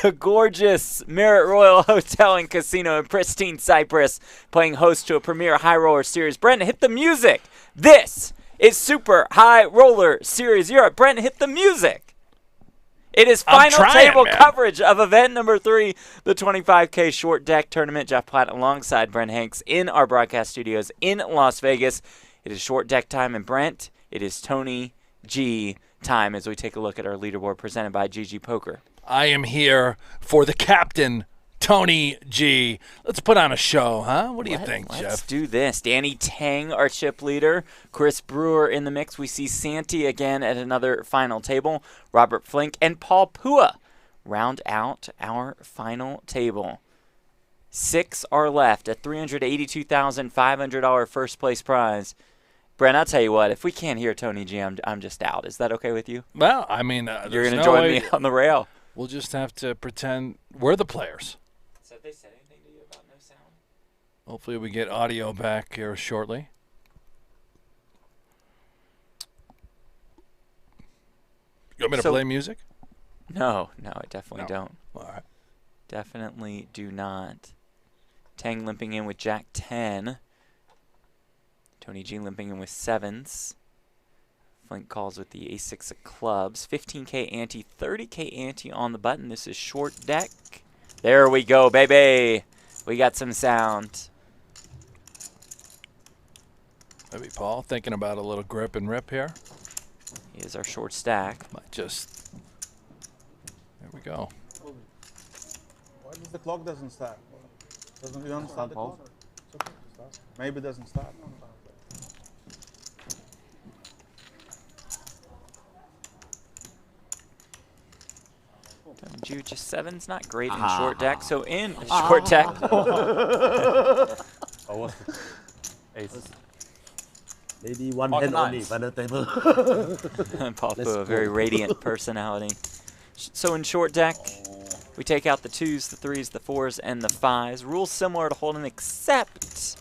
the gorgeous Marriott Royal Hotel and Casino in pristine Cyprus, playing host to a premier high roller series. Brent, hit the music. This is Super High Roller Series Europe. Brent, hit the music. It is final table coverage of event number 3, the 25K short deck tournament. Jeff Platt alongside Brent Hanks in our broadcast studios in Las Vegas. It is short deck time, and Brent, it is Tony G time as we take a look at our leaderboard presented by GG Poker. I am here for the captain, Tony G. Let's put on a show, huh? What do you think, Jeff? Let's do this. Danny Tang, our chip leader. Chris Brewer in the mix. We see Santi again at another final table. Robert Flink and Paul Phua round out our final table. 6 are left. A $382,500 first place prize. Brent, I'll tell you what, if we can't hear Tony G, I'm just out. Is that okay with you? Well, I mean, you're going to join me on the rail. We'll just have to pretend we're the players. So have they said anything to you about no sound? Hopefully we get audio back here shortly. You want me to play music? No, I definitely don't. All right. Definitely do not. Tang limping in with Jack 10. Tony G limping in with 7s. Flink calls with the Ace-6 of clubs. 15K ante, 30K ante on the button. This is short deck. There we go, baby. We got some sound. Maybe Paul thinking about a little grip and rip here. Here's our short stack. Might just. There we go. Why does the clock doesn't start? Doesn't you understand the clock? Maybe it doesn't start. Tony G just 7's not great in short deck. So in short deck. What's the ace? Maybe one hand only, final table. Paul Phua, a very radiant personality. So in short deck, we take out the 2s, the 3s, the 4s, and the 5s. Rules similar to Hold'em, except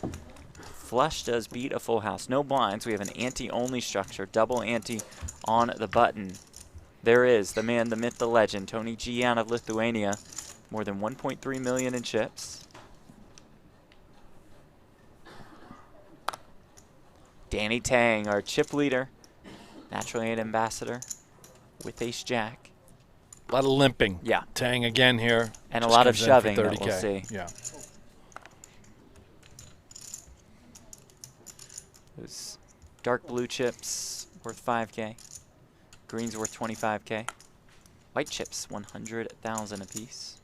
flush does beat a full house. No blinds. We have an ante-only structure, double ante on the button. There is the man, the myth, the legend, Tony G out of Lithuania. More than 1.3 million in chips. Danny Tang, our chip leader, Natural 8 ambassador with Ace Jack. A lot of limping. Yeah. Tang again here. And a lot of shoving that we'll see. Yeah. Those dark blue chips worth 5K. Green's worth 25K. White chips, 100,000 apiece.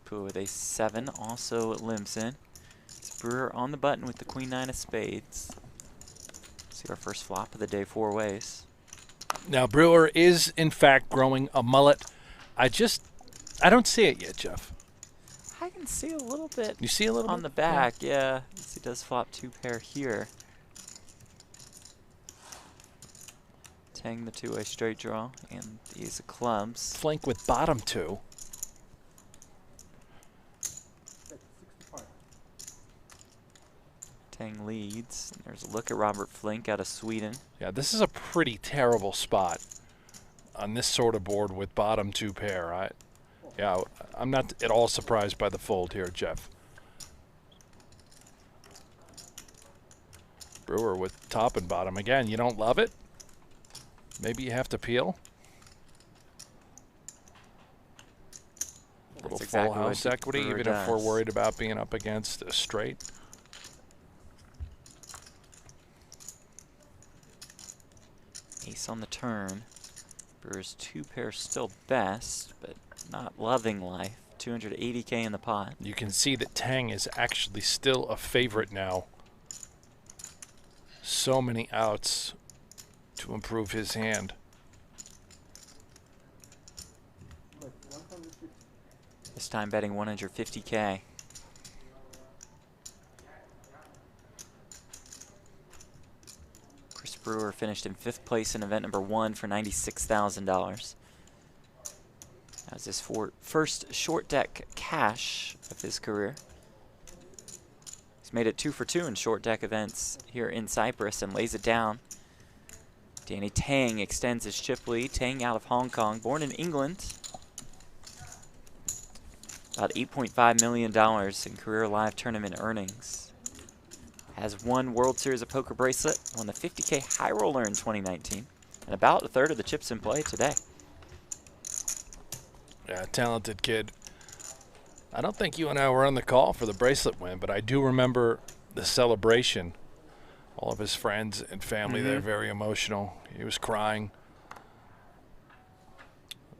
Phua with a 7 also limps in. It's Brewer on the button with the Queen-9 of spades. See our first flop of the day 4 ways. Now Brewer is in fact growing a mullet. I don't see it yet, Jeff. I can see a little bit. You see a little on bit? The back, yeah. He does flop 2 pair here. Tang the 2-way straight draw and the Ace of clubs. Flink with bottom 2. Tang leads. There's a look at Robert Flink out of Sweden. Yeah, this is a pretty terrible spot on this sort of board with bottom 2 pair. I'm not at all surprised by the fold here, Jeff. Brewer with top and bottom. Again, you don't love it? Maybe you have to peel. A little full house equity, even if we're worried about being up against a straight. Ace on the turn. Brewer's 2 pair still best, but not loving life. 280K in the pot. You can see that Tang is actually still a favorite now. So many outs to improve his hand. This time betting 150K. Chris Brewer finished in 5th place in event number 1 for $96,000. That was his first short deck cash of his career. He's made it 2 for 2 in short deck events here in Cyprus and lays it down. Danny Tang extends his chip lead. Tang out of Hong Kong, born in England. about $8.5 million in career live tournament earnings. Has won World Series of Poker bracelet, won the 50K High Roller in 2019, and about a third of the chips in play today. Yeah, talented kid. I don't think you and I were on the call for the bracelet win, but I do remember the celebration. All of his friends and family there, very emotional. He was crying.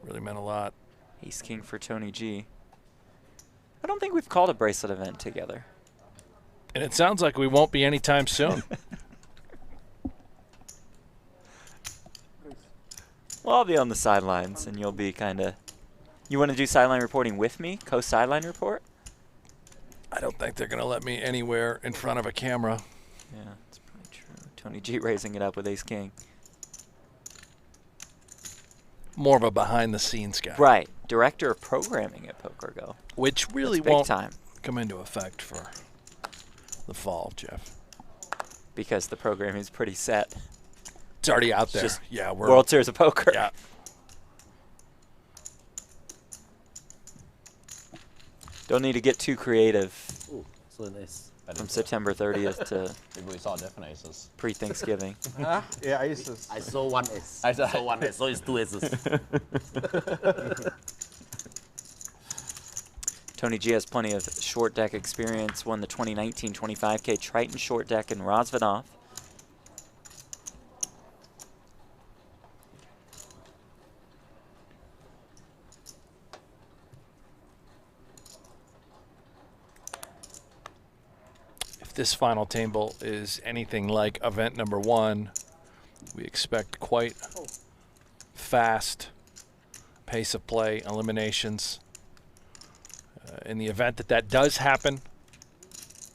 Really meant a lot. Ace King for Tony G. I don't think we've called a bracelet event together. And it sounds like we won't be anytime soon. Well, I'll be on the sidelines, and you'll be kind of... You want to do sideline reporting with me? Co-sideline report? I don't think they're going to let me anywhere in front of a camera. Yeah, that's probably true. Tony G raising it up with Ace King. More of a behind-the-scenes guy. Right. Director of programming at PokerGo. Which really That's big won't time. come into effect for the fall, Jeff. Because the programming is pretty set. It's already out there. Just Yeah, we're World Series of Poker. Yeah. Don't need to get too creative Oh, so nice. from September 30th to Maybe we saw different aces. pre-Thanksgiving. Yeah, aces. I saw one S. I I saw- saw one S, so it's two S's. Tony G has plenty of short deck experience. Won the 2019 25K Triton short deck in Rosvanov. If this final table is anything like event number 1, we expect quite fast pace of play, eliminations. In the event that that does happen,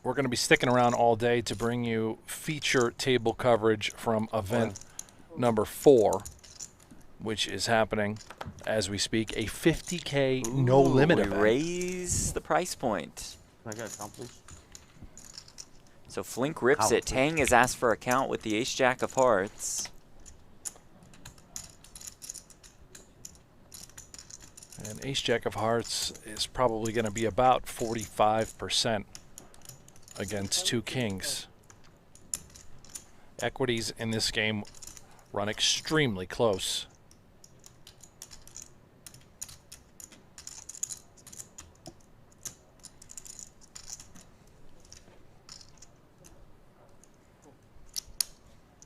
we're going to be sticking around all day to bring you feature table coverage from event number 4, which is happening as we speak, a 50K no limit We event. raise the price point. Can I get a count, please? So Flink rips Count, it. please. Tang has asked for a count with the Ace-Jack of Hearts. And Ace-Jack of Hearts is probably going to be about 45% against 2 kings. Equities in this game run extremely close.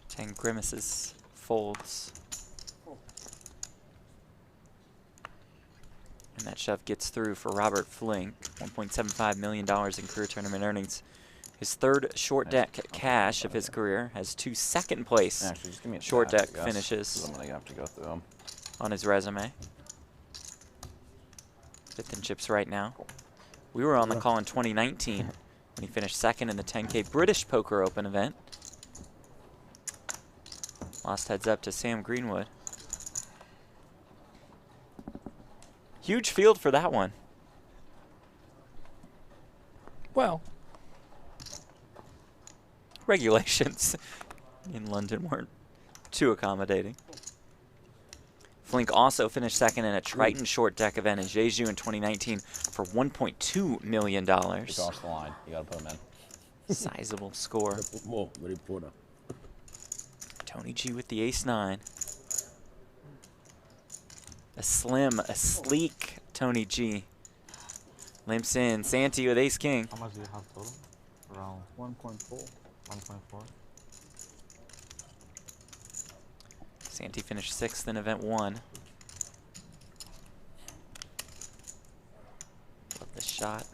Tang grimaces, folds. And that shove gets through for Robert Flink. $1.75 million in career tournament earnings. His third short deck cash of his career has 2 second place Actually, just give me a short chat, deck I guess, 'cause finishes I'm gonna have to go through them. on his resume. Fifth in chips right now. We were on the call in 2019 when he finished second in the 10K British Poker Open event. Lost heads up to Sam Greenwood. Huge field for that one. Well, Regulations in London weren't too accommodating. Flink also finished second in a Triton short deck event in Jeju in 2019 for $1.2 million. You crossed the line. You gotta put them in. Sizable score. More, very important. Tony G with the ace-9. A slim, a sleek Tony G. Limps in. Santi with ace-king. How much do you have total? Around 1.4. 1.4. Santi finished 6th in event 1. Love this shot.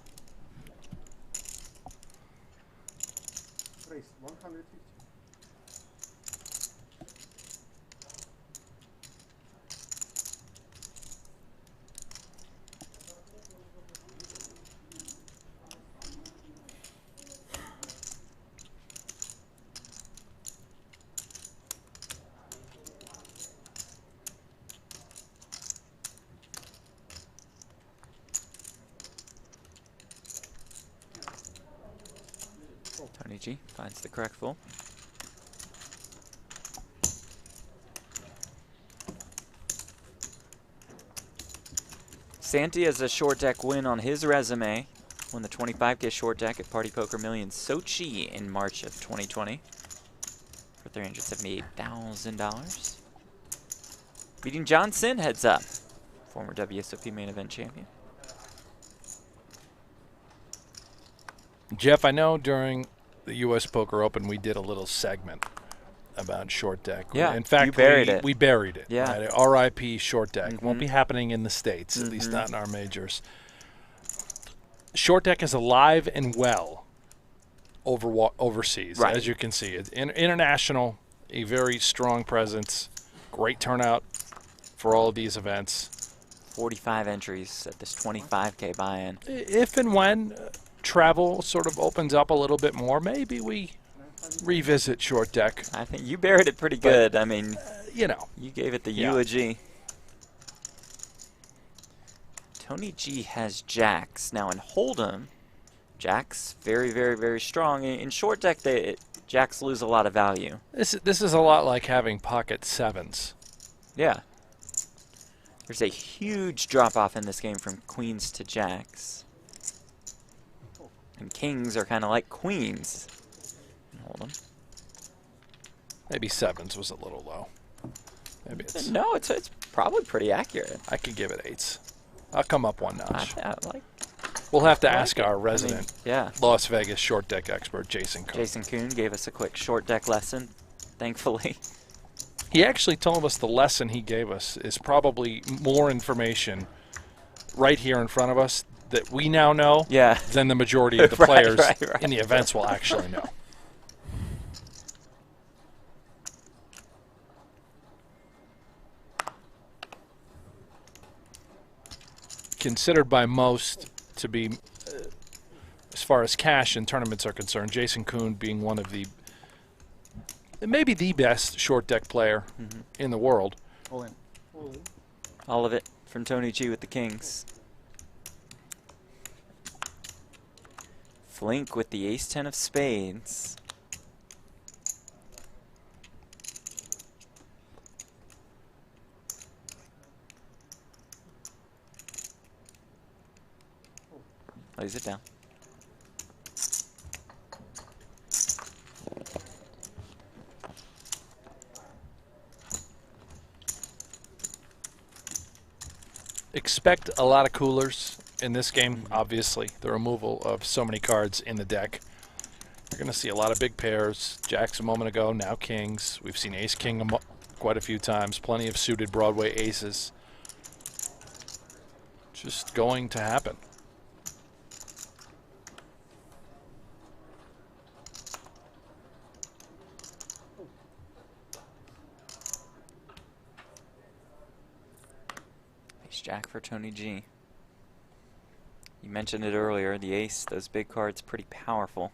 Raise 150. Tony G finds the correct full. Santi has a short deck win on his resume. Won the 25K short deck at Party Poker Million Sochi in March of 2020 for $378,000. Beating John Sin heads up, former WSOP main event champion. Jeff, I know during the U.S. Poker Open we did a little segment about short deck. Yeah, in fact, you buried it. We buried it. Yeah. Right? R.I.P. short deck. Won't be happening in the States, at least not in our majors. Short deck is alive and well overseas, Right. as you can see. It's international, a very strong presence, great turnout for all of these events. 45 entries at this 25K buy-in. If and when travel sort of opens up a little bit more, maybe we revisit short deck. I think you buried it pretty good. I mean, You know, you gave it the Yeah. eulogy. Tony G has jacks. Now in Hold'em, jacks very, very, very strong. In short deck, jacks lose a lot of value. this is a lot like having pocket sevens. Yeah. There's a huge drop-off in this game from queens to jacks. And kings are kind of like queens. Hold 'em. Maybe sevens was a little low. Maybe it's. No, it's probably pretty accurate. I could give it eights. I'll come up one notch. I like. We'll have to I like ask it. our I mean, resident yeah. Las Vegas short deck expert, Jason Cohn. Jason Kuhn gave us a quick short deck lesson, thankfully. He actually told us the lesson he gave us is probably more information right here in front of us that we now know Yeah. than the majority of the Right, players right. in the events will actually know. Considered by most to be, as far as cash and tournaments are concerned, Jason Kuhn being one of the, maybe the best short deck player in the world. All in. All of it from Tony G with the kings. Flink with the ace-10 of spades. Lays it down. Expect a lot of coolers in this game, obviously. The removal of so many cards in the deck. You're going to see a lot of big pairs. Jacks a moment ago, now kings. We've seen ace-king quite a few times. Plenty of suited Broadway aces. Just going to happen. Jack for Tony G. You mentioned it earlier, the ace, those big cards, pretty powerful.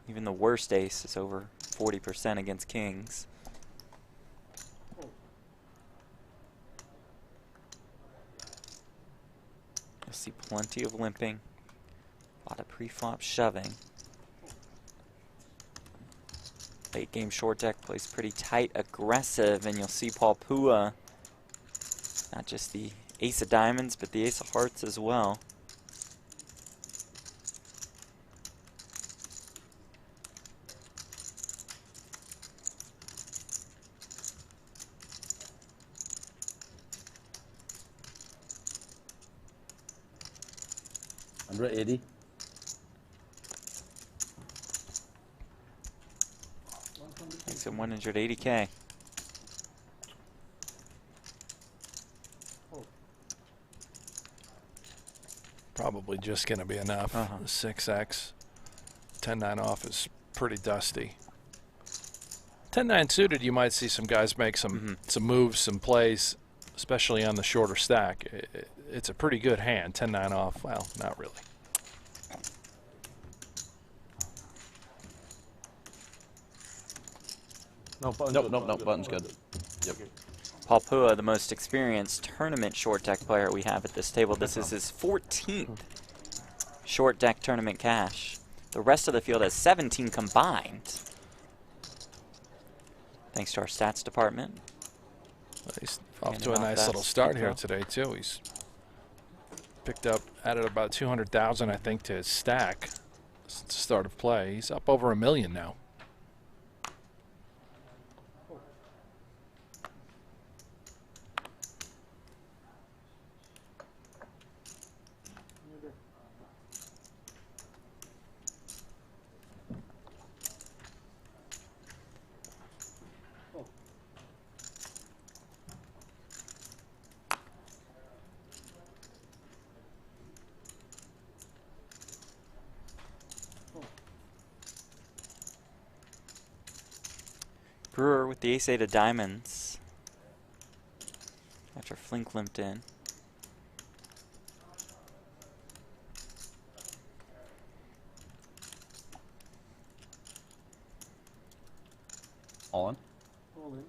Even the worst ace is over 40% against kings. You'll see plenty of limping, a lot of pre-flop shoving. Late game short deck plays pretty tight, aggressive, and you'll see Paul Phua, not just the ace of diamonds, but the ace of hearts as well. $180. Makes it 180K. Probably just going to be enough. 6x. 10-9 off is pretty dusty. 10-9 suited, you might see some guys make some moves, some plays, especially on the shorter stack. It's a pretty good hand. 10-9 off, well, not really. No, button's Nope, good, nope, nope, button's good. Yep. Paul Phua, the most experienced tournament short deck player we have at this table. This is his 14th short deck tournament cash. The rest of the field has 17 combined. Thanks to our stats department. He's off And to a off nice that little start speed here throw. today, too. He's added about 200,000, I think, to his stack since the start of play. He's up over $1 million now. Brewer with the ace-8 of diamonds after Flink limped in. All in?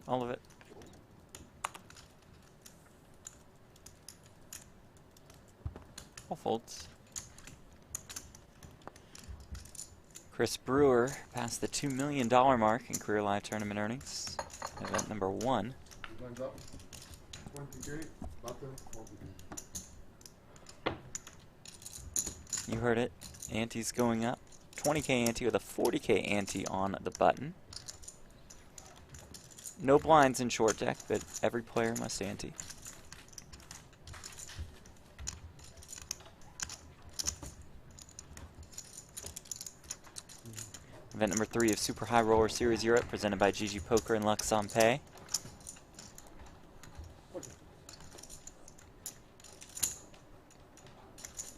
All of it. All folds. Chris Brewer passed the $2 million mark in career live tournament earnings. Event number 1. You heard it. Ante's going up. 20K ante with a 40K ante on the button. No blinds in short deck, but every player must ante. Event number 3 of Super High Roller Series Europe, presented by GG Poker and Lux on Pay.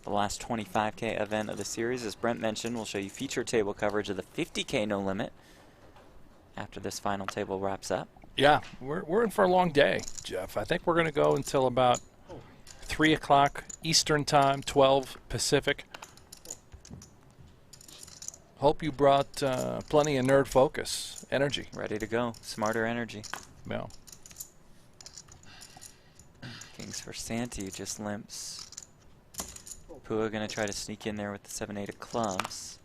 The last 25K event of the series, as Brent mentioned, will show you feature table coverage of the 50K no limit after this final table wraps up. Yeah, we're in for a long day, Jeff. I think we're going to go until about 3 o'clock Eastern Time, 12 Pacific. Hope you brought plenty of nerd focus energy. Ready to go. Smarter energy. Yeah. Kings for Santee just limps. Phua going to try to sneak in there with the 7-8 of clubs.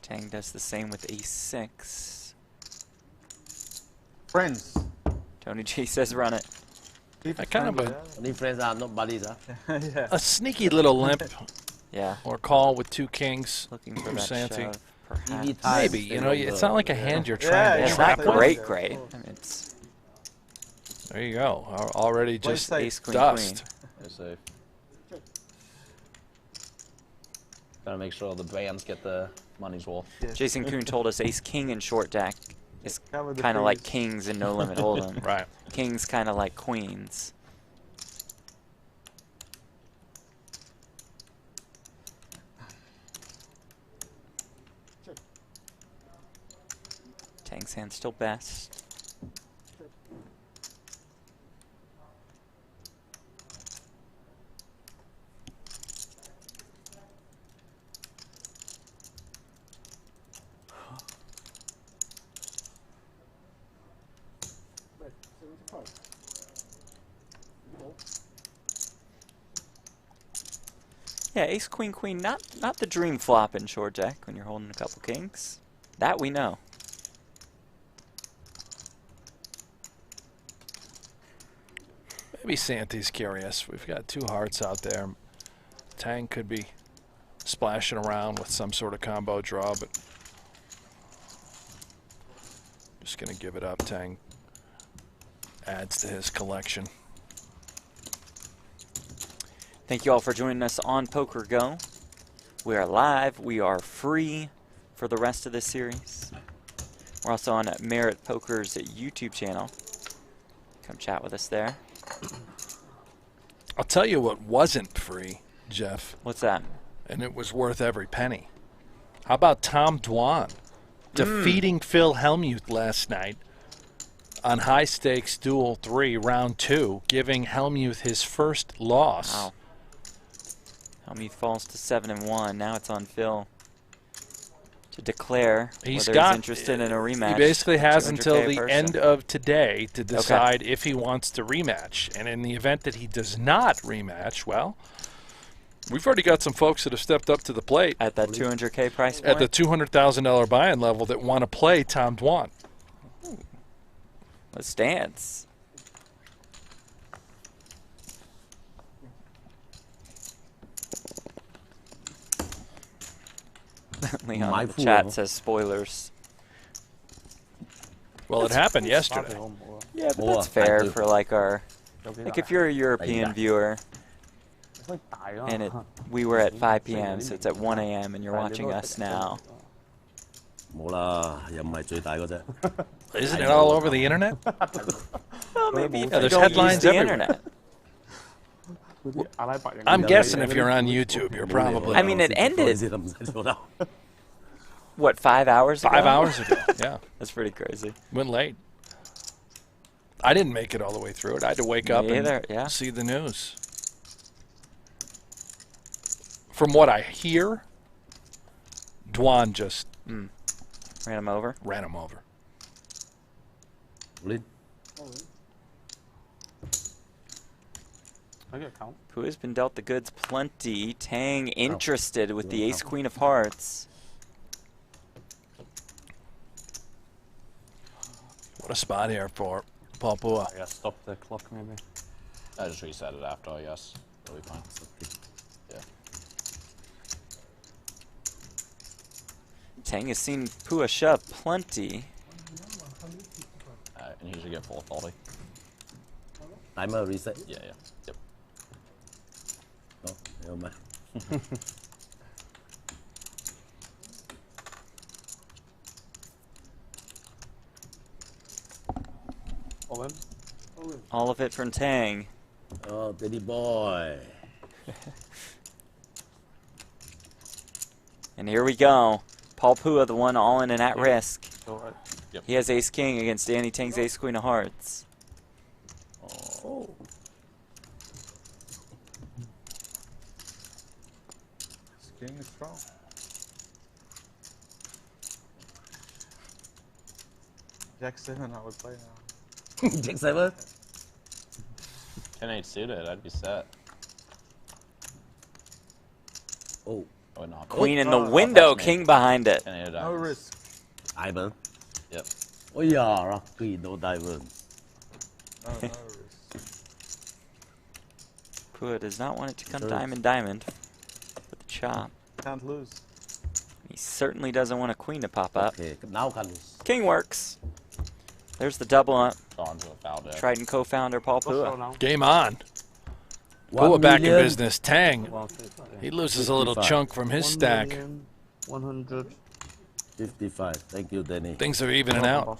Tang does the same with ace-6. Friends. Tony G says run it. I kind of Only friends are not buddies, huh? Yeah. a sneaky little limp Yeah. or call with 2 kings. Looking for Through that Santee. shove, perhaps. TV time. Maybe, you know, it's not like a hand you're Yeah, trying Yeah, to it's trap not with. great, great. I mean, it's There you go. Already Play just safe. ace, queen, dust. queen. They're safe. Gotta make sure the bands get the money's worth. Jason Kuhn told us ace-king in short deck is Cover the kind of like previous. kings in no limit hold'em. Right. Kings kind of like queens. Tang's hand still best. Yeah, ace, queen, queen, not the dream flop in short deck when you're holding a couple kings. That we know. Maybe Santee's curious. We've got 2 hearts out there. Tang could be splashing around with some sort of combo draw, but just going to give it up. Tang adds to his collection. Thank you all for joining us on Poker Go. We are live. We are free for the rest of this series. We're also on Merit Poker's YouTube channel. Come chat with us there. I'll tell you what wasn't free, Jeff, What's that? and it was worth every penny. How about Tom Dwan defeating Phil Hellmuth last night on High Stakes Duel 3, Round 2, giving Hellmuth his first loss. Wow. Helmuth falls to 7-1. Now it's on Phil to declare whether he's interested in a rematch. He basically has 200K until the person. end of today to decide if he wants to rematch. And in the event that he does not rematch, well, we've already got some folks that have stepped up to the plate At that 200K price point? at the $200,000 buy-in level that want to play Tom Dwan. Let's dance. Leon in the chat says spoilers. Well, it happened yesterday. Yeah, but that's fair for like our, like if you're a European viewer and we were at 5 p.m. so it's at 1 a.m. and you're watching us now. Isn't it all over the internet? Well, maybe if Yeah, you there's don't use headlines the everywhere. internet. I'm guessing if you're on YouTube, you're probably. I mean, it ended, what, 5 hours ago? 5 hours ago. Yeah, That's pretty crazy. went late. I didn't make it all the way through it. I had to wake up Me and either, yeah. see the news. From what I hear, Dwan just Ran him over. ran him over. Who has been dealt the goods plenty. Tang interested with the ace queen of hearts. What a spot here for Paul Phua. I gotta stop the clock maybe. I just reset it after, I guess. It'll be fine. Yeah. Tang has seen Phua shove plenty. And he should get 440. Timer reset. Yeah, yeah. Yep. No, never mind. All of it from Tang. Oh, Teddy boy. And here we go. Paul Phua, the one all in and at risk. Yep. He has ace king against Danny Tang's ace queen of hearts. Oh. This king is strong. Jack 7, I would play now. Jack 7. 10-8 suited, I'd be set. Oh. Oh, not. Queen in the oh, window, that's me. king behind it. 10-8 of No diamonds. risk. Ivan. Yep. Oh yeah, lucky, no diamond. No risk. Phua does not want it to come Sure. diamond with the chop. Can't lose. He certainly doesn't want a queen to pop up. Okay, now can lose. King works. There's the double up. Gone to a foul day. Trident co-founder Paul Phua. Game on. 1 Phua back in million. business. Tang. He loses a little 55. chunk from his stack. 55. Thank you, Danny. Things are evening out.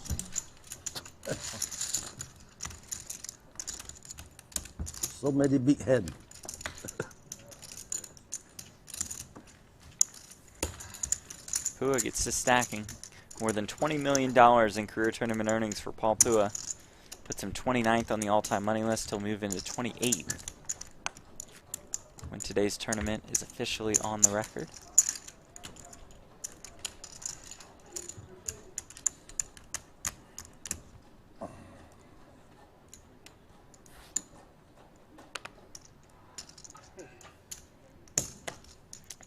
So many big hands. Phua gets to stacking. More than $20 million in career tournament earnings for Paul Phua. Puts him 29th on the all-time money list. He'll move into 28th when today's tournament is officially on the record.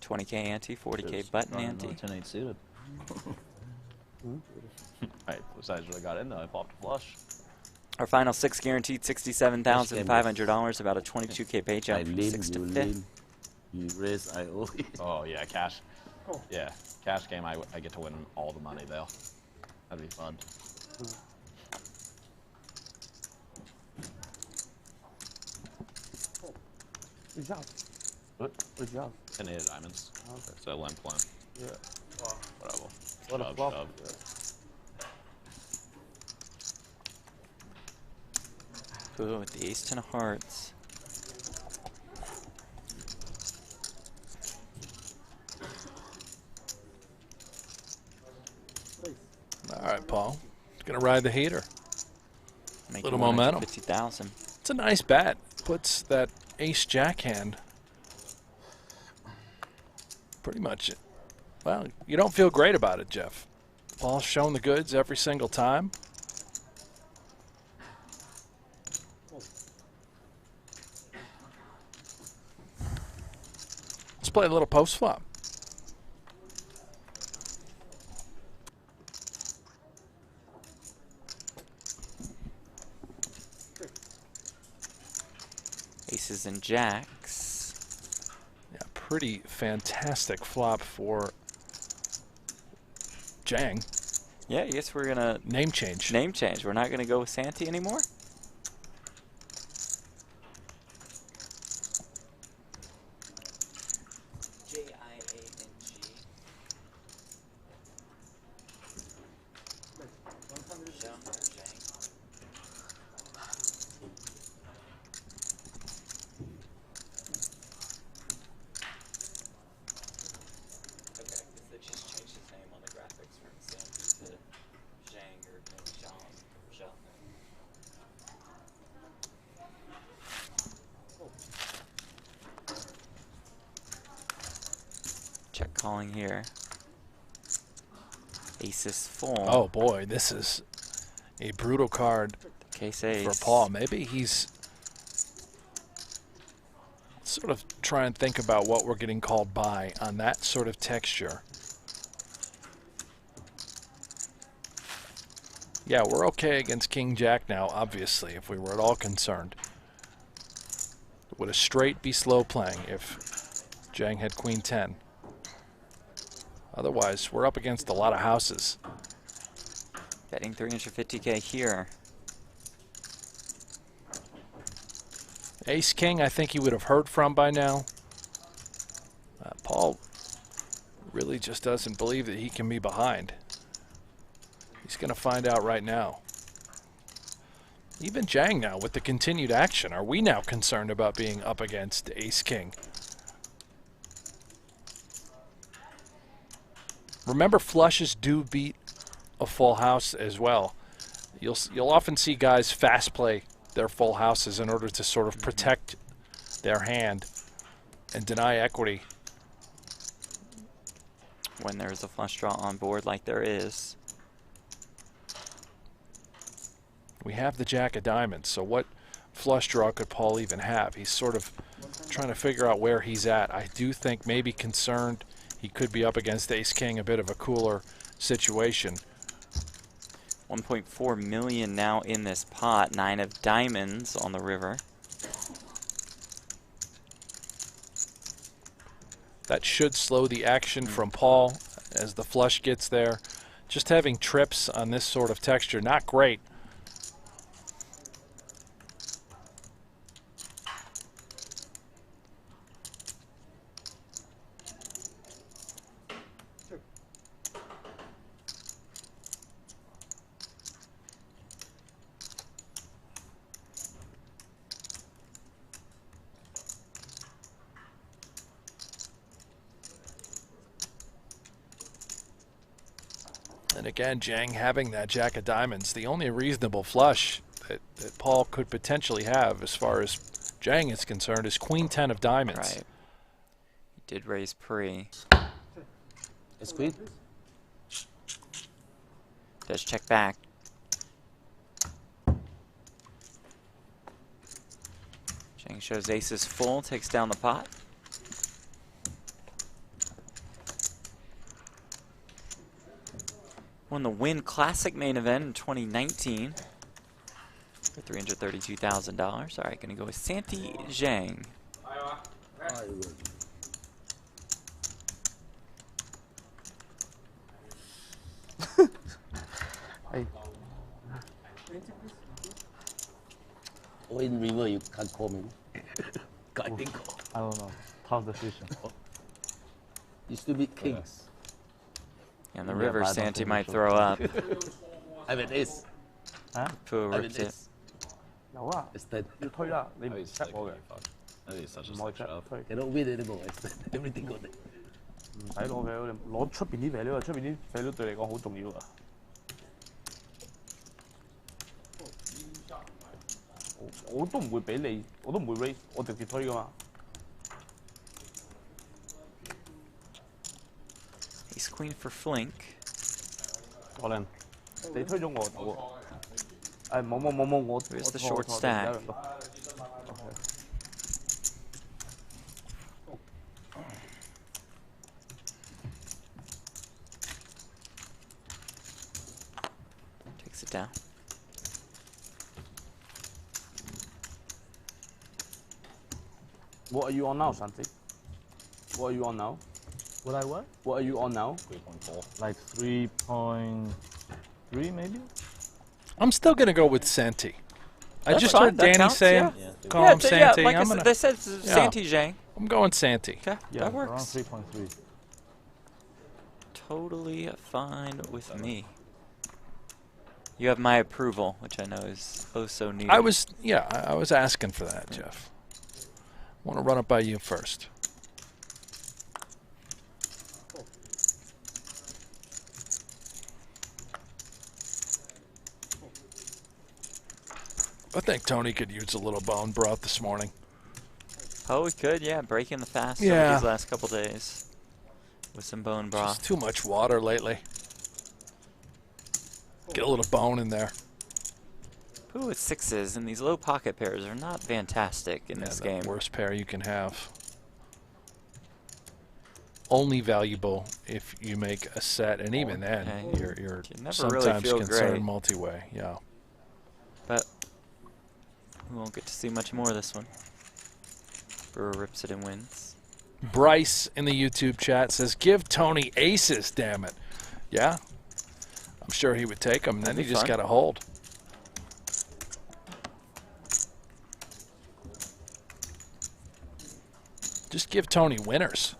$20K ante, $40K button ante. 10-8 suited. Alright, besides what I got in though, I popped a flush. Our final 6 guaranteed $67,500, about a 22K pay I jump from lean, 6 to you 5th. lean. You raise, I owe. Oh yeah, cash. Yeah, cash game, I get to win all the money though. That'd be fun. Good job. What? Good job. 10-8 of diamonds. So limp. Yeah. Whatever. What a Shove, flop. shove. Phua with the ace-10 of hearts. All right, Paul. Gonna ride the heater. Making Little momentum. 50,000. It's a nice bat. Puts that ace-jack hand pretty much. Well, you don't feel great about it, Jeff. Paul's shown the goods every single time. Let's play a little post flop. aces and jacks. Yeah, pretty fantastic flop for Zhang. Yeah, I guess we're gonna Name change. name change. We're not gonna go with Santi anymore. Check calling here. Aces full. Oh boy, this is a brutal card Case ace. for Paul. Maybe he's sort of try and think about what we're getting called by on that sort of texture. Yeah, we're okay against King Jack now, obviously, if we were at all concerned. Would a straight be slow playing if Zhang had Queen 10? Otherwise, we're up against a lot of houses. Betting 350K here. Ace King, I think he would have heard from by now. Paul really just doesn't believe that he can be behind. He's going to find out right now. Even Zhang now with the continued action. Are we now concerned about being up against Ace King? Remember, flushes do beat a full house as well. You'll often see guys fast play their full houses in order to sort of protect their hand and deny equity. When there's a flush draw on board like there is. We have the Jack of Diamonds, so what flush draw could Paul even have? He's sort of trying to figure out where he's at. I do think maybe concerned he could be up against Ace King, a bit of a cooler situation. 1.4 million now in this pot. 9 of diamonds on the river. That should slow the action from Paul as the flush gets there. Just having trips on this sort of texture, not great. And again, Zhang having that Jack of Diamonds, the only reasonable flush that Paul could potentially have as far as Zhang is concerned is Queen 10 of Diamonds. Right. He did raise pre. It's queen. Does check back. Zhang shows aces full, takes down the pot. Won the Win Classic main event in 2019 for $332,000. All right, gonna go with Santi Zhang. Or in river, you can't call me. I think I don't know. Tough decision. you still beat kings. And the Yeah, river, but I don't Santi think might we throw up. I mean, ace. Hæ? Phua I mean, ripped it. ace. 有啊， It's dead. 要推啦，你唔 That is check 我嘅， That is such a 唔可以 slick check shove. 推， Cannot win anymore. It's dead. Everything got dead. 唔使攞 value，你攞出邊啲 value 啊，出邊啲 value 對你講好重要啊。我都唔會俾你，我都唔會 raise，我直接推噶嘛。 Ace Queen for Flink. 可能你推咗我走喎。誒冇，我 Here's the 錯 short 錯 stack. 有人都 Takes it down. What are you on now, Santi? What are you on now? What I what? What are you on now? 3.4. Like 3.3 maybe? I'm still going to go with Santi. I That's just fine, heard that Danny counts, saying, yeah. call Yeah, him so Santi. like I I'm said, gonna, they said Santi Zhang. I'm going Santi. Okay, Yeah, that around works. 3.3. Totally fine with me. You have my approval, which I know is oh so needed. I was asking for that, Jeff. I want to run it by you first. I think Tony could use a little bone broth this morning. Oh, we could, yeah, breaking the fast Yeah. over these last couple days with some bone broth. Just too much water lately. Get a little bone in there. Ooh, with sixes, and these low pocket pairs are not fantastic in this the game. Worst pair you can have. Only valuable if you make a set, and even then, Okay. you're You never sometimes really feel concerned great. multi-way. Yeah. But we won't get to see much more of this one. Brewer rips it and wins. Bryce in the YouTube chat says, "Give Tony aces, damn it." Yeah, I'm sure he would take them. Then That'd he be just fun. got to hold. Just give Tony winners.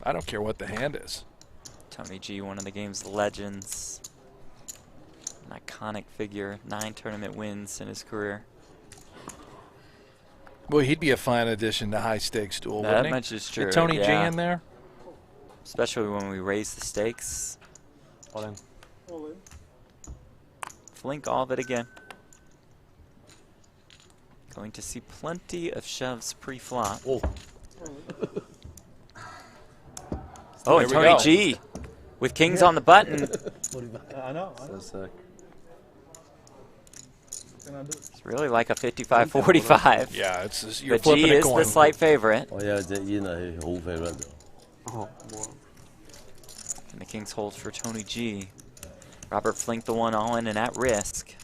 I don't care what the hand is. Tony G, one of the game's legends. An iconic figure. 9 tournament wins in his career. Boy, he'd be a fine addition to high stakes duel, That wouldn't he? much is true. Get Tony G yeah. in there. Especially when we raise the stakes. All in. Flink all of it again. Going to see plenty of shoves pre-flop. Oh, Oh, There and we Tony go. G with kings on the button. I know. So sick. What can I do? It's really like a 55-45. Yeah, it's just, you're But flipping G a is coin. the slight favorite. oh yeah, Jack Yin係好 favorite 嘅。 Oh, boy. And the kings hold for Tony G. Robert Flink the one all in and at risk.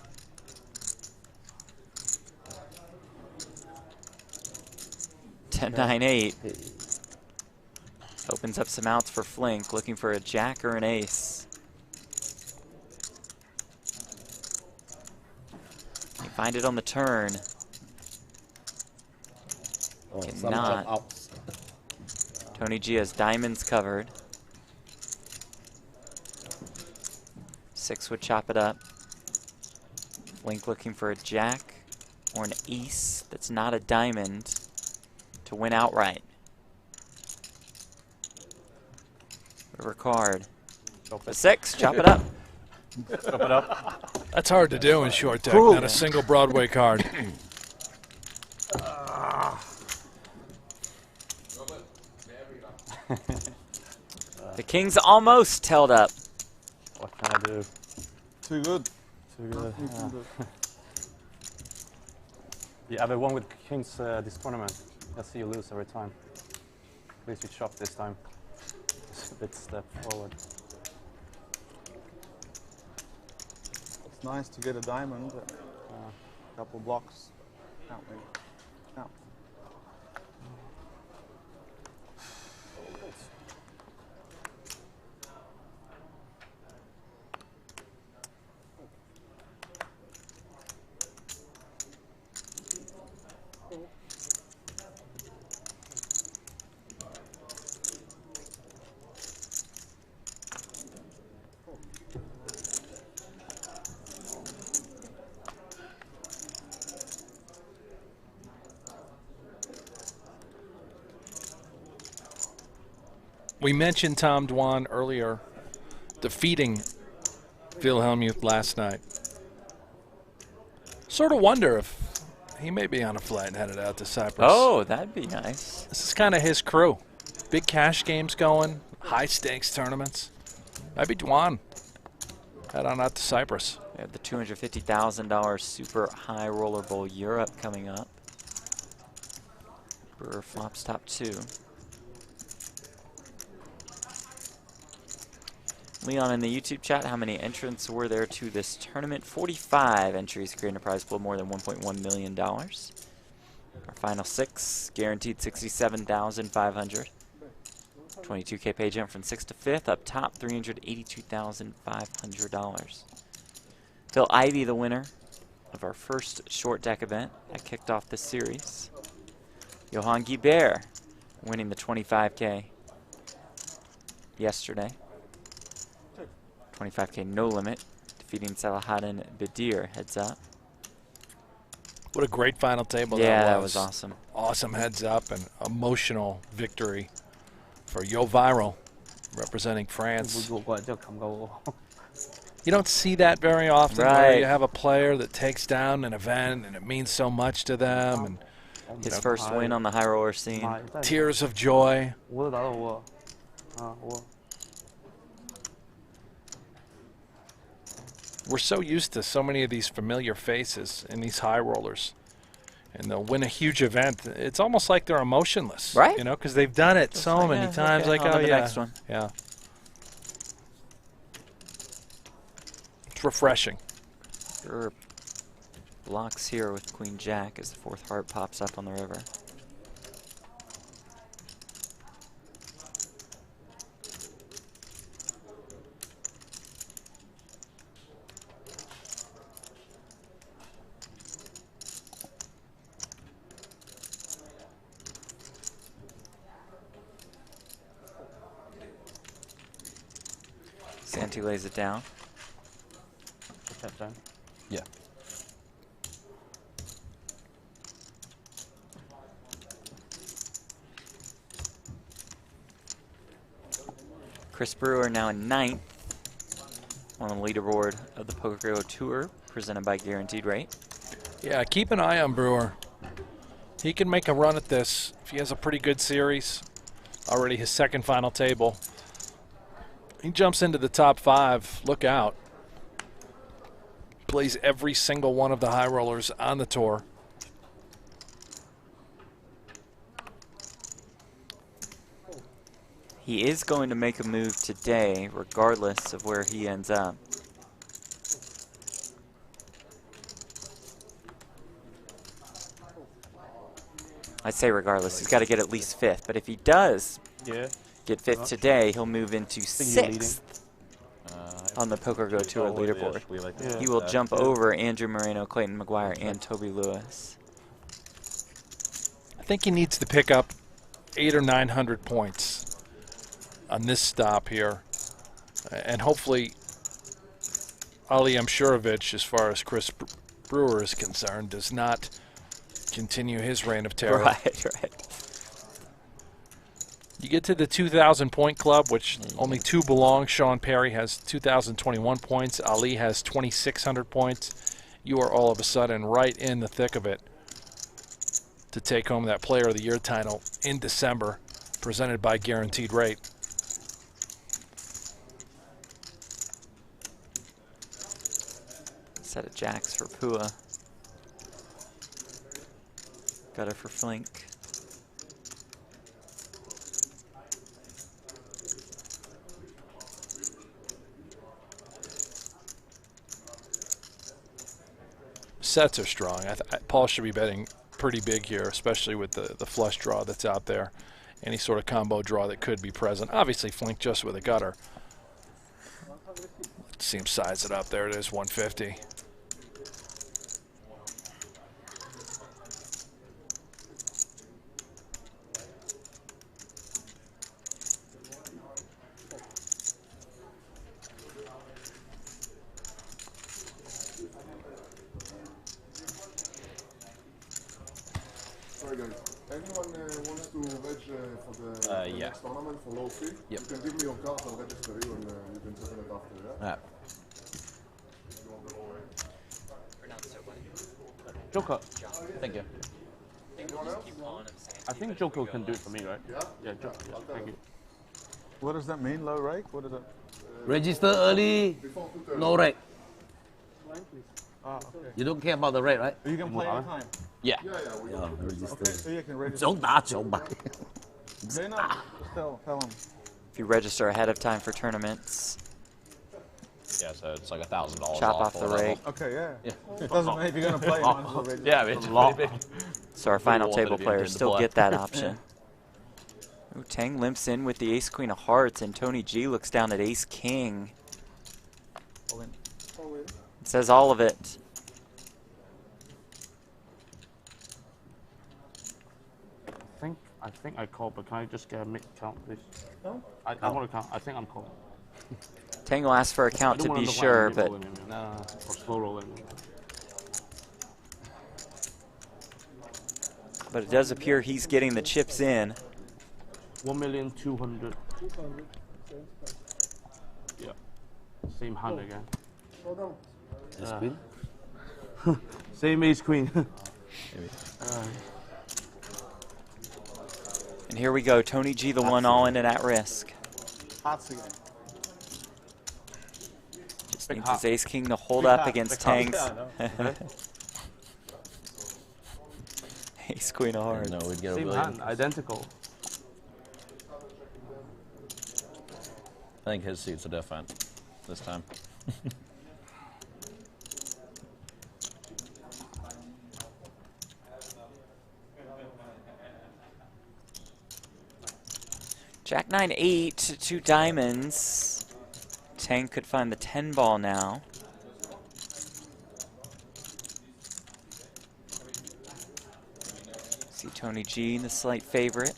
Ten, 9, 8. Opens up some outs for Flink, looking for a jack or an ace. Can he find it on the turn? Oh, Cannot. some outs. Tony G has diamonds covered. 6 would chop it up. Flink looking for a jack or an ace that's not a diamond to win outright. River card. A 6, chop it up. Chop it up. That's hard to do in short deck, not a single Broadway card. The king's almost held up. What can I do? Too good. Too good. Nothing you can do. Yeah, I won with kings this tournament. I see you lose every time. Please you chop this time. Just a bit step forward. It's nice to get a diamond, but a couple blocks. Count me. Count. We mentioned Tom Dwan earlier defeating Wilhelmuth last night. Sort of wonder if he may be on a flight and headed out to Cyprus. Oh, that'd be nice. This is kind of his crew. Big cash games going, high stakes tournaments. Maybe Dwan head on out to Cyprus. We have the $250,000 Super High Roller Bowl Europe coming up. Brewer flops top 2. Leon in the YouTube chat, how many entrants were there to this tournament? 45 entries, creating a prize pool of more than $1.1 million. Our final 6, guaranteed 67,500. 22K pay jump from 6th to 5th. Up top, $382,500. Phil Ivey, the winner of our first short deck event that kicked off this series. Johan Guibert winning the 25K yesterday. 25K no limit, defeating Salahaddin Badir. Heads up. What a great final table that was awesome. Awesome heads up and emotional victory for Yo Viral, representing France. You don't see that very often, where you have a player that takes down an event and it means so much to them. And his first win on the high roller scene. Tears of joy. We're so used to so many of these familiar faces in these high rollers. And they'll win a huge event. It's almost like they're emotionless. Right. You know, because they've done it Just so like, many times. okay, Like, on oh, to the yeah. next one. Yeah. It's refreshing. Sure. Blocks here with Queen Jack as the 4th heart pops up on the river. Santi lays it down. Yeah. Chris Brewer now in 9th on the leaderboard of the Poker Go Tour, presented by Guaranteed Rate. Yeah, keep an eye on Brewer. He can make a run at this if he has a pretty good series. Already his 2nd final table. He jumps into the top 5. Look out. Plays every single one of the high rollers on the tour. He is going to make a move today, regardless of where he ends up. I say regardless, he's got to get at least 5th. But if he does get 5th today, he'll move into 6th on the Poker Go Tour leaderboard. He will jump over Andrew Moreno, Clayton McGuire, and Toby Lewis. I think he needs to pick up 800 or 900 points on this stop here. And hopefully Ali Amshurovich, as far as Chris Brewer is concerned, does not continue his reign of terror. Right. You get to the 2,000 point club, which only 2 belong. Sean Perry has 2,021 points. Ali has 2,600 points. You are all of a sudden right in the thick of it to take home that Player of the Year title in December, presented by Guaranteed Rate. Set of jacks for Phua. Gutter for Flink. Sets are strong. Paul should be betting pretty big here, especially with the flush draw that's out there. Any sort of combo draw that could be present. Obviously, Flink just with a gutter. Let's see him size it up. There it is, 150. Anyone wants to veg for the next tournament for low fee? You can give me your card, I'll register you, and you can settle it after, yeah? Joker. Thank you. I think Joker can do it for me, right? Yeah, Joker. Yeah, thank you. What does that mean, low rake? What is it? Register early, no rate. Ah, okay. You don't care about the rate, right? You can play anytime. Yeah. Yeah, register. Okay, so you can register. Chống đá, chống bại. Okay, no, just tell them. If you register ahead of time for tournaments, Yeah, so it's like $1,000 chop off the full level. rake. Okay, yeah. It doesn't matter if you're going to play, you might as well register. Yeah, I mean, it's pretty big. So our final wanted table him players to still play. get that option. Ooh, Tang limps in with the ace-queen of hearts, and Tony G looks down at ace-king. It says all of it. I think I call, but can I just get a mid count, please? No. I want to count. I think I'm calling. Tang will ask for a count I to don't be wanna look like sure, I'm but mid-rolling him, no, or slow rolling him. it does appear he's getting the chips in. 1,200,000. Yeah. Same hand again. Ace queen. Same ace queen. And here we go, Tony G, the one all in and at risk. Hearts again. Just Big needs heart. his ace-king to hold Big up heart, against big heart. Tang's Yeah, I know. ace-queen of hearts. No, we'd get a Same billion. hand, identical. I think his suits are different this time. Jack 9-8, 2 diamonds. Tang could find the 10 ball now. See Tony G, the slight favorite.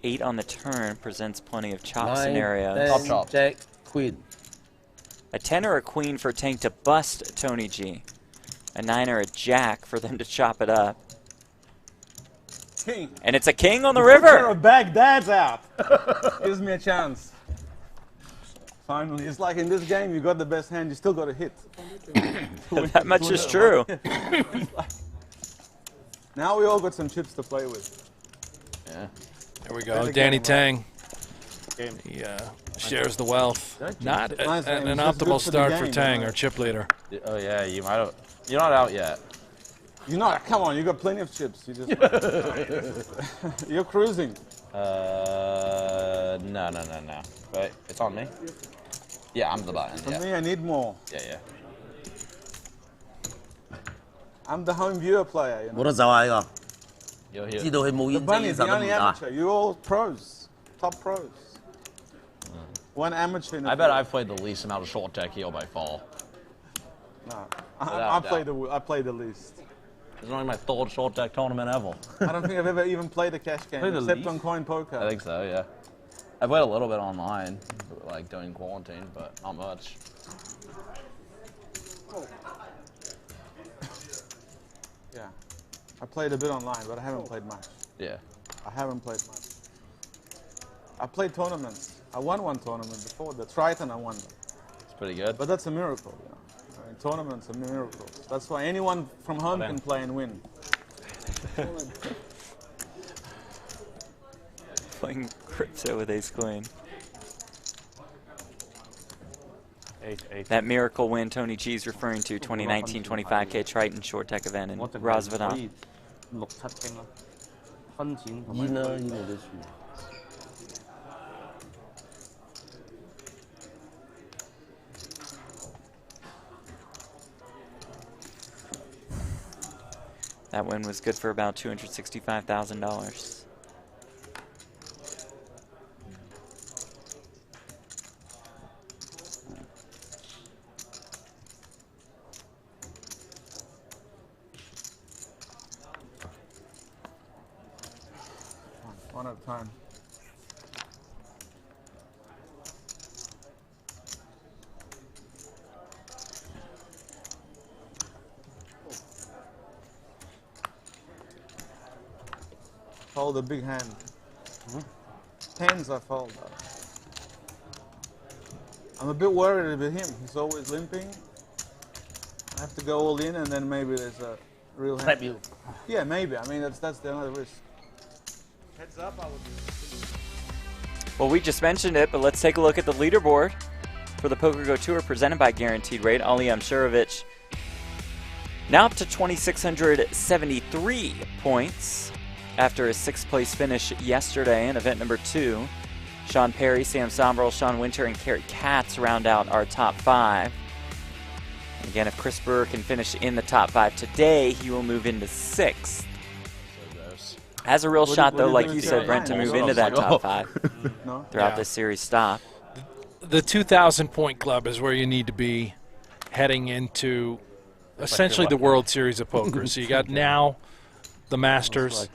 8 on the turn presents plenty of chop 9, scenarios. 10, chop. Jack, queen. A 10 or a queen for Tang to bust Tony G. A 9 or a jack for them to chop it up. King. And it's a king on the Pair river. of Baghdad's out. Gives me a chance. Finally, it's like in this game, you got the best hand, you still got to hit. That much is true. Now we all got some chips to play with. Yeah. There we go. Better Danny game, Tang. He shares the wealth. Not Nice game. an It's just optimal good for the start for game, Tang, right? our chip leader. Oh yeah, you might have. You're not out yet. You know, come on, you got plenty of chips. You just, you're cruising. No. Wait, it's on me. Yeah, I'm the button. For Yeah. me, I need more. Yeah. I'm the home viewer player, you know. 冇得走啊呢 You're 個， here. 知道佢冇 The 煙 bunny 精 is the 實都 only 唔打。 amateur. You all pros, top pros. One amateur. In I bet I've played the least amount of short deck here by far. No, Without I play the least. It's only my third short deck tournament ever. I don't think I've ever even played a cash game Play the except least? on coin poker. I think so. Yeah. I played a little bit online, like during quarantine, but not much. Yeah, I played a bit online, but I haven't played much. Yeah. I haven't played much. I played tournaments. I won one tournament before, the Triton I won. It's pretty good. But that's a miracle, you know. I mean, tournaments are miracles. That's why anyone from home can play and win. Playing crypto with ace queen. 8. That Miracle win Tony G is referring to 2019 25K Triton short deck event in 我淨係可 Rosvadan. 以6、7傾啦，分錢同埋煙啦，煙我都算。 That win was good for about $265,000. One at a time. Fold a big hand. Tens I fold. I'm a bit worried about him. He's always limping. I have to go all in, and then maybe there's a real hand. Trap you. Yeah, maybe. I mean, that's the only risk. Heads up, I would. Well, we just mentioned it, but let's take a look at the leaderboard for the Poker Go Tour presented by Guaranteed Rate. Ali Amshurovich now up to 2,673 points after a 6th place finish yesterday in event number 2. Sean Perry, Sam Sombrell, Sean Winter, and Carrot Katz round out our top 5. Again, if Chris Brewer can finish in the top 5 today, he will move into 6th. Has a real shot, though, like you said, Brent, to move into that top 5 throughout this series stop. The 2,000-point club is where you need to be heading into essentially the World Series of Poker. So you got now the Masters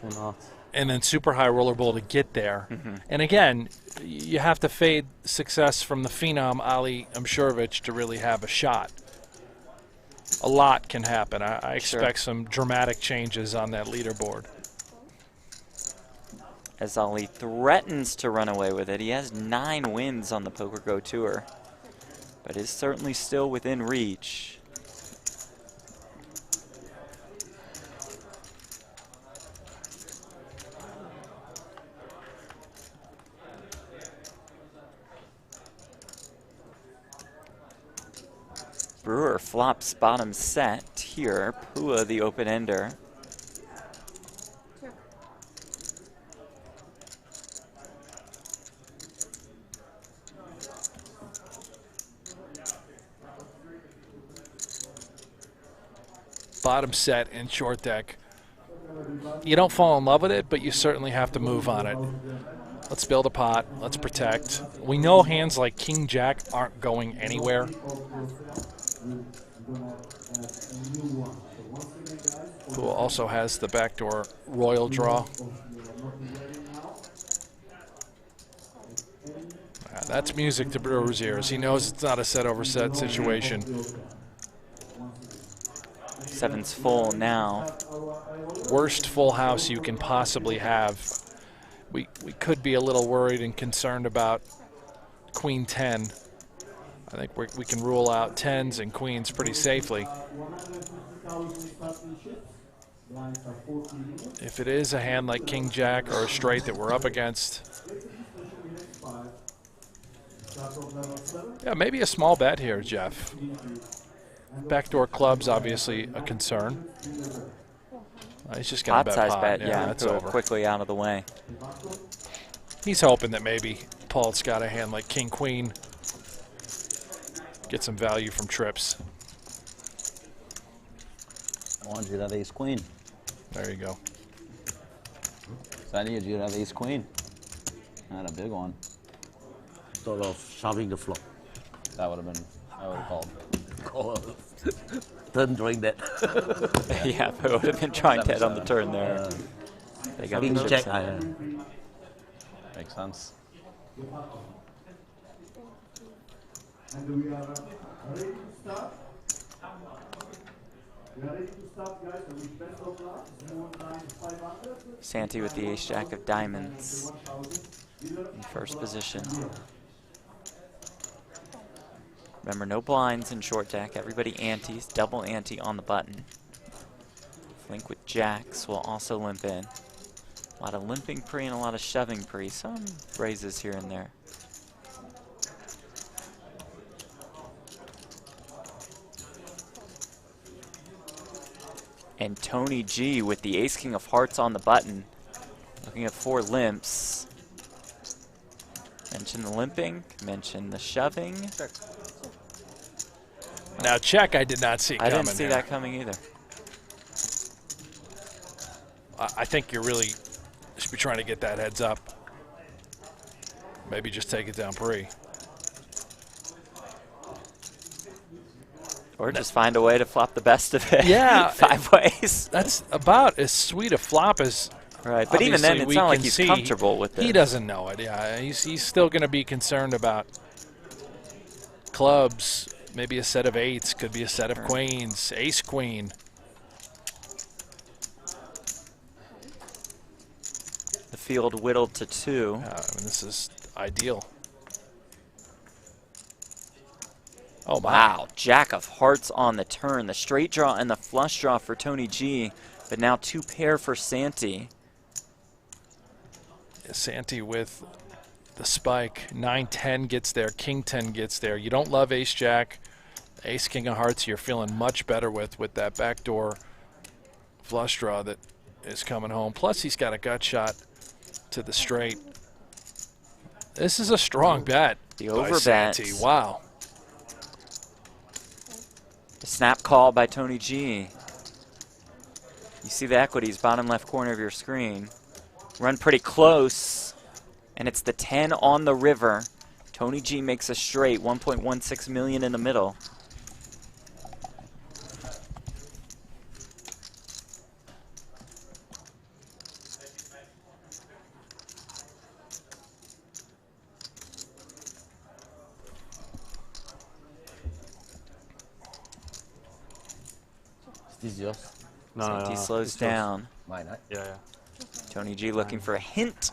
and then Super High Roller Bowl to get there. And again, you have to fade success from the phenom Ali Mshurovich to really have a shot. A lot can happen. I expect some dramatic changes on that leaderboard. As Ali threatens to run away with it. He has 9 wins on the Poker Go Tour, but is certainly still within reach. Brewer flops bottom set here. Phua the open ender. Bottom set in short deck. You don't fall in love with it, but you certainly have to move on it. Let's build a pot. Let's protect. We know hands like King Jack aren't going anywhere. Who also has the backdoor royal draw. That's music to Brewer's ears. He knows it's not a set over set situation. 7's full now. Worst full house you can possibly have. We could be a little worried and concerned about Queen 10. I think we can rule out 10s and queens pretty safely. If it is a hand like King Jack or a straight that we're up against, yeah, maybe a small bet here, Jeff. Backdoor club's obviously a concern. He's just going to bet Pot-size pot. bet, Yeah, that's over. Quickly out of the way. He's hoping that maybe Paul's got a hand like King Queen. Get some value from trips. I want you to have ace queen. There you go. So I needed you to have ace queen. Not a big one. Sort of shoving the flop. That would have been, I would have called. Turn drawing that. Yeah, but would have been trying to head on the turn there. They got King the Jack. chips Makes sense. And we are ready to start. We are ready to start, guys. So with best of luck, 500. Santi with the ace-jack of diamonds in first position. Remember, no blinds in short deck. Everybody antes, double ante on the button. Flink with jacks will also limp in. A lot of limping pre and a lot of shoving pre. Some raises here and there. And Tony G with the ace-king of hearts on the button. Looking at 4 limps. Mention the limping, mention the shoving. Now check, I did not see coming. I didn't see here. that coming either. I think you really should be trying to get that heads up. Maybe just take it down pre. Or just find a way to flop the best of it. Yeah. 5 ways. That's about as sweet a flop as. Right, but even then, it's not like he's see. comfortable with it. He doesn't know it. Yeah, he's still going to be concerned about clubs. Maybe a set of 8s, could be a set of queens, ace queen. The field whittled to 2. I mean, this is ideal. Oh, wow. Jack of hearts on the turn. The straight draw and the flush draw for Tony G, but now 2 pair for Santi. Santi with the spike. 9-10 gets there. King 10 gets there. You don't love ace jack. Ace king of hearts you're feeling much better with that backdoor flush draw that is coming home. Plus he's got a gut shot to the straight. This is a strong bet. The by over bet. Santi. Wow. Snap call by Tony G. You see the equities, bottom left corner of your screen. Run pretty close, and it's the 10 on the river. Tony G makes a straight, 1.16 million in the middle. Is this yours? Santi slows down. Mine, right? Yeah, yeah. Tony G looking for a hint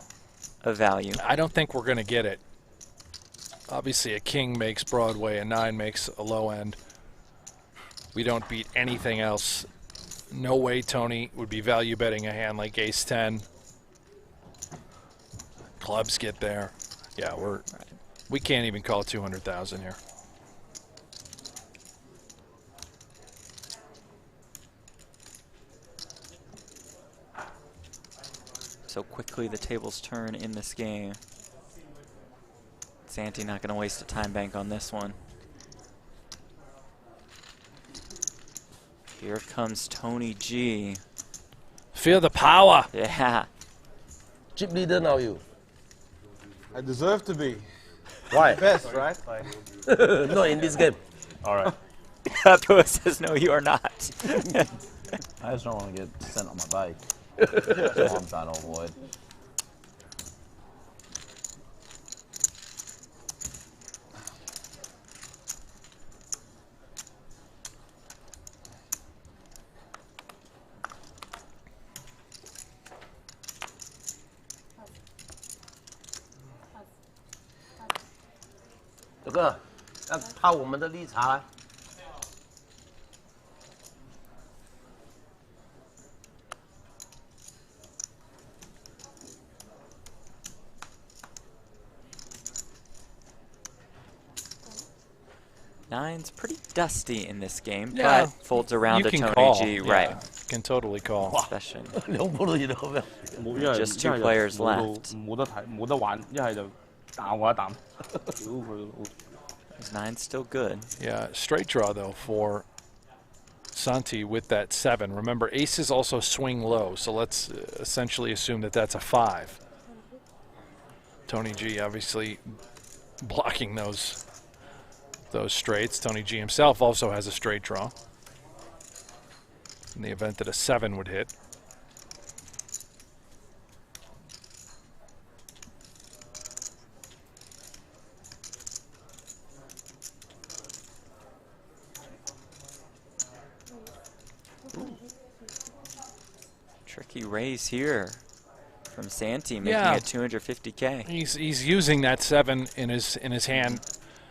of value. I don't think we're going to get it. Obviously, a king makes Broadway, a 9 makes a low end. We don't beat anything else. No way Tony would be value betting a hand like ace-10. Clubs get there. Yeah, we can't even call 200,000 here. So quickly the tables turn in this game. Santi not going to waste a time bank on this one. Here comes Tony G. Feel the power. Yeah. Chip leader now, you. I deserve to be. Why? Best, right? No, in this game. All right. Phua says, no, you are not. I just don't want to get sent on my bike. That's all I'm trying to avoid. Được rồi, đang泡我们的绿茶。Nine's pretty dusty in this game, Yeah. but folds around You to can Tony call. G. Yeah, Right. can totally call. Session. 兩鋪都見到咩？ Just two players left. 冇得睇，冇得玩，一係就彈我一啖。屌佢老！ Is nine still good? Yeah, straight draw though for Santi with that 7. Remember, aces also swing low, so let's essentially assume that that's a 5. Tony G obviously blocking those straights. Tony G himself also has a straight draw in the event that a 7 would hit. Tricky raise here from Santi, making Yeah. it 250K. He's using that 7 in his hand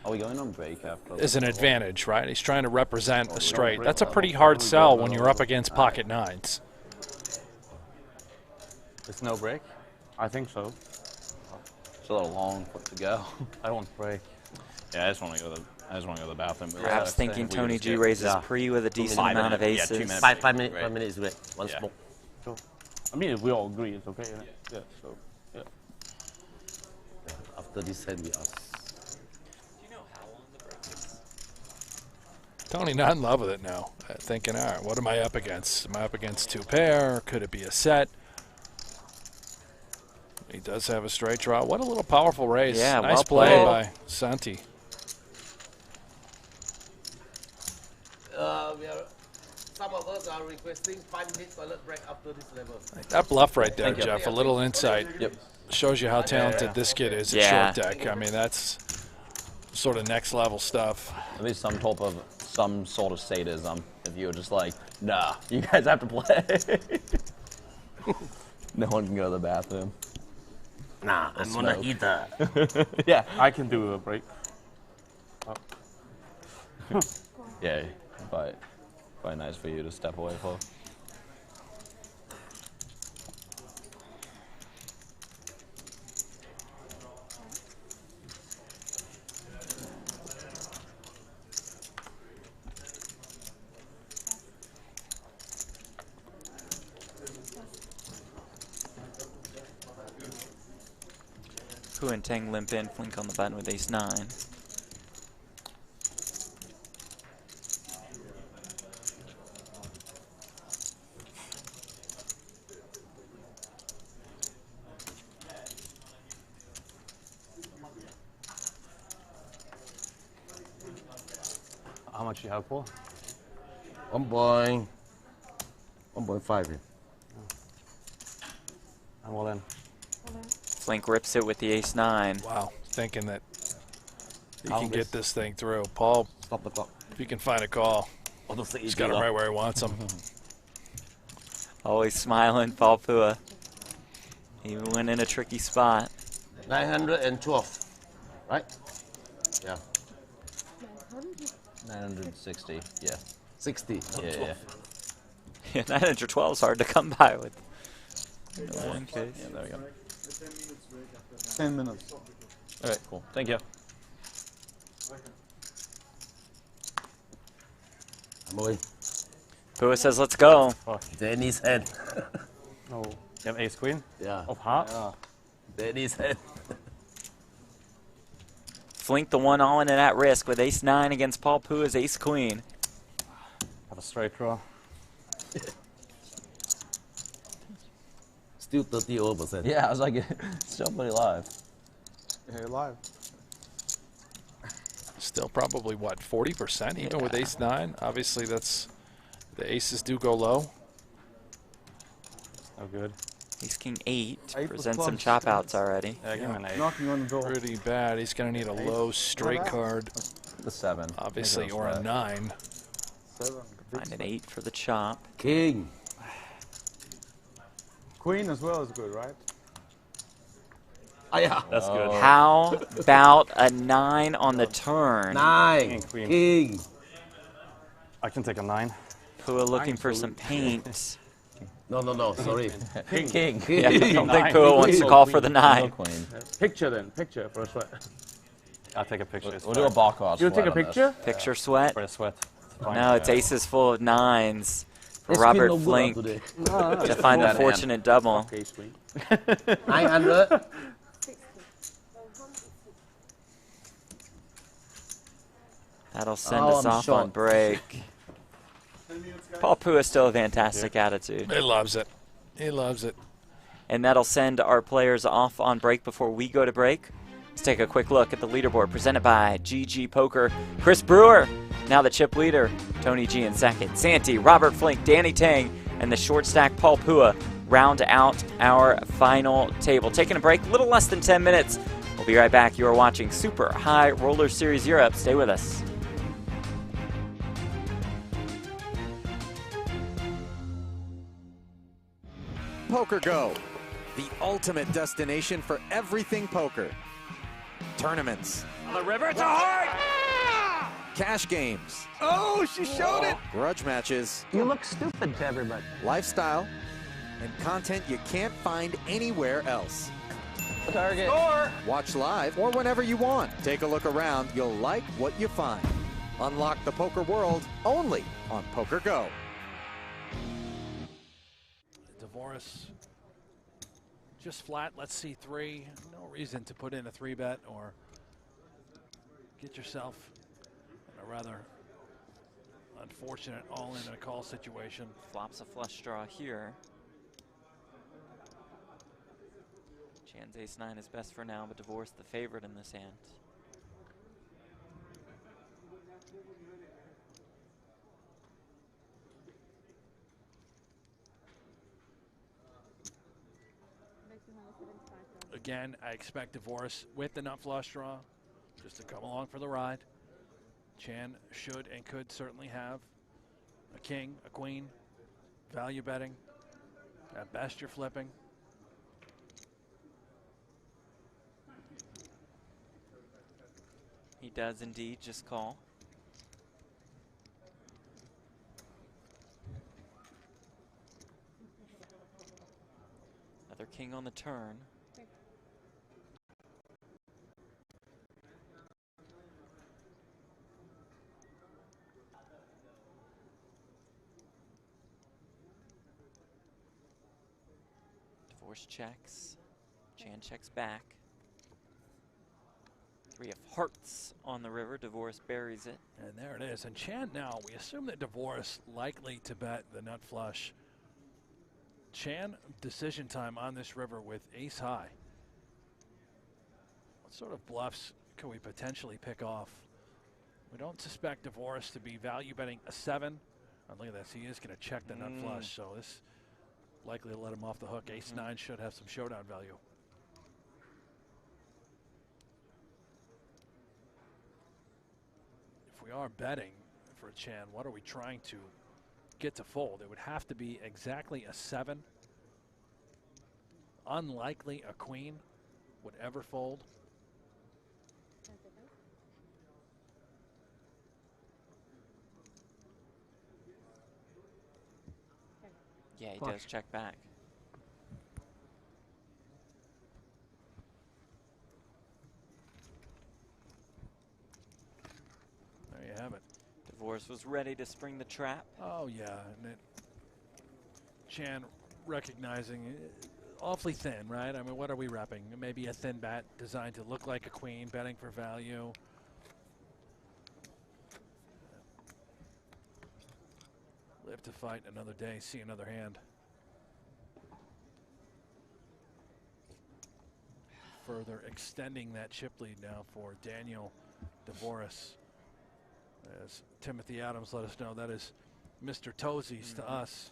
Are we going on break after? as an advantage, right? He's trying to represent a straight. That's a pretty hard sell when you're up against pocket 9s. It's no break? I think so. It's a little long to go. I won't break. Yeah, I just want to go to the bathroom. Perhaps thinking We Tony just G get- raises yeah. pre with a decent 5 amount of minutes. Yeah, 2 aces. minutes. 5 minutes, Right. 5 minutes is great. One Yeah. smoke. I mean, if we all agree, it's okay. Isn't it? Yeah. So yeah. After this hand, we ask. Tony not in love with it now. Thinking, all right, what am I up against? Am I up against 2 pair? Could it be a set? He does have a straight draw. What a little powerful raise. Yeah, nice well play played. by Santi. Some of us are requesting 5 minutes toilet break after this level. That bluff right there, Thank you. Jeff, a little insight. Yep. Shows you how talented this kid is at Yeah. short deck. I mean, that's sort of next level stuff. At least some sort of sadism. If you were just like, nah, you guys have to play. No one can go to the bathroom. Nah, I'm gonna smoke. eat that. Yeah. I can do a break. Yeah, but quite nice for you to step away for. Phua and Tang limp in, flink on the button with ace 9. much you have, Paul? 1.5 here. I'm all in. Flink rips it with the ace-9. Wow, thinking that he I'll can get miss. this thing through. Paul, Stop the clock. if he can find a call, he's got him right where he wants him. Always smiling, Paul Phua. He went in a tricky spot. 912, right? Yeah. 960. Yeah. 60. Yeah. Yeah, 912 is hard to come by with. In one case. Yeah. There we go. 10 minutes. All right. Cool. Thank you. I'm away. Phua says, let's go. Danny's head. No. You have ace queen? Yeah. Of hearts? Danny's head. Flink the one all in and at risk with ace-9 against Paul Pua's ace-queen. Have a straight draw. Still 30%. Yeah, I was like, still pretty live. Yeah, you're live. Still probably, what, 40% even with ace-9? Obviously, that's the aces do go low. Oh, good. Ace-king 8 Eight presents was some clubs. chop-outs already. Yeah, give him an 8. Knocking on the door. Pretty bad. He's going to need a low straight card, The 7. obviously, or a 9. 7. Find an 8 for the chop. King. Queen as well is good, right? Ah, yeah. That's good. How about a 9 on the turn? 9. Queen. King. I can take a 9. Phua looking for some paint. No, sorry. King. Yeah, I don't think Nine. Phua wants to call for the No 9. queen. Picture then. Picture for a sweat. I'll take a picture. It's We'll do a ball card. You take a picture? Picture sweat. for a sweat. It's fine. No, it's aces full of 9s for This Robert queen no good Flink today. to find the That hand. fortunate double. Okay, sweet. 900. That'll send Oh, us I'm off short. on break. Paul Phua still a fantastic attitude. He loves it. He loves it. And that'll send our players off on break before we go to break. Let's take a quick look at the leaderboard presented by GG Poker. Chris Brewer, now the chip leader. Tony G in second. Santi, Robert Flink, Danny Tang, and the short stack Paul Phua round out our final table. Taking a break, a little less than 10 minutes. We'll be right back. You are watching Super High Roller Series Europe. Stay with us. Poker Go, the ultimate destination for everything poker. Tournaments. On the river, it's a heart! Cash games. Oh, she showed it. Grudge matches. You look stupid to everybody. Lifestyle. And content you can't find anywhere else. Target. Watch live or whenever you want. Take a look around. You'll like what you find. Unlock the poker world only on Poker Go. Divorce. Just flat. Let's see 3. No reason to put in a 3-bet or get yourself in a rather unfortunate all-in and a call situation. Flops a flush draw here. Chan's ace-9 is best for now, but Divorce the favorite in this hand. Again, I expect Divorce with the nut flush draw just to come along for the ride. Chan should and could certainly have a king, a queen, value betting. At best, you're flipping. He does indeed just call. Another king on the turn. Divorce checks. Chan checks back. 3 of hearts on the river. Divorce buries it. And there it is. And Chan now, we assume that Divorce likely to bet the nut flush. Chan decision time on this river with ace high. What sort of bluffs could we potentially pick off We don't suspect Dvoris to be value betting a 7. And look at this. He is going to check the nut flush, so this likely to let him off the hook. Ace-9 should have some showdown value. If we are betting for Chan, what are we trying to get to fold? It would have to be exactly a 7. Unlikely a queen would ever fold. Yeah, he does check back. There you have it. Dvoris was ready to spring the trap. Oh, yeah. And Chan recognizing awfully thin, right? I mean, what are we repping? Maybe a thin bet designed to look like a queen, betting for value. Live to fight another day, see another hand. Further extending that chip lead now for Daniel Dvoris. As Timothy Adams let us know, that is Mr. Toesies to us.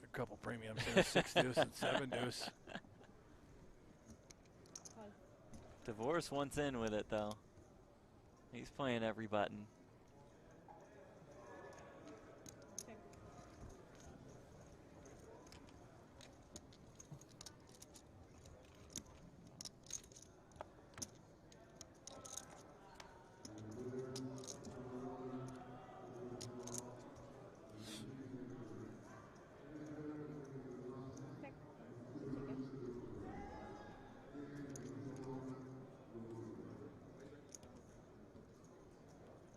A couple premiums here, 6 deuce and 7 deuce. Dvoris wants in with it, though. He's playing every button.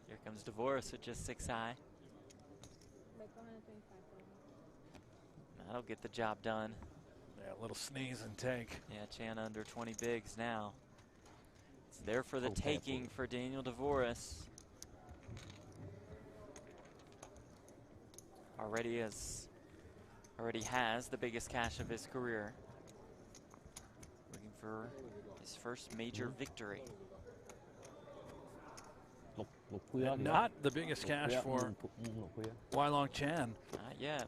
Here comes Dvoris with just 6 high. That'll get the job done. Yeah, a little sneeze and take. Yeah, Chan under 20 bigs now. It's there for the taking for Daniel Dvoris. Already has the biggest cash of his career. Looking for his first major victory. And not the biggest cash for Weilong Chan. Not yet.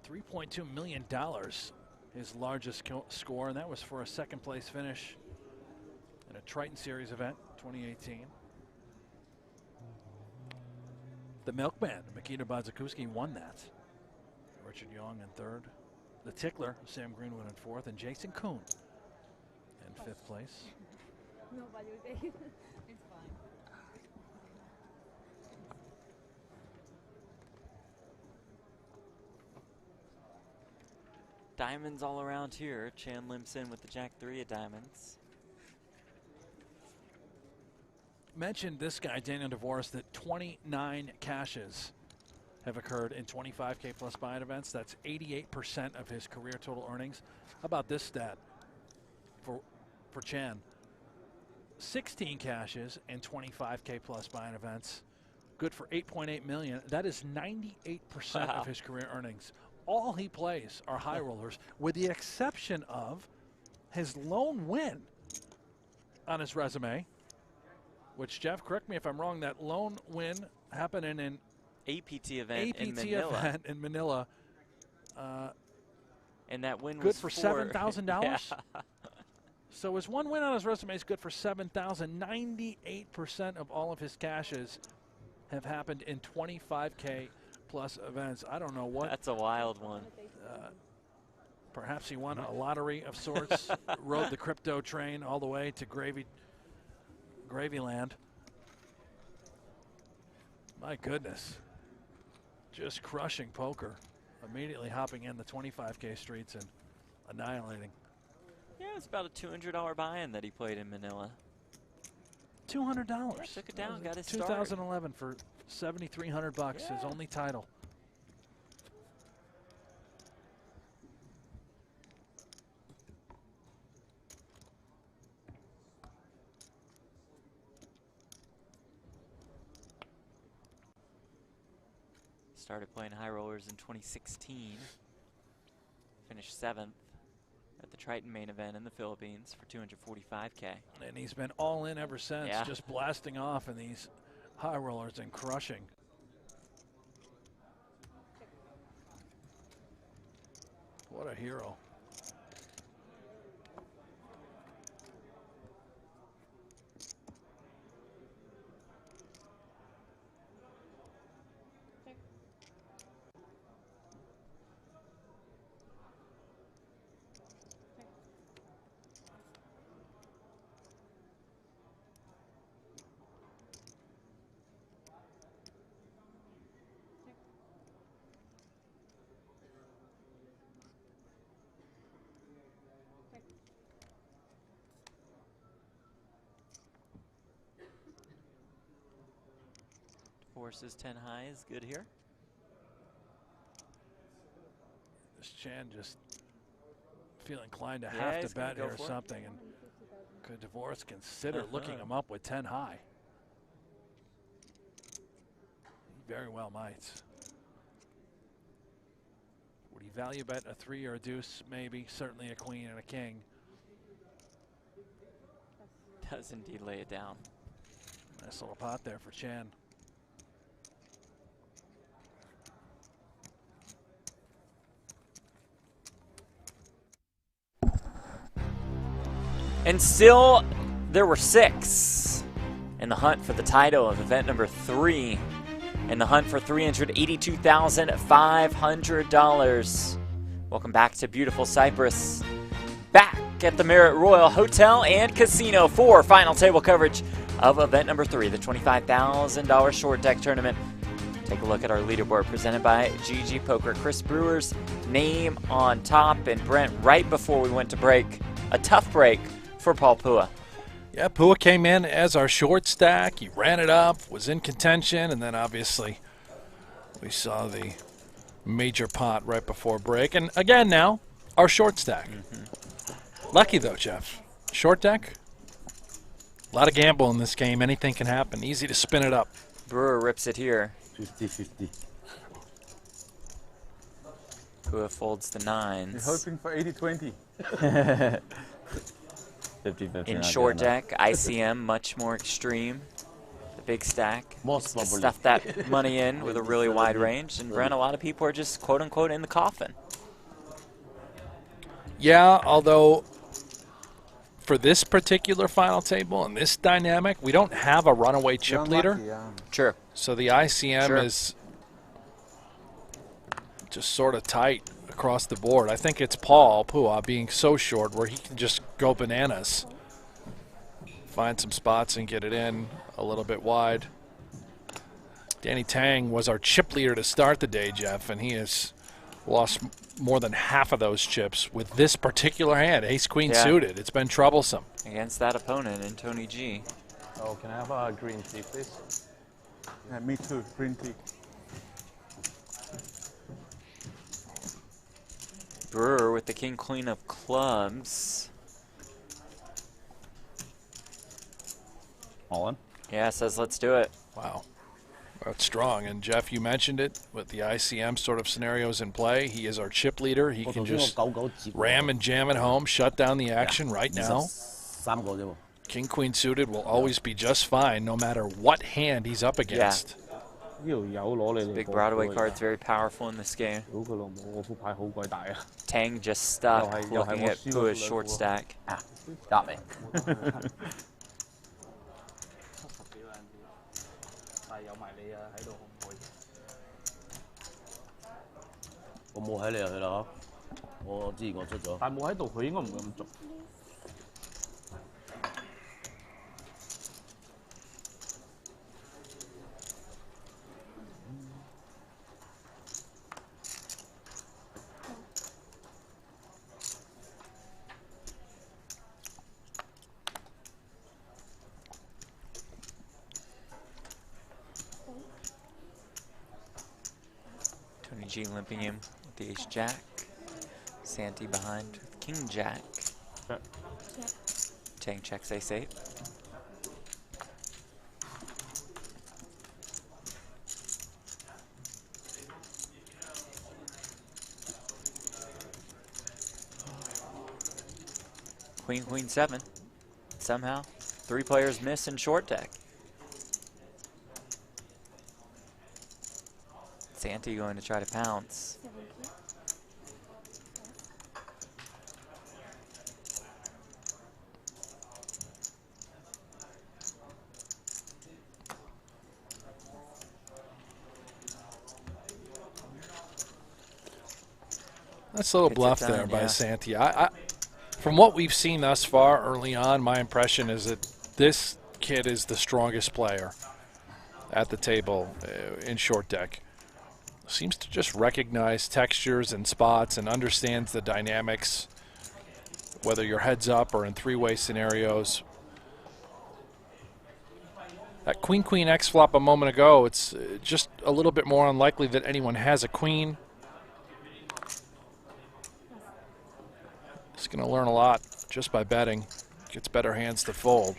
$3.2 million, his largest score, and that was for a second place finish in a Triton Series event, 2018. The Milkman, Mikita Badzakuski, won that. Richard Young in third. The Tickler, Sam Greenwood in fourth, and Jason Kuhn in fifth place. Nobody will take it. It's fine. Diamonds all around here. Chan limps in with the Jack-3 of diamonds. Mentioned this guy, Daniel Dvoris, that 29 cashes have occurred in 25K plus buy-in events. That's 88% of his career total earnings. How about this stat for Chan? 16 cashes in 25K plus buy-in events. Good for $8.8 million. That is 98% of his career earnings. All he plays are high rollers, with the exception of his lone win on his resume, which, Jeff, correct me if I'm wrong, that lone win happened in an APT event in Manila. And that win good was for $7,000. Yeah. So his one win on his resume is good for $7,000. 98% of all of his cashes have happened in 25K plus events. I don't know what. That's a wild one. Perhaps he won a lottery of sorts, rode the crypto train all the way to Gravyland. My goodness. Just crushing poker. Immediately hopping in the 25K streets and annihilating. Yeah, it's about a $200 buy-in that he played in Manila. $200. Yeah, took it down, got his 2011 for $7,300, his only title. Started playing high rollers in 2016. Finished 7th. At the Triton main event in the Philippines for $245K. And he's been all in ever since, Yeah. just blasting off in these high rollers and crushing. What a hero. Forces 10 high is good here. This Chan just feel inclined to Yeah, have he's to gonna bet go here or for it. something. And could Divorce consider looking him up with 10 high? He very well might. Would he value bet a 3 or a deuce? Maybe. Certainly a queen and a king. Does indeed lay it down. Nice little pot there for Chan. And still, there were 6 in the hunt for the title of event number 3. In the hunt for $382,500. Welcome back to beautiful Cyprus. Back at the Marriott Royal Hotel and Casino for final table coverage of event number 3, the $25,000 short deck tournament. Take a look at our leaderboard presented by GG Poker. Chris Brewer's name on top, and Brent right before we went to break. A tough break for Paul Phua. Yeah, Phua came in as our short stack. He ran it up, was in contention, and then obviously we saw the major pot right before break. And again now, our short stack. Lucky though, Jeff. Short deck, a lot of gamble in this game. Anything can happen. Easy to spin it up. Brewer rips it here. 50-50. Phua folds the 9s. You're hoping for 80-20. 50-50. In not short good enough. deck, ICM much more extreme. The big stack. Most Just probably. stuff that money in with a really wide range. And Brent, a lot of people are just quote unquote in the coffin. Yeah, although for this particular final table and this dynamic, we don't have a runaway chip leader. Sure. So the ICM Sure. is just sort of tight across the board. I think it's Paul Phua being so short where he can just go bananas. Find some spots and get it in a little bit wide. Danny Tang was our chip leader to start the day, Jeff, and he has lost more than half of those chips with this particular hand, ace-queen suited. It's been troublesome. Against that opponent in Tony G. Oh, can I have a green tea, please? Yeah, me too. Green tea. Brewer with the king-queen of clubs. All in? Yeah, says let's do it. Wow. That's strong. And Jeff, you mentioned it with the ICM sort of scenarios in play. He is our chip leader. He can just ram and jam it home, shut down the action right now. King queen suited will always be just fine no matter what hand he's up against. This big Broadway card's very powerful in this game. Tang just stuck looking at Phua's short stack. Got me. 有埋你啊喺度可唔可以？我冇喺你入去啦，我之前我出咗。但冇喺度，佢應該唔會咁做。Tony G limping him with the ace jack. Santi behind with king jack. Tang checks ace 8. Queen, queen, 7. Somehow, 3 players miss in short deck. Santi going to try to pounce. That's a little bluff there by Santi. From what we've seen thus far early on, my impression is that this kid is the strongest player at the table in short deck. Seems to just recognize textures and spots and understands the dynamics, whether you're heads up or in 3-way scenarios. That queen X flop a moment ago, it's just a little bit more unlikely that anyone has a queen. He's going to learn a lot just by betting. Gets better hands to fold.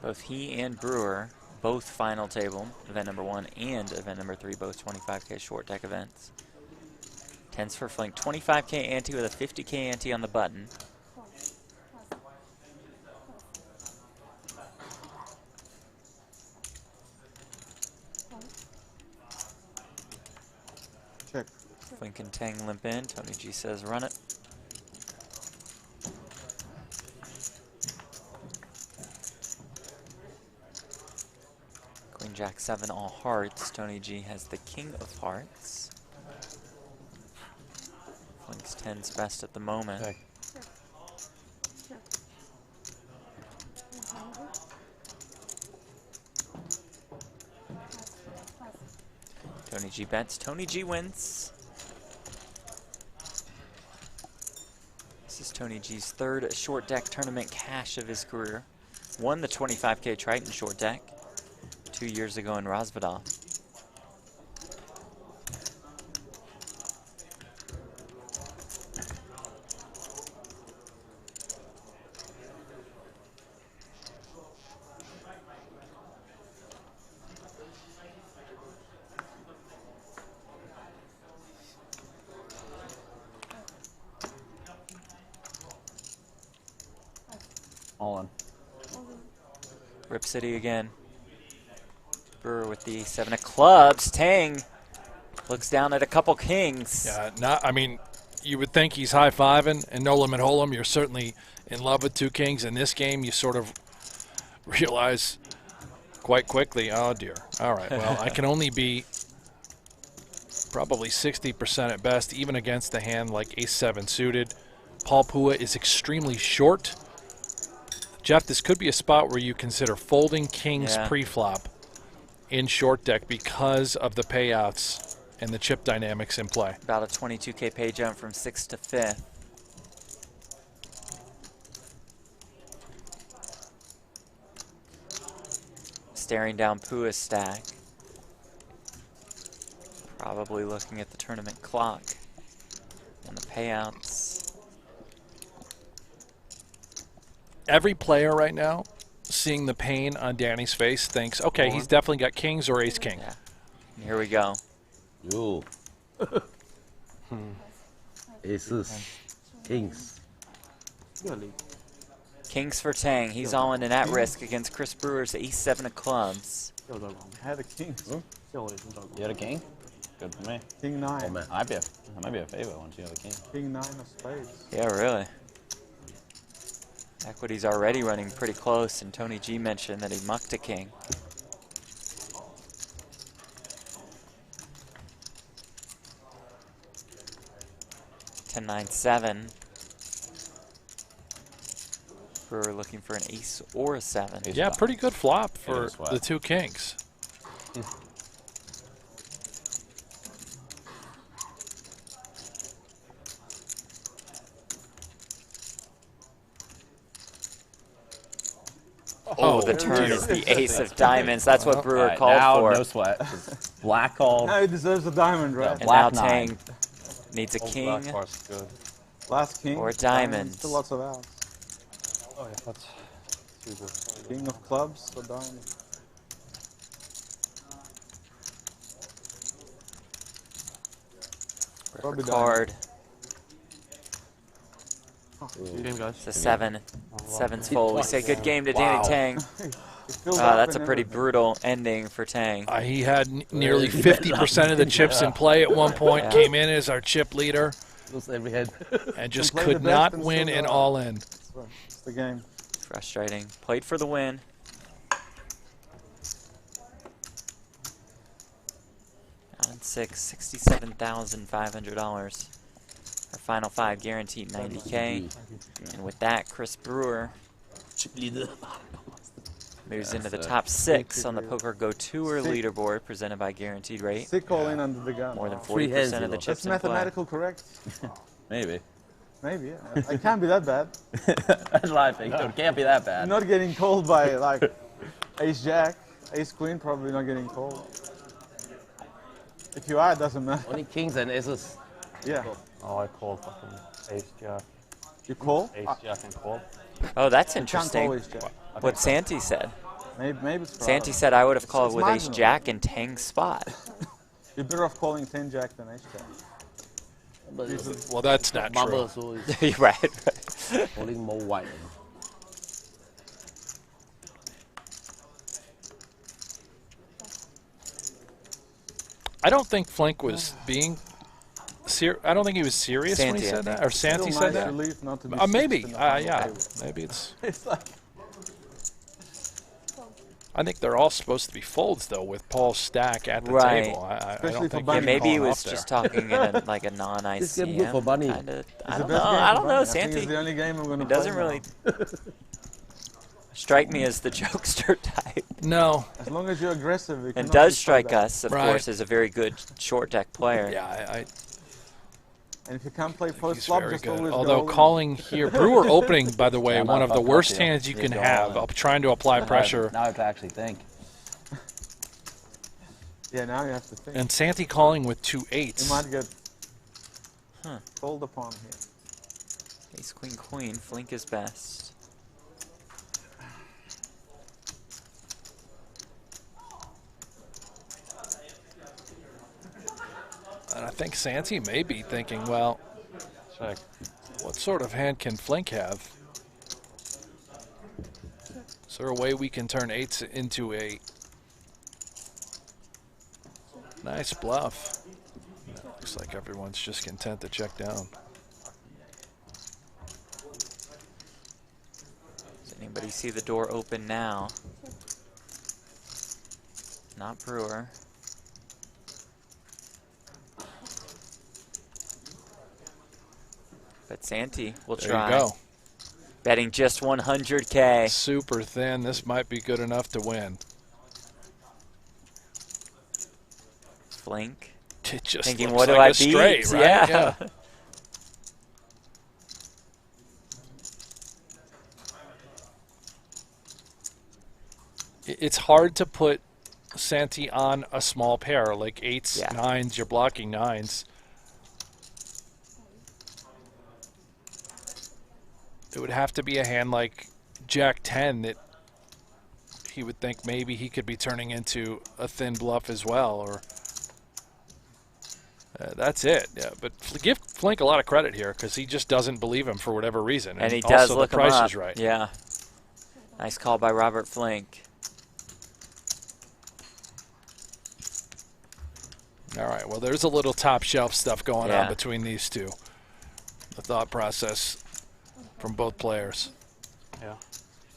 Both he and Brewer, both final table, event number 1 and event number 3, both 25K short deck events. 10s for Flink, 25K ante with a 50K ante on the button. Check. Flink and Tang limp in. Tony G says run it. Queen Jack 7 all hearts. Tony G has the king of hearts. Flink's 10's best at the moment. Okay. Tony G bets. Tony G wins. This is Tony G's 3rd short deck tournament cash of his career. Won the 25K Triton short deck 2 years ago in Rosvadov. All in. Rip City again. Brewer with the 7 of clubs. Tang looks down at a couple kings. Yeah, I mean, you would think he's high-fiving, and no limit hold'em. You're certainly in love with 2 kings. In this game, you sort of realize quite quickly, oh dear. All right, well, I can only be probably 60% at best, even against a hand like Ace-7 suited. Paul Phua is extremely short. Jeff, this could be a spot where you consider folding kings pre-flop in short deck because of the payouts and the chip dynamics in play. About a 22K pay jump from 6th to 5th. Staring down Phua's stack. Probably looking at the tournament clock and the payouts. Every player right now, seeing the pain on Danny's face, thinks, okay, he's definitely got kings or ace-king. Yeah. Here we go. Ooh. Aces. Kings. Kings for Tang. He's all in and at risk against Chris Brewer's Ace-7 of clubs. I had a king. You had a king? Good for me. King 9. Oh, man. I might be a favorite once you have a king. King 9 of spades. Yeah, really. Equity's already running pretty close, and Tony G mentioned that he mucked a king. Ten, 9, 7. Brewer looking for an ace or a 7. Yeah, pretty good flop for the 2 kings. Oh, the turn is the ace of diamonds. That's what Brewer called now, for. No sweat. Black call. Now he deserves a diamond, right? And now Tang needs a king Good. Last king. or a diamond. Still lots of outs. Oh, yeah, that's King of clubs or diamond. Card. Good game, guys. It's a 7. Seven's full. We say good game to Wow. Danny Tang. That's a pretty brutal ending for Tang. He had nearly 50% of the chips in play at one point, came in as our chip leader, and just could not win an all-in. It's the game. Frustrating. Played for the win. Down 6, $67,500. Our final 5 guaranteed $90K. And with that, Chris Brewer moves into the top 6 on the Poker Go Tour leaderboard presented by Guaranteed Rate. Sick all in under the gun. More than 40% of the chips That's in play. mathematical correct? Maybe. Maybe, yeah. It can't be that bad. That's what I think. It can't be that bad. You're not getting called by, like, ace-jack. Ace-queen, probably not getting called. If you are, it doesn't matter. Only kings and aces. Yeah. Oh, I called fucking ace-jack. You call? Ace-jack and call. Oh, that's You can't interesting. call ace-jack. What Santi said. Maybe it's Santi said I would have called it's with marginal. ace-jack and Tang's spot. You're better off calling 10-jack than ace-jack. Well, that's not true. So You're right. calling more white. I don't think Flink was being I don't think he was serious when he Santi, I said that. think. Or Santi Still said nice that. relief not to be Maybe. sixth in the final Yeah. table. Maybe it's. It's like, I think they're all supposed to be folds though, with Paul's stack at the Right. table. I Especially don't for think. Bunny Yeah, maybe he Paul was off there. just talking in a, like a non-ICM. This game good for Bunny. Kinda, I the don't best know. game I for don't know, Bunny. I think Santi. it's the only game I'm going to It play doesn't now. really strike me as the jokester type. No. As long as you're aggressive, you And cannot does be so strike bad. us, of Right. course, as a very good short deck player. Yeah, And if you can't play he's post flop, very just good. always Although go calling here, Brewer opening, by the way, Yeah, I'm one not of the fucking worst with you. hands you He's can going have. in. Up trying to apply pressure. Now I have to actually think. Yeah, now you have to think. And Santi calling with 2 You 8s. might get called upon here. Ace, queen, queen. Flink is best. And I think Santi may be thinking, well, Check. what sort of hand can Flink have? Is there a way we can turn 8s into a nice bluff? Looks like everyone's just content to check down. Does anybody see the door open now? Not Brewer. But Santi will There try. you go. Betting just 100K. Super thin. This might be good enough to win. Flink. It just Thinking, looks what do like I a straight, beat? right? Yeah. It's hard to put Santi on a small pair, like 8s, Yeah. 9s, you're blocking 9s. It would have to be a hand like Jack 10 that he would think maybe he could be turning into a thin bluff as well, or that's it. Yeah, but give Flink a lot of credit here because he just doesn't believe him for whatever reason. And he also does the look him price up. is right. Yeah. Nice call by Robert Flink. All right, well, there's a little top shelf stuff going on Yeah. between these two. The thought process from both players. Yeah.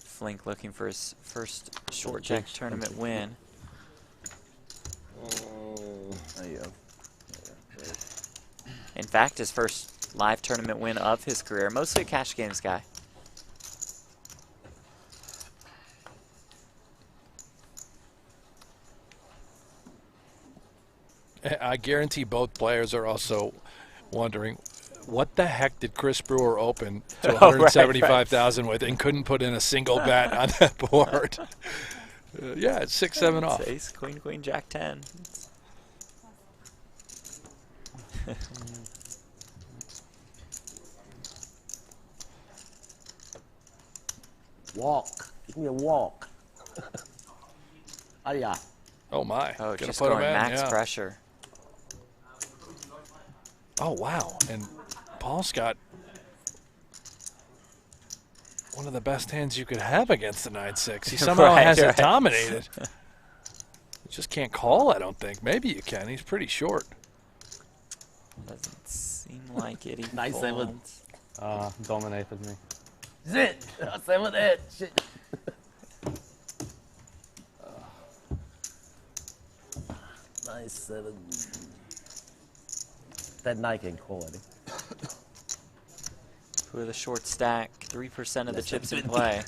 Flink looking for his first short jack tournament win. There you go. In fact, his first live tournament win of his career. Mostly a cash games guy. I guarantee both players are also wondering, what the heck did Chris Brewer open to 175,000 with and couldn't put in a single bet on that board? Yeah, it's 6-7 off. It's ace, queen, queen, jack 10. Walk. Give me a walk. Oh, yeah. Oh, my. Oh, Gonna just put him going in, max yeah. pressure. Oh, wow. And Paul's got one of the best hands you could have against the 9-6. He somehow has it dominated. You just can't call, I don't think. Maybe you can. He's pretty short. Doesn't seem like it. He 9-7. Dominated me. Shit! 7-8. Shit. Nice 7. That 9 can call, I think. With a short stack, 3% of the chips in play.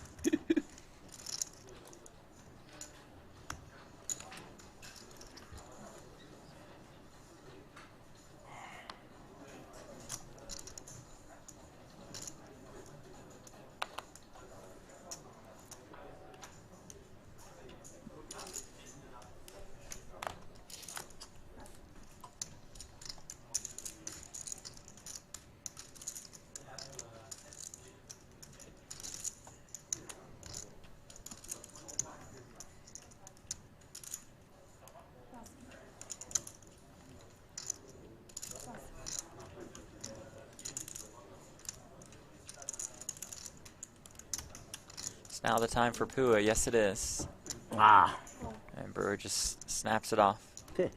Now the time for Phua. Yes, it is. Ah. And Brewer just snaps it off. Okay.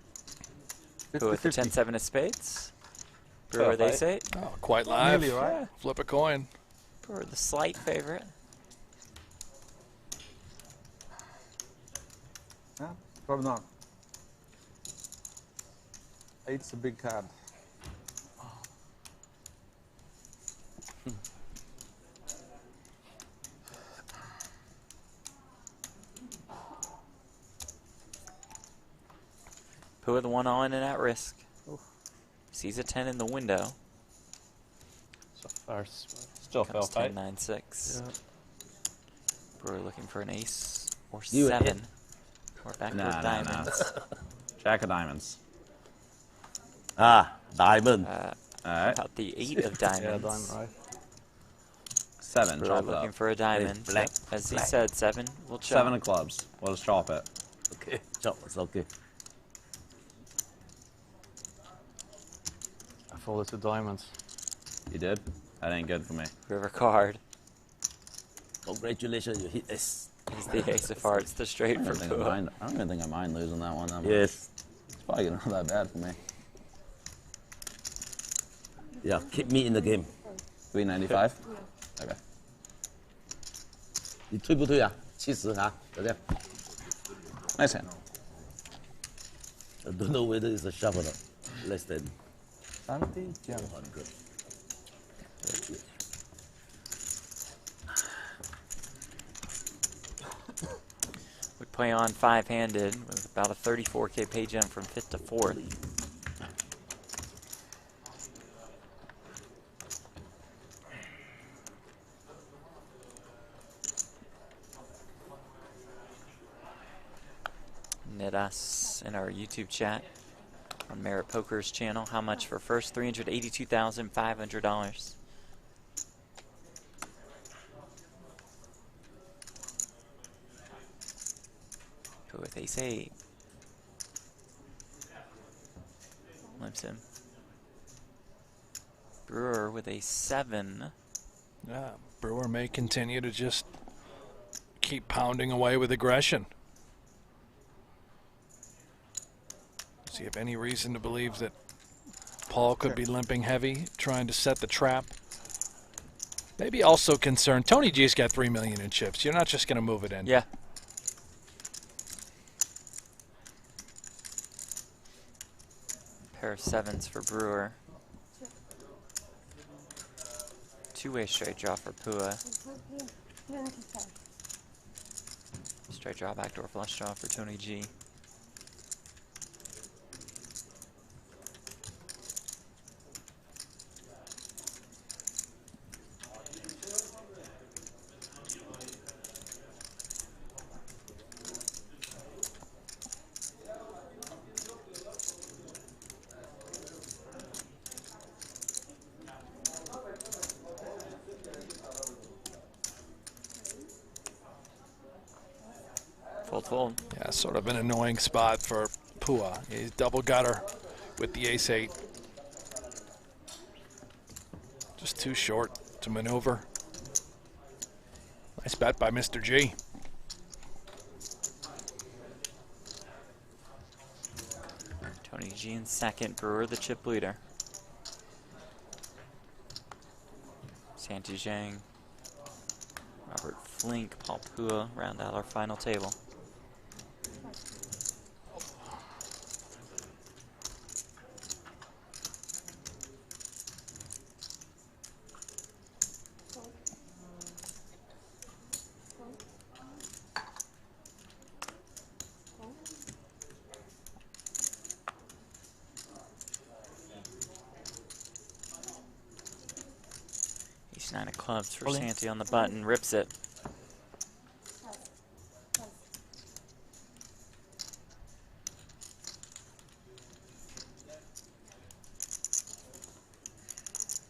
Phua with the 10-7 of spades. Brewer with ace-8. Oh, quite live. Nearly, right? Yeah. Flip a coin. Brewer the slight favorite. Yeah, probably not. 8's a big card. Phua the 1-all in and at risk. Sees a 10 in the window. So first. Still fell tight. 10-9-6. Yeah. Brewer looking for an ace or You 7. Or backward Nah, diamonds. Jack of diamonds. Ah, diamond. Alright. About the 8 of Yeah, diamonds. diamond, right? 7. Brewer Chop it looking up. for a diamond. Black, As he black. said, 7 will chop. 7 of clubs. We'll just chop it. Okay, chop, it's okay. I folded to diamonds. You did? That ain't good for me. River card. Congratulations, you hit S. Is the ace of hearts, the straight for Phua. I don't even think I mind losing that one. That much. Yes. It's probably not that bad for me. Yeah, keep me in the game. 395? Okay. 你退不退啊？70啊，就这样。 Nice hand. I don't know whether it's a shove or not. Less than 70? Yeah. 100. We play on 5-handed with about a 34K pay jump from 5th to 4th. Knit us in our YouTube chat on Merit Poker's channel. How much for first? $382,500. With ace-8. Limps him. Brewer with a 7. Yeah, Brewer may continue to just keep pounding away with aggression. Does he have any reason to believe that Paul could be limping heavy, trying to set the trap? Maybe also concerned. Tony G's got $3 million in chips. You're not just going to move it in. Yeah. Pair of 7s for Brewer. Two-way straight draw for Phua. Straight draw, backdoor flush draw for Tony G. Fold. Yeah, sort of an annoying spot for Phua. He's double gutter with the ace-8. Just too short to maneuver. Nice bet by Mr. G. Tony G in second, Brewer the chip leader. Santi Zhang, Robert Flink, Paul Phua round out our final table. Ace 9 of clubs for Santi on the button, rips it.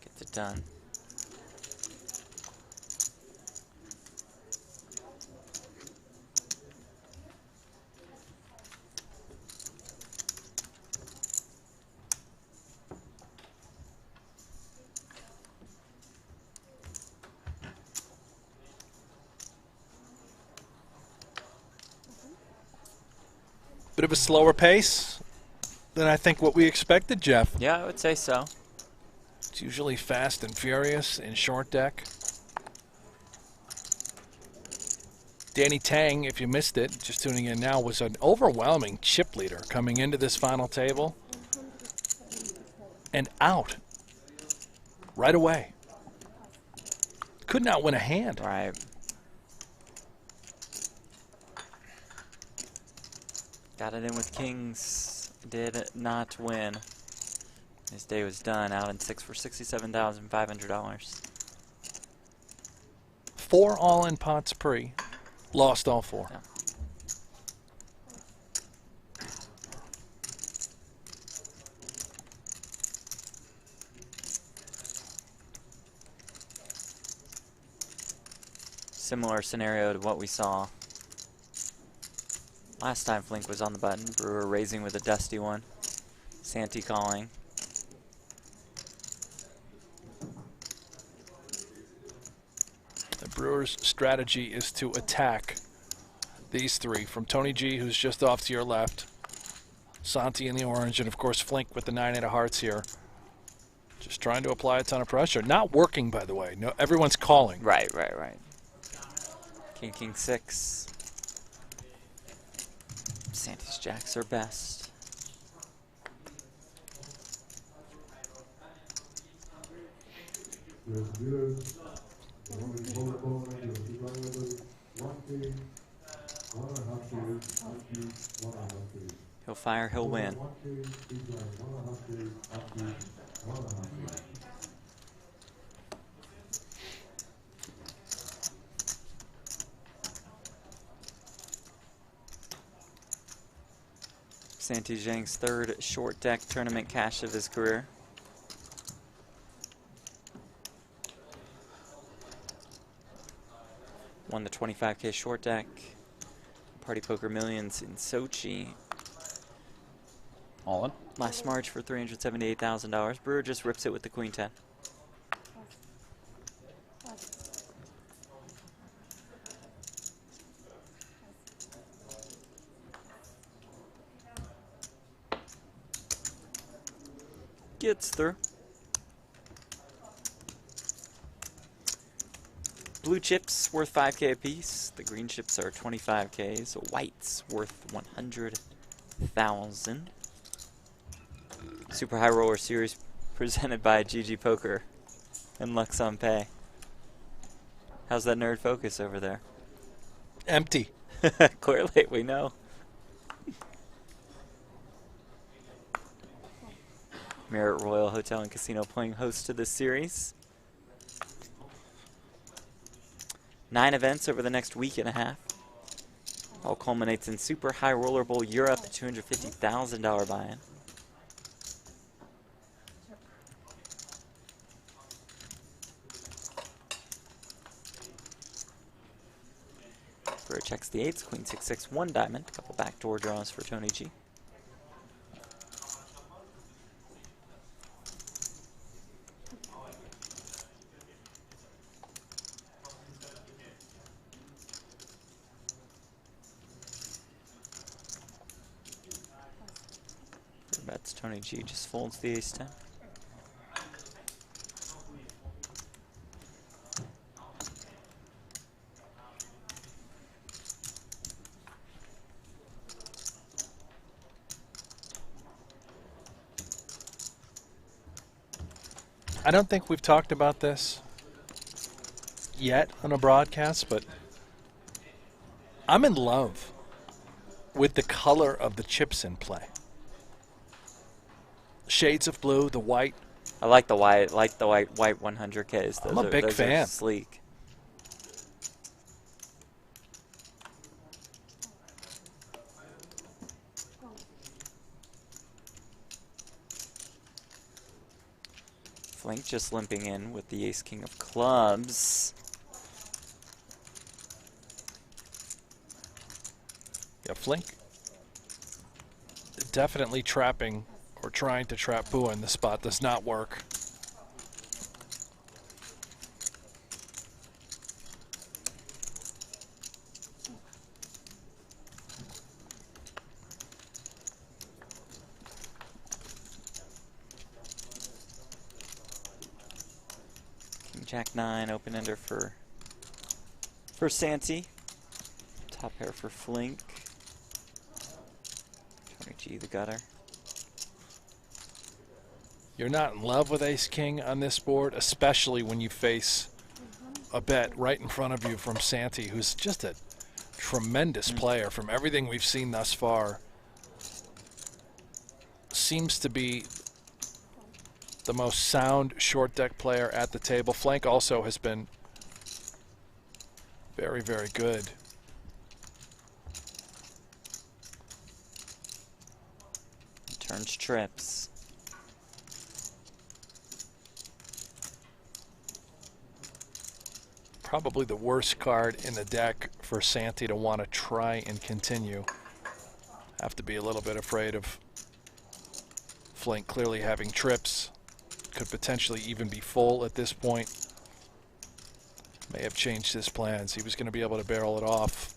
Gets it done. Bit of a slower pace than I think what we expected, Jeff. Yeah, I would say so. It's usually fast and furious in short deck. Danny Tang, if you missed it, just tuning in now, was an overwhelming chip leader coming into this final table. And out right away. Could not win a hand. Right. Got it in with kings, did not win. His day was done, out in 6 for $67,500. 4 all-in pots pre, lost all 4. Yeah. Similar scenario to what we saw last time Flink was on the button. Brewer raising with a dusty one. Santi calling. The Brewers' strategy is to attack these three, from Tony G, who's just off to your left, Santi in the orange, and of course Flink with the 9-8 of hearts here. Just trying to apply a ton of pressure. Not working, by the way. No, everyone's calling. Right. King, king, 6. Santi's jacks are best. He'll fire, he'll win. Santi Zhang's third short deck tournament cash of his career. Won the 25K short deck. Party Poker Millions in Sochi. All in. Last March for $378,000. Brewer just rips it with the Queen 10. Gets through. Blue chips worth 5K apiece. The green chips are 25K. So whites worth 100,000. Super High Roller Series presented by GG Poker and Lux on Pay. How's that nerd focus over there? Empty. Clearly, we know. Marriott Royal Hotel and Casino playing host to this series. 9 events over the next week and a half. All culminates in Super High Roller Bowl Europe, $250,000 buy-in. Brewer checks the 8s, Queen 6-6, 1 diamond. Couple backdoor draws for Tony G. Bets Tony G just folds the ace-10. I don't think we've talked about this yet on a broadcast, but I'm in love with the color of the chips in play. Shades of blue, the white. I like the white. Like the white 100Ks. I'm a big fan. Are sleek. Flink just limping in with the ace-king of clubs. Yeah, Flink definitely trapping or trying to trap Phua in the spot. Does not work. Jack 9, open ender for Santi. Top pair for Flink. Tony G, the gutter. You're not in love with ace-king on this board, especially when you face a bet right in front of you from Santi, who's just a tremendous player from everything we've seen thus far. Seems to be the most sound short deck player at the table. Flank also has been very, very good. Turns trips. Probably the worst card in the deck for Santi to want to try and continue. Have to be a little bit afraid of Flink clearly having trips. Could potentially even be full at this point. May have changed his plans. He was going to be able to barrel it off,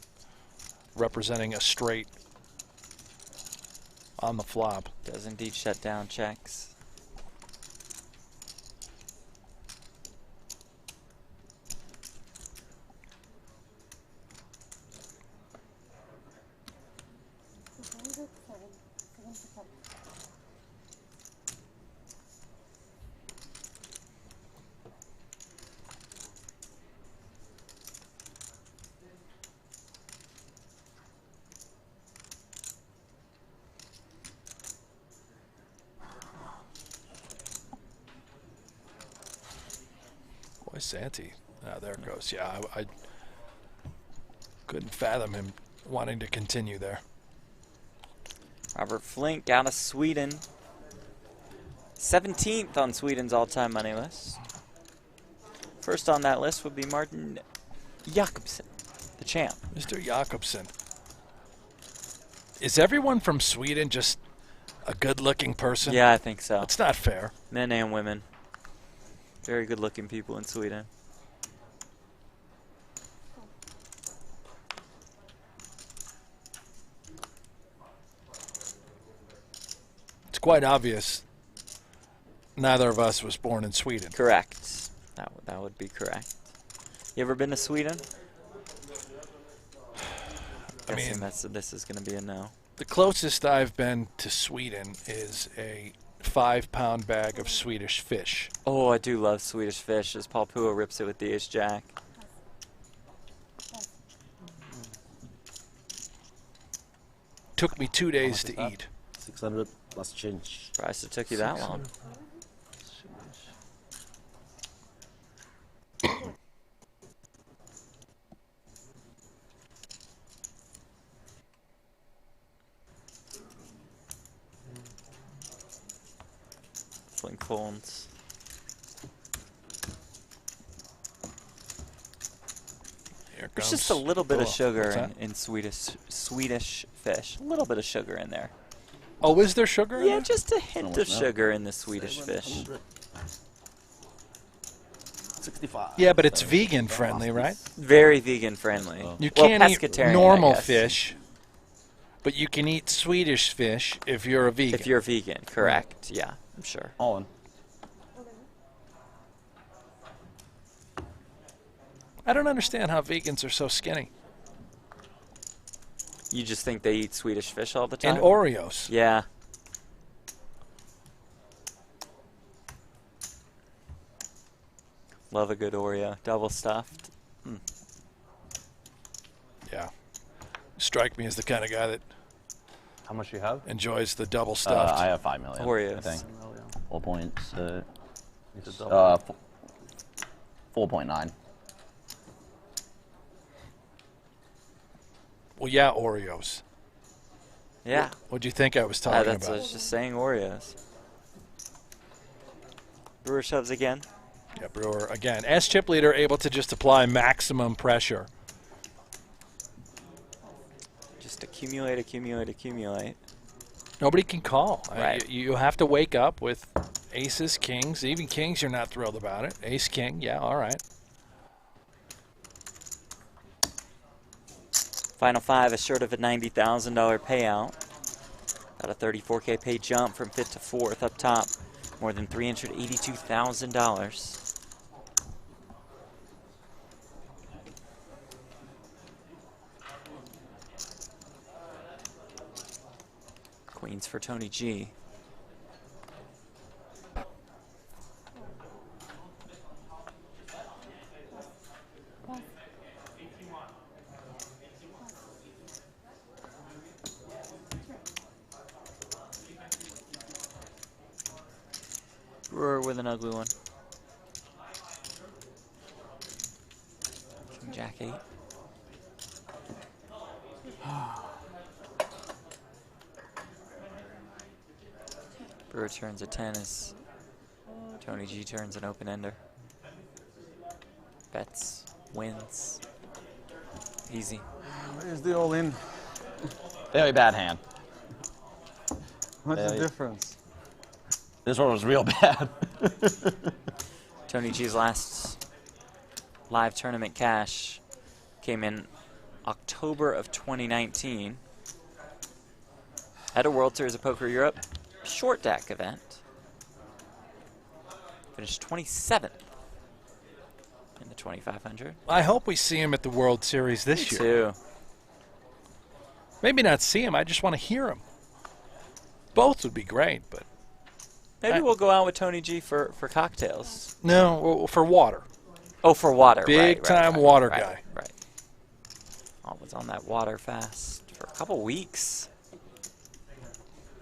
representing a straight on the flop. Does indeed shut down checks. Santi. There it goes. Yeah, I couldn't fathom him wanting to continue there. Robert Flink out of Sweden. 17th on Sweden's all-time money list. First on that list would be Martin Jakobsen, the champ. Mr. Jakobsen. Is everyone from Sweden just a good-looking person? Yeah, I think so. It's not fair. Men and women. Very good-looking people in Sweden. It's quite obvious neither of us was born in Sweden. Correct. That would be correct. You ever been to Sweden? I mean, this is going to be a no. The closest I've been to Sweden is a 5-pound bag of Swedish fish. Oh, I do love Swedish fish as Paul Phua rips it with the ace-jack. Took me 2 days to eat. 600 plus change. Surprised it took you that long. Flink folds. There's just a little bit of sugar in Swedish fish. A little bit of sugar in there. Oh, is there sugar in there? Yeah, just a hint of sugar in the Swedish fish. 65. Yeah, but it's vegan friendly, right? Very vegan friendly. You can't eat normal fish, But you can eat Swedish fish if you're a vegan. If you're vegan, correct. Yeah, I'm sure. All in. I don't understand how vegans are so skinny. You just think they eat Swedish fish all the time? And Oreos. Yeah. Love a good Oreo. Double stuffed. Yeah. Strike me as the kind of guy that How much you have? enjoys the double stuffed. I have 5 million. Oreos. I think. 4 points. It's a double. 4.9. Well, yeah, Oreos. Yeah. What'd you think I was talking That's about? I was just saying Oreos. Brewer shoves again. Yeah, Brewer again. As chip leader, able to just apply maximum pressure. Just accumulate, accumulate, accumulate. Nobody can call. Right. You have to wake up with aces, kings. Even kings, you're not thrilled about it. Ace, king, yeah, all right. Final five, assured of a $90,000 payout. Got a 34K pay jump from 5th to 4th up top. More than $382,000. Queens for Tony G. Brewer with an ugly one. King Jack 8. Brewer turns a 10 as Tony G turns an open ender. Bets, wins. Easy. Where's the all-in? Very bad hand. What's the difference? This one was real bad. Tony G's last live tournament cash came in October of 2019 at a World Series of Poker Europe short deck event. Finished 27th in the 2500. I hope we see him at the World Series this year. Too. Maybe not see him, I just want to hear him. Both would be great, but... Maybe we'll go out with Tony G for cocktails. No, for water. Oh, for water. Big time water guy. Right. I was on that water fast for a couple weeks.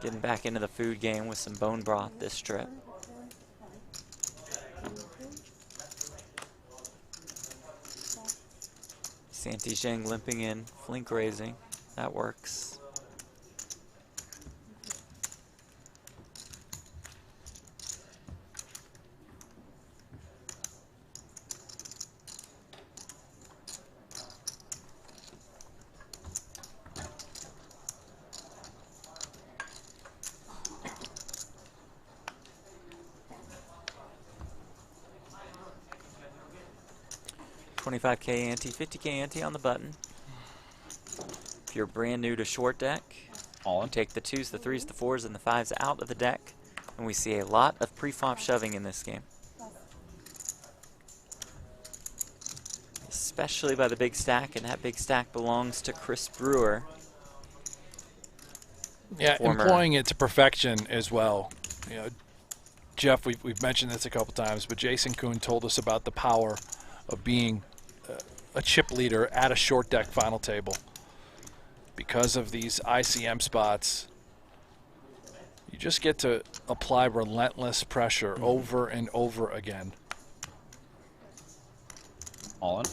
Getting back into the food game with some bone broth this trip. Santi Zheng limping in, flink raising. That works. $25K ante, 50K ante on the button. If you're brand new to short deck, you take the 2s, the 3s, the 4s, and the 5s out of the deck, and we see a lot of pre-flop shoving in this game. Especially by the big stack, and that big stack belongs to Chris Brewer. Yeah, employing it to perfection as well. You know, Jeff, we've mentioned this a couple times, but Jason Kuhn told us about the power of being a chip leader at a short deck final table. Because of these ICM spots, you just get to apply relentless pressure over and over again. All in?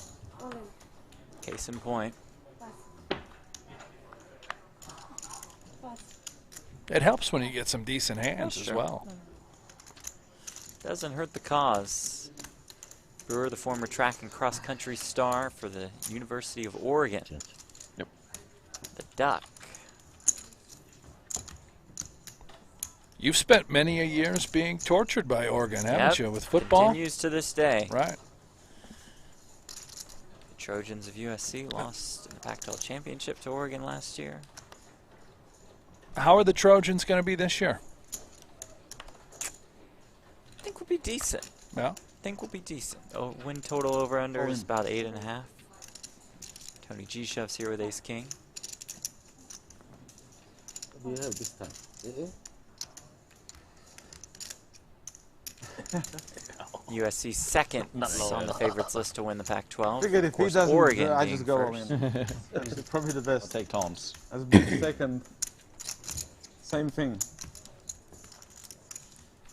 Case in point. It helps when you get some decent hands as well. Doesn't hurt the cause. Brewer, the former track and cross-country star for the University of Oregon. Yep. The Duck. You've spent many a years being tortured by Oregon, haven't you, with football? Continues to this day. Right. The Trojans of USC lost in the Pac-12 championship to Oregon last year. How are the Trojans going to be this year? I think we'll be decent. Yeah. I think we'll be decent. Oh, win total over under is about 8.5. Tony G shoves here with ace king. What do you have this time? USC second on the favorites list to win the Pac-12. Figured if he doesn't, Oregon I being just go all first. in. It's probably the best. I'll take Tom's. As being second, same thing.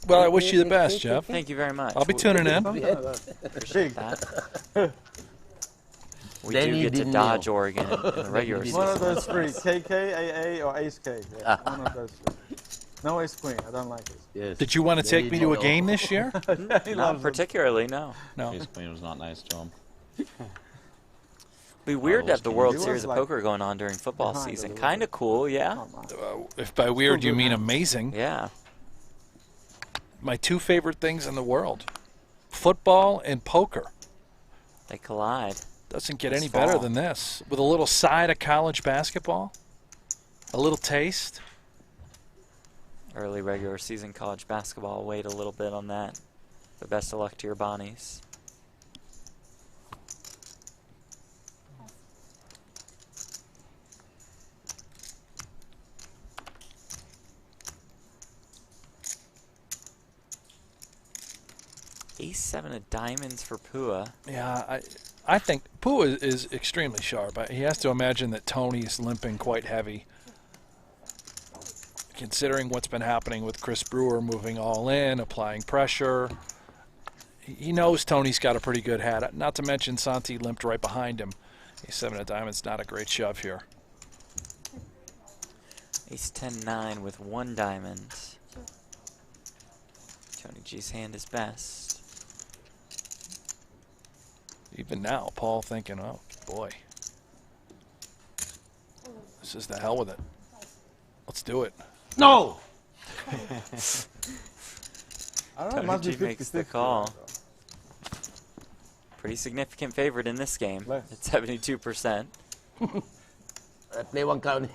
Well, I wish you the best, Jeff. Thank you very much. I'll be tuning in. Appreciate that. We do get to dodge Oregon in the regular season. One of those three, KK, AA, or Ace K. Yeah, one of those three. No Ace Queen, I don't like it. Yes. Did you want to take me to a game this year? Not particularly, no. No. Ace Queen was not nice to him. Be weird to have the World He Series was of Poker going on during football behind a season. little Kind of cool, yeah. If by weird you mean amazing. Yeah. My two favorite things in the world. Football and poker. They collide. Doesn't get This any better fall. than this. With a little side of college basketball. A little taste. Early regular season college basketball. Wait a little bit on that. But best of luck to your Bonnies. Ace-7 of diamonds for Phua. Yeah, I think Phua is extremely sharp. He has to imagine that Tony is limping quite heavy. Considering what's been happening with Chris Brewer moving all in, applying pressure. He knows Tony's got a pretty good hat. Not to mention Santi limped right behind him. Ace-7 of diamonds, not a great shove here. Ace-10-9 with 1 diamond. Tony G's hand is best. Even now, Paul thinking, oh, boy. This is the hell with it. Let's do it. No! I don't know, it Tony must be G makes the 50-50. call. Pretty significant favorite in this game. Less. It's 72%. I play one count.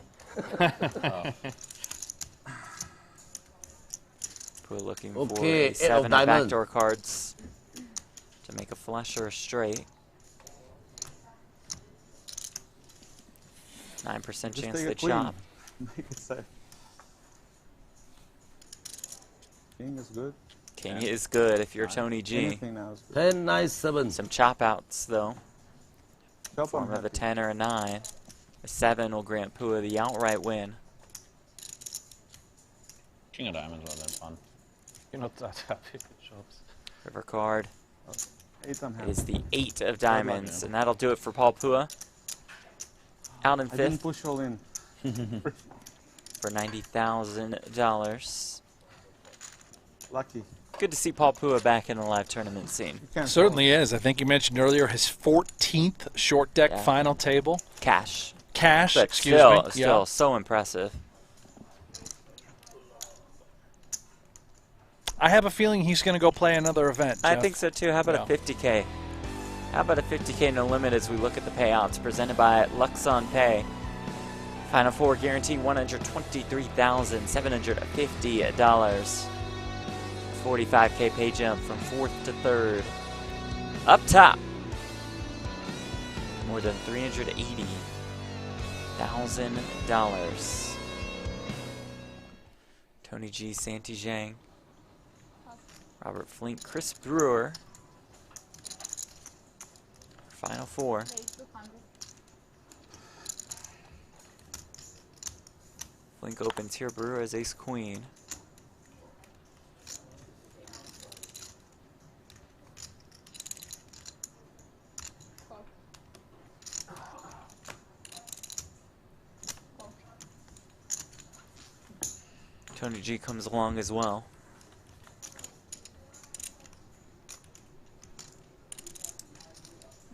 We're looking Okay, for a eight of 7 of diamond. backdoor cards to make a flush or a straight. 9% Just chance take a to queen. chop. Make it safe. King is good. King is good if you're Tony G. Anything now is good. 10, 9, 7. Some chop outs though. Chop Form on of a happy. 10 or a 9. A 7 will grant Phua the outright win. King of diamonds would have been fun. You're not that happy with shops. River card Eight I'm happy. is the 8 of diamonds, and that'll do it for Paul Phua. Out in I didn't 5th push all in. for $90,000. Lucky. Good to see Paul Phua back in the live tournament scene. You can't Certainly is. I think you mentioned earlier his 14th short deck Yeah. final table. Cash. Cash, But excuse still, me. still so impressive. I have a feeling he's going to go play another event. I Jeff. think so too. How about a 50K? How about a 50K no limit as we look at the payouts presented by Luxon Pay. Final four guarantee $123,750. 45K pay jump from 4th to 3rd. Up top, more than $380,000. Tony G, Santi Zhang, Robert Flink, Chris Brewer. Final four. Flink opens here. Brewer as ace queen. Tony G comes along as well.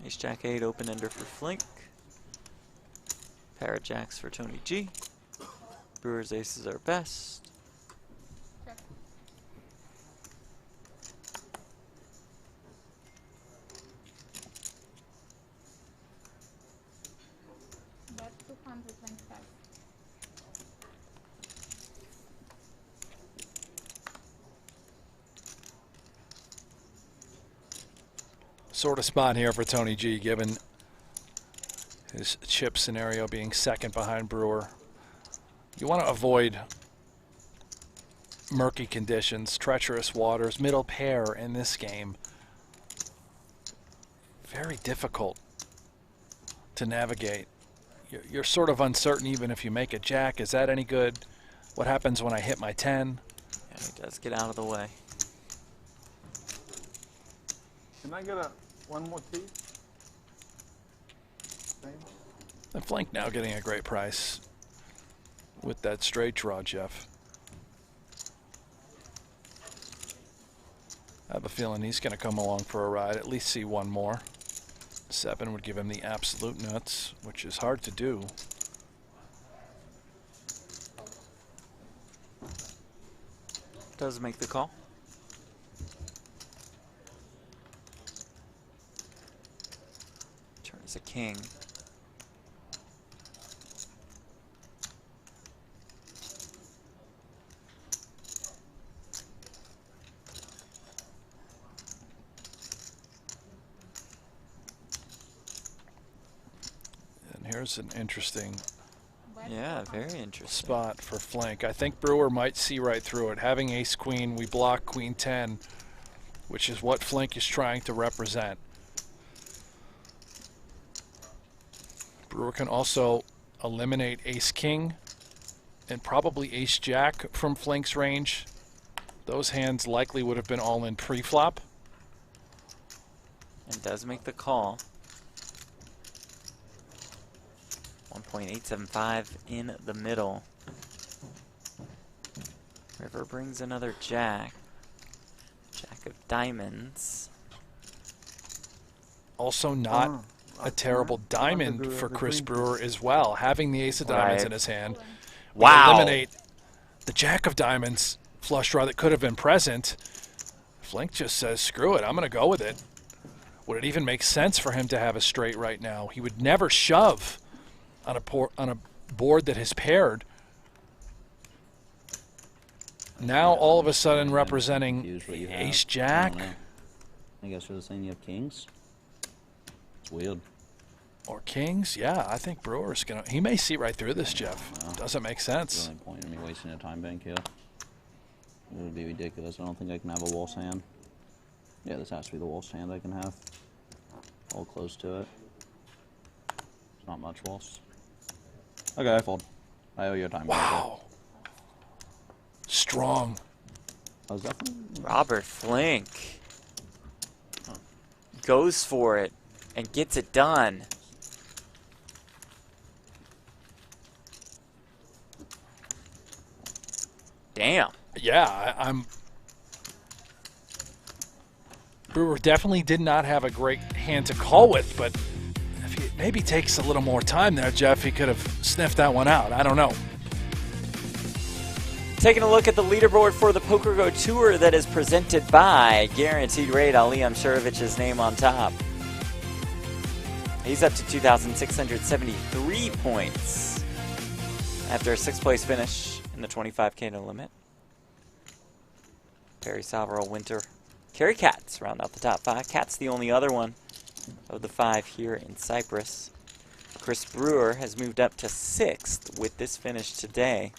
Ace Jack 8 open ender for Flink. Pair of jacks for Tony G. Brewer's aces are best. That's 225. sort of spot here for Tony G, given his chip scenario being second behind Brewer. You want to avoid murky conditions, treacherous waters, middle pair in this game. Very difficult to navigate. You're sort of uncertain even if you make a jack. Is that any good? What happens when I hit my 10? Yeah, he does get out of the way. Can I get one more tee? And Flank now getting a great price with that straight draw, Jeff. I have a feeling he's going to come along for a ride, at least see one more. 7 would give him the absolute nuts, which is hard to do. Does make the call. Turns a king. Here's an interesting very interesting spot for Flank. I think Brewer might see right through it. Having ace-queen, we block queen 10, which is what Flank is trying to represent. Brewer can also eliminate ace-king and probably ace-jack from Flank's range. Those hands likely would have been all in pre-flop. And does make the call. 1.875 in the middle. River brings another jack. Jack of diamonds. Also not a terrible diamond for Chris Brewer as well. Having the ace of diamonds in his hand. Wow. Eliminate the jack of diamonds flush draw that could have been present. Flank just says, screw it, I'm going to go with it. Would it even make sense for him to have a straight right now? He would never shove on a board that has paired. Now all of a sudden representing ace-jack. I guess you're saying you have kings? It's weird. Or kings? Yeah, I think Brewer's going to... He may see right through this, Jeff. No. Doesn't make sense. There's no point in me wasting a time bank here. It would be ridiculous. I don't think I can have a worse hand. Yeah, this has to be the worst hand I can have. All close to it. It's not much worse. Okay, I fold. I owe you a time. Wow. Strong. I was definitely... Robert Flank goes for it and gets it done. Damn. Yeah, I'm... Brewer definitely did not have a great hand to call with, but if he maybe takes a little more time there, Jeff, he could have sniffed that one out. I don't know. Taking a look at the leaderboard for the Poker Go Tour that is presented by Guaranteed Rate. Ali Amshurovich's name on top. He's up to 2,673 points after a 6th place finish in the 25K no limit. Perry Salvador, Winter, Kerry Katz round out the top 5. Katz the only other one of the 5 here in Cyprus. Chris Brewer has moved up to 6th with this finish today.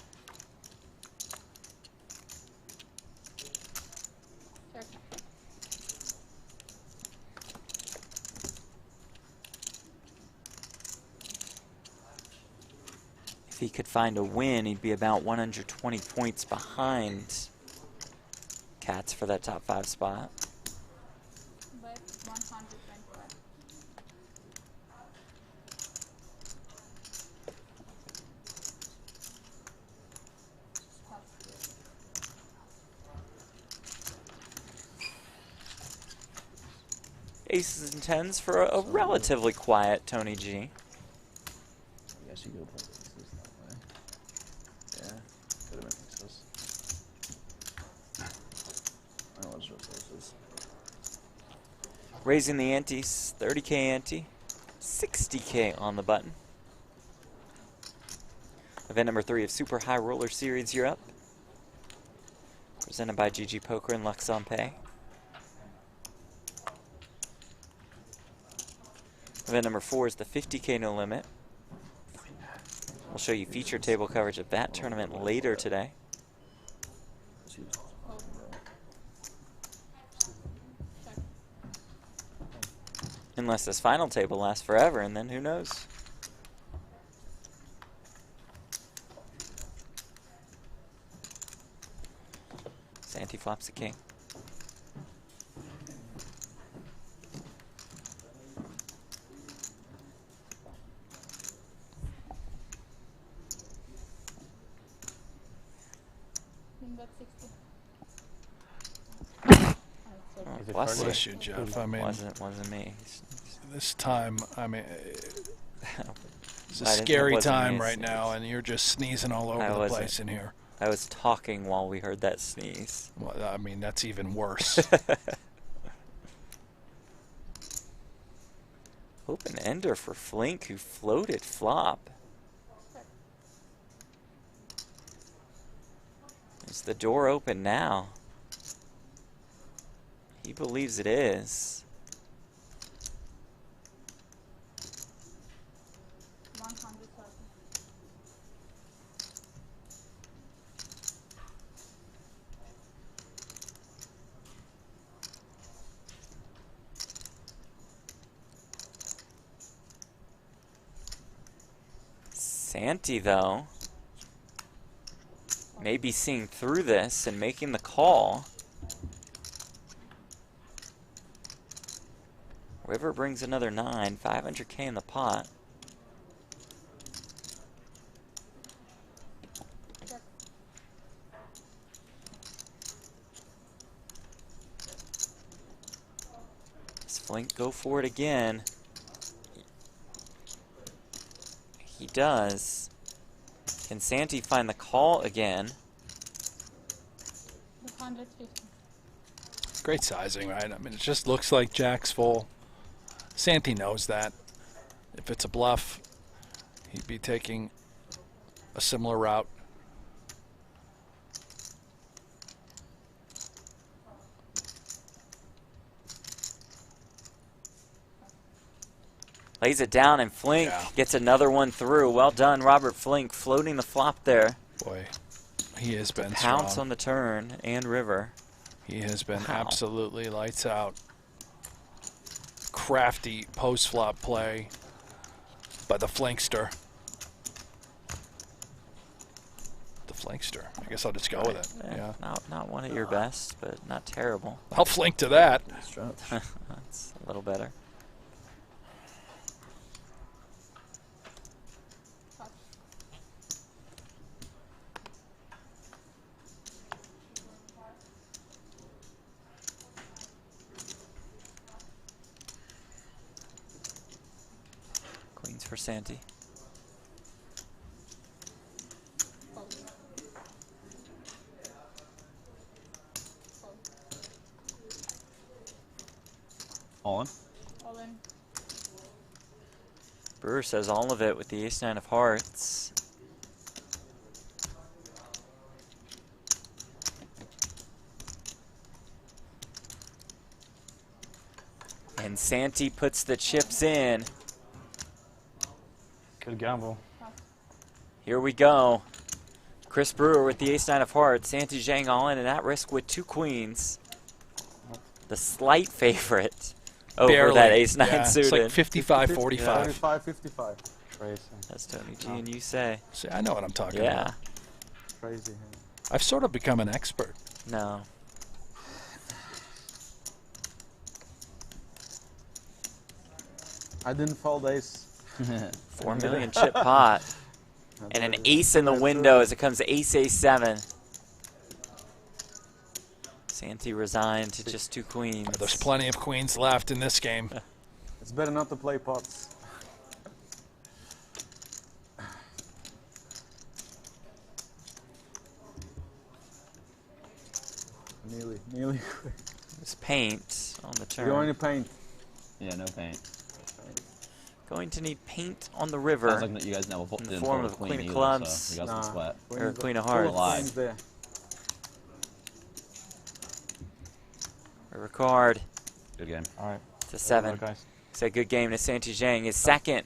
If he could find a win, he'd be about 120 points behind Katz for that top 5 spot. But 125. Aces and 10s for a relatively quiet Tony G. I guess you go play aces that way. Yeah, could have been aces. I was just aces. Raising the antes, 30K ante, 60K on the button. Event number 3 of Super High Roller Series, you're up. Presented by GG Poker and Lux on Pay. Event number 4 is the 50K no limit. We'll show you feature table coverage of that tournament later today. Unless this final table lasts forever, and then who knows? Santi flops the king. Oh, bless you, Jeff. I mean, wasn't me. This time, I mean, it's a scary time right now, and you're just sneezing all over the place in here. I was talking while we heard that sneeze. Well, I mean, that's even worse. Open ender for Flink, who floated flop. Is the door open now? He believes it is. Santi, though, may be seeing through this and making the call. River brings another 9, 500K in the pot. Does Flink go for it again? He does. Can Santi find the call again? Great sizing, right? I mean, it just looks like Jack's full. Santi knows that. If it's a bluff, he'd be taking a similar route. Lays it down, and Flink gets another one through. Well done, Robert Flink, floating the flop there. Boy, he has been pounce strong on the turn, and river. He has been absolutely lights out. Crafty post-flop play by the Flinkster. The Flinkster. I guess I'll just go with it. Yeah. Not one at your best, but not terrible. I'll flink to that. That's a little better. Queens for Santi. All in? All in. Brewer says all of it with the ace-9 of hearts. And Santi puts the chips in. Good gamble. Here we go. Chris Brewer with the ace-9 of hearts. Santi Zhang all in and at risk with 2 queens. The slight favorite over Barely. that ace-9 suited. It's like 55-45. 55-55. Crazy. That's Tony G and you say. See, I know what I'm talking about. Crazy. I've sort of become an expert. No. I didn't fold ace. 4 million chip pot. And an ace in the window as it comes to ace-7. Santi resigned to just 2 queens. There's plenty of queens left in this game. It's better not to play pots. Nearly. It's paint on the turn. You only paint. Yeah, no paint. Going to need paint on the river. Sounds like you guys never in the form of a queen of clubs. So you guys can sweat. Or a queen of hearts. River card. Good game. All right. To 7. Guys. It's a good game to Santi Zhang. His second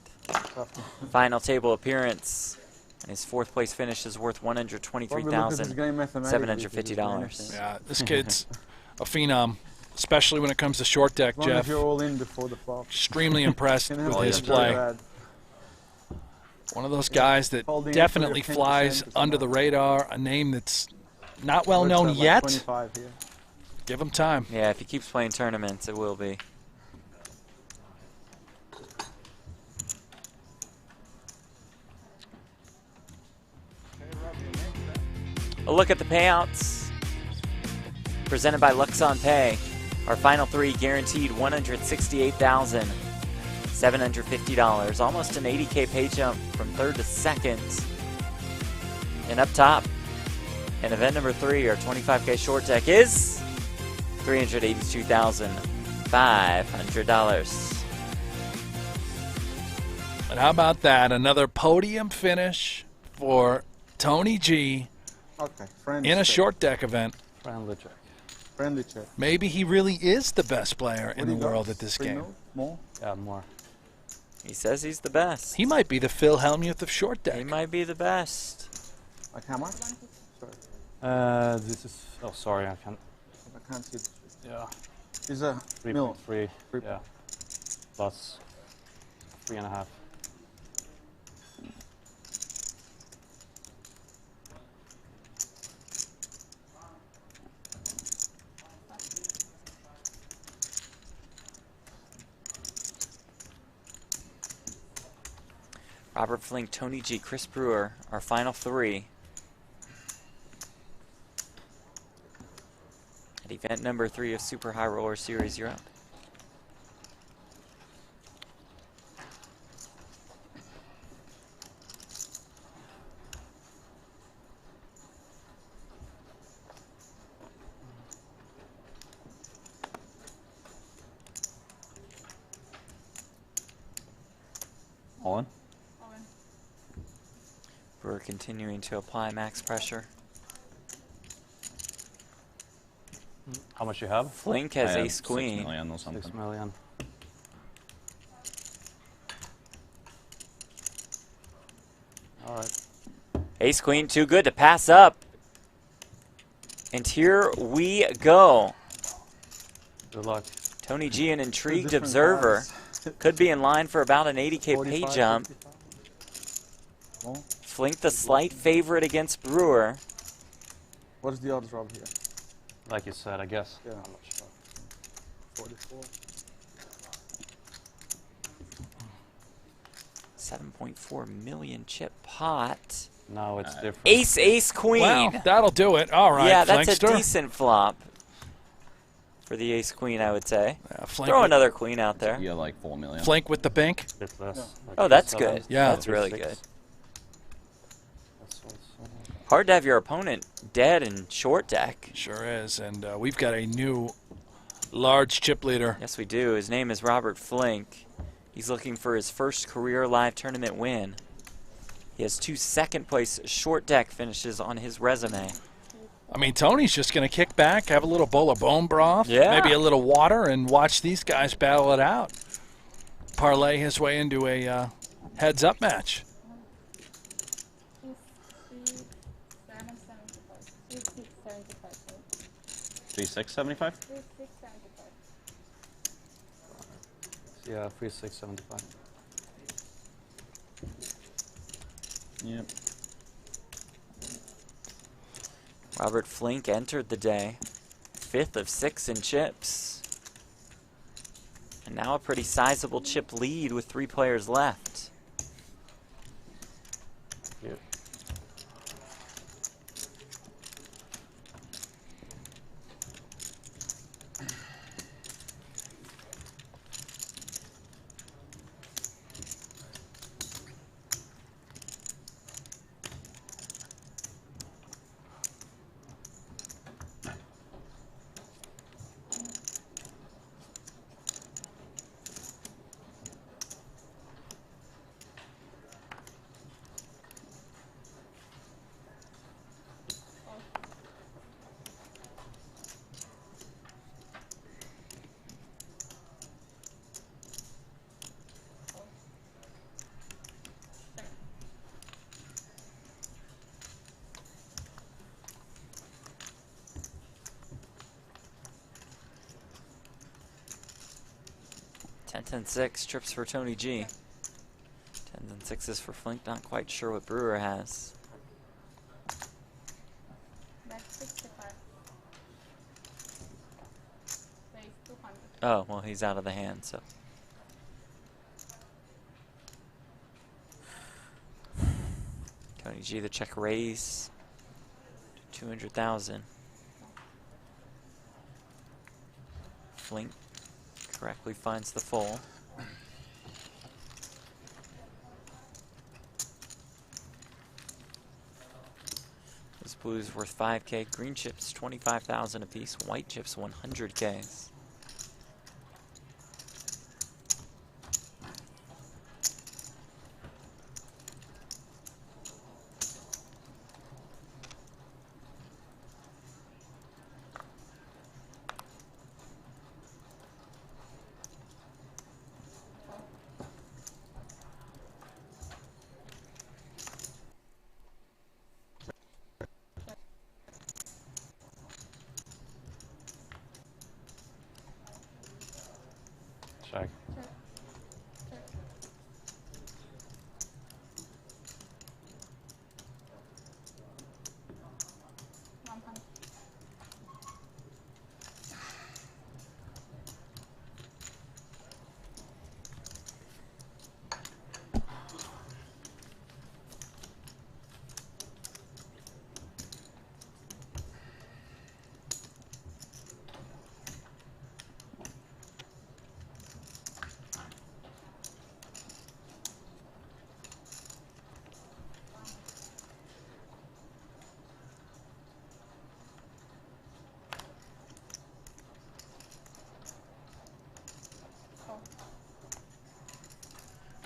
final table appearance. And his fourth place finish is worth $123,750. Yeah, this kid's a phenom, especially when it comes to short deck, Jeff. You're all in before the flop. Extremely impressed with his Very play. bad. One of those guys that Holding definitely it for your flies 10% under the radar, a name that's not well known Like yet. 25 here. Give him time. Yeah, if he keeps playing tournaments, it will be. A look at the payouts presented by Luxon Pay. Our final three guaranteed $168,750. Almost an 80K pay jump from third to second. And up top, in event number 3, our 25K short deck is $382,500. And how about that? Another podium finish for Tony G Okay, friendly in a check. short deck event. Friendly check. Friendly check. Maybe he really is the best player in What the do you got? world at this 3 game. mil? More? Yeah, more. He says he's the best. He might be the Phil Hellmuth of short deck. He might be the best. Like how much? Sorry. This is. Oh, sorry, I can't. I can't see it. Yeah. Is a 3.3. Yeah. Plus 3.5. Robert Flink, Tony G, Chris Brewer, our final three. At event number 3 of Super High Roller Series, you're up. All in? Brewer continuing to apply max pressure. How much you have? Flink has I have ace queen. 6 million or something. 6 million. All right. Ace queen, too good to pass up. And here we go. Good luck. Tony G, an intrigued different observer, guys. could be in line for about an 80K pay 45, jump. 55. More? Flink the slight favorite against Brewer. What is the odds, Rob, here? Like you said, I guess. Yeah. I'm not sure. 44. 7.4 million chip pot. No, it's different. Ace, ace, queen. Well, that'll do it. All right, yeah, that's Flinkster. a decent flop for the ace queen, I would say. Flink Throw with- another queen out there. Yeah, like 4 million. Flink with the bink. A bit less. Like Oh, that's 7. good. Yeah. That's really 6. good. That's also. Hard to have your opponent dead in short deck. Sure is. And we've got a new large chip leader. Yes, we do. His name is Robert Flink. He's looking for his first career live tournament win. He has 2 second-place short deck finishes on his resume. I mean, Tony's just going to kick back, have a little bowl of bone broth, Yeah. maybe a little water, and watch these guys battle it out. Parlay his way into a heads-up match. 3675? Yeah, 3675. Yep. Robert Flink entered the day 5th of 6 in chips. And now a pretty sizable chip lead with 3 players left. Yep. 10-10-6, trips for Tony G. 10s and 6s for Flink, not quite sure what Brewer has. That's 65. Raise 200. Oh, well, he's out of the hand, so. Tony G, the check raise. 200,000. Flink correctly finds the full. This blue's worth 5K. Green chips 25,000 apiece. White chips 100Ks. Check.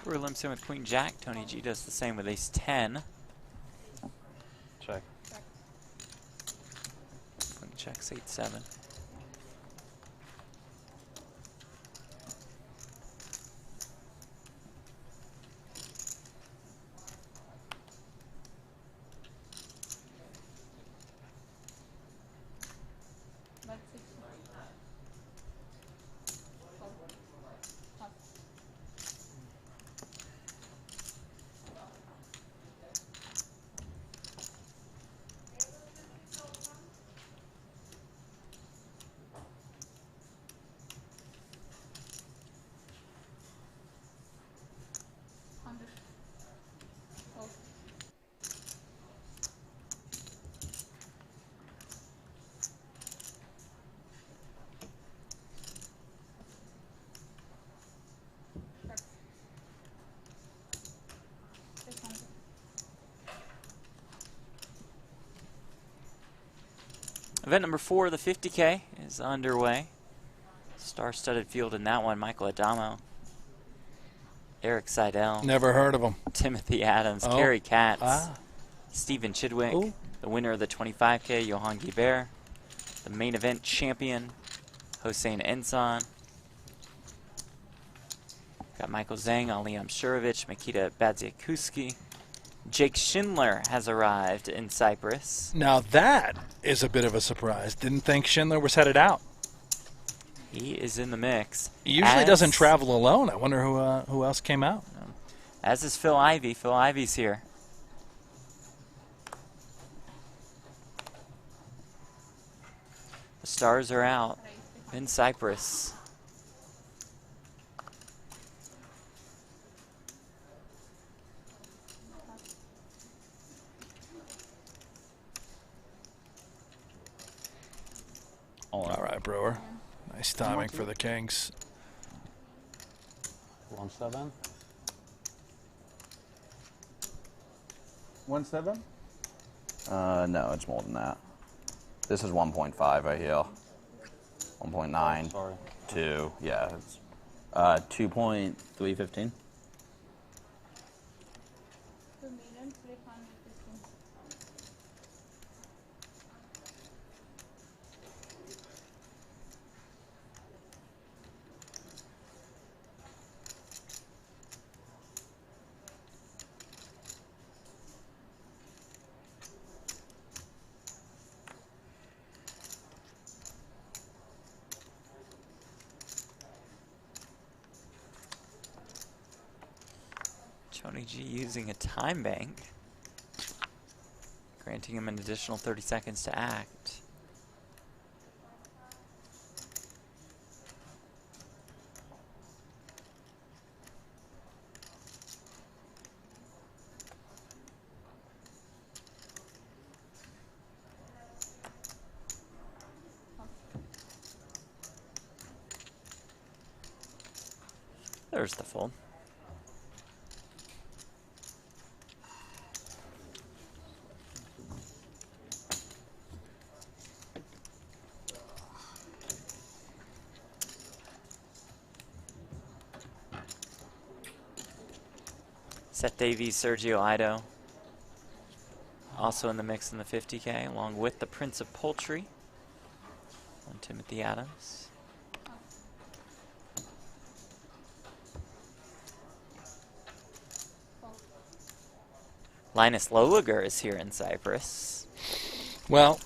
Brewer limps in with Queen Jack. Tony G does the same with Ace 10. Check. Flink checks 8-7. That's 60. Event number 4, the 50K, is underway. Star-studded field in that one. Michael Adamo, Eric Seidel. Never heard of him. Timothy Adams, Oh. Kerry Katz, Ah. Stephen Chidwick, Ooh. the winner of the 25K, Johan Guibert, the main event champion, Hossein Ensan. Got Michael Zhang, Aliam Shurovich, Mikita Badziakuski. Jake Schindler has arrived in Cyprus. Now that is a bit of a surprise. Didn't think Schindler was headed out. He is in the mix. He usually doesn't travel alone. I wonder who else came out. As is Phil Ivey. Phil Ivey's here. The stars are out in Cyprus. All right, Brewer. Nice timing for the Kings. 1-7. 1-7? No, it's more than that. This is 1.5 right here. 1.9. Sorry. 2. Yeah, it's 2.315. 2,315,000. Tony G using a time bank, granting him an additional 30 seconds to act. There's the fold. Seth Davies, Sergio Ido, also in the mix in the 50K, along with the Prince of Poultry and Timothy Adams. Linus Loliger is here in Cyprus. Well,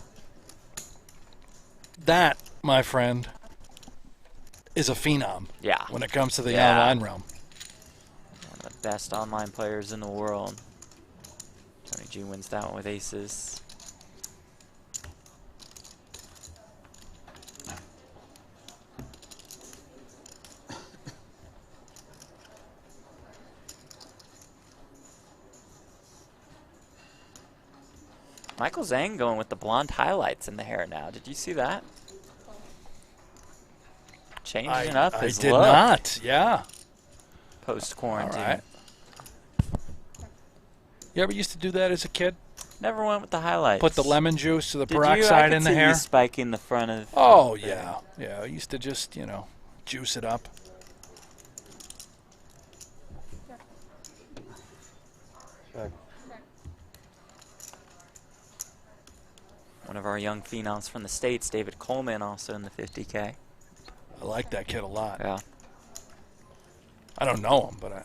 that, my friend, is a phenom. Yeah. When it comes to the online realm. One of the best online players in the world. Tony G wins that one with aces. Michael Zhang going with the blonde highlights in the hair now. Did you see that? Changing up his I did look. not, yeah. Post-quarantine. All right. You ever used to do that as a kid? Never went with the highlights. Put the lemon juice or the Did peroxide you? in the I hair? could see you spiking the front of. Oh, yeah. Yeah, I used to just, you know, juice it up. Check. One of our young phenoms from the States, David Coleman, also in the 50K. I like that kid a lot. Yeah. I don't know him, but I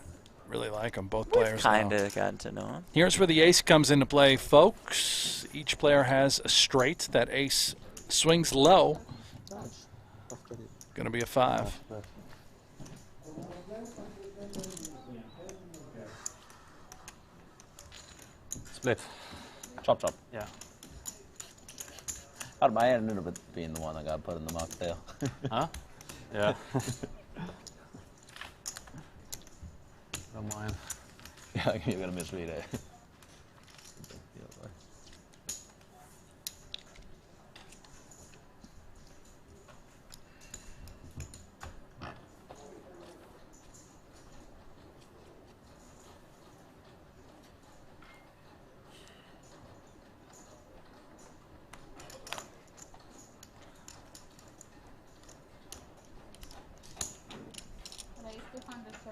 really like them, both players. Kind of gotten to know him. Here's where the ace comes into play, folks. Each player has a straight. That ace swings low. Going to be a 5. Split. Chop, chop. Yeah. Out of my end, ended up being the one that got put in the muck tail. Huh? Yeah. Don't mind. Yeah, you're gonna misread it. Raise 200, sir.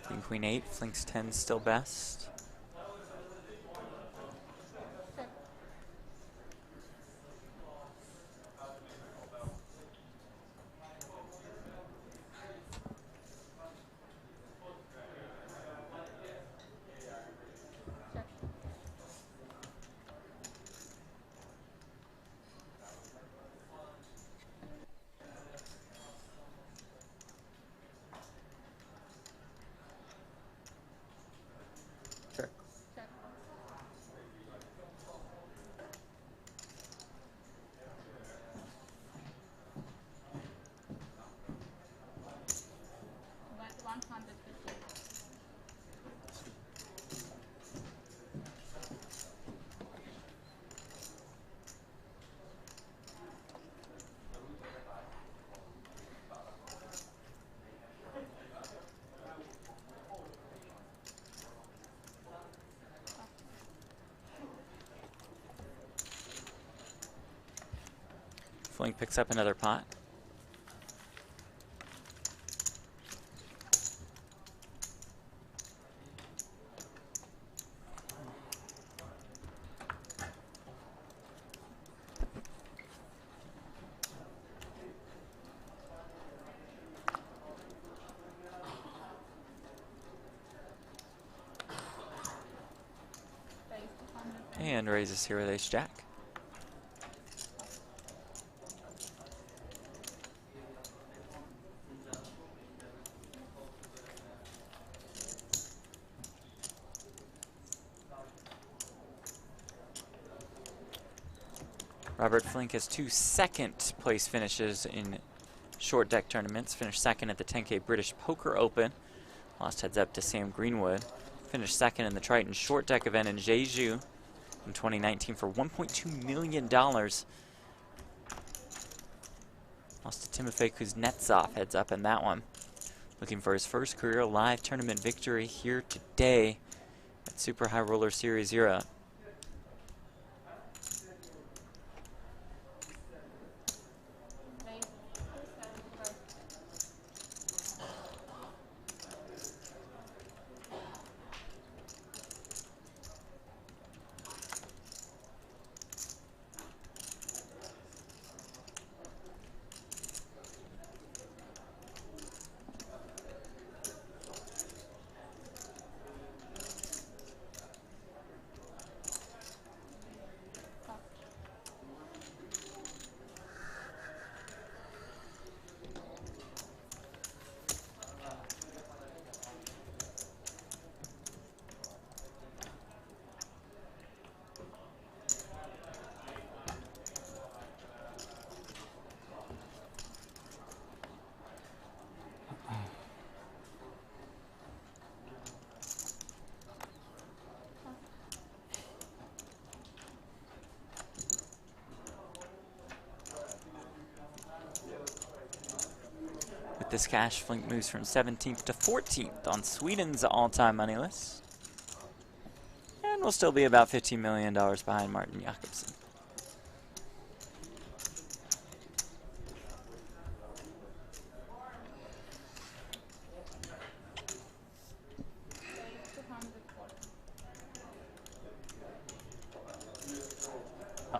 King Queen 8, flinks 10 still best. But 150. Flink picks up another pot. And raises here with ace-jack. Robert Flink has 2 second-place finishes in short deck tournaments. Finished second at the 10K British Poker Open. Lost heads-up to Sam Greenwood. Finished second in the Triton short deck event in Jeju in 2019 for $1.2 million. Lost to Timofey Kuznetsov heads-up in that one. Looking for his first career live tournament victory here today at Super High Roller Series Europe. This cash, Flink moves from 17th to 14th on Sweden's all-time money list. And will still be about $15 million behind Martin Jakobsen.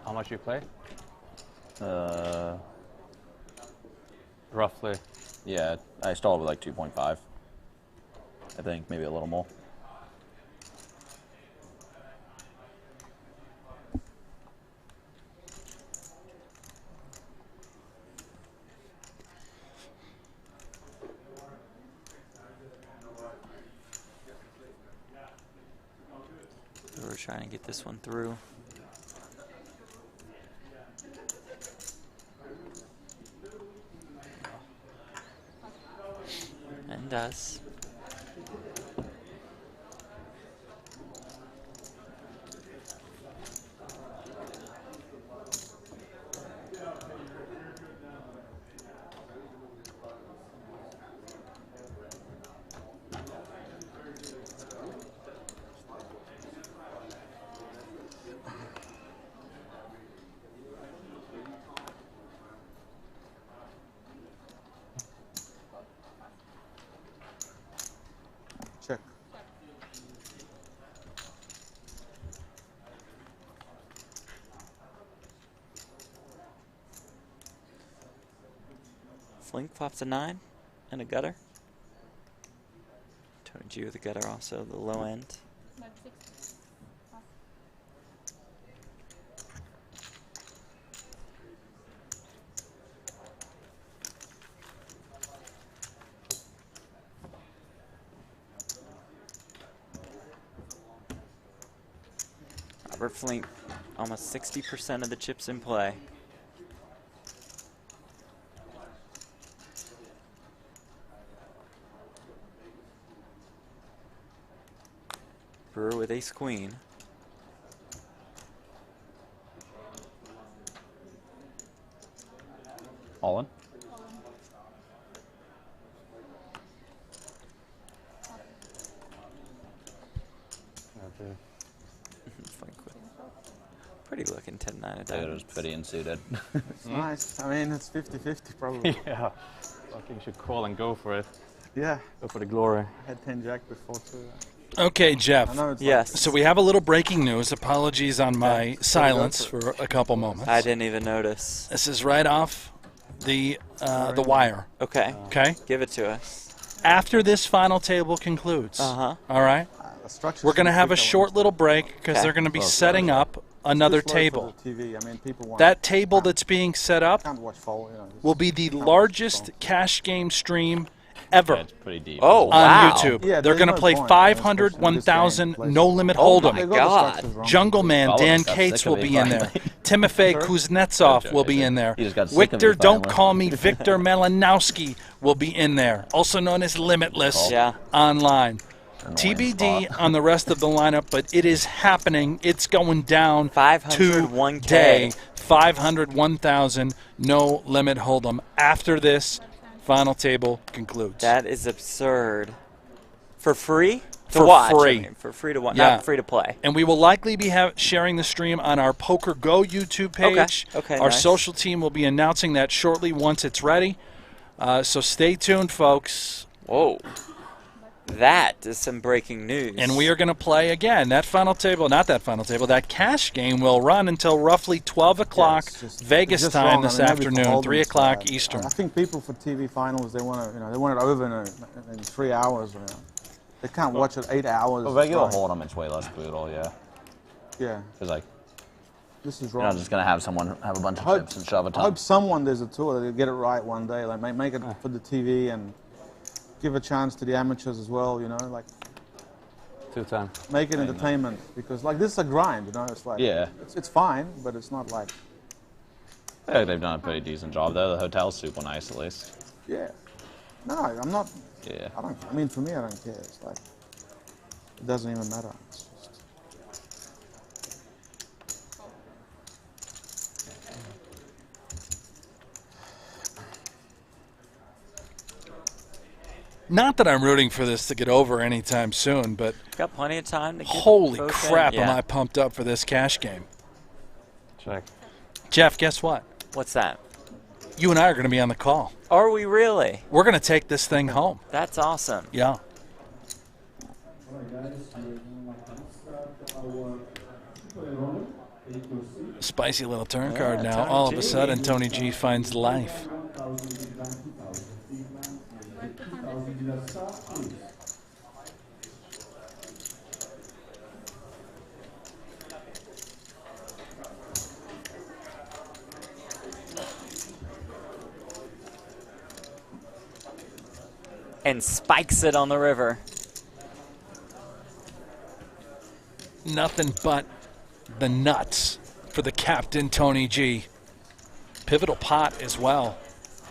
How much you play? Roughly. Yeah, I stalled with like 2.5. I think, maybe a little more. We're trying to get this one through. And does. Check. Flink pops a 9 and a gutter. Tony G with a gutter also, the low end. Robert Flink, almost 60% of the chips in play. Brewer with ace-queen. All in? Pretty looking 10-9 of That was pretty unsuited. It's nice. I mean, it's 50-50 probably. Yeah. I think you should call and go for it. Yeah. Go for the glory. I had 10 jack before too. Okay, Jeff. Yes. So we have a little breaking news. Apologies on my silence for a couple moments. I didn't even notice. This is right off the wire. Okay. Okay. Give it to us. After this final table concludes. Uh-huh. All right. We're going to have a short little break because they're going to be setting up another table. That table that's being set up will be the largest cash game stream ever on YouTube. Yeah, they're going to play 500, 1,000, no limit hold'em. Oh my God. Jungle Man, Dan Cates will be in there. Timofey Kuznetsov will be in there. Victor, don't call me Victor Malinowski will be in there, also known as Limitless online. TBD on the rest of the lineup, but it is happening. It's going down 501K. today. 500, 1,000, no limit hold'em. After this, final table concludes. That is absurd. For free? For watch, free. I mean, for free to watch, not free to play. And we will likely be sharing the stream on our Poker Go YouTube page. Okay, our nice. social team will be announcing that shortly once it's ready. So stay tuned, folks. Whoa. That is some breaking news. And we are going to play again. That final table, not that final table, that cash game will run until roughly 12 o'clock Vegas time this afternoon, 3 o'clock Eastern. I think people for TV finals, they want to, they want it over in 3 hours. They can't watch it 8 hours. Well, regular hold'em, it's way less brutal, yeah. Yeah. Because like, this is you're wrong. not just gonna have someone have a bunch of chips and shove a ton. I hope someone does a tour that they get it right one day, like make it for the TV and give a chance to the amateurs as well, like 2 times. make it entertainment, because like this is a grind, it's like it's fine, but it's not like I think they've done a pretty decent job though. The hotel's super nice at least. no, I'm not. Yeah. I mean, for me, I don't care. It's like it doesn't even matter. It's just, Not that I'm rooting for this to get over anytime soon, but got plenty of time to get holy both crap, in. am I pumped up for this cash game. Check. Jeff, guess what? What's that? You and I are going to be on the call. Are we really? We're going to take this thing home. That's awesome. Yeah. Spicy little turn card now. Tony All of G. a sudden, Tony G finds life. And spikes it on the river. Nothing but the nuts for the captain, Tony G. Pivotal pot as well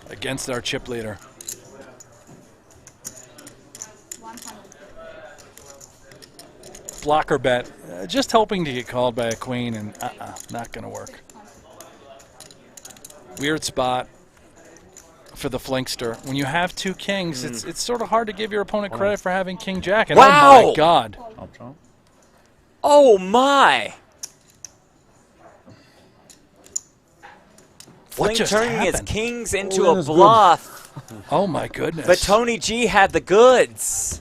against our chip leader. Blocker bet, just hoping to get called by a queen, and not going to work. Weird spot for the flinkster. When you have 2 kings, it's sort of hard to give your opponent credit for having king jack. And wow! Oh my God! Oh my! What just turning his happened? kings into a bluff. Oh my goodness! But Tony G had the goods.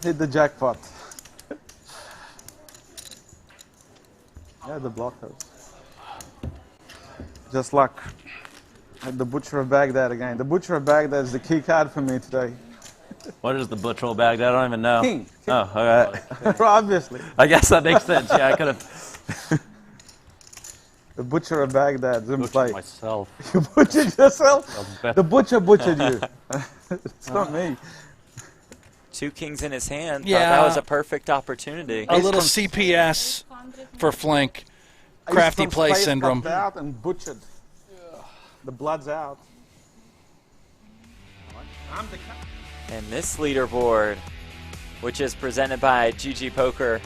hit the jackpot. The blockers. Just luck. The Butcher of Baghdad again. The Butcher of Baghdad is the key card for me today. What is the Butcher of Baghdad? I don't even know. King. Oh, all right. Obviously. I guess that makes sense. Yeah, I could have. The Butcher of Baghdad is in play. Myself. You butchered yourself? The Butcher butchered you. It's not me. 2 kings in his hand. Yeah. Thought that was a perfect opportunity. A little CPS for flank. Crafty play syndrome. Out and butchered. The blood's out. And this leaderboard, which is presented by GG Poker,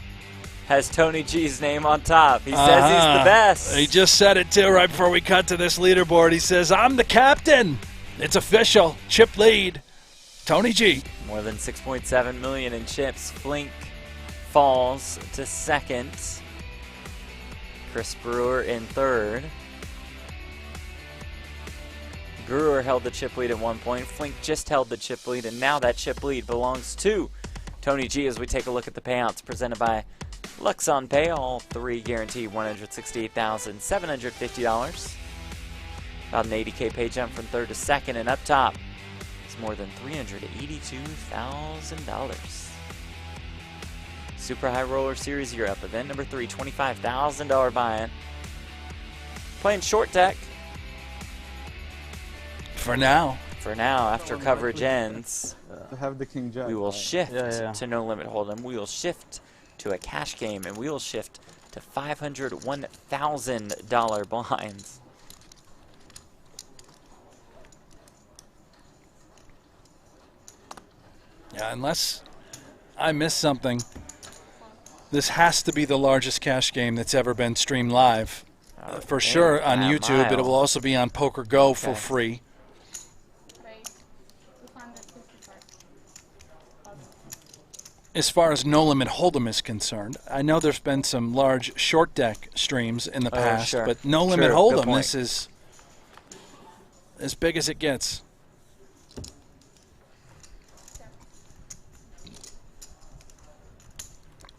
has Tony G's name on top. He says he's the best. He just said it too right before we cut to this leaderboard. He says, I'm the captain. It's official. Chip lead. Tony G. More than 6.7 million in chips. Flink falls to second. Chris Brewer in third. Brewer held the chip lead at 1 point. Flink just held the chip lead, and now that chip lead belongs to Tony G as we take a look at the payouts presented by Lux on Pay. All 3 guaranteed $168,750. About an 80K pay jump from third to second, and up top is more than $382,000. Super High Roller Series Europe, event number 3, $25,000 buy-in. Playing short deck. For now. For now, after coverage ends, To have the king jack. we will shift Yeah. to No Limit Hold'em. We will shift to a cash game, and we will shift to $501,000 blinds. Yeah, unless I missed something, this has to be the largest cash game that's ever been streamed live. For sure on YouTube, but it will also be on Poker Go for free. As far as No Limit Hold'em is concerned, I know there's been some large short deck streams in the past, sure. but No Limit Good Hold'em, point. this is as big as it gets.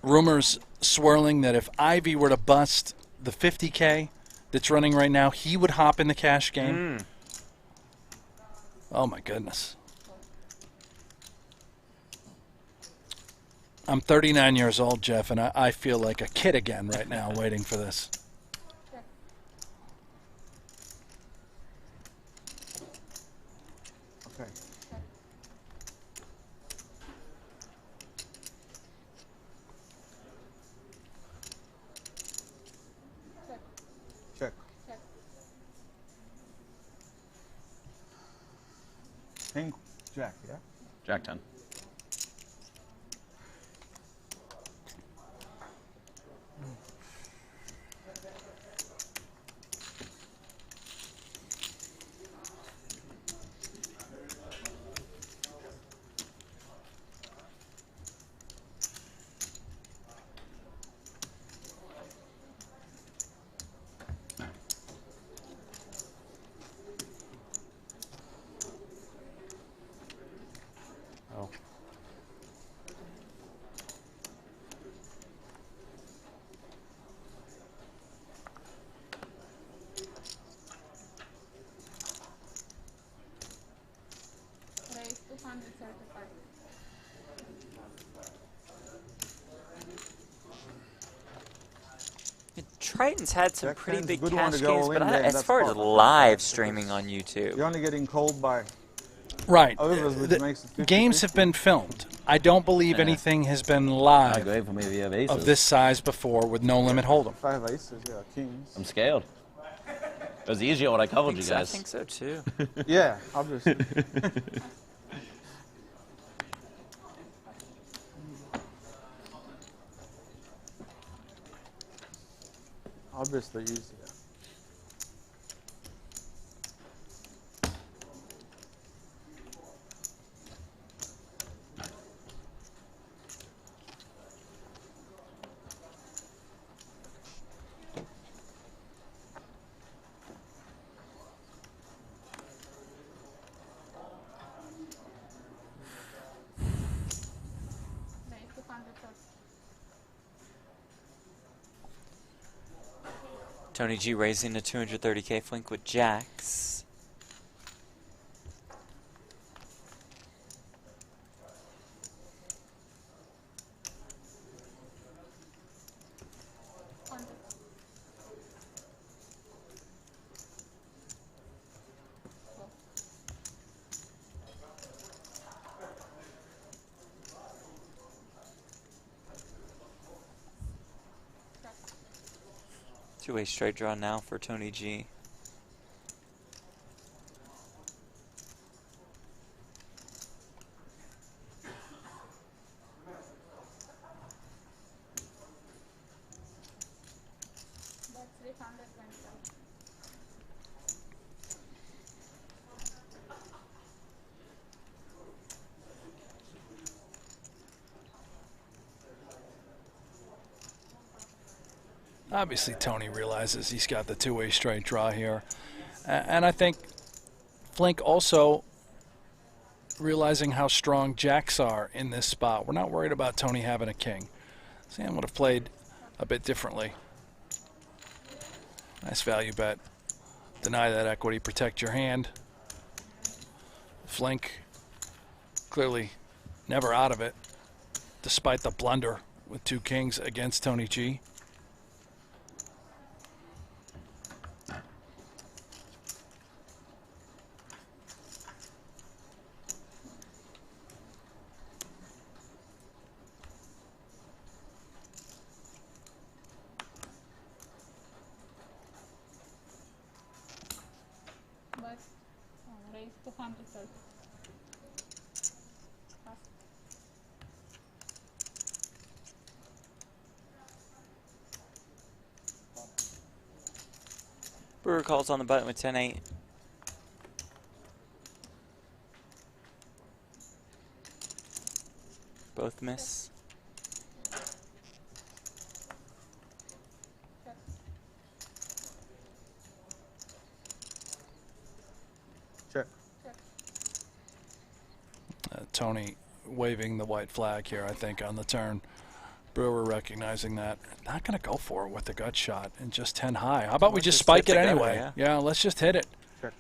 Rumors swirling that if Ivy were to bust the 50K that's running right now, he would hop in the cash game. Oh my goodness. I'm 39 years old, Jeff, and I feel like a kid again right now waiting for this. Okay. Check. King jack, yeah? Jack 10. Oh. Raise 235. Triton's had some Jack pretty 10's big good one cash to go games, all but in there, as that's far as fine. live streaming on YouTube, You're only getting called by Right. others, which makes it 50-50. Games have been filmed. I don't believe anything has been live Great for me if you have aces. of this size before with No Limit Hold'em. 5 aces, yeah, kings. I'm scared. It was easier when I covered you I guys. think so too. Yeah, obviously. Obviously easier. Raise 230. Tony G raising to 230K flink with jacks. Two-way straight draw now for Tony G. That's 320. Obviously, Tony realizes he's got the two-way straight draw here. And I think Flink also realizing how strong jacks are in this spot. We're not worried about Tony having a king. Sam would have played a bit differently. Nice value bet. Deny that equity, protect your hand. Flink clearly never out of it, despite the blunder with 2 kings against Tony G. But raise to 130. Brewer calls on the button with 10-8. Both miss. Check. Tony waving the white flag here, I think, on the turn. Brewer recognizing that. Not going to go for it with the gut shot and just 10 high. How about we just spike it anyway? Yeah, let's just hit it. Check.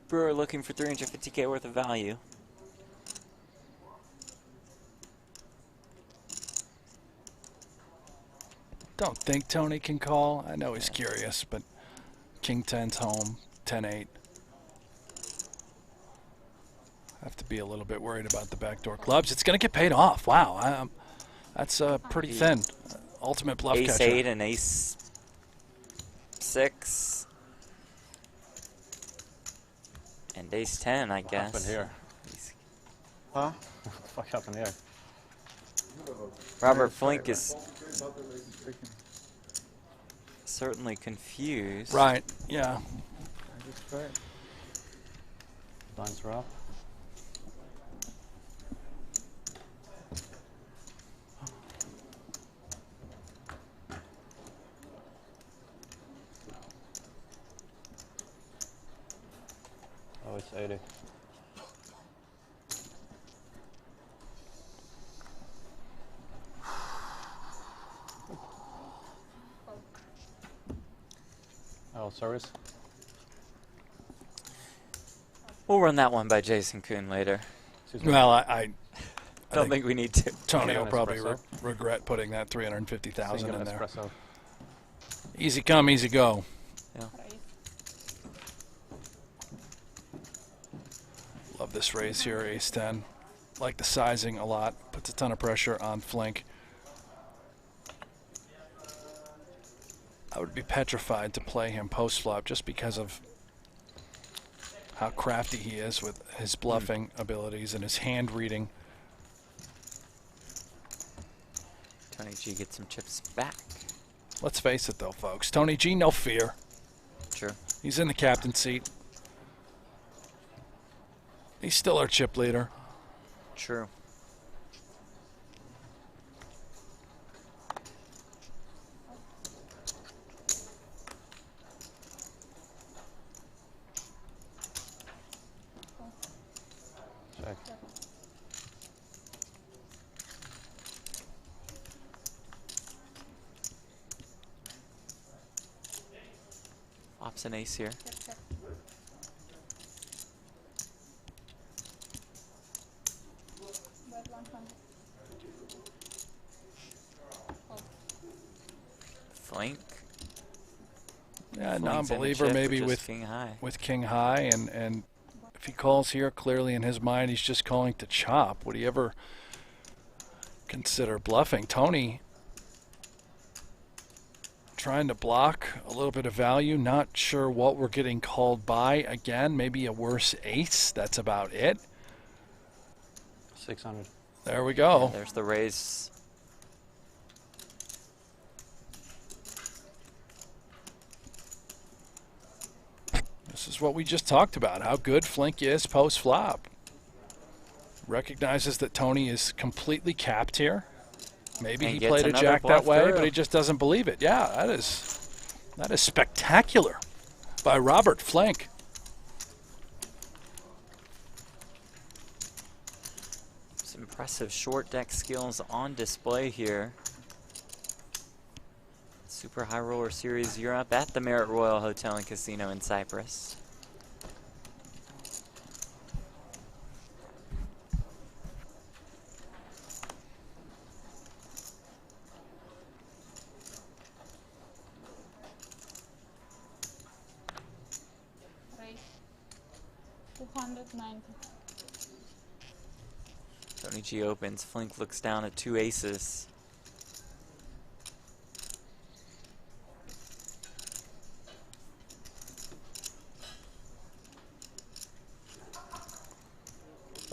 Brewer looking for 350K worth of value. Don't think Tony can call. I know he's curious, but King 10's home, 10-8. Have to be a little bit worried about the backdoor clubs. It's going to get paid off. Wow, that's pretty thin. Ultimate bluff Ace catcher. 8 and Ace 6. And Ace 10, I guess. What happened here? Huh? What the fuck happened here? Robert Flink is certainly confused. Right, yeah. Blinds were up. Oh, it's 80. Oh, service. We'll run that one by Jason Kuhn later. Well, I don't think we need to. Tony will probably regret putting that 350,000 in there. Espresso. Easy come, easy go. Yeah. Love this raise here, Ace 10. Like the sizing a lot. Puts a ton of pressure on Flink. I would be petrified to play him post-flop just because of how crafty he is with his bluffing abilities and his hand reading. Tony G gets some chips back. Let's face it, though, folks. Tony G, no fear. Sure. He's in the captain seat. He's still our chip leader. True. Check. Flops an ace here. Flink. Yeah, non-believer maybe with King High, and if he calls here, clearly in his mind he's just calling to chop. Would he ever consider bluffing? Tony trying to block a little bit of value, not sure what we're getting called by. Again, maybe a worse ace. That's about it. 600. There we go. Yeah, there's the raise. This is what we just talked about, how good Flink is post-flop. Recognizes that Tony is completely capped here. Maybe he played a jack that way, but he just doesn't believe it. Yeah, that is spectacular by Robert Flink. Some impressive short deck skills on display here. Super High Roller Series Europe at the Marriott Royal Hotel and Casino in Cyprus. Raise 290. Tony G opens. Flink looks down at 2 aces.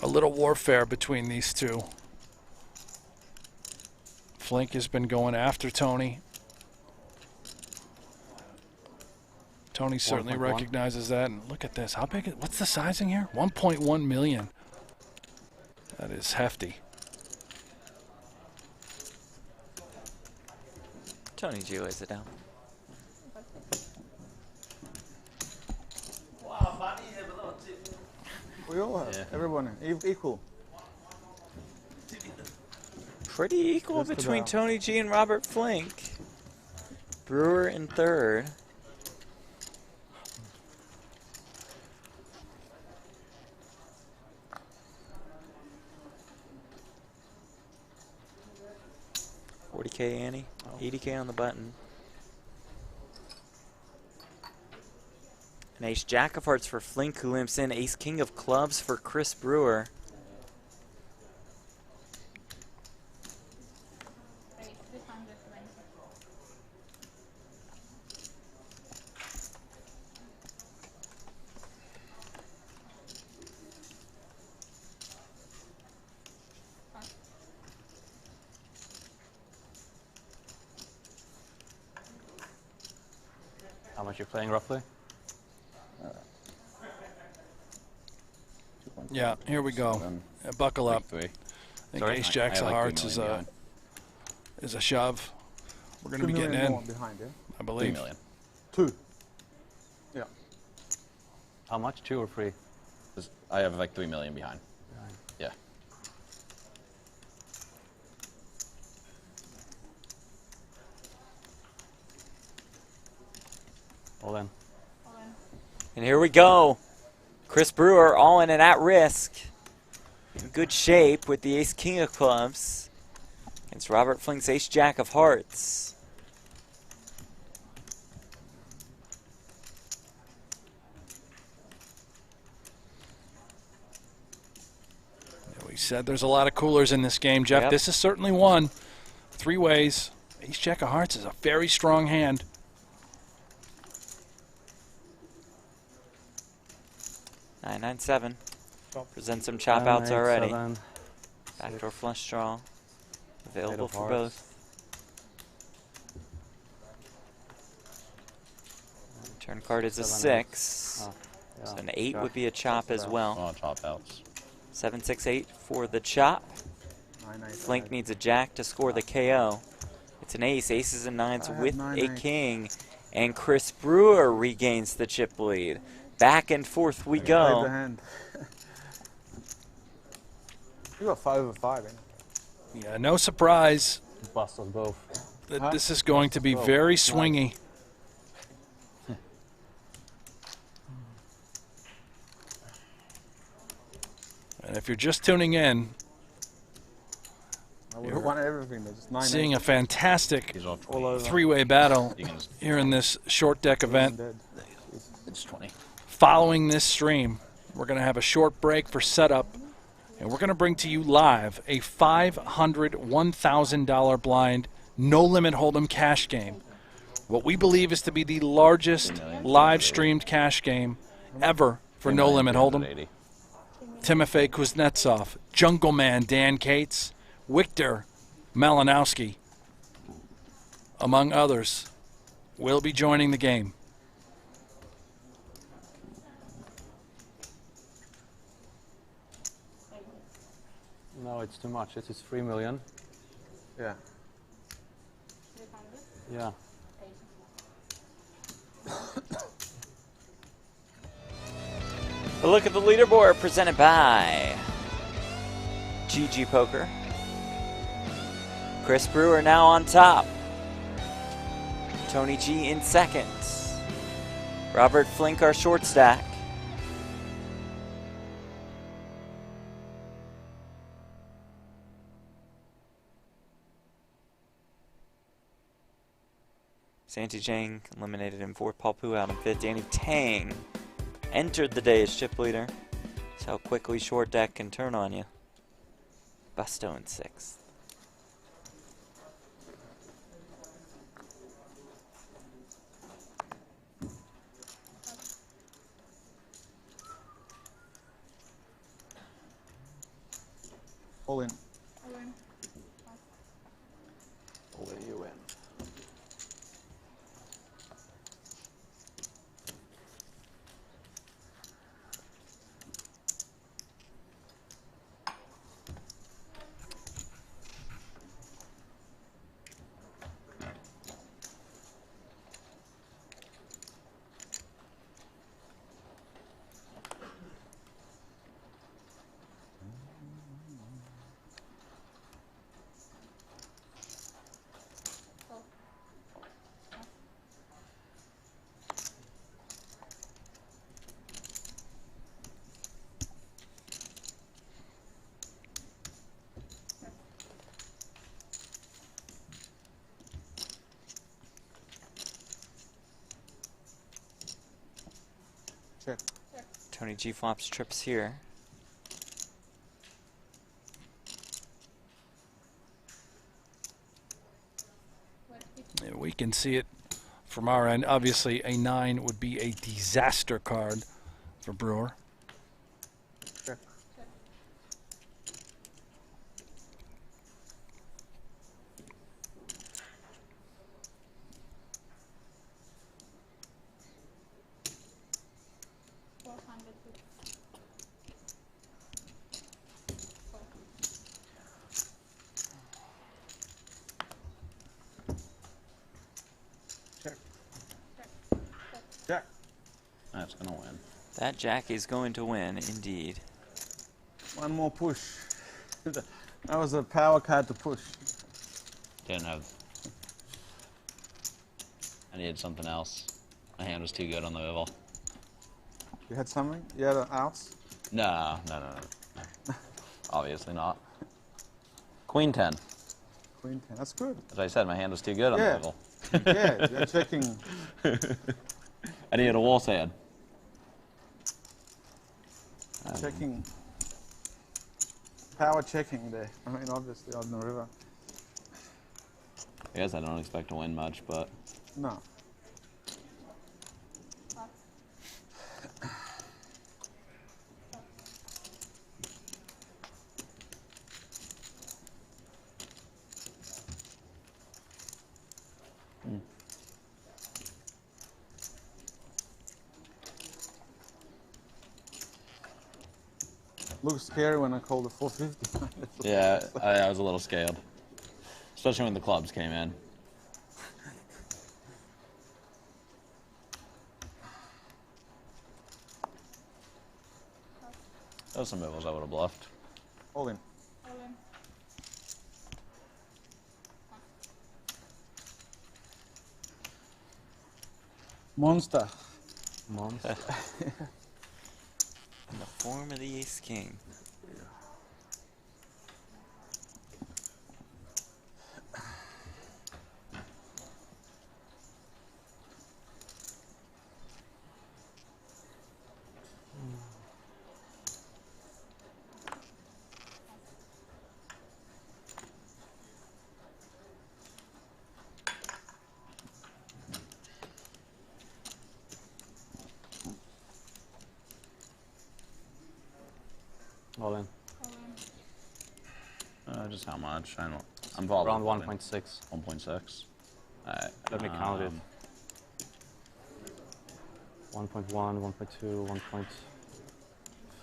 A little warfare between these two. Flink has been going after Tony. Tony certainly 1.1. recognizes that. And look at this. How big? What's the sizing here? 1.1 million. That is hefty. Tony G lays it down. We all have. Everyone equal. Pretty equal Just between about. Tony G and Robert Flink. Brewer in third. $40K Annie, 80K on the button. An ace jack of hearts for Flink, who limps in. Ace king of clubs for Chris Brewer. Raise 390. How much you playing roughly? Yeah, here we go. Buckle up. I think ace jacks of hearts is a shove. We're going to be getting in, Behind, yeah? I believe. 3 million. 2. Yeah. How much? 2 or 3? I have like 3 million behind. Yeah. All in. And here we go. Chris Brewer all in and at risk. In good shape with the ace king of clubs against Robert Flink's ace jack of hearts. We said there's a lot of coolers in this game, Jeff. Yep. This is certainly one. 3 ways. Ace jack of hearts is a very strong hand. Nine, 9-7. Present some chop outs 9, 8, already. 7, Backdoor flush draw. Available of for hearts. both. Turn card is a 7, 8. 6. Oh, yeah. So an 8 Gosh, would be a chop as about. well. Oh, chop outs. 7, 6, 8 for the chop. 9, 8, Flink needs a jack to score the KO. It's an ace, aces and nines I have with 9, a 8. king. And Chris Brewer regains the chip lead. Back and forth we Played the go. hand. You got 5 over 5, ain't you? Yeah, no surprise Bust us both. that this is going to be very swingy. And if you're just tuning in, I would have won everything. They're just 9, seeing 8. a fantastic He's all 20. All over. 3-way battle You can just, here in this short deck event. Dead. it's 20. Following this stream, we're going to have a short break for setup, and we're going to bring to you live a $500 $1,000 blind no-limit hold'em cash game. What we believe is to be the largest live-streamed cash game ever for no-limit hold'em. 80. Timofey Kuznetsov, Jungle Man Dan Cates, Victor Malinowski, among others, will be joining the game. No, it's too much. It is 3 million. Yeah. 300. Yeah. A look at the leaderboard presented by GG Poker. Chris Brewer now on top. Tony G in second. Robert Flink, our short stack. Santi Chang eliminated in fourth. Paul Phua out in fifth. Danny Tang entered the day as chip leader. That's how quickly short deck can turn on you. Busto in sixth. All in. All in, you win. Check. Tony G flops trips here. Yeah, we can see it from our end. Obviously, a 9 would be a disaster card for Brewer. Check. Jack. That's gonna win. That jack is going to win, indeed. One more push. That was a power card to push. Didn't have. I needed something else. My hand was too good on the oval. You had something? You had an outs? No. Obviously not. Queen 10. Queen 10. That's good. As I said, my hand was too good on the oval. Yeah, you're checking. I needed a waltz hand. Checking. Power checking there. I mean, obviously on the river. I guess I don't expect to win much, but. No. Looks scary when I called the 450. Yeah, I was a little scared. Especially when the clubs came in. Those are some moves I would have bluffed. All in. Monster. Monster. In the form of the ace king. All in. Just how much? I don't. I'm following. Around 1.6. 1.6. Alright. Let me count it. 1.1, 1.2,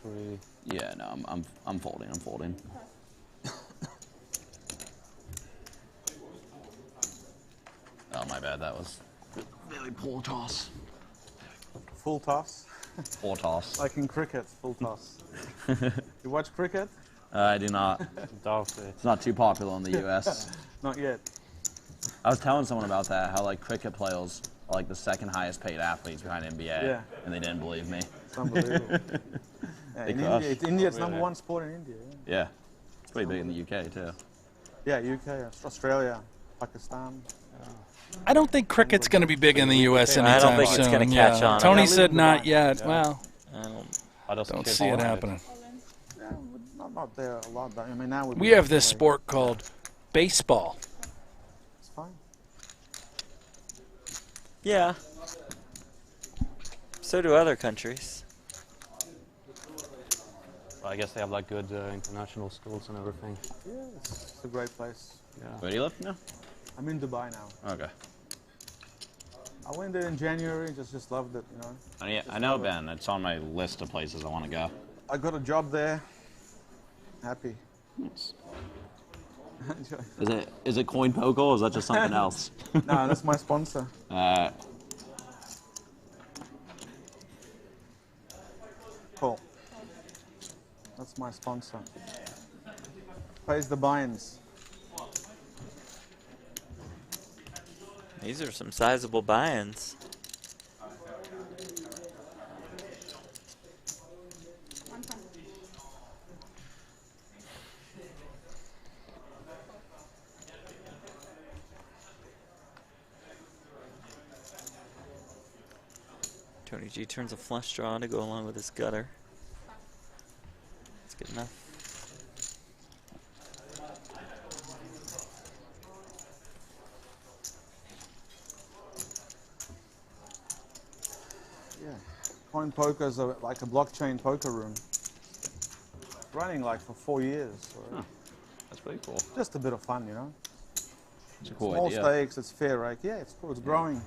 1.3. Yeah, no, I'm folding. I'm folding. Oh, my bad. That was very poor toss. Full toss. Poor toss. Like in cricket, full toss. You watch cricket? I do not. Doubt it. It's not too popular in the U.S. Not yet. I was telling someone about that, how like cricket players are like the second highest paid athletes behind NBA, Yeah. and they didn't believe me. It's unbelievable. Yeah, in India, it's number one sport in India. Yeah, Yeah, it's pretty big in the UK too. yeah, UK, Australia, Pakistan. I don't think cricket's going to be big in the U.S. anytime I don't think soon. it's going to catch on. Tony said not yet. Yeah. Well, I don't see it happening. Yeah, not there a lot. But I mean, now We have this sport called baseball. It's fine. Yeah. So do other countries. Well, I guess they have like good international schools and everything. Yeah, it's a great place. Yeah. Where do you live now? I'm in Dubai now. Okay. I went there in January, just loved it, you know. I know Ben. It's on my list of places I want to go. I got a job there. Happy. Is it coin poker or is that just something else? No, that's my sponsor. Cool. That's my sponsor. Pays the buy-ins. These are some sizable buy-ins. Tony G turns a flush draw to go along with his gutter. That's good enough. Yeah. Coin poker is like a blockchain poker room. Running like for 4 years. So That's pretty cool. just a bit of fun, you know. It's a cool Small idea. stakes, it's fair rake. Yeah, it's cool. It's growing.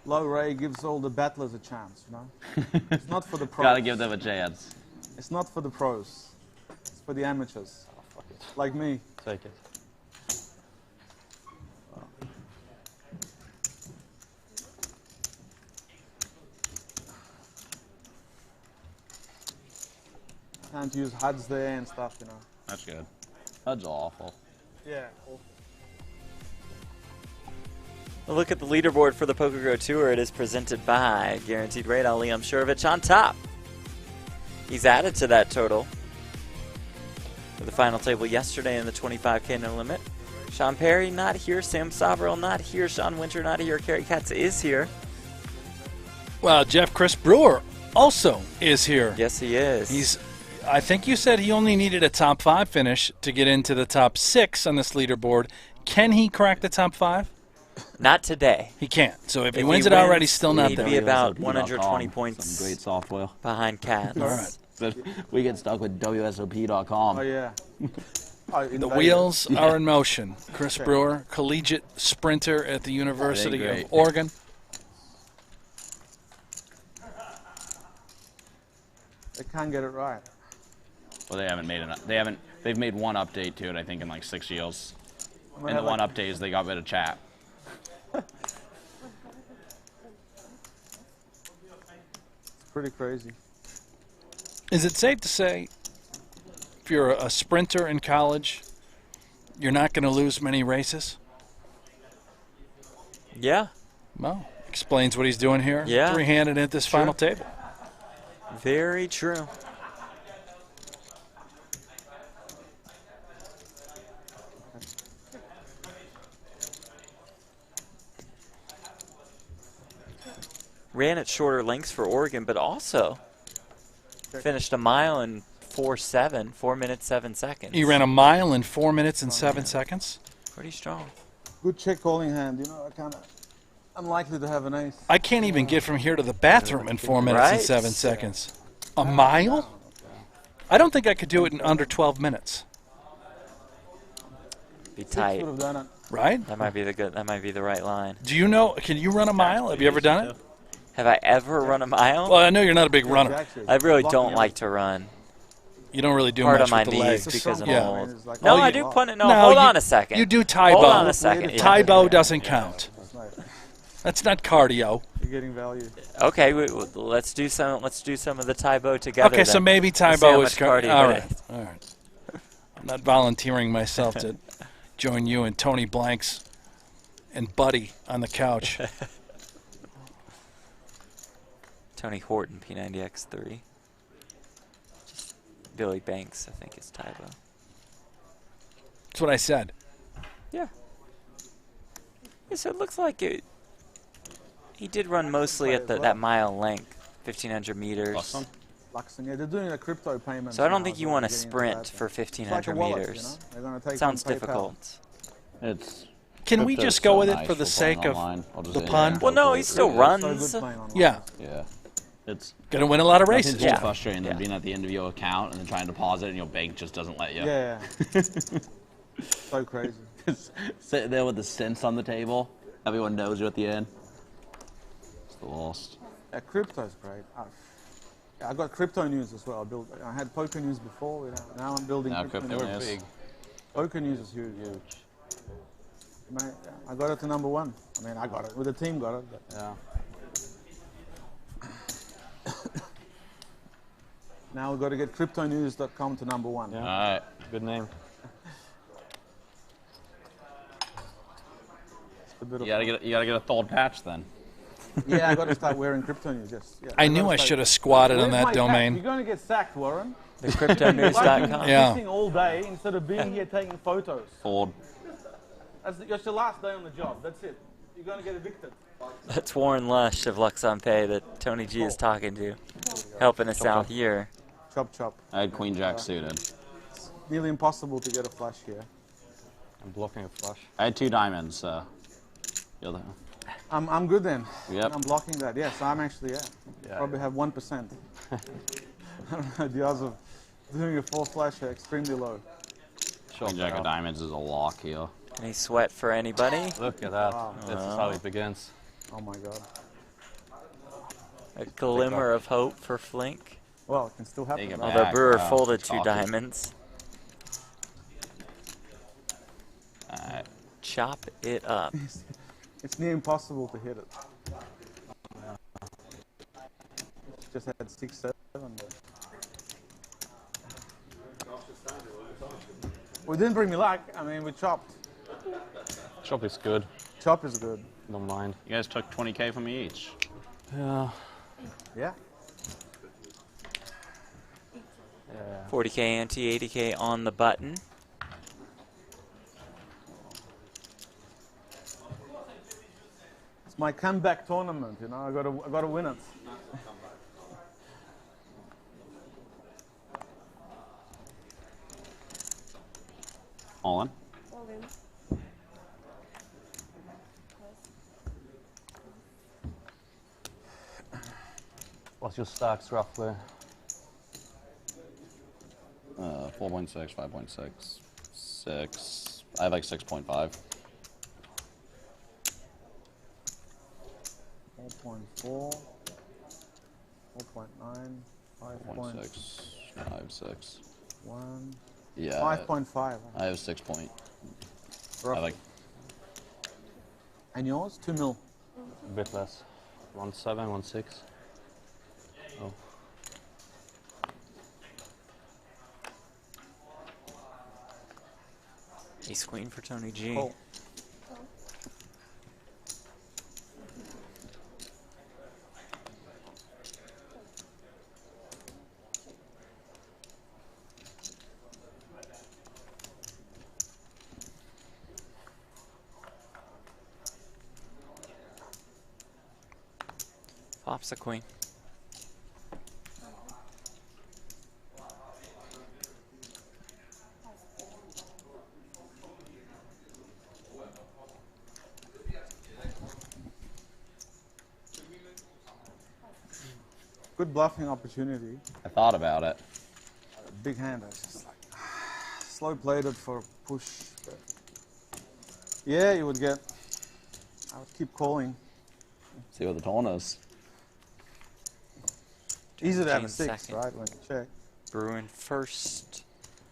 Low Ray gives all the battlers a chance, you know. It's not for the pros. Gotta give them a chance. It's not for the pros. It's for the amateurs. Oh, fuck it. Like me. Take it. Can't use HUDs there and stuff, you know. That's good. That's awful. Yeah. A look at the leaderboard for the Poker Go Tour. It is presented by Guaranteed Rate. Ali Shurovich on top. He's added to that total for the final table yesterday in the 25K no limit. Sean Perry not here. Sam Soverell not here. Sean Winter not here. Kerry Katz is here. Well, Chris Brewer also is here. Yes, he is. I think you said he only needed a top 5 finish to get into the top 6 on this leaderboard. Can he crack the top 5? Not today. He can't. So if he wins it outright, he's still not he'd there. be about 120 points Some great software. behind Katz. All right. But we get stuck with WSOP.com. Oh, yeah. The wheels are in motion. Chris Brewer, collegiate sprinter at the University of Oregon. They can't get it right. Well, they haven't made They've made one update to it, I think, in like 6 years. I And the one update is they got rid of chat. It's pretty crazy. Is it safe to say, if you're a sprinter in college, you're not going to lose many races? Yeah. Well, explains what he's doing here. Yeah. Three-handed at this final table. Very true. Ran at shorter lengths for Oregon, but also finished a mile in 4:07, 4 minutes 7 seconds. He ran a mile in 4 minutes and 7 seconds. Pretty strong. Good check calling hand. You know, unlikely to have an ace. I can't even get from here to the bathroom in 4 minutes and 7 seconds. A mile? I don't think I could do it in under 12 minutes. Be tight. Would have done it. Right? That might be the right line. Do you know? Can you run a mile? Have you ever done it? Have I ever run a mile? Well, I know you're not a big runner. I really don't like to run. You don't really do Part much of my with the knees legs. because I'm Yeah. old. No, I do punt it. No, No, hold you- on a second. You do tie bow. Hold on a second. Tie bow doesn't count. That's not cardio. You're getting value. Okay, let's do some. Let's do some of the Taibo together. Okay, then. so maybe Let's see how Taibo much is cardio. All but right. All right. I'm not volunteering myself to join you and Tony Blanks and Buddy on the couch. Tony Horton, P90X3. Billy Banks, I think, is Taibo. That's what I said. Yeah. Yeah, so it looks like it. He did run mostly at that mile length, 1,500 meters. Luxon, yeah, they're doing a crypto payment. So I don't think you want to sprint for 1,500 wallet, meters. You know? They're gonna take Sounds from PayPal. difficult. Can we just go with it for the sake of the pun? Well, no, he still runs. Yeah. Yeah. It's gonna win a lot of races. It's frustrating than being at the end of your account and then trying to deposit and your bank just doesn't let you. Yeah. So crazy. Sitting there with the cents on the table. Everyone knows you're at the end. It's the worst. Yeah, crypto's great. I got crypto news as well. I had poker news before. Now I'm building crypto news. Big. Poker news is huge. Mate, I got it to #1. I mean, I got it. With the team got it. But Yeah. now we've got to get cryptonews.com to #1. Yeah. All right. Good name. You gotta get a thawed patch then. Yeah, I got to start wearing crypto news. Yes. Yeah, I knew I should have squatted on that domain. You're going to get sacked, Warren. The cryptonews.com. Yeah. Missing all day instead of being here taking photos. Thawed. That's your last day on the job. That's it. You're going to get evicted. That's Warren Lush of Lux on Pay that Tony G is talking to, helping us out here. Chop, chop. I had Queen Jack suited. It's nearly impossible to get a flush here. I'm blocking a flush. I had 2 diamonds, so. I'm good then. Yep. I'm blocking that. Yes, I'm actually, probably have 1%. I don't know, the odds of doing a full flush are extremely low. Queen Jack of diamonds is a lock here. Any sweat for anybody? Look at that. Wow. This is how it begins. Oh my god. A glimmer of hope for Flink. Well, it can still happen. Take it Although back. Brewer Wow. folded 2 Chalky. diamonds. Alright. Chop it up. It's near impossible to hit it. Just had 6, 7. But... We didn't bring me luck. I mean, we chopped. Chop is good. Chop is good. Don't mind. You guys took 20K from me each. Yeah. Yeah. 40K ante, 80K on the button. It's my comeback tournament, you know. I gotta win it. All in. What's your stacks roughly? 4.6, 5.6, 6. I have like 6.5. 4.4, 4.9, 5.6, 5, 6. 1. Yeah. 5.5. I have 6 point. I Roughly. like. And yours? 2 mil. A bit less. 1.7, 1.6. Oh. Ace Queen for Tony G. Cool. Flops a queen. Good bluffing opportunity. I thought about it. Big hand. I was just like slow played it for a push. But yeah, you would get. I would keep calling. See what the tone is. Easy to have a Jane 6, second. right? When you check. Bruin first.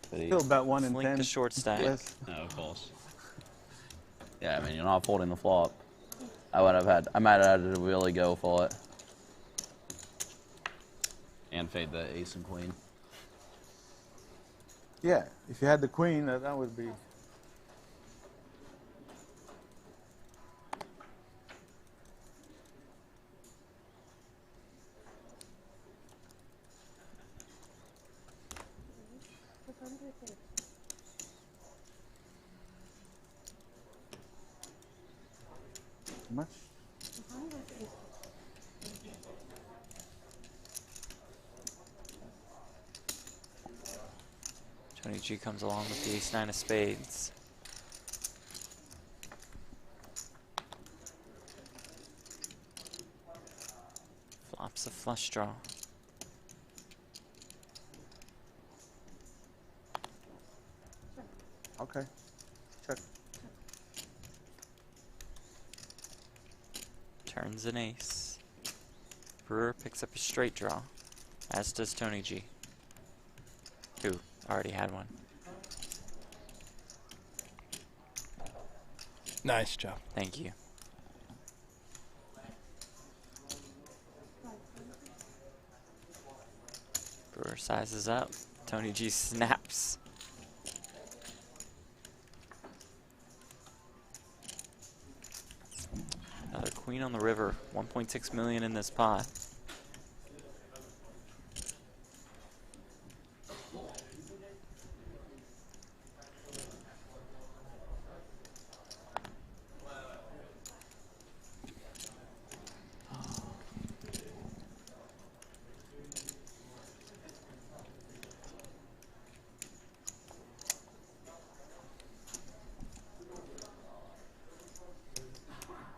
Still about 1 in Flink 10. the short stack. Yes. No, of course. Yeah, I mean, you're not folding the flop. I might have had to really go for it. And fade the ace and queen. Yeah, if you had the queen, that would be. Much? Tony G comes along with the ace-9 of spades. Flops a flush draw. Okay. Check. Turns an ace. Brewer picks up a straight draw, as does Tony G, who already had one. Nice job. Thank you. Brewer sizes up. Tony G snaps. Another queen on the river. 1.6 million in this pot.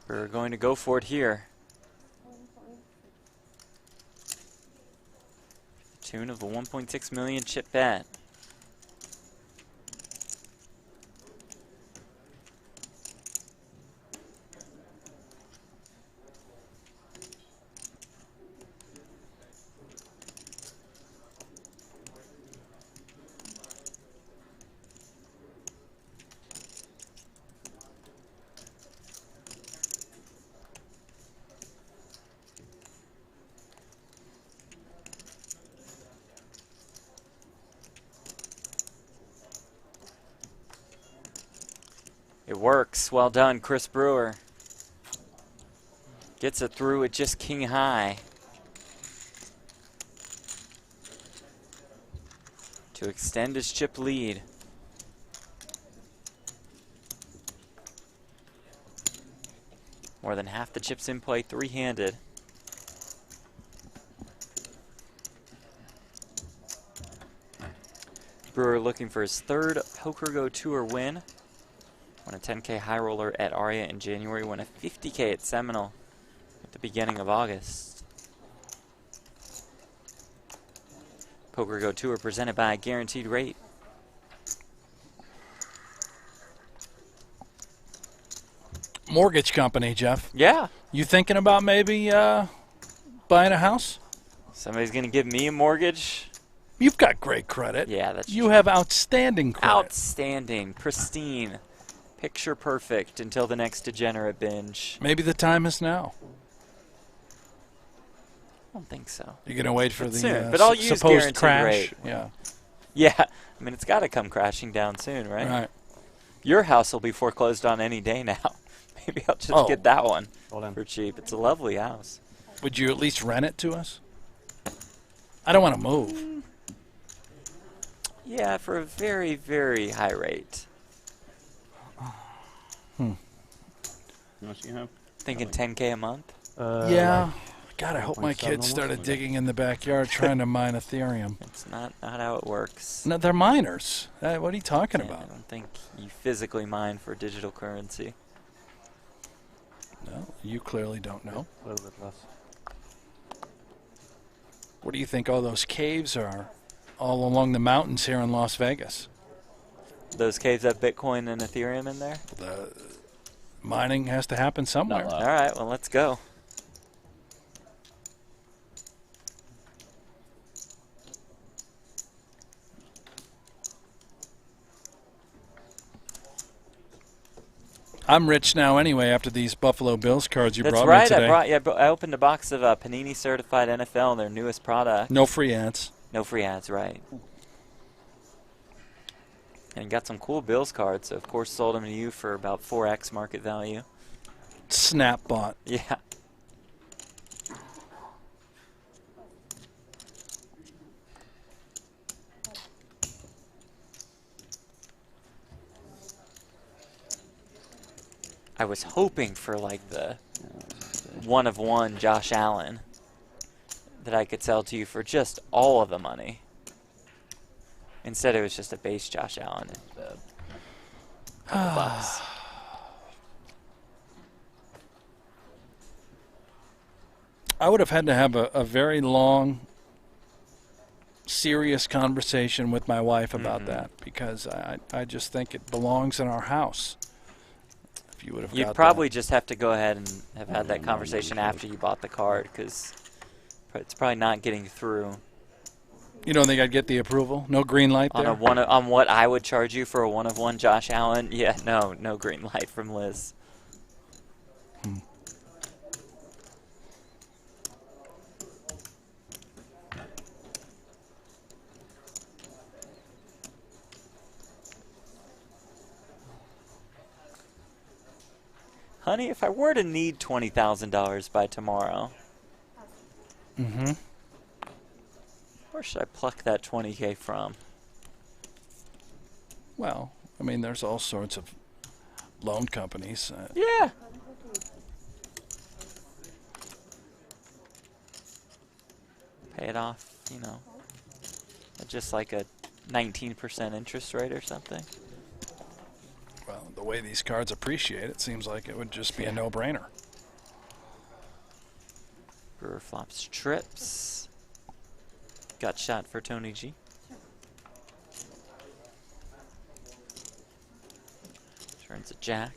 We're going to go for it here. Tune of a 1.6 million chip bet. It works. Well done, Chris Brewer. Gets it through at just king high. To extend his chip lead. More than half the chips in play, three-handed. Brewer looking for his third Poker Go Tour win. Won a 10K high roller at Aria in January, won a 50K at Seminole at the beginning of August. Poker Go Tour presented by Guaranteed Rate. Mortgage company, Jeff. Yeah. You thinking about maybe buying a house? Somebody's going to give me a mortgage. You've got great credit. Yeah, that's You true. have outstanding credit. Outstanding, pristine, picture perfect until the next degenerate binge. Maybe the time is now. I don't think so. You're going to wait for But the soon. But I'll use supposed guaranteed crash? rate. Yeah. Yeah, I mean, it's got to come crashing down soon, right? Right. Your house will be foreclosed on any day now. Maybe I'll just get that one for cheap. It's a lovely house. Would you at least rent it to us? I don't want to move. Yeah, for a very, very high rate. How much do you have? Thinking 10K a month? Yeah. God, I hope my kids started digging in the backyard trying to mine Ethereum. It's not how it works. No, they're miners. What are you talking I about? don't think you physically mine for digital currency. No, you clearly don't know. A little bit less. What do you think all those caves are all along the mountains here in Las Vegas? Those caves have Bitcoin and Ethereum in there? The mining has to happen somewhere. All right, well, let's go. I'm rich now anyway after these Buffalo Bills cards you That's brought right. me today. I opened a box of Panini Certified NFL, their newest product. No free ads. No free ads, right. And got some cool Bills cards, so of course sold them to you for about 4x market value. Snap bot. Yeah. I was hoping for like the 1-of-1 Josh Allen that I could sell to you for just all of the money. Instead, it was just a base Josh Allen. Couple bucks. I would have had to have a very long, serious conversation with my wife about that because I just think it belongs in our house. If you would have You'd probably just have to go ahead and have had that conversation after you bought the card because it's probably not getting through. You don't think I'd get the approval? No green light there? On what I would charge you for a 1-of-1 Josh Allen? Yeah, no green light from Liz. Honey, if I were to need $20,000 by tomorrow, where should I pluck that 20K from? Well, I mean, there's all sorts of loan companies. Yeah. Pay it off, you know, at just like a 19% interest rate or something. Well, the way these cards appreciate, it seems like it would just be a no-brainer. Brewer flops trips. Got shot for Tony G. Turns a jack.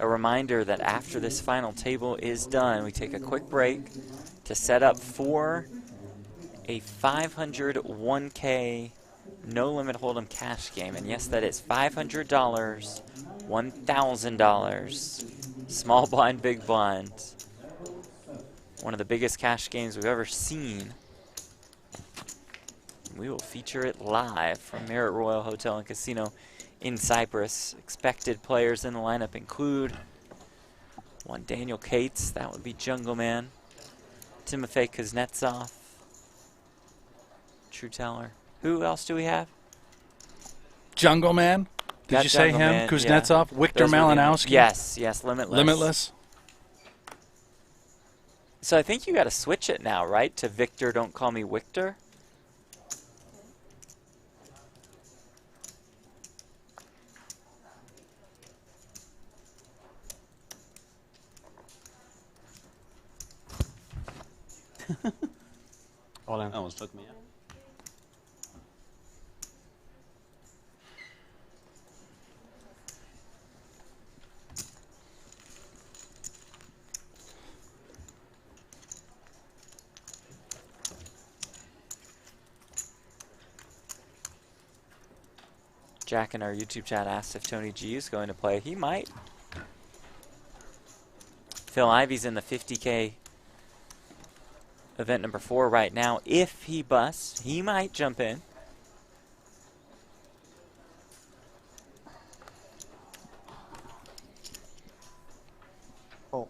A reminder that after this final table is done, we take a quick break to set up for a 500 1K no limit hold'em cash game. And yes, that is $500, $1,000, small blind, big blind. One of the biggest cash games we've ever seen. We will feature it live from Marriott Royal Hotel and Casino in Cyprus. Expected players in the lineup include one Daniel Cates, that would be Jungle Man, Timofey Kuznetsov, True Teller. Who else do we have? Jungle Man? Did you say him? Man, Kuznetsov? yeah. Victor Malinowski? Yes, Limitless. Limitless? So I think you got to switch it now, right? To Victor, don't call me Victor. All in. Almost took me out. Jack in our YouTube chat asked if Tony G is going to play. He might. Phil Ivey's in the 50K event number 4 right now. If he busts, he might jump in. Oh.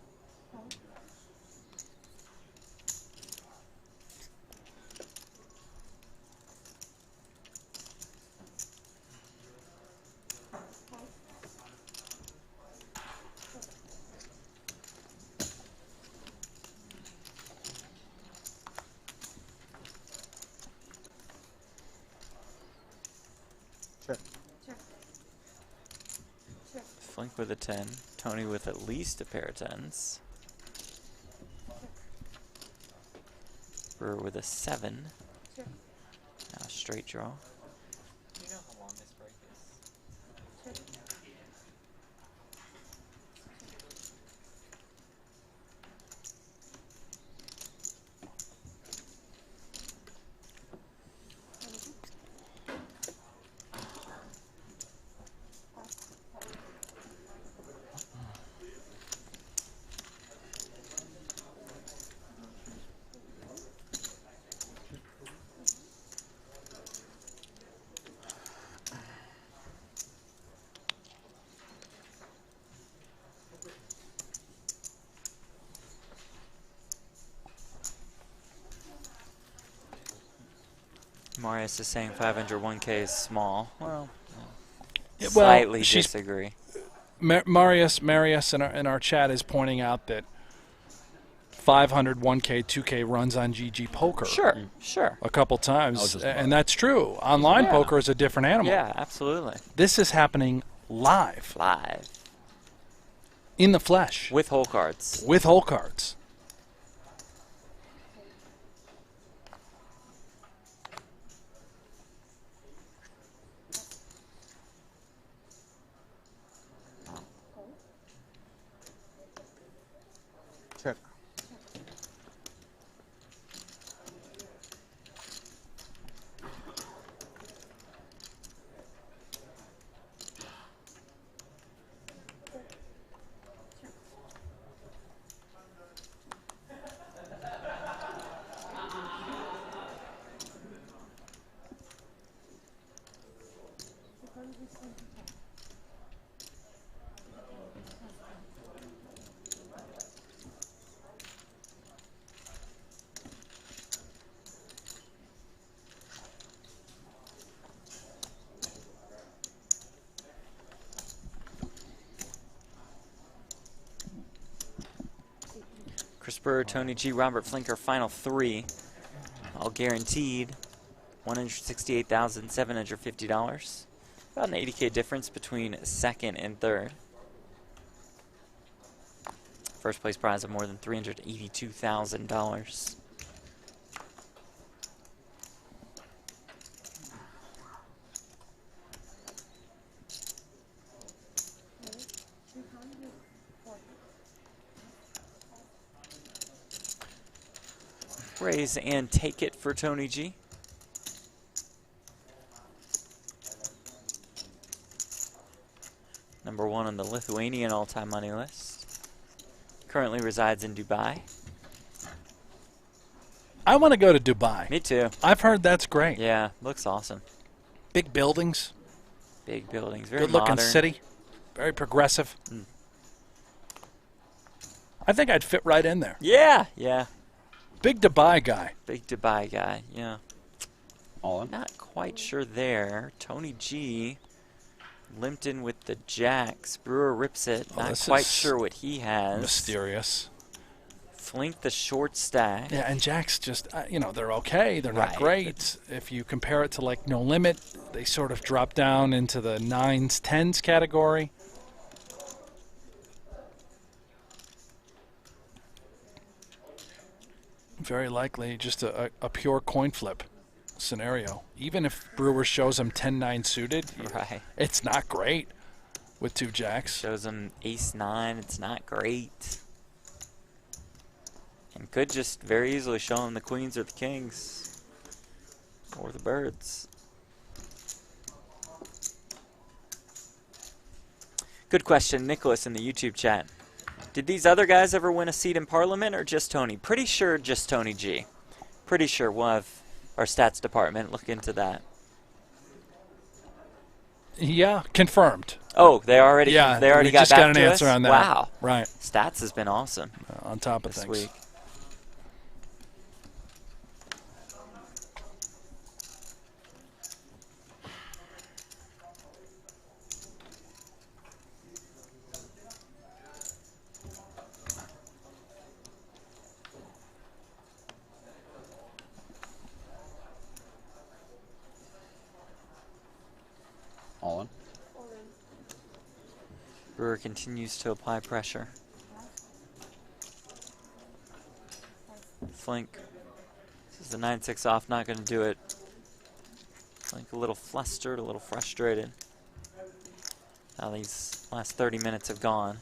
Flink with a 10. Tony with at least a pair of 10s. Brewer with a 7. Now a straight draw. Do you know how long this break is? Marius is saying 501k is small. Well, Yeah, slightly she's- disagree. Marius in our chat is pointing out that 500 1K 2K runs on GG Poker. Sure, sure. A couple times, and that's true. Online poker is a different animal. Yeah, absolutely. This is happening live. Live. In the flesh. With whole cards. With whole cards. Check. Chris Burr, Tony G, Robert Flinker, final 3. All guaranteed. $168,750. About an 80K difference between second and third. First place prize of more than $382,000. Raise and take it for Tony G. Number 1 on the Lithuanian all-time money list. Currently resides in Dubai. I want to go to Dubai. Me too. I've heard that's great. Yeah, looks awesome. Big buildings. Big buildings. Very good-looking modern. city. Very progressive. I think I'd fit right in there. Yeah, yeah. Big Dubai guy. Big Dubai guy, yeah. All in? Not quite sure there. Tony G limped in with the jacks. Brewer rips it. Oh, Not this quite is sure what he has. Mysterious. Flink the short stack. Yeah, and jacks just, they're okay. They're not Right. great. If you compare it to, like, No Limit, they sort of drop down into the 9s, 10s category. Very likely just a pure coin flip scenario. Even if Brewer shows him 10-9 suited, Right. it's not great with 2 jacks. Shows him ace-9. It's not great. And could just very easily show him the queens or the kings. Or the birds. Good question, Nicholas in the YouTube chat. Did these other guys ever win a seat in Parliament or just Tony? Pretty sure just Tony G. Pretty sure we'll have our stats department look into that. Yeah, confirmed. Oh, they already we got just back got an to answer us? on that. Wow. Right. Stats has been awesome On top of this things. week. All in? Brewer continues to apply pressure. Flink. This is the 9-6 off, not going to do it. Flink a little flustered, a little frustrated. Now these last 30 minutes have gone.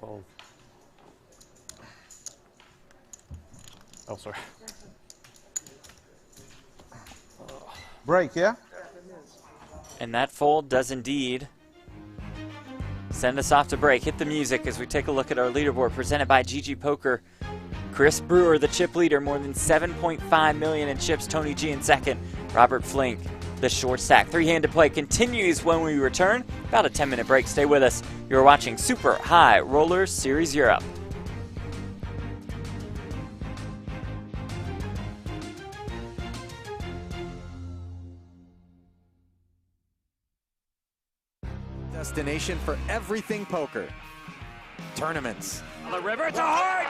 Fold. Oh, sorry. Break, yeah? And that fold does indeed send us off to break. Hit the music as we take a look at our leaderboard presented by GG Poker. Chris Brewer, the chip leader, more than 7.5 million in chips. Tony G in second. Robert Flink, the short stack. Three-handed play continues when we return. About a 10-minute break. Stay with us. You're watching Super High Rollers Series Europe. Destination for everything poker. Tournaments. On the river, it's a heart!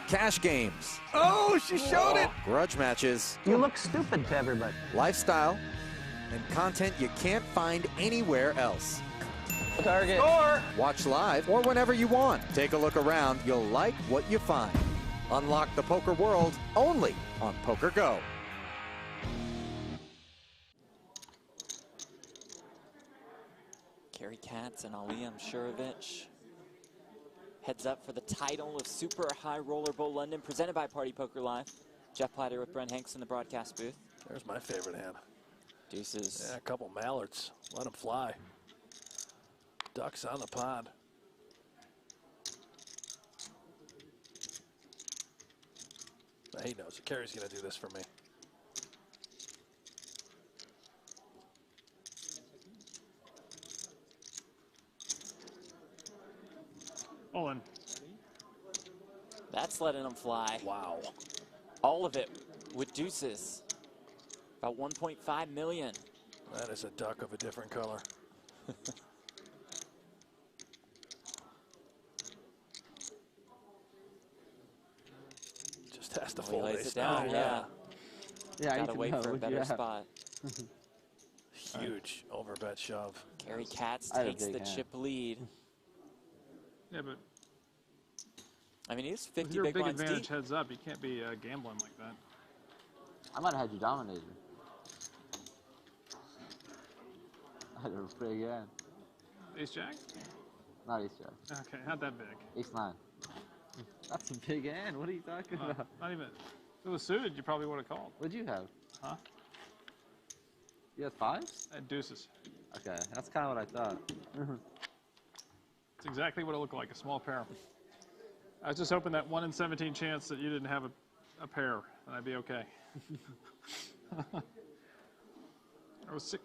Cash games. Oh, she showed it! Grudge matches. You look stupid to everybody. Lifestyle. And content you can't find anywhere else. Target. Score! Watch live or whenever you want. Take a look around. You'll like what you find. Unlock the poker world only on Poker Go. Kerry Katz and Aliyam Shurovich. Heads up for the title of Super High Roller Bowl London, presented by Party Poker Live. Jeff Platter with Brent Hanks in the broadcast booth. There's my favorite hand. Deuces. Yeah, a couple mallards. Let them fly. Ducks on the pond. He knows. Kerry's going to do this for me. All in. That's letting them fly. Wow. All of it with deuces. About 1.5 million. That is a duck of a different color. Just has to He fold lays ace it down, nine. yeah. Yeah, Gotta wait for a better spot. Huge overbet shove. Kerry Katz I have a takes big the hand. chip lead. Yeah, but I mean, he's with 50 your big big blinds advantage deep. heads up, you can't be gambling like that. I might have had you dominated. I had a pretty good hand. Ace Jack? Not ace jack. Okay, not that big. Ace nine. That's a big hand. What are you talking about? Not even. If it was suited, you probably would have called. What'd you have? Huh? You had fives? At deuces. Okay, that's kind of what I thought. It's exactly what it looked like, a small pair. I was just hoping that 1 in 17 chance that you didn't have a pair, and I'd be okay. I was sick.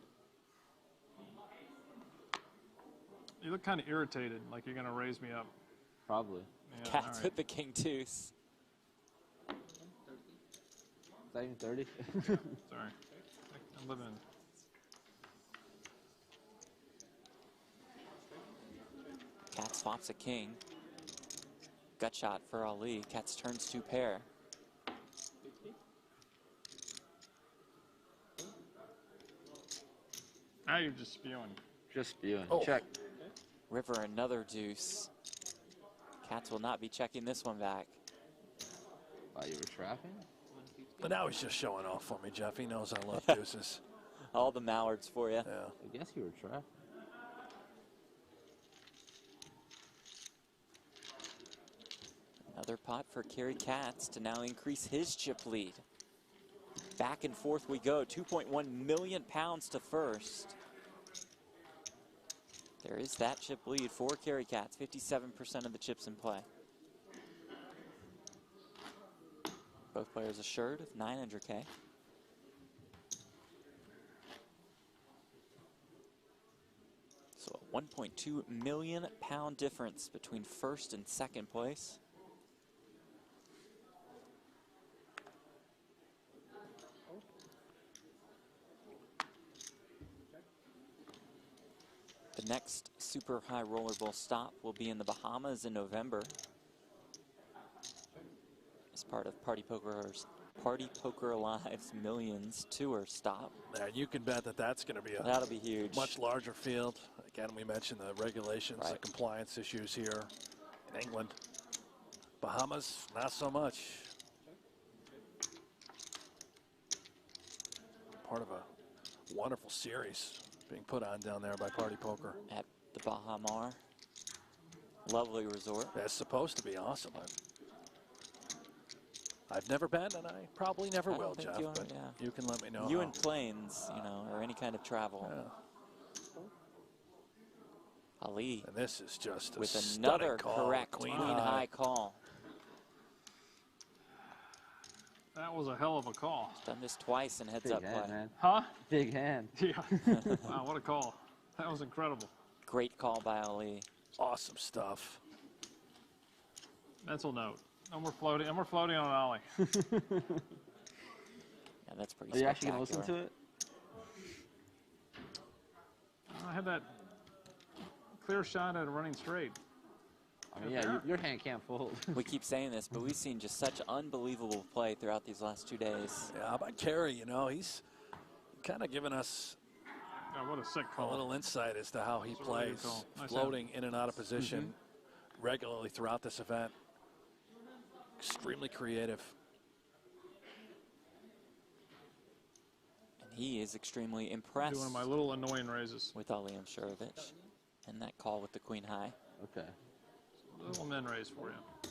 You look kind of irritated, like you're going to raise me up. Probably. Yeah, Katz all right. with the king deuce. Is that even 30? Sorry. I'm living. Katz flops a king. Gut shot for Ali. Katz turns two pair. Now you're just spewing. Just spewing. Oh. Check. River another deuce. Katz will not be checking this one back. Wow, you were trapping? But now he's just showing off for me, Jeff. He knows I love deuces. All the mallards for you. Yeah. I guess you were trapping. Another pot for Kerry Katz to now increase his chip lead. Back and forth we go. 2.1 million pounds to first. There is that chip lead for Kerry Katz. 57% of the chips in play. Both players assured of 900K. So a 1.2 million pound difference between first and second place. The next Super High Roller Bowl stop will be in the Bahamas in November as part of Party Poker Live's Millions Tour stop. Now you can bet that that's going to be a That'll be huge. much larger field. Again, we mentioned the regulations, the compliance issues here in England. Bahamas, not so much. Part of a wonderful series being put on down there by Party Poker. At the Bahamar. Lovely resort. That's supposed to be awesome. I've never been, and I probably never I don't will, think Jeff, but you can let me know. You how. and planes, you know, or any kind of travel. Ali. And this is just a with stunning another call. correct queen high call. That was a hell of a call. He's done this twice in heads Big up hand, play. man. Huh? Big hand. Yeah. Wow, what a call. That was incredible. Great call by Ali. Awesome stuff. Mental note. No more floating. No more floating on Ollie. Yeah, that's pretty Are you actually going to listen spectacular. to it? I had that clear shot at a running straight. I mean, yeah, your hand can't fold. We keep saying this, but we've seen just such unbelievable play throughout these last 2 days. Yeah, how about Kerry? You know, he's kind of given us what a sick call. a little insight as to how he That's a really good plays, call. Nice floating in and out of position regularly throughout this event. Extremely creative. And he is extremely impressed Doing my little annoying raises. with Ali Shrovich and that call with the queen high. Okay. Little min raise for you.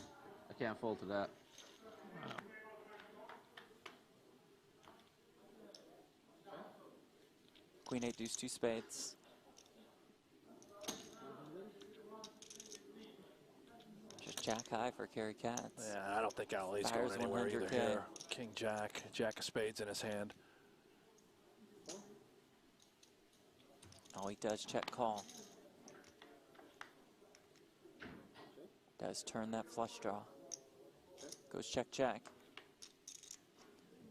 I can't fold to that. Queen 8 deuce 2 spades. Just jack high for Kerry Katz. Yeah, I don't think Ali's Fires going anywhere either 100K. here. King Jack, Jack of spades in his hand. Oh, he does check call. Does turn that flush draw. Goes check, check.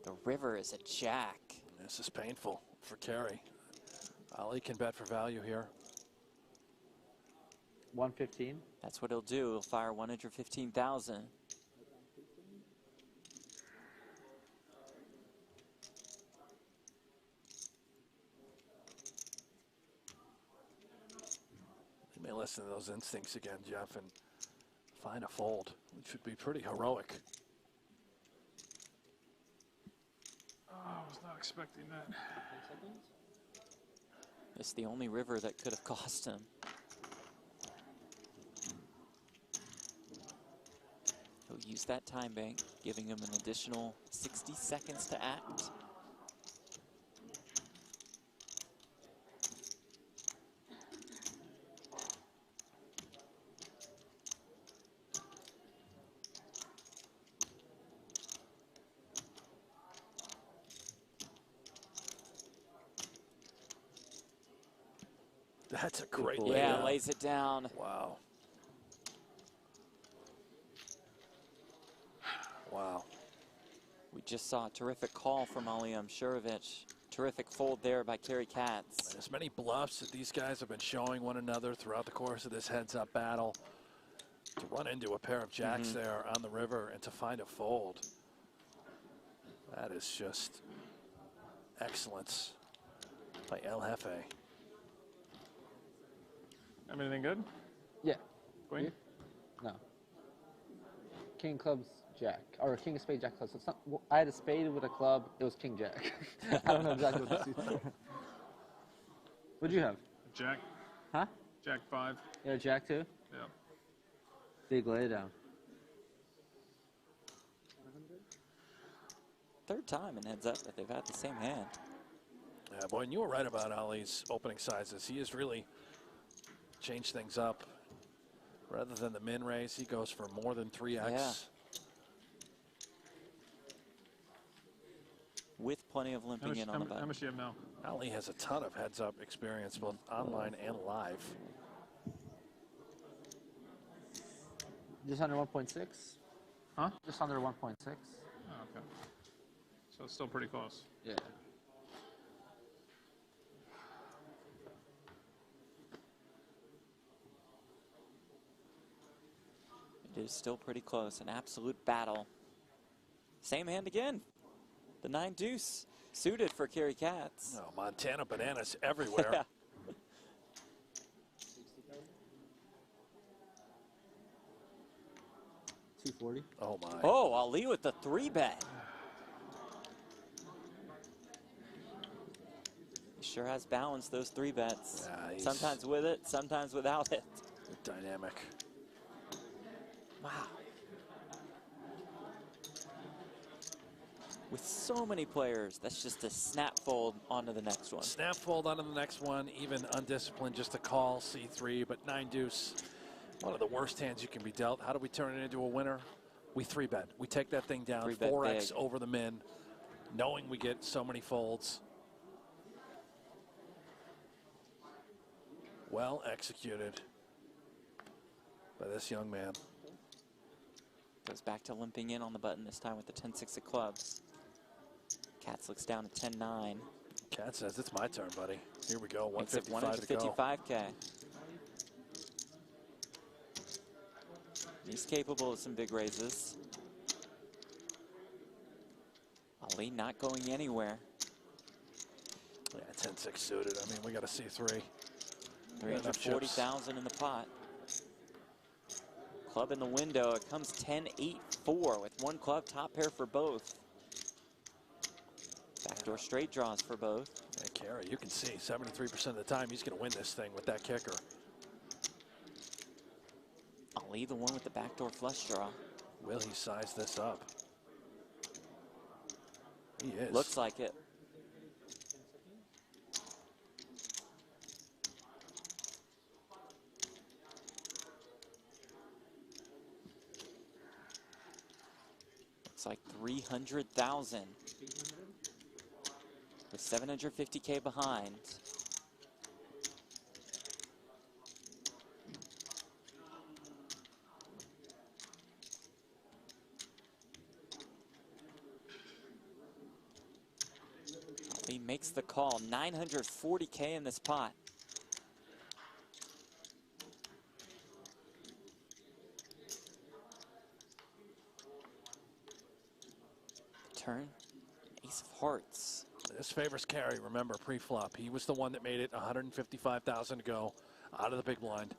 The river is a jack. This is painful for Kerry. Ali can bet for value here. 115. That's what he'll do. He'll fire 115,000. You may listen to those instincts again, Jeff, and find a fold, which would be pretty heroic. Oh, I was not expecting that. It's the only river that could have cost him. He'll use that time bank, giving him an additional 60 seconds to act. That's a great Yeah, laydown. lays it down. Wow. Wow. We just saw a terrific call from Ali Shrovich. Terrific fold there by Kerry Katz. As many bluffs that these guys have been showing one another throughout the course of this heads-up battle. To run into a pair of jacks there on the river and to find a fold. That is just excellence by El Jefe. Have anything good? Yeah. Queen? You? No. King clubs, jack. Or king of spade, jack clubs. It's not, well, I had a spade with a club. It was king jack. I don't know exactly what the suits are. What'd you have? Jack. Huh? Jack 5. Yeah, jack 2? Yeah. Big laydown. Third time in heads up that they've had the same hand. Yeah, boy, and you were right about Ali's opening sizes. He has really changed things up. Rather than the min raise, he goes for more than 3x. Yeah. With plenty of limping in on the How button. much do you have now? Ali has a ton of heads-up experience, both online and live. Just under 1.6? Huh? Just under 1.6. Oh, okay. So it's still pretty close. Yeah. It is still pretty close. An absolute battle. Same hand again. The 9 deuce suited for Kerry Katz. Oh, Montana bananas everywhere. Yeah. $240. Oh, my. Oh, Ali with the 3-bet. He sure has balanced those 3 bets. Yeah, he's sometimes with it, sometimes without it. dynamic. Wow. With so many players, that's just a snap fold onto the next one. Snap fold onto the next one, even undisciplined, just a call, C3, but 9 deuce. One of the worst hands you can be dealt. How do we turn it into a winner? We 3-bet. We take that thing down, 4x big. over the min, knowing we get so many folds. Well executed by this young man. Goes back to limping in on the button, this time with the 10-6 of clubs. Katz looks down at 10-9. Cat says, it's my turn, buddy. Here we go, Makes it 155 to go. 155K. He's capable of some big raises. Ali not going anywhere. Yeah, 10-6 suited. I mean, we got a C3. 340,000 in the pot. Club in the window. It comes 10-8-4 with one club, top pair for both. Backdoor straight draws for both. Yeah, Carey, you can see 73% of the time he's going to win this thing with that kicker. Ali, the one with the backdoor flush draw. Will he size this up? He is. Looks like it. Looks like 300,000. With 750K behind. He makes the call. 940K in this pot. Turn. Ace of hearts. This favors Carey. Remember, pre-flop. He was the one that made it 155,000 to go out of the big blind.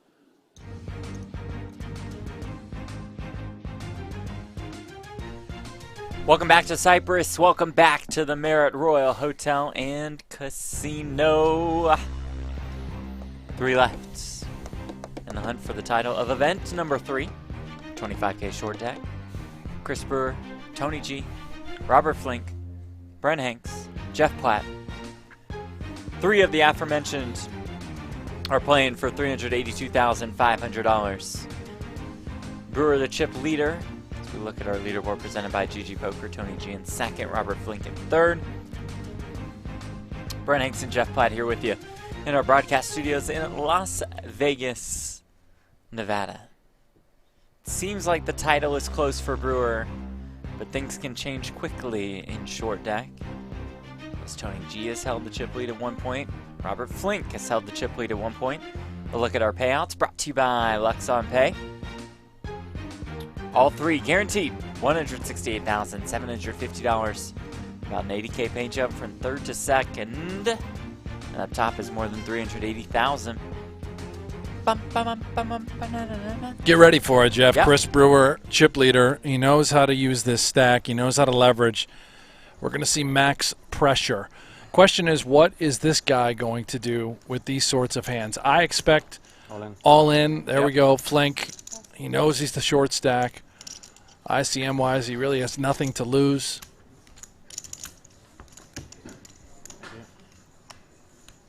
Welcome back to Cyprus. Welcome back to the Marriott Royal Hotel and Casino. 3 left in the hunt for the title of event number 3. 25K short deck. Chris Brewer, Tony G, Robert Flink, Brent Hanks, Jeff Platt. 3 of the aforementioned are playing for $382,500. Brewer, the chip leader. As we look at our leaderboard presented by GG Poker, Tony G in second, Robert Flink in third. Brent Hanks and Jeff Platt here with you in our broadcast studios in Las Vegas, Nevada. It seems like the title is close for Brewer, but things can change quickly in short deck. As Tony G has held the chip lead at 1 point, Robert Flink has held the chip lead at 1 point. A look at our payouts brought to you by Lux on Pay. All 3 guaranteed $168,750. About an 80K pay jump from third to second. And up top is more than 380,000. Get ready for it, Jeff. Yep. Chris Brewer, chip leader. He knows how to use this stack. He knows how to leverage. We're going to see max pressure. Question is, what is this guy going to do with these sorts of hands? I expect all in. There we go. Flink. He knows he's the short stack. ICM-wise, he really has nothing to lose.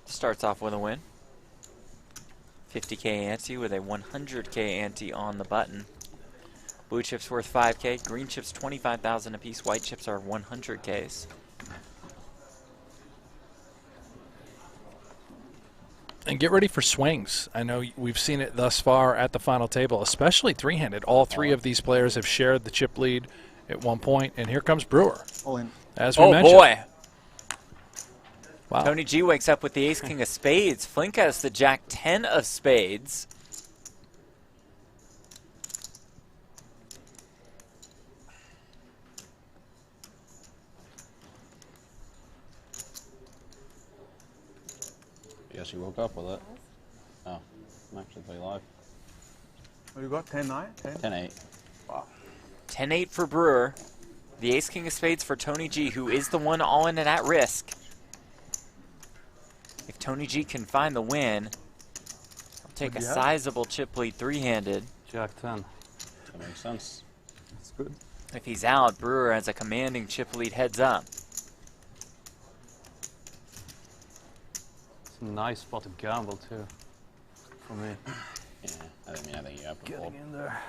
Starts off with a win. 50K ante with a 100K ante on the button. Blue chips worth 5K. Green chips 25,000 apiece. White chips are 100Ks. And get ready for swings. I know we've seen it thus far at the final table, especially three-handed. All 3 of these players have shared the chip lead at 1 point, and here comes Brewer. All in. As we mentioned. Oh, boy. Wow. Tony G wakes up with the ace-king of spades. Flink has the jack-10 of spades. Yes, you woke up with it. Oh, I'm actually pretty live. What you got? 10-9? 10-8. Wow. 10-8 for Brewer. The ace-king of spades for Tony G, who is the one all in and at risk. If Tony G can find the win, he'll take a sizable chip lead 3-handed. Jack 10. That makes sense. That's good. If he's out, Brewer has a commanding chip lead heads up. It's a nice spot to gamble too, for me. Yeah, I think you have to fold. Getting in there.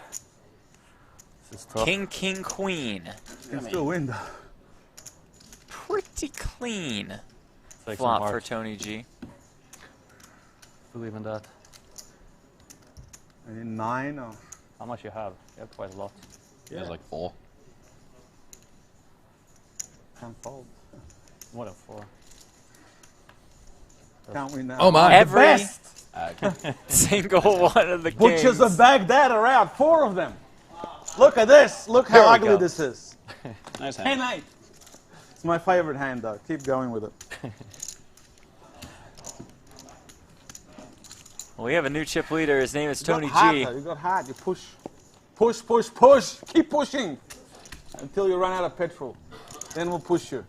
This is tough. King, king, queen. Can still win though. Pretty clean Take some flop for heart. Tony G. Believe in that. I need 9 or How much you have? You have quite a lot. He has like 4. can't fold. More than 4. Can't win now. Oh my. Every Best. single one of the Butchers kings. of Baghdad are out. 4 of them. Look at this. Look how There we ugly go. this is. Nice hand. 10-8. It's my favorite hand though. Keep going with it. Well, we have a new chip leader. His name is You got Tony heart, G. though. You got heart. You push. Push, push, push. Keep pushing until you run out of petrol. Then we'll push you.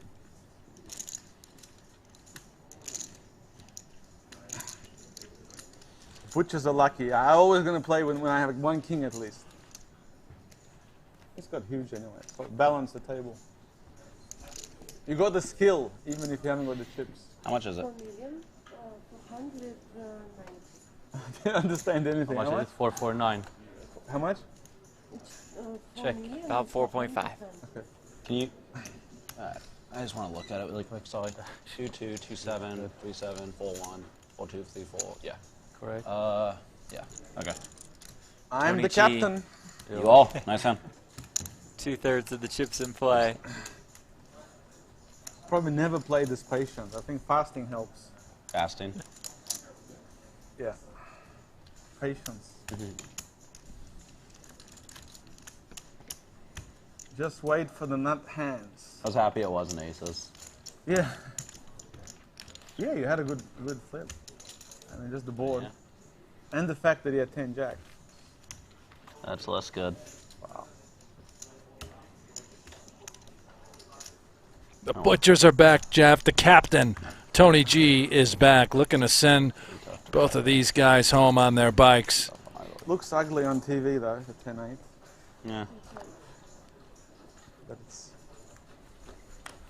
Butchers are lucky. I always going to play when I have 1 king at least. It's got huge anyway. So balance the table. You got the skill, even if you haven't got the chips. How much is it? 490. I didn't understand anything. How much is it? 449. How much? Check. About 4.5. Okay. Can you? I just want to look at it really quick. Sorry. 2 2 2 7 3 7 4 1 4 2 3 4. Yeah. Correct. Yeah. Okay. I'm Tony the G. captain. You all. Nice hand. 2/3 of the chips in play. Probably never played this patient. I think fasting helps. Fasting. Yeah. Patience. Just wait for the nut hands. I was happy it wasn't aces. Yeah. Yeah, you had a good flip. I mean, just the board. Yeah. And the fact that he had 10 jack. That's less good. Wow. The Butchers are back, Jeff. The captain, Tony G, is back, looking to send both of these guys home on their bikes. Looks ugly on TV though, the 10-8. Yeah. But it's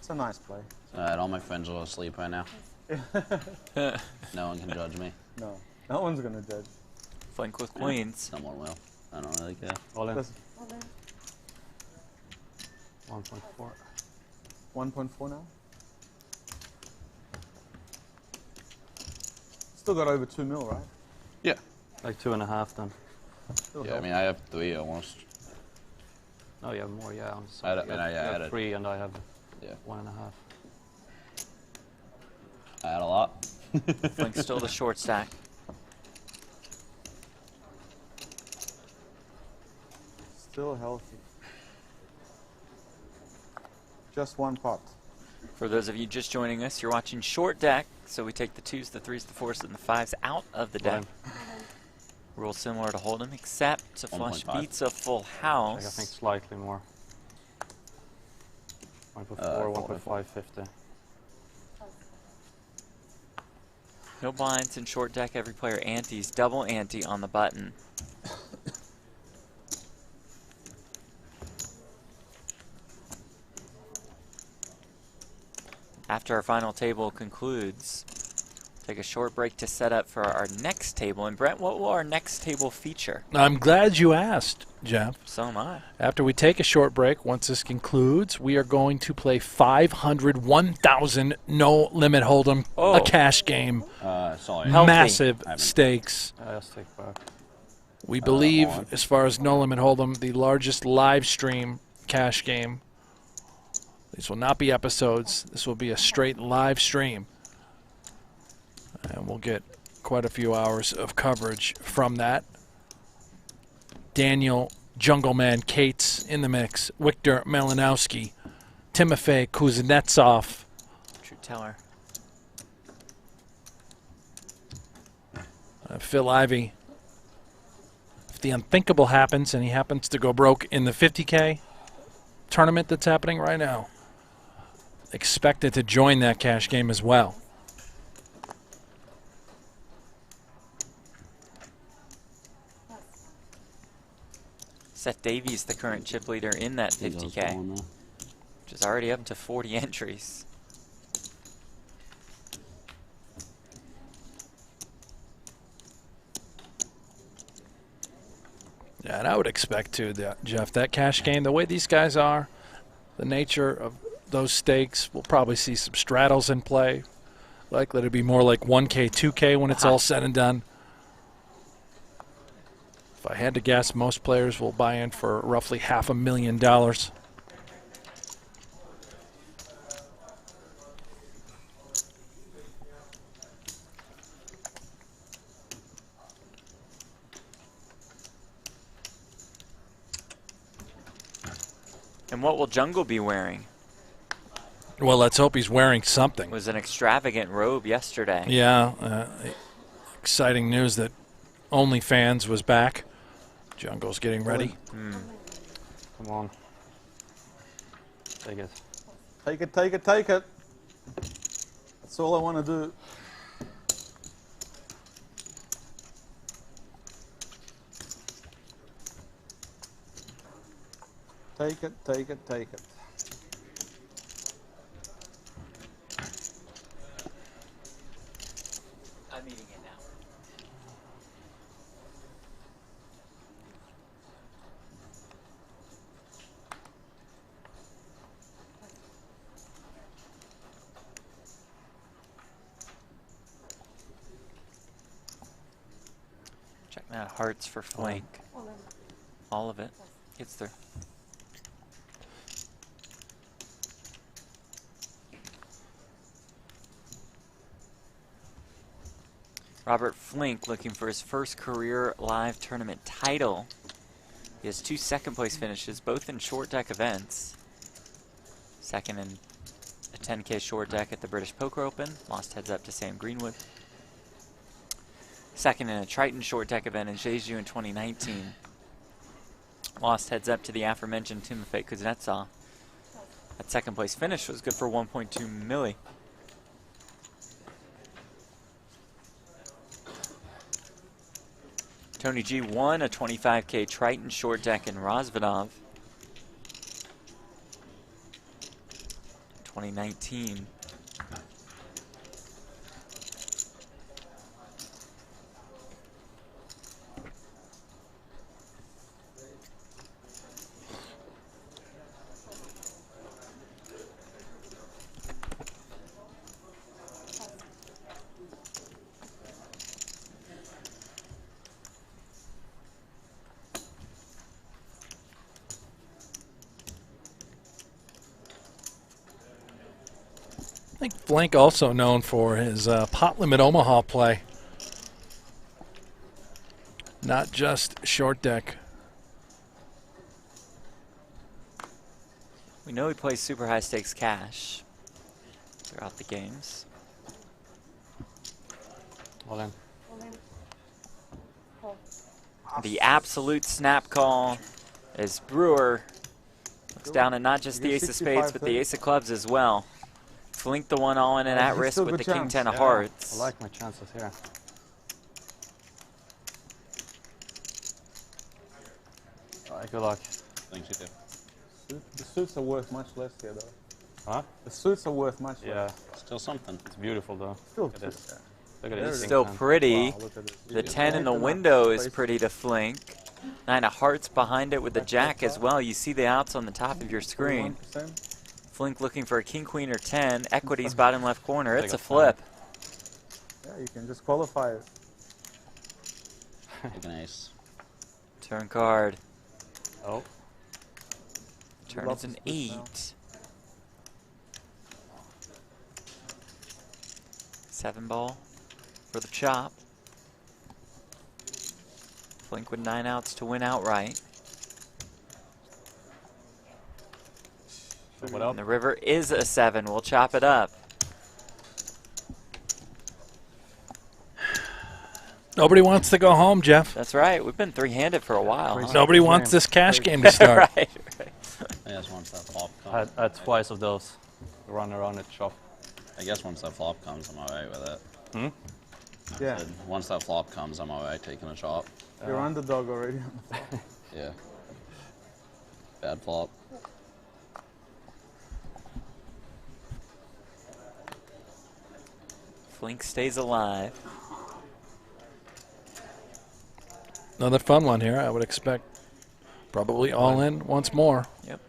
a nice play. Alright, all my friends are asleep right now. No one can judge me. No one's gonna judge. Flank with queens. Someone will. I don't really care. All in. Does- 1.4. 1.4 now? Still got over 2 mil, right? Yeah. Like 2.5 then. Still Yeah, I helps. mean, I have 3 almost. No, you have more, yeah. I'm I sorry. don't- You I have- mean, you I have added- 3 and I have Yeah. 1.5. I had a lot. Flank's still the short stack. Still healthy. Just 1 pot. For those of you just joining us, you're watching short deck, so we take the 2s, the 3s, the 4s, and the 5s out of the deck. Rule similar to Hold'em, except a flush 1.5. beats a full Like, house. I think slightly more. 1.4, 1.550. No blinds in short deck, every player antes, double ante on the button. After our final table concludes, take a short break to set up for our next table. And Brent, what will our next table feature? I'm glad you asked, Jeff. So am I. After we take a short break, once this concludes, we are going to play 500, 1,000 no limit Hold'em, a cash game. Sorry. Massive stakes. Let's take back. We believe, as far as no limit Hold'em, the largest live stream cash game. These will not be episodes. This will be a straight live stream. And we'll get quite a few hours of coverage from that. Daniel Jungleman Cates in the mix. Victor Malinowski. Timofey Kuznetsov. True teller. Phil Ivey. If the unthinkable happens and he happens to go broke in the 50K tournament that's happening right now, expected to join that cash game as well. Seth Davies, the current chip leader in that 50K, which is already up to 40 entries. Yeah, and I would expect too, Jeff, that cash game, the way these guys are, the nature of those stakes, we'll probably see some straddles in play. Likely to be more like 1K, 2K when it's all said and done. If I had to guess, most players will buy in for roughly $500,000. And what will Jungle be wearing? Well, let's hope he's wearing something. It was an extravagant robe yesterday. Yeah, exciting news that OnlyFans was back. Jungle's getting ready. Come on. Take it. Take it, take it, take it. That's all I want to do. Take it, take it, take it. I'm eating it now. Check that hearts for flank. All of it. Gets there. Robert Flink looking for his first career live tournament title. He has 2 second-place finishes, both in short deck events. Second in a 10K short deck at the British Poker Open. Lost heads-up to Sam Greenwood. Second in a Triton short deck event in Jeju in 2019. Lost heads-up to the aforementioned Timofey Kuznetsov. That second-place finish was good for 1.2 milli. Tony G won a 25K Triton short deck in Rozvadov 2019. I think Flink also known for his pot limit Omaha play. Not just short deck. We know he plays super high stakes cash throughout the games. All in. The absolute snap call as Brewer looks down at not just the ace of spades, but the ace of clubs as well. Flink the one all in and at risk with the king 10 of hearts. I like my chances here. All right, good luck. Thanks, you too. The suits are worth much less here, though. Huh? The suits are worth much less. Yeah. Still something. It's beautiful, though. Still look at this. Look at this. Still pretty. Wow, look at this. The 10 in the window is pretty to Flink. 9 of hearts behind it with the jack as well. You see the outs on the top of your screen. 1%. Flink looking for a king, queen, or 10. Equities bottom left corner. It's a flip. Yeah, you can just qualify it. Take an ace. Turn card. Oh. Turn is an 8. 7 ball for the chop. Flink with 9 outs to win outright. And the river is a 7. We'll chop it up. Nobody wants to go home, Jeff. That's right. We've been three-handed for a while. Huh? Nobody wants this cash game to start. right. I guess once that flop I comes. had twice of those. Run around it, chop. I guess once that flop comes, I'm alright with it. Hmm? Yeah. Once that flop comes, I'm alright taking a chop. You're underdog already. Yeah. Bad flop. Flink stays alive. Another fun one here. I would expect probably all in once more. Yep.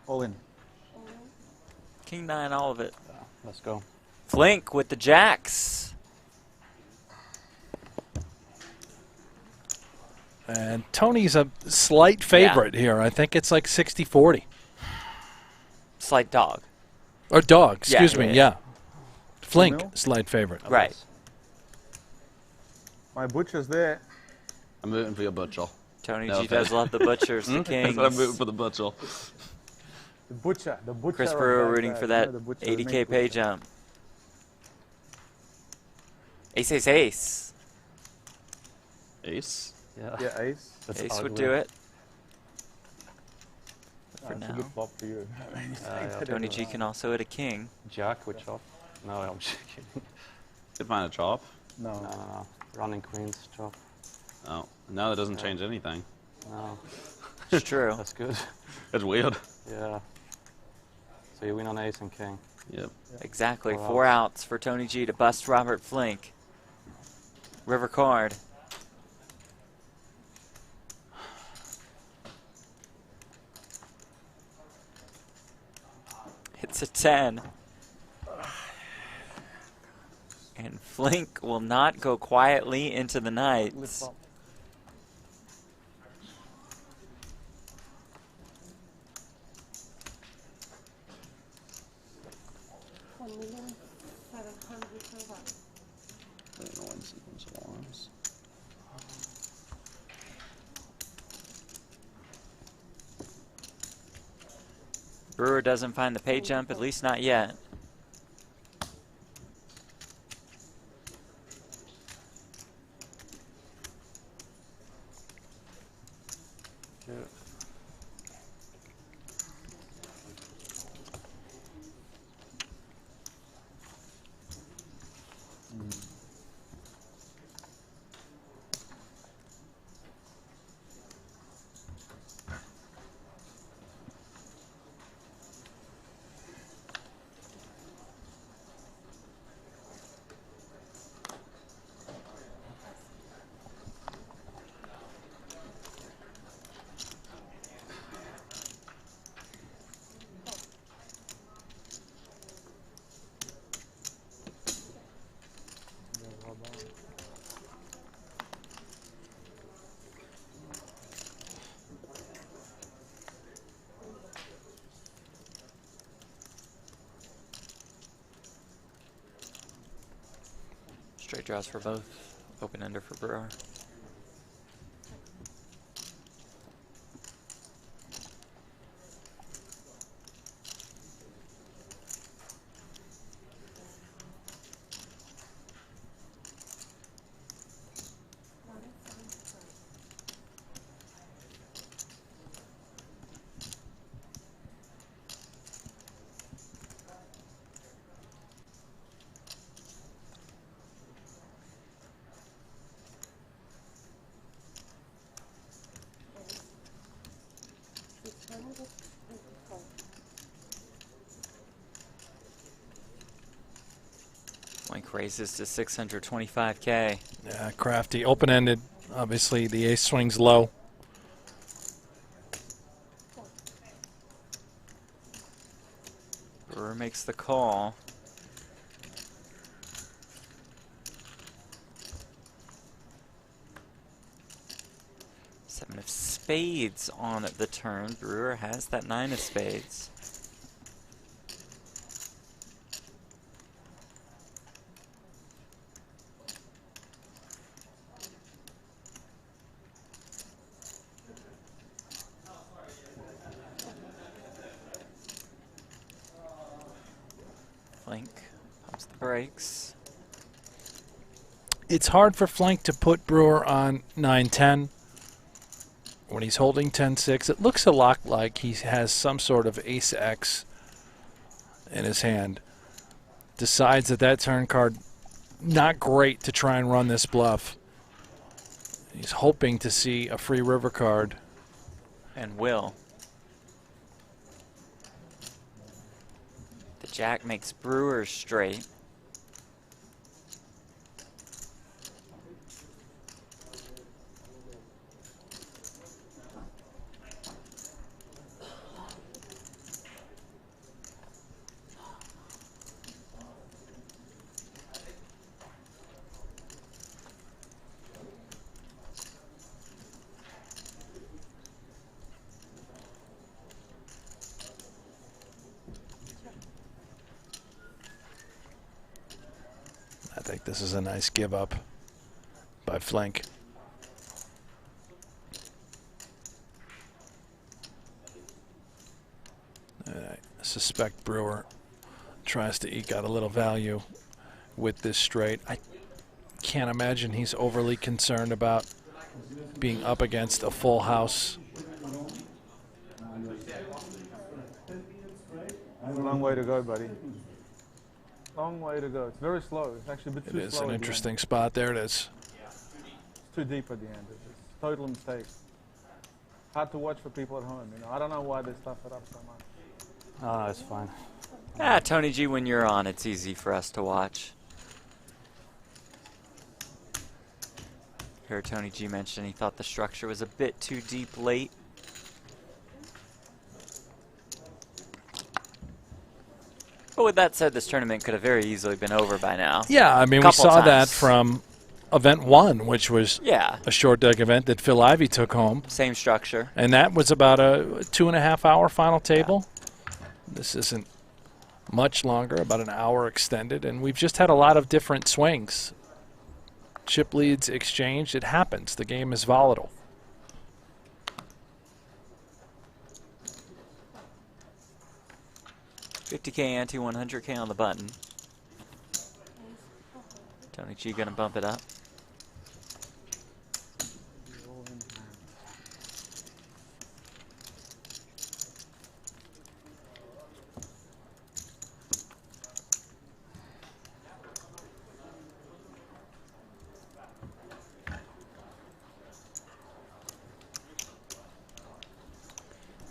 All in. King 9, all of it. Let's go. Flink with the jacks. And Tony's a slight favorite here. I think it's like 60-40. Slight dog. Or dog, excuse me, yeah. yeah. Flink, Two-nil? slight favorite. Right. My butcher's there. I'm rooting for your butcher. Tony No G does love the butchers, the kings. I'm rooting for the butcher. The butcher. The butcher. Chris of Brewer Baghdad, rooting for you that know, the butcher, 80K main pay butcher. jump. Ace, ace, ace. Ace? Yeah. Yeah, ace. That's Ace would ugly. do it. For That's a now. good flop for you. Yeah. Tony G can also hit a king. Jack with chop. No, I'm just kidding. Could find a chop. No. No. Running queens chop. Oh, no, that doesn't change anything. No. It's true. That's good. It's weird. Yeah. So you win on ace and king. Yep. Exactly. 4 4 outs for Tony G to bust Robert Flink. River card. It's a 10. And Flink will not go quietly into the night. Brewer doesn't find the pay jump, at least not yet. Straight draws for both. Open ender for Brewer. Flink raises to 625K. Yeah, crafty. Open-ended. Obviously, the ace swings low. Brewer makes the call. Seven of spades on the turn. Brewer has that 9 of spades. Comes the breaks. It's hard for Flink to put Brewer on 9-10 when he's holding 10-6. It looks a lot like he has some sort of ace-X in his hand. Decides that turn card not great to try and run this bluff. He's hoping to see a free river card. And will. The jack makes Brewer straight. I think this is a nice give up by Flink. I suspect Brewer tries to eke out a little value with this straight. I can't imagine he's overly concerned about being up against a full house. It's a long way to go, buddy. Long way to go. It's very slow. It's actually a bit too slow. It is an interesting spot. There it is. It's too deep at the end. It's a total mistake. Hard to watch for people at home. You know, I don't know why they stuff it up so much. Oh, it's fine. Tony G, when you're on, it's easy for us to watch. Here, Tony G mentioned he thought the structure was a bit too deep late. But with that said, this tournament could have very easily been over by now. Yeah, I mean, we saw that from event 1, which was a short deck event that Phil Ivey took home. Same structure. And that was about a 2.5-hour final table. Yeah. This isn't much longer, about an hour extended. And we've just had a lot of different swings. Chip leads exchanged. It happens. The game is volatile. $50K ante, 100K on the button. Tony G gonna bump it up.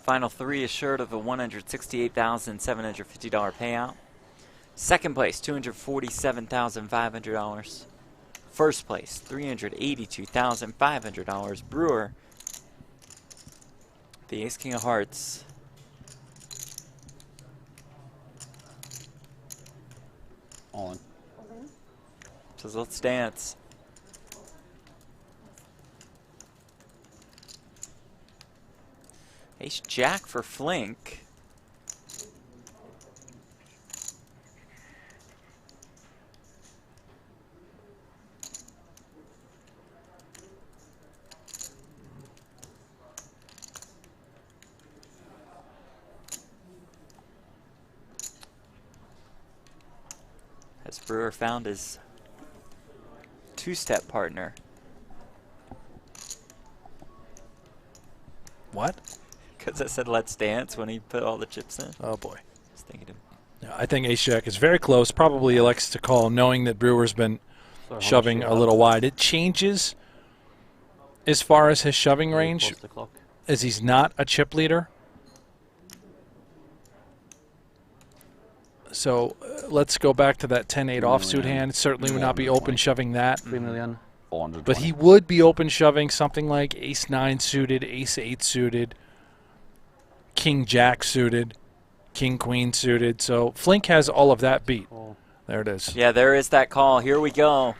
Final 3 assured of a $168,750 payout. Second place, $247,500. First place, $382,500. Brewer, the Ace King of Hearts. All in. Says, let's dance. Ace Jack for Flink. Has Brewer found his two-step partner? What? Because I said let's dance when he put all the chips in. Oh boy. Just thinking Yeah, I think Ace Jack is very close. Probably elects to call, knowing that Brewer's been shoving a little wide. It changes as far as his shoving range, as he's not a chip leader. So let's go back to that 10-8 offsuit hand. Certainly would not be open shoving that. 3 million. But he would be open shoving something like Ace-9 suited, Ace-8 suited, King-Jack suited, King-Queen suited. So Flink has all of that beat. There it is. Yeah, there is that call. Here we go.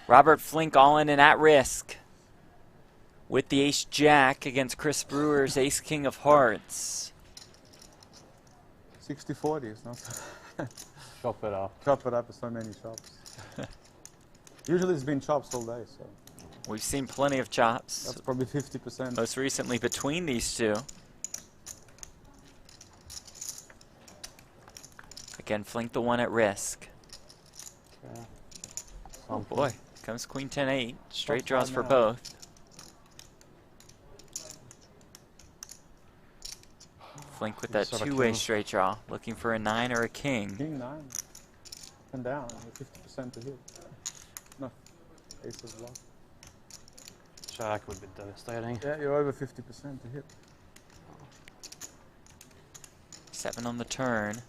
Robert Flink all in and at risk with the Ace-Jack against Chris Brewer's Ace-King of Hearts. 60-40 is not. Chop it up. Chop it up with so many chops. Usually it's been chops all day, so. We've seen plenty of chops. That's probably 50%. Most recently between these two. Again, Flink the one at risk. Oh boy, comes queen 10-8. Straight draws for both. Flink with that two-way straight draw, looking for a 9 or a king. King 9. And down, 50% to hit. No, ace of block. Jack would be devastating. Yeah, you're over 50% to hit. 7 on the turn.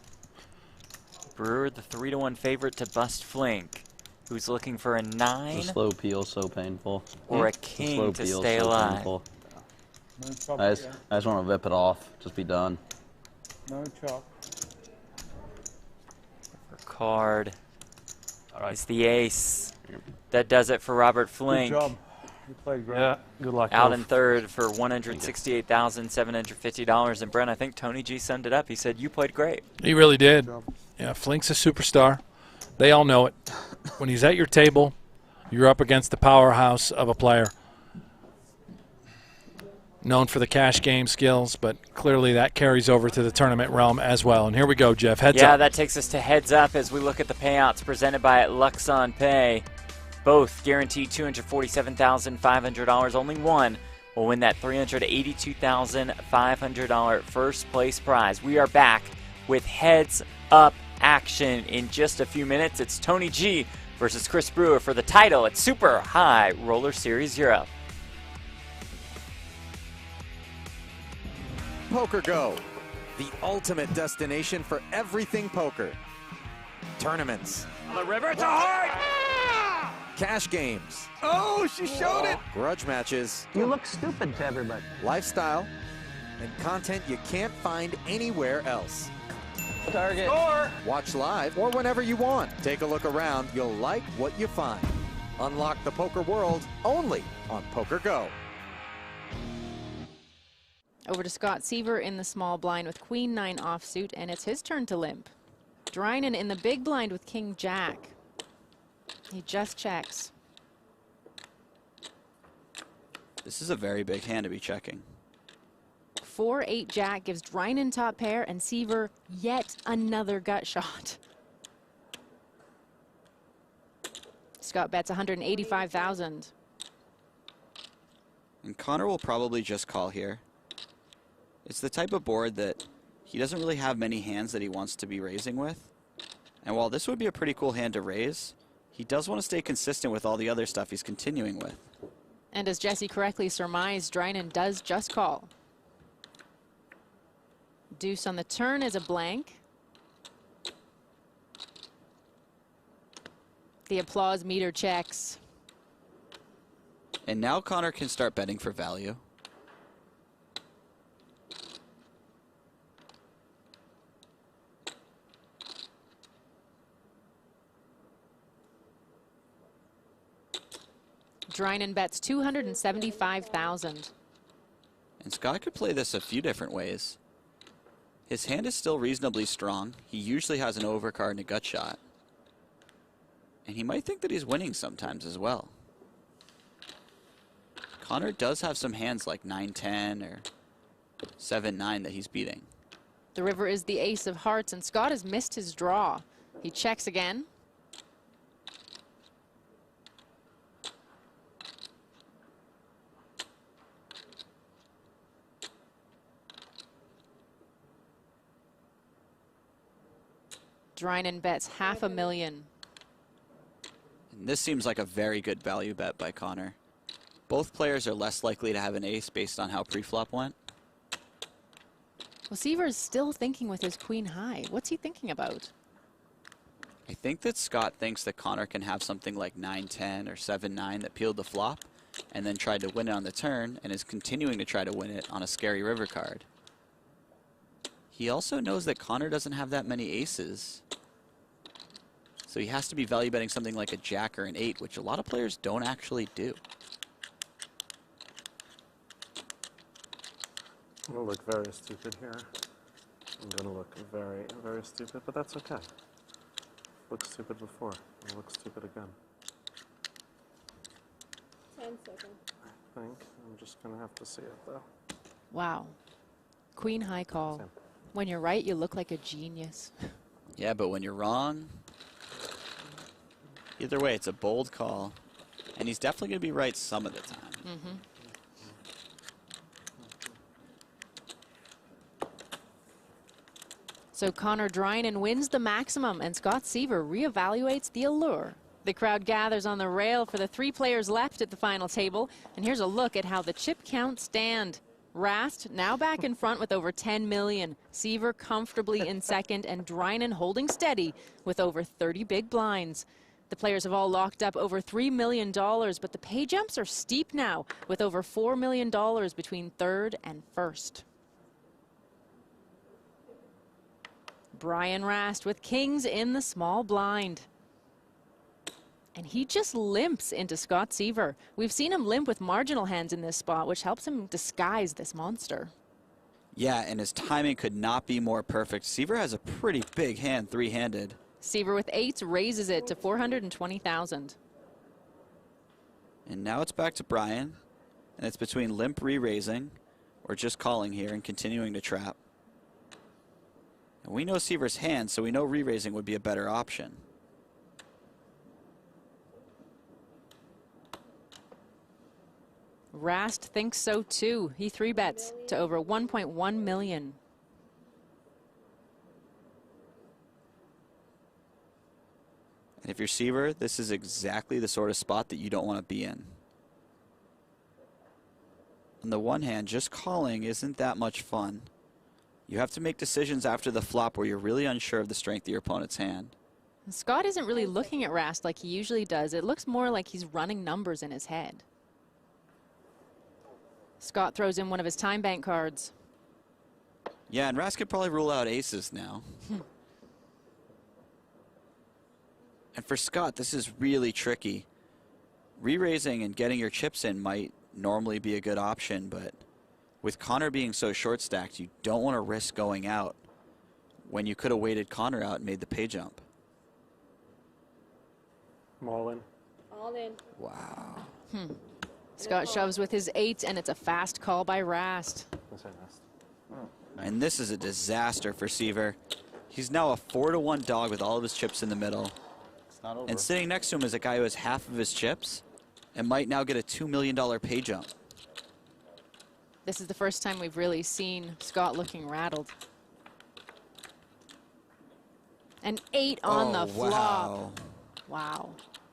Brewer, the 3-1 favorite to bust Flink, who's looking for a 9. The slow peel so painful. Or a king to stay alive. No chop. I just want to whip it off. Just be done. No chop. Card is the ace. That does it for Robert Flink. Good job. You played great. Yeah, good luck. Out in third for $168,750. And Brent, I think Tony G summed it up. He said, you played great. He really did. Yeah, Flink's a superstar. They all know it. When he's at your table, you're up against the powerhouse of a player. Known for the cash game skills, but clearly that carries over to the tournament realm as well. And here we go, Jeff. Heads up. Yeah, that takes us to heads up as we look at the payouts presented by Luxon Pay. Both guaranteed $247,500. Only one will win that $382,500 first place prize. We are back with heads up action in just a few minutes. It's Tony G versus Chris Brewer for the title at Super High Roller Series Europe. Poker Go, the ultimate destination for everything poker. Tournaments. On the river, it's a heart! Cash games. Oh, she showed it! Grudge matches. You look stupid to everybody. Lifestyle. And content you can't find anywhere else. Target. Score! Watch live or whenever you want. Take a look around. You'll like what you find. Unlock the poker world only on Poker Go. Over to Scott Seaver in the small blind with Queen 9 offsuit, and it's his turn to limp. Drinan in the big blind with King Jack. He just checks. This is a very big hand to be checking. 4-8 Jack gives Drinan top pair and Seaver yet another gut shot. Scott bets 185,000. And Connor will probably just call here. It's the type of board that he doesn't really have many hands that he wants to be raising with. And while this would be a pretty cool hand to raise, he does want to stay consistent with all the other stuff he's continuing with. And as Jesse correctly surmised, Drinan does just call. Deuce on the turn is a blank. The applause meter checks. And now Connor can start betting for value. Drinan bets 275,000. And Scott could play this a few different ways. His hand is still reasonably strong. He usually has an overcard and a gut shot. And he might think that he's winning sometimes as well. Connor does have some hands like 9-10 or 7-9 that he's beating. The river is the ace of hearts, and Scott has missed his draw. He checks again. Drinan bets $500,000. And this seems like a very good value bet by Connor. Both players are less likely to have an ace based on how preflop went. Well, Seaver is still thinking with his queen high. What's he thinking about? I think that Scott thinks that Connor can have something like 9-10 or 7-9 that peeled the flop and then tried to win it on the turn and is continuing to try to win it on a scary river card. He also knows that Connor doesn't have that many aces. So he has to be value betting something like a jack or an 8, which a lot of players don't actually do. I'm gonna look very stupid here. I'm gonna look very, very stupid, but that's okay. Looked stupid before. I'll look stupid again. 10 seconds. I think I'm just gonna have to see it though. Wow. Queen high call. Same. When you're right, you look like a genius. Yeah, but when you're wrong, Either way, it's a bold call, and he's definitely going to be right some of the time. Mm-hmm. So Connor Drynan wins the maximum, and Scott Seaver reevaluates the allure. The crowd gathers on the rail for the 3 players left at the final table, and here's a look at how the chip counts stand. Rast now back in front with over 10 million. Seaver comfortably in second, and Drynan holding steady with over 30 big blinds. The players have all locked up over $3 million, but the pay jumps are steep now, with over $4 million between third and first. Brian Rast with kings in the small blind. And he just limps into Scott Seaver. We've seen him limp with marginal hands in this spot, which helps him disguise this monster. Yeah, and his timing could not be more perfect. Seaver has a pretty big hand, 3-handed. Seaver with 8s raises it to 420,000. And now it's back to Brian, and it's between limp re-raising or just calling here and continuing to trap. And we know Seaver's hand, so we know re-raising would be a better option. Rast thinks so too. He 3-bets to over 1.1 million. And if you're Seaver, this is exactly the sort of spot that you don't want to be in. On the one hand, just calling isn't that much fun. You have to make decisions after the flop where you're really unsure of the strength of your opponent's hand. Scott isn't really looking at Rast like he usually does. It looks more like he's running numbers in his head. Scott throws in one of his time bank cards. Yeah, and Rast could probably rule out aces now. And for Scott, this is really tricky. Re-raising and getting your chips in might normally be a good option, but with Connor being so short-stacked, you don't want to risk going out when you could have waited Connor out and made the pay jump. I'm all in. All in. Wow. Scott shoves with his 8, and it's a fast call by Rast. And this is a disaster for Seaver. He's now a 4-to-1 dog with all of his chips in the middle. It's not over. And sitting next to him is a guy who has half of his chips and might now get a $2 million pay jump. This is the first time we've really seen Scott looking rattled. An 8 on the flop. Wow.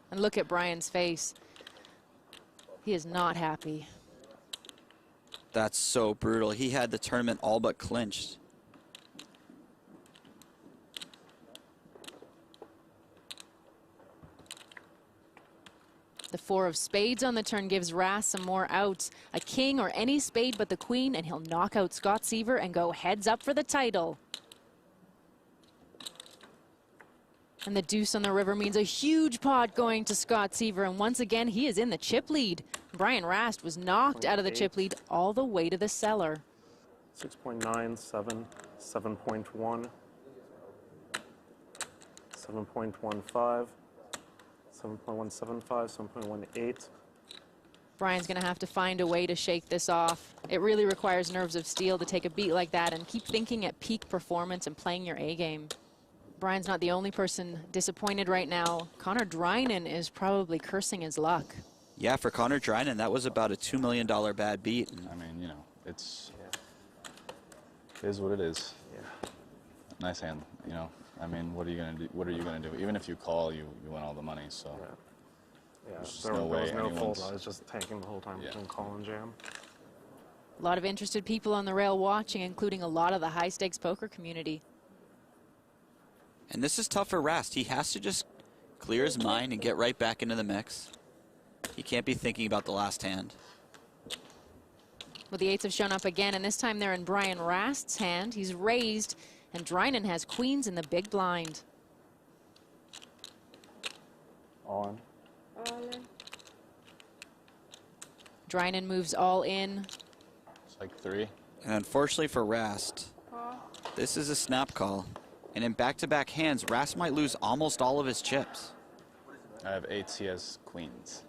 And look at Brian's face. He is not happy. That's so brutal. He had the tournament all but clinched. The 4 of spades on the turn gives Rast some more outs. A king or any spade but the queen, and he'll knock out Scott Seaver and go heads up for the title. And the deuce on the river means a huge pot going to Scott Seaver, and once again he is in the chip lead. Brian Rast was knocked out of the chip lead all the way to the cellar. 6.9, 7, 7.1, 7.15, 7.175, 7.18. Brian's going to have to find a way to shake this off. It really requires nerves of steel to take a beat like that and keep thinking at peak performance and playing your A game. Brian's not the only person disappointed right now. Connor Drynan is probably cursing his luck. Yeah, for Connor Drynan, that was about a $2 million bad beat. I mean, you know, it is what it is. Yeah. Nice hand, you know. I mean, what are you gonna do? What are you gonna do? Even if you call, you win all the money. So Yeah, there's just there no way was no anyone's. fold. I was just tanking the whole time between call and jam. A lot of interested people on the rail watching, including a lot of the high-stakes poker community. And this is tough for Rast. He has to just clear his mind and get right back into the mix. He can't be thinking about the last hand. Well, the 8s have shown up again, and this time they're in Brian Rast's hand. He's raised, and Drynan has queens in the big blind. All in. All in. Drynan moves all in. It's like 3. And unfortunately for Rast, this is a snap call. And in back-to-back hands, Rast might lose almost all of his chips. I have 8s. He has queens.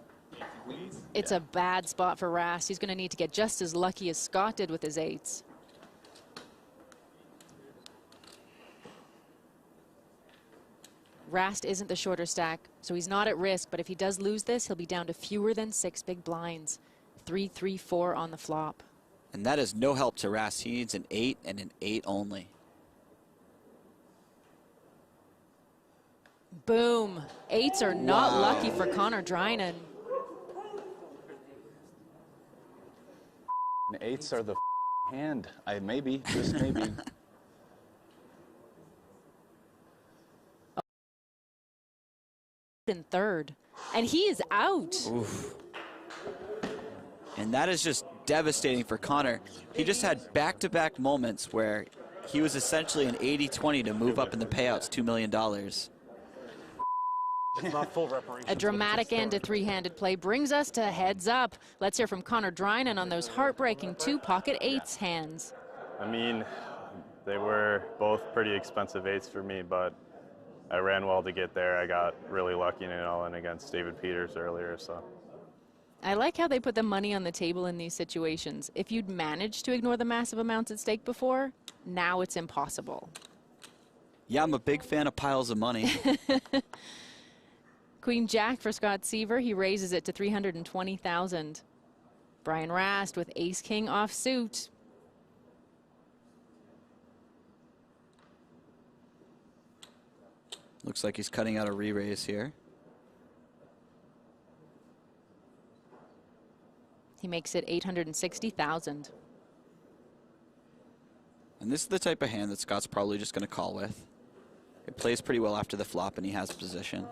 It's a bad spot for Rast. He's going to need to get just as lucky as Scott did with his 8s. Rast isn't the shorter stack, so he's not at risk, but if he does lose this, he'll be down to fewer than 6 big blinds. 3-3-4 on the flop. And that is no help to Rast. He needs an 8 and an 8 only. Boom. 8s are not lucky for Connor Drynan. And 8s are the hand. Maybe, just maybe. In third, and he is out. Oof. And that is just devastating for Connor. He just had back-to-back moments where he was essentially an 80-20 to move up in the payouts, $2 million. A dramatic end to three-handed play brings us to heads up. Let's hear from Connor Drynan on those heartbreaking 2 pocket 8s hands. I mean, they were both pretty expensive 8s for me, but I ran well to get there. I got really lucky in it all and against David Peters earlier, so. I like how they put the money on the table in these situations. If you'd managed to ignore the massive amounts at stake before, now it's impossible. Yeah, I'm a big fan of piles of money. Queen Jack for Scott Seaver. He raises it to $320,000. Brian Rast with Ace King offsuit. Looks like he's cutting out a re-raise here. He makes it $860,000. And this is the type of hand that Scott's probably just going to call with. It plays pretty well after the flop, and he has position.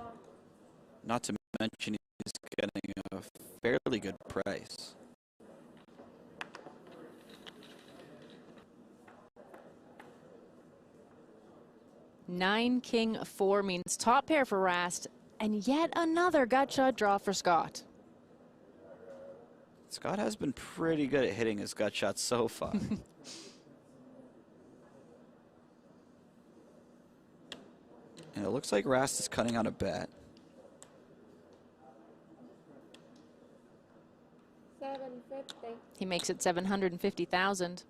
Not to mention he's getting a fairly good price. Nine King 4 means top pair for Rast, and yet another gut shot draw for Scott. Scott has been pretty good at hitting his gut shots so far. And it looks like Rast is cutting out a bet. $750. He makes it $750,000.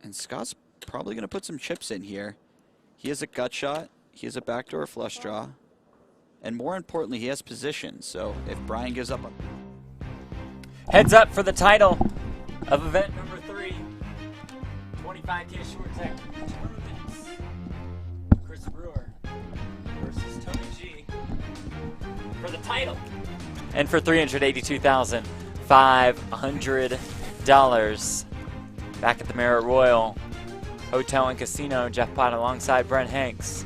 And Scott's probably going to put some chips in here. He has a gut shot. He has a backdoor flush draw. And more importantly, he has position. So if Brian gives up on... Heads up for the title of event number 3. 25K short tech tournaments. Chris Brewer versus Tony G for the title. And for $382,500. Back at the Marriott Royal Hotel and Casino, Jeff Pott alongside Brent Hanks.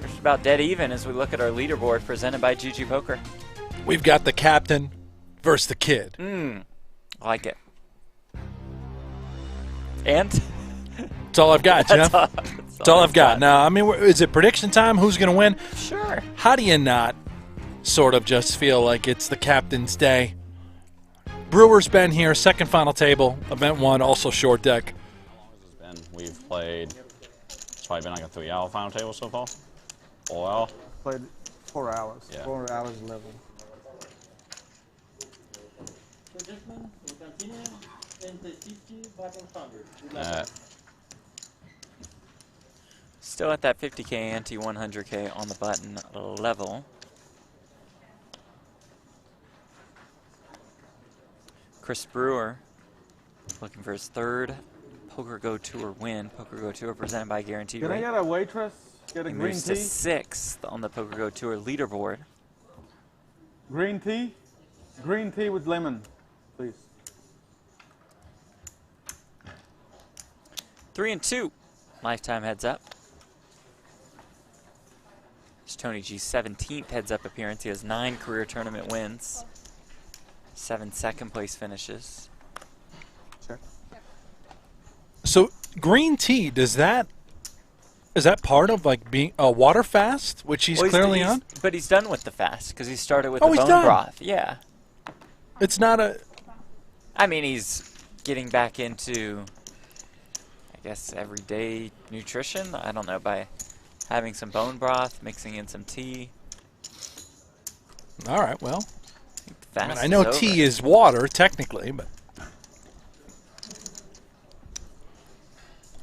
We're just about dead even as we look at our leaderboard presented by GG Poker. We've got the captain versus the kid. I like it. And? That's all I've got, Jeff. That's all I've got. Now, I mean, is it prediction time? Who's going to win? Sure. How do you not sort of just feel like it's the captain's day? Brewer's been here, second final table, event 1, also short deck. How long has this been? We've played, it's probably been like a 3-hour final table so far. 4 hour? Played 4 hours. Yeah. 4 hours level. Still at that 50K ante, 100K on the button level. Chris Brewer looking for his 3rd Poker Go Tour win. Poker Go Tour presented by Guarantee Can Rate. I get a waitress? Get a He green moves tea? to 6th on the Poker Go Tour leaderboard. Green tea? Green tea with lemon, please. 3-2. Lifetime heads up. It's Tony G's 17th heads up appearance. He has 9 career tournament wins. 7 second place finishes. Check. So green tea, is that part of like being a water fast, which he's clearly on? But he's done with the fast because he started with Oh, the he's bone done. broth. Yeah. It's not a... I mean, he's getting back into, I guess, everyday nutrition. I don't know, by having some bone broth, mixing in some tea. All right, well. I mean, Fast I know is tea over. is water, technically, but...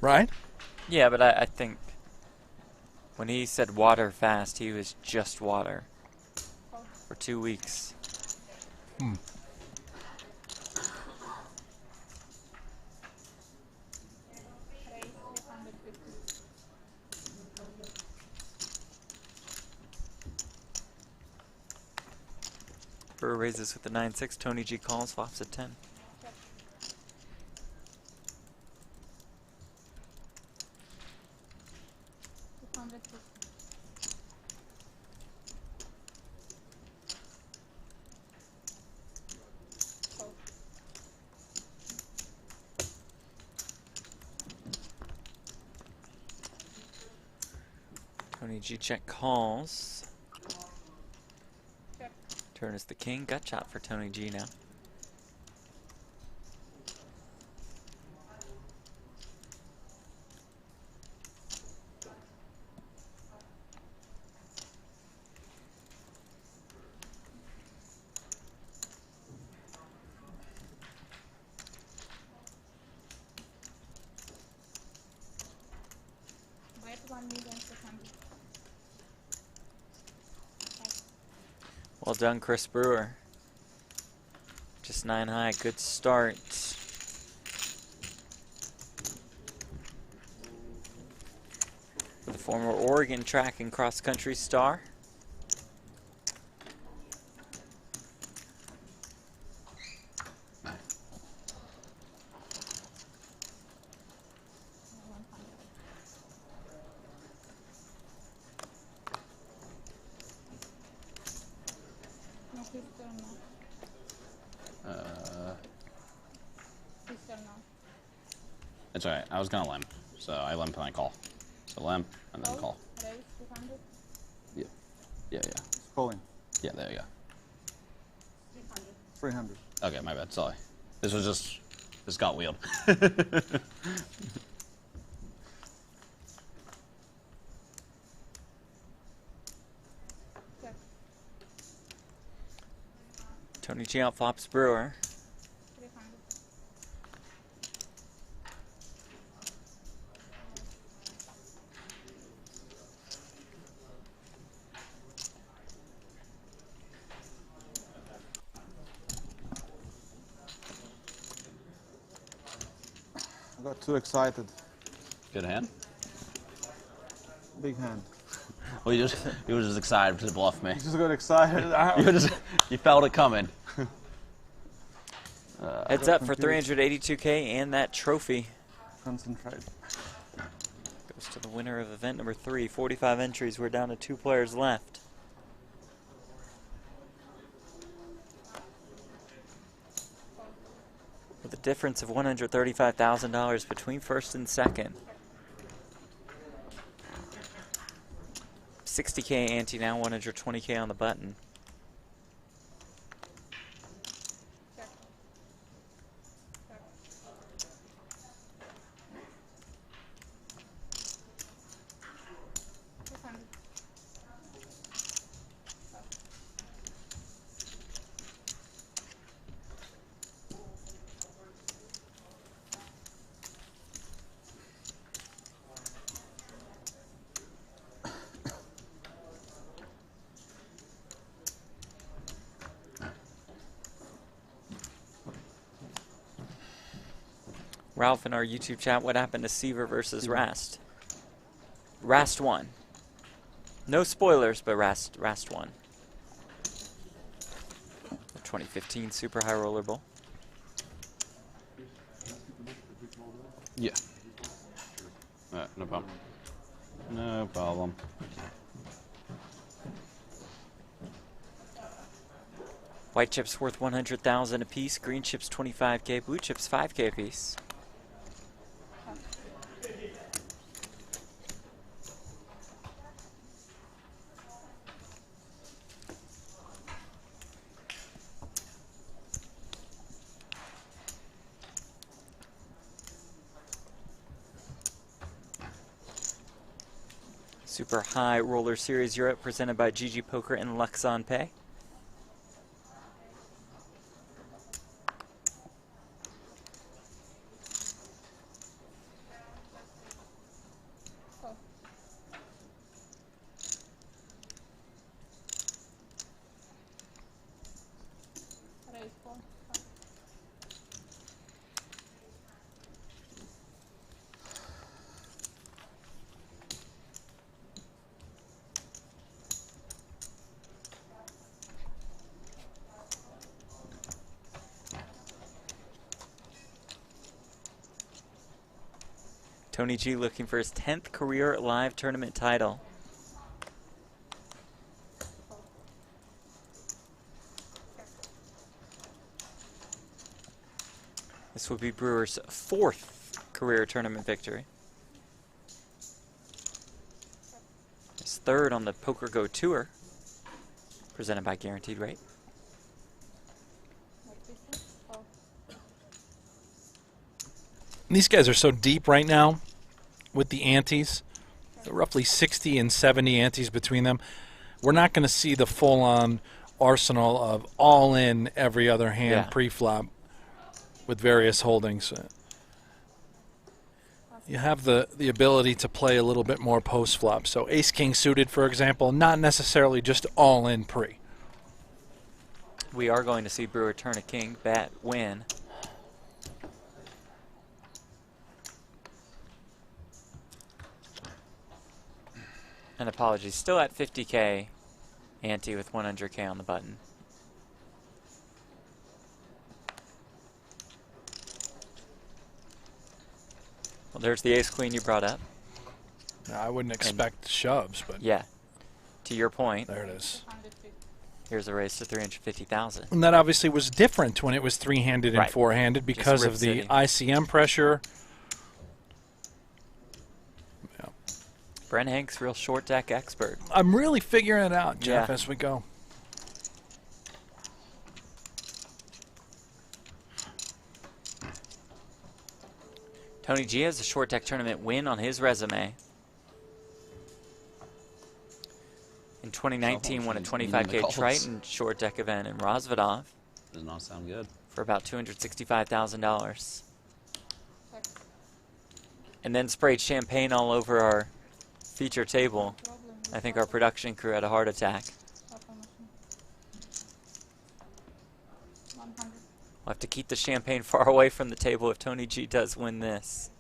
Right? Yeah, but I think when he said water fast, he was just water for 2 weeks. Hmm. Brewer raises with the 9-6. Tony G calls, flops at 10. Tony G check calls. Turn is the king. Gut shot for Tony G now. Well done, Chris Brewer. Just 9 high, good start. For the former Oregon track and cross country star. It's alright. I was gonna limp, so I limp and I call. So limp and then call. Yeah. Yeah, yeah. It's calling. Yeah, there you go. 300. Okay, my bad. Sorry. This was just. This got wheeled. Tony G out flops Brewer. I got too excited. Good hand? Big hand. Well, you were just excited to bluff me. You just got excited. You felt it coming. Heads up for 382K and that trophy. Concentrate. Goes to the winner of event number 3. 45 entries. We're down to 2 players left. With a difference of $135,000 between first and second. 60K ante now, 120K on the button. Ralph in our YouTube chat, what happened to Seaver versus Rast? Rast won. No spoilers, but Rast won. The 2015 Super High Roller Bowl. Yeah. No problem. No problem. White chips worth 100,000 apiece. Green chips 25K. Blue chips 5K apiece. Super High Roller Series Europe presented by GG Poker and Luxon Pay. Tony G looking for his 10th career live tournament title. This would be Brewer's 4th career tournament victory. His 3rd on the Poker Go Tour, presented by Guaranteed Rate. These guys are so deep right now with the antes. Roughly 60 and 70 antes between them. We're not going to see the full-on arsenal of all-in every other hand pre-flop with various holdings. You have the ability to play a little bit more post-flop. So ace-king suited, for example, not necessarily just all-in pre. We are going to see Brewer turn a king, bet, win. And apologies, still at 50K ante with 100K on the button. Well, there's the ace-queen you brought up. Now, I wouldn't expect shoves, but... Yeah, to your point. There it is. Here's a raise to 350,000. And that obviously was different when it was three-handed and four-handed because of the ICM pressure. Yeah. Brent Hanks, real short deck expert. I'm really figuring it out, Jeff, as we go. Tony G has a short deck tournament win on his resume. In 2019, won a 25K Triton short deck event in Rosvedov. Does not sound good. For about $265,000. And then sprayed champagne all over our feature table. I think our production crew had a heart attack. We'll have to keep the champagne far away from the table if Tony G does win this.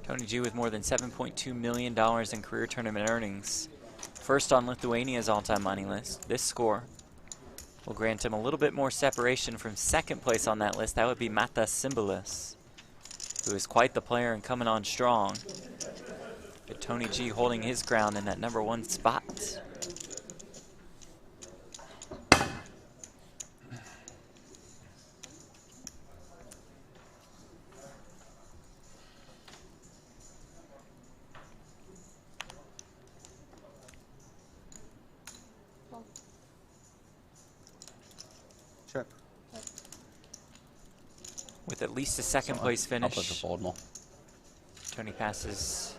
Tony G with more than $7.2 million in career tournament earnings. First on Lithuania's all-time money list. This score will grant him a little bit more separation from second place on that list. That would be Matas Simbolis, who is quite the player and coming on strong. But Tony G holding his ground in that #1 spot. Check. With at least a second place finish. I'll put the fold more. Tony passes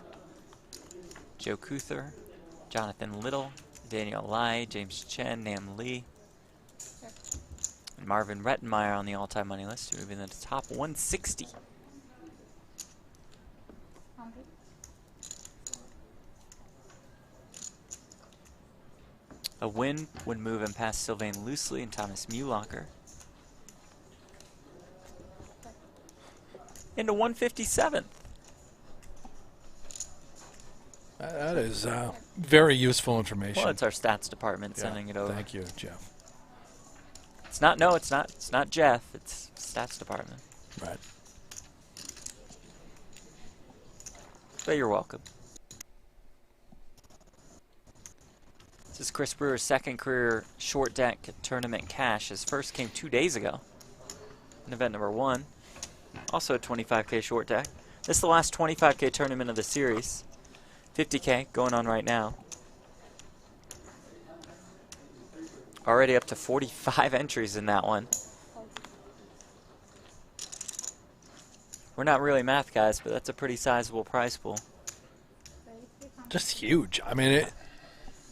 Joe Kuthar, Jonathan Little, Daniel Lai, James Chen, Nam Lee, and Marvin Rettenmeyer on the all-time money list, moving to the top 160. A win would move him past Sylvain Loosely and Thomas Muhlacher into 157th. That is very useful information. Well, it's our stats department sending it over. Thank you, Jeff. It's not, no, it's not Jeff, it's stats department. Right. But you're welcome. This is Chris Brewer's second career short deck tournament cash. His first came 2 days ago in event #1. Also a 25K short deck. This is the last 25K tournament of the series. 50K going on right now. Already up to 45 entries in that one. We're not really math guys, but that's a pretty sizable prize pool. Just huge. I mean,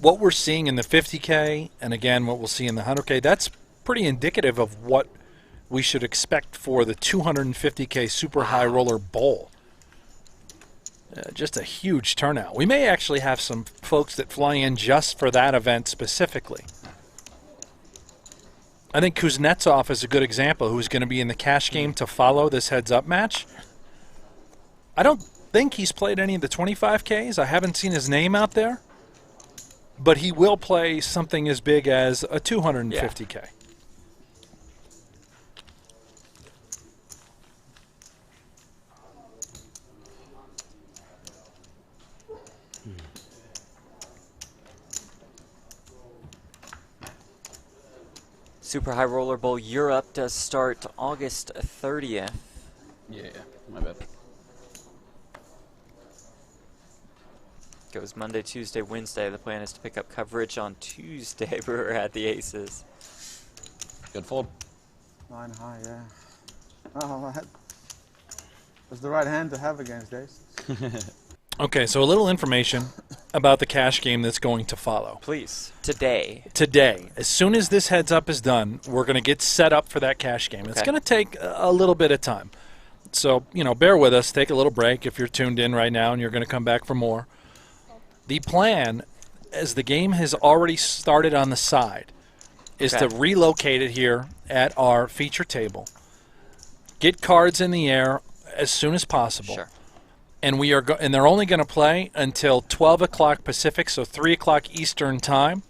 what we're seeing in the 50K, and again, what we'll see in the 100K, that's pretty indicative of what we should expect for the 250K super high roller bowl. Just a huge turnout. We may actually have some folks that fly in just for that event specifically. I think Kuznetsov is a good example, who's going to be in the cash game to follow this heads-up match. I don't think he's played any of the 25Ks. I haven't seen his name out there. But he will play something as big as a 250K. Yeah. Super High Roller Bowl Europe does start August 30th. Yeah, my bad. Goes Monday, Tuesday, Wednesday. The plan is to pick up coverage on Tuesday. Brewer at the Aces. Good fold. 9 high, yeah. Oh, that was the right hand to have against Aces. Okay, so a little information about the cash game that's going to follow. Please. Today. Today. As soon as this heads up is done, we're going to get set up for that cash game. It's going to take a little bit of time. So, you know, bear with us. Take a little break if you're tuned in right now and you're going to come back for more. The plan, as the game has already started on the side, is to relocate it here at our feature table. Get cards in the air as soon as possible. Sure. And we are and they're only going to play until 12 o'clock Pacific, so 3 o'clock Eastern time,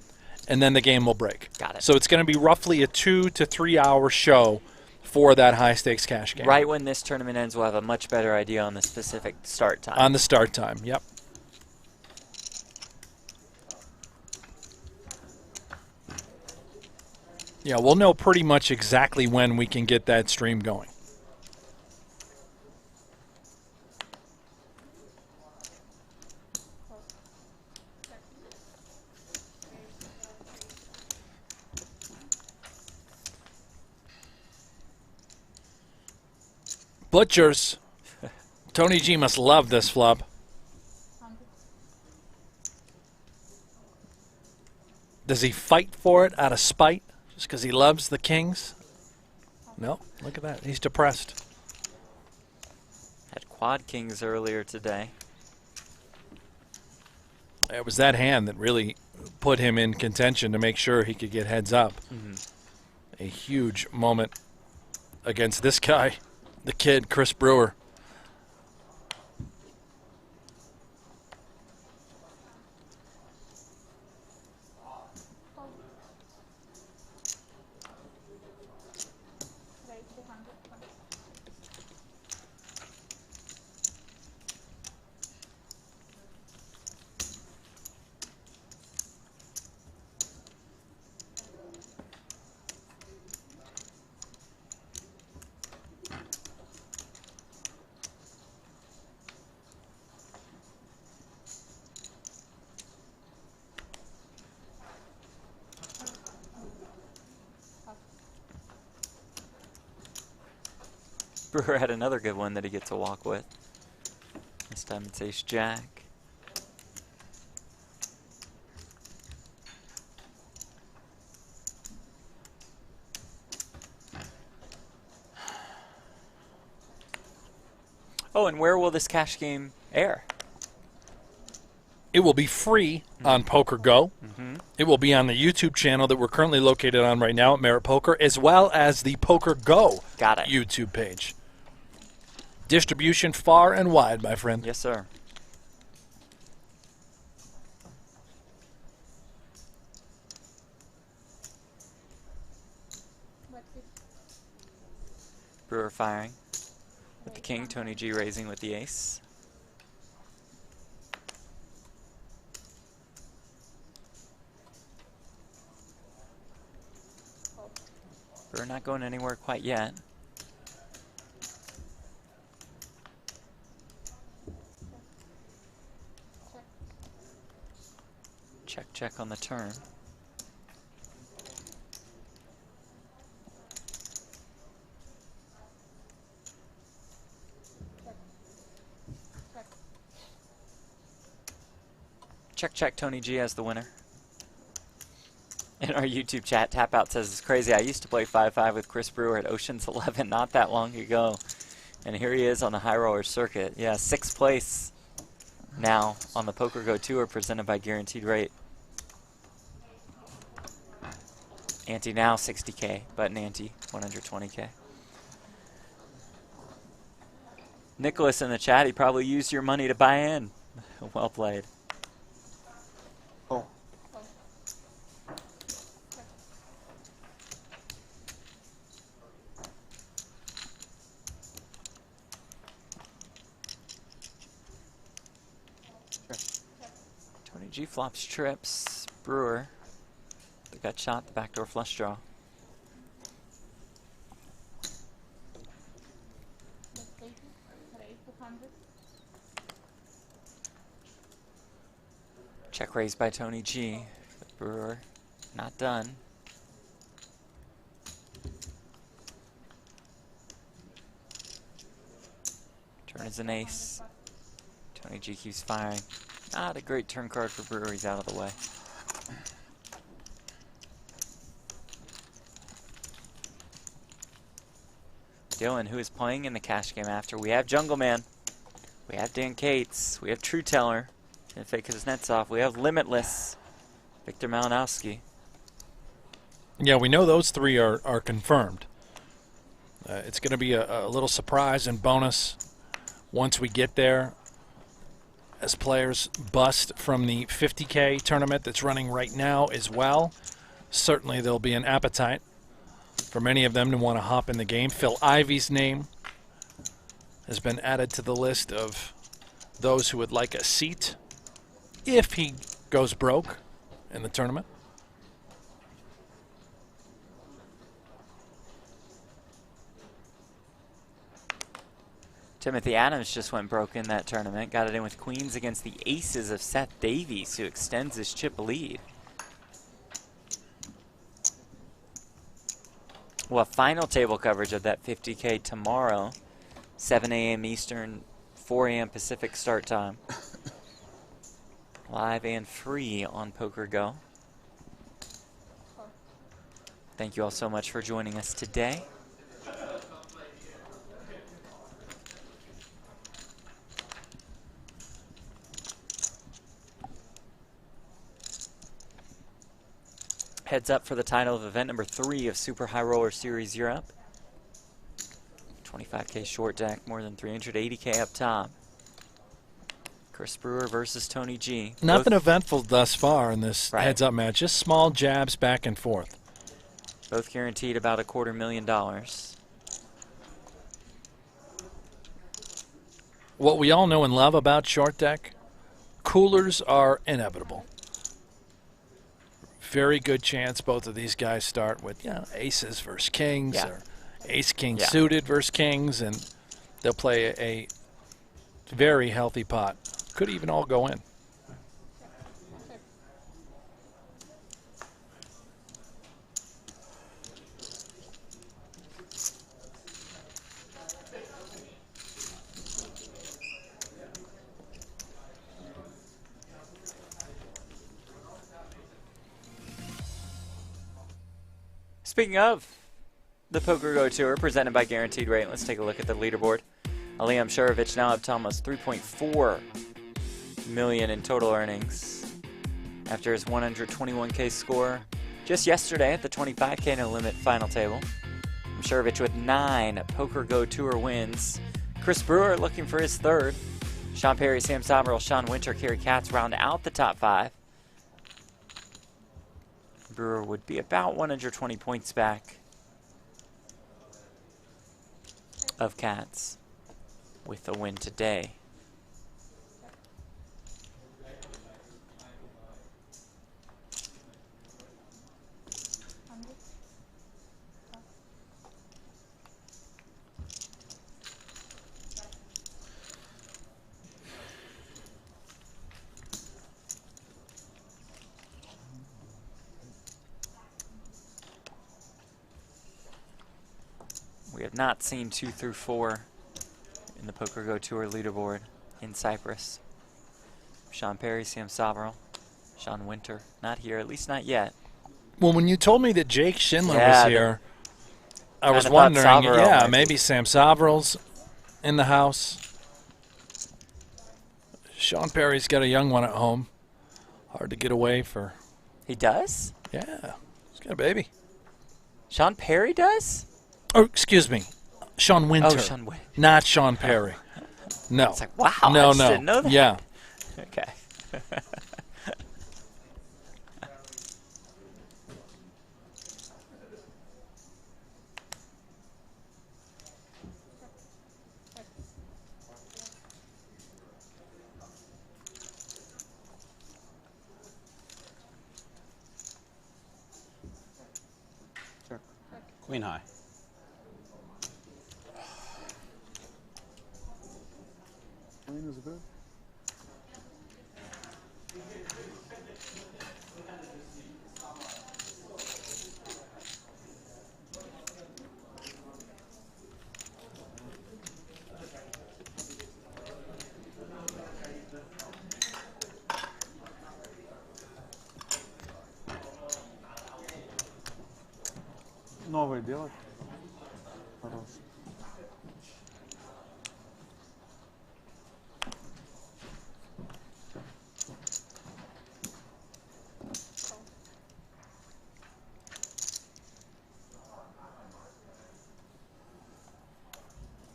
and then the game will break. Got it. So it's going to be roughly a 2 to 3 hour show for that high-stakes cash game. Right when this tournament ends, we'll have a much better idea on the specific start time. On the start time, yep. Yeah, we'll know pretty much exactly when we can get that stream going. Butchers. Tony G must love this flop. Does he fight for it out of spite? Just because he loves the kings? No, look at that. He's depressed. Had quad kings earlier today. It was that hand that really put him in contention to make sure he could get heads up. A huge moment against this guy, the kid, Chris Brewer. Brewer had another good one that he gets to walk with. This time it's ace jack. Oh, and where will this cash game air? It will be free on Poker Go. It will be on the YouTube channel that we're currently located on right now at Merit Poker, as well as the Poker Go YouTube page. Distribution far and wide, my friend. Yes, sir. Brewer firing with the king, Tony G raising with the ace. Brewer not going anywhere quite yet. Check, check on the turn. Check, check, Tony G as the winner. In our YouTube chat, Tap Out says, it's crazy. I used to play 5-5 with Chris Brewer at Ocean's 11 not that long ago. And here he is on the high roller circuit. Yeah, 6th place now on the Poker Go Tour presented by Guaranteed Rate. Ante now 60K, button ante 120K. Nicholas in the chat, he probably used your money to buy in. Well played. Oh. Tony G flops trips. Brewer. The gut shot, the backdoor flush draw. Check raised by Tony G. But Brewer not done. Turn is an ace. Tony G keeps firing. Not a great turn card for Brewer. He's out of the way. Dylan, who is playing in the cash game after. We have Jungle Man. We have Dan Cates. We have True Teller. And fake his nets off. We have Limitless. Victor Malinowski. Yeah, we know those three are confirmed. It's going to be a little surprise and bonus once we get there. As players bust from the 50K tournament that's running right now as well, certainly there'll be an appetite for many of them to want to hop in the game. Phil Ivey's name has been added to the list of those who would like a seat if he goes broke in the tournament. Timothy Adams just went broke in that tournament. Got it in with queens against the aces of Seth Davies, who extends his chip lead. We'll have final table coverage of that 50K tomorrow, 7 a.m. Eastern, 4 a.m. Pacific start time. Live and free on Poker Go. Thank you all so much for joining us today. Heads up for the title of event number 3 of Super High Roller Series Europe. 25K short deck, more than 380K up top. Chris Brewer versus Tony G. Nothing eventful thus far in this Right. heads-up match. Just small jabs back and forth. Both guaranteed about $250,000. What we all know and love about short deck, coolers are inevitable. Very good chance both of these guys start with aces versus kings, or ace-king suited versus kings, and they'll play a very healthy pot. Could even all go in. Speaking of the Poker Go Tour presented by Guaranteed Rate, let's take a look at the leaderboard. Liam Shurovich now up to almost $3.4 million in total earnings after his 121K score just yesterday at the 25K no limit final table. Shurovich with 9 Poker Go Tour wins. Chris Brewer looking for his 3rd. Sean Perry, Sam Somerville, Sean Winter, Kerry Katz round out the top 5. Brewer would be about 120 points back of Katz with a win today. We have not seen 2 through 4 in the Poker Go Tour leaderboard in Cyprus. Sean Perry, Sam Somerville, Sean Winter, not here, at least not yet. Well, when you told me that Jake Schindler was here, I was Kinda wondering, thought Somerville maybe Sam Somerville's in the house. Sean Perry's got a young one at home. Hard to get away for. He does? Yeah. He's got a baby. Sean Perry does? Oh, excuse me. Sean Winter. Oh, Sean Winter. Not Sean Perry. No. It's like, wow, no, I just no. didn't know that. Yeah. Okay. Queen high. Queen is good. Новое делать. Хорошо.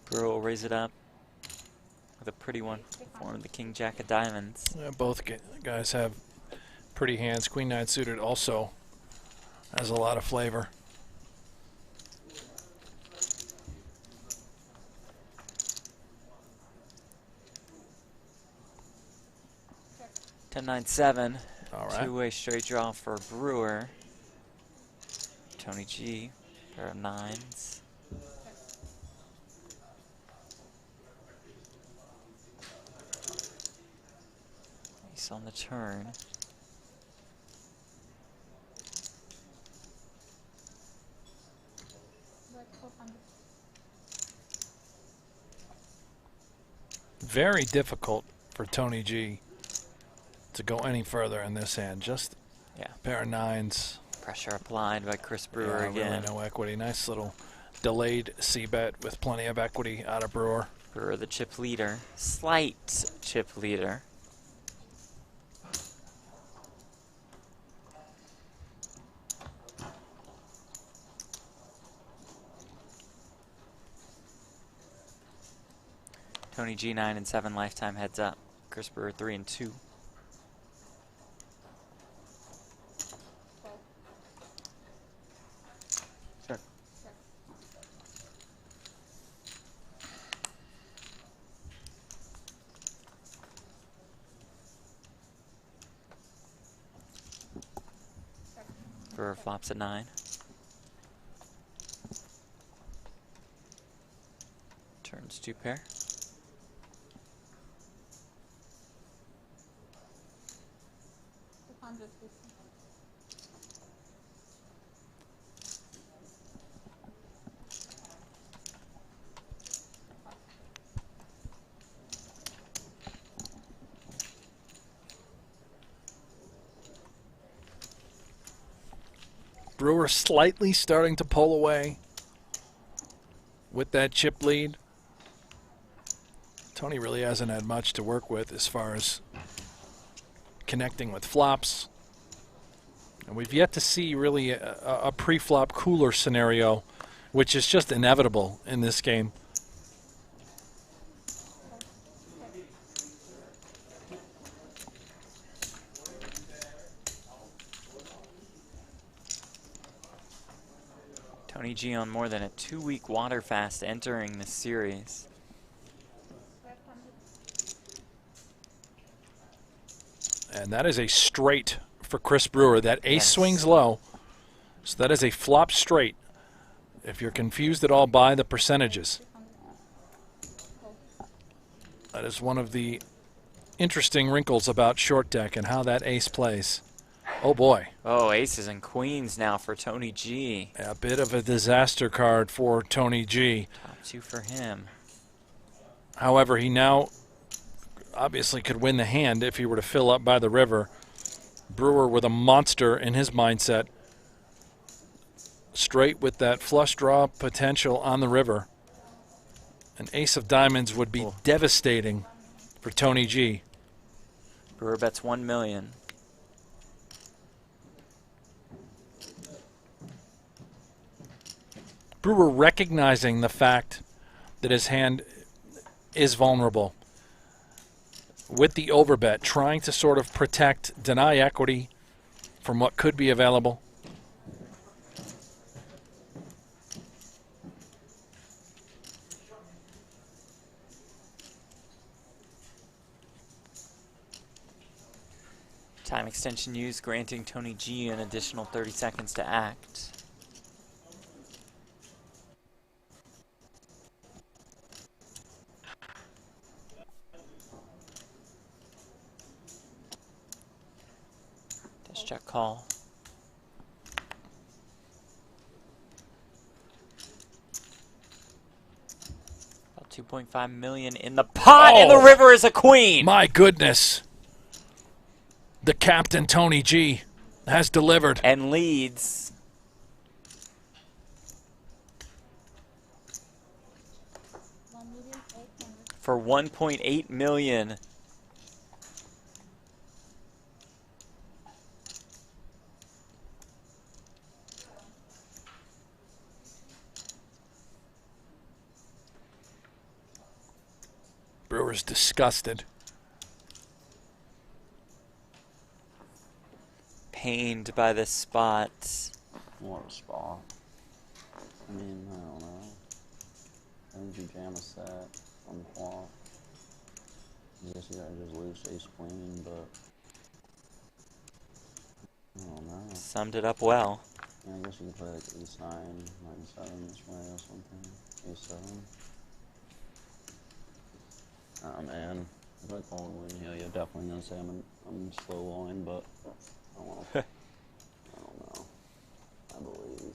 Brewer will raise it up with a pretty one for the King Jack of Diamonds. Yeah, both guys have pretty hands. Queen 9 suited also has a lot of flavor. Ten 9-7. All right. Two-way straight draw for Brewer. Tony G. Pair of nines. Ace on the turn. Very difficult for Tony G to go any further in this hand. Just pair of nines. Pressure applied by Chris Brewer Yeah, again. really no equity. Nice little delayed C-bet with plenty of equity out of Brewer. Brewer the chip leader. Slight chip leader. Tony G 9 and 7 lifetime heads up. Chris Brewer 3 and 2. Check. Brewer flops a 9. Turns 2 pair. Brewer slightly starting to pull away with that chip lead. Tony really hasn't had much to work with as far as connecting with flops. And we've yet to see really a pre-flop cooler scenario, which is just inevitable in this game. Tony G on more than a 2-week water fast entering this series. And that is a straight for Chris Brewer. That ace swings low, so that is a flop straight. If you're confused at all by the percentages, that is one of the interesting wrinkles about short deck and how that ace plays. Oh boy. Oh, aces and queens now for Tony G. A bit of a disaster card for Tony G. Top 2 for him. However, he now obviously could win the hand if he were to fill up by the river. Brewer with a monster in his mindset. Straight with that flush draw potential on the river. An ace of diamonds would be devastating for Tony G. Brewer bets 1 million. Brewer recognizing the fact that his hand is vulnerable with the overbet, trying to sort of protect, deny equity from what could be available. Time extension used, granting Tony G an additional 30 seconds to act. Dash check call. About 2.5 million in the pot, and the river is a queen. My goodness. The captain, Tony G, has delivered. And leads. For 1.8 million. Brewer's disgusted. Pained by this spot. What a spot. I mean, I don't know. Energy jam a set on the flop. I guess you gotta just lose ace queen, but I don't know. Summed it up well. Yeah, I guess you can play like ace 9, 9-7 this way or something. Ace 7. Oh man, if I call and win here, you're definitely gonna say I'm slow line, but I don't know. I don't know. I believe.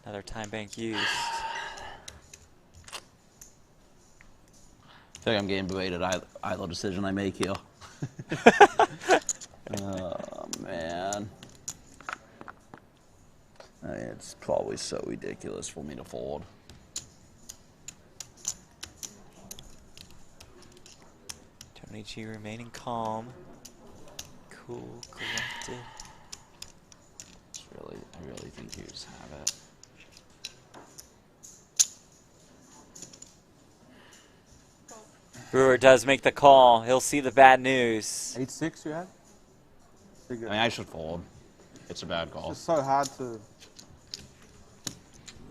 Another time bank used. I feel like I'm getting berated either decision I make here. Oh man. It's probably so ridiculous for me to fold. Tony G remaining calm. Cool, collected. I really think you just have it. Brewer does make the call. He'll see the bad news. 8-6 you had? I mean, I should fold. It's a bad call. It's so hard to.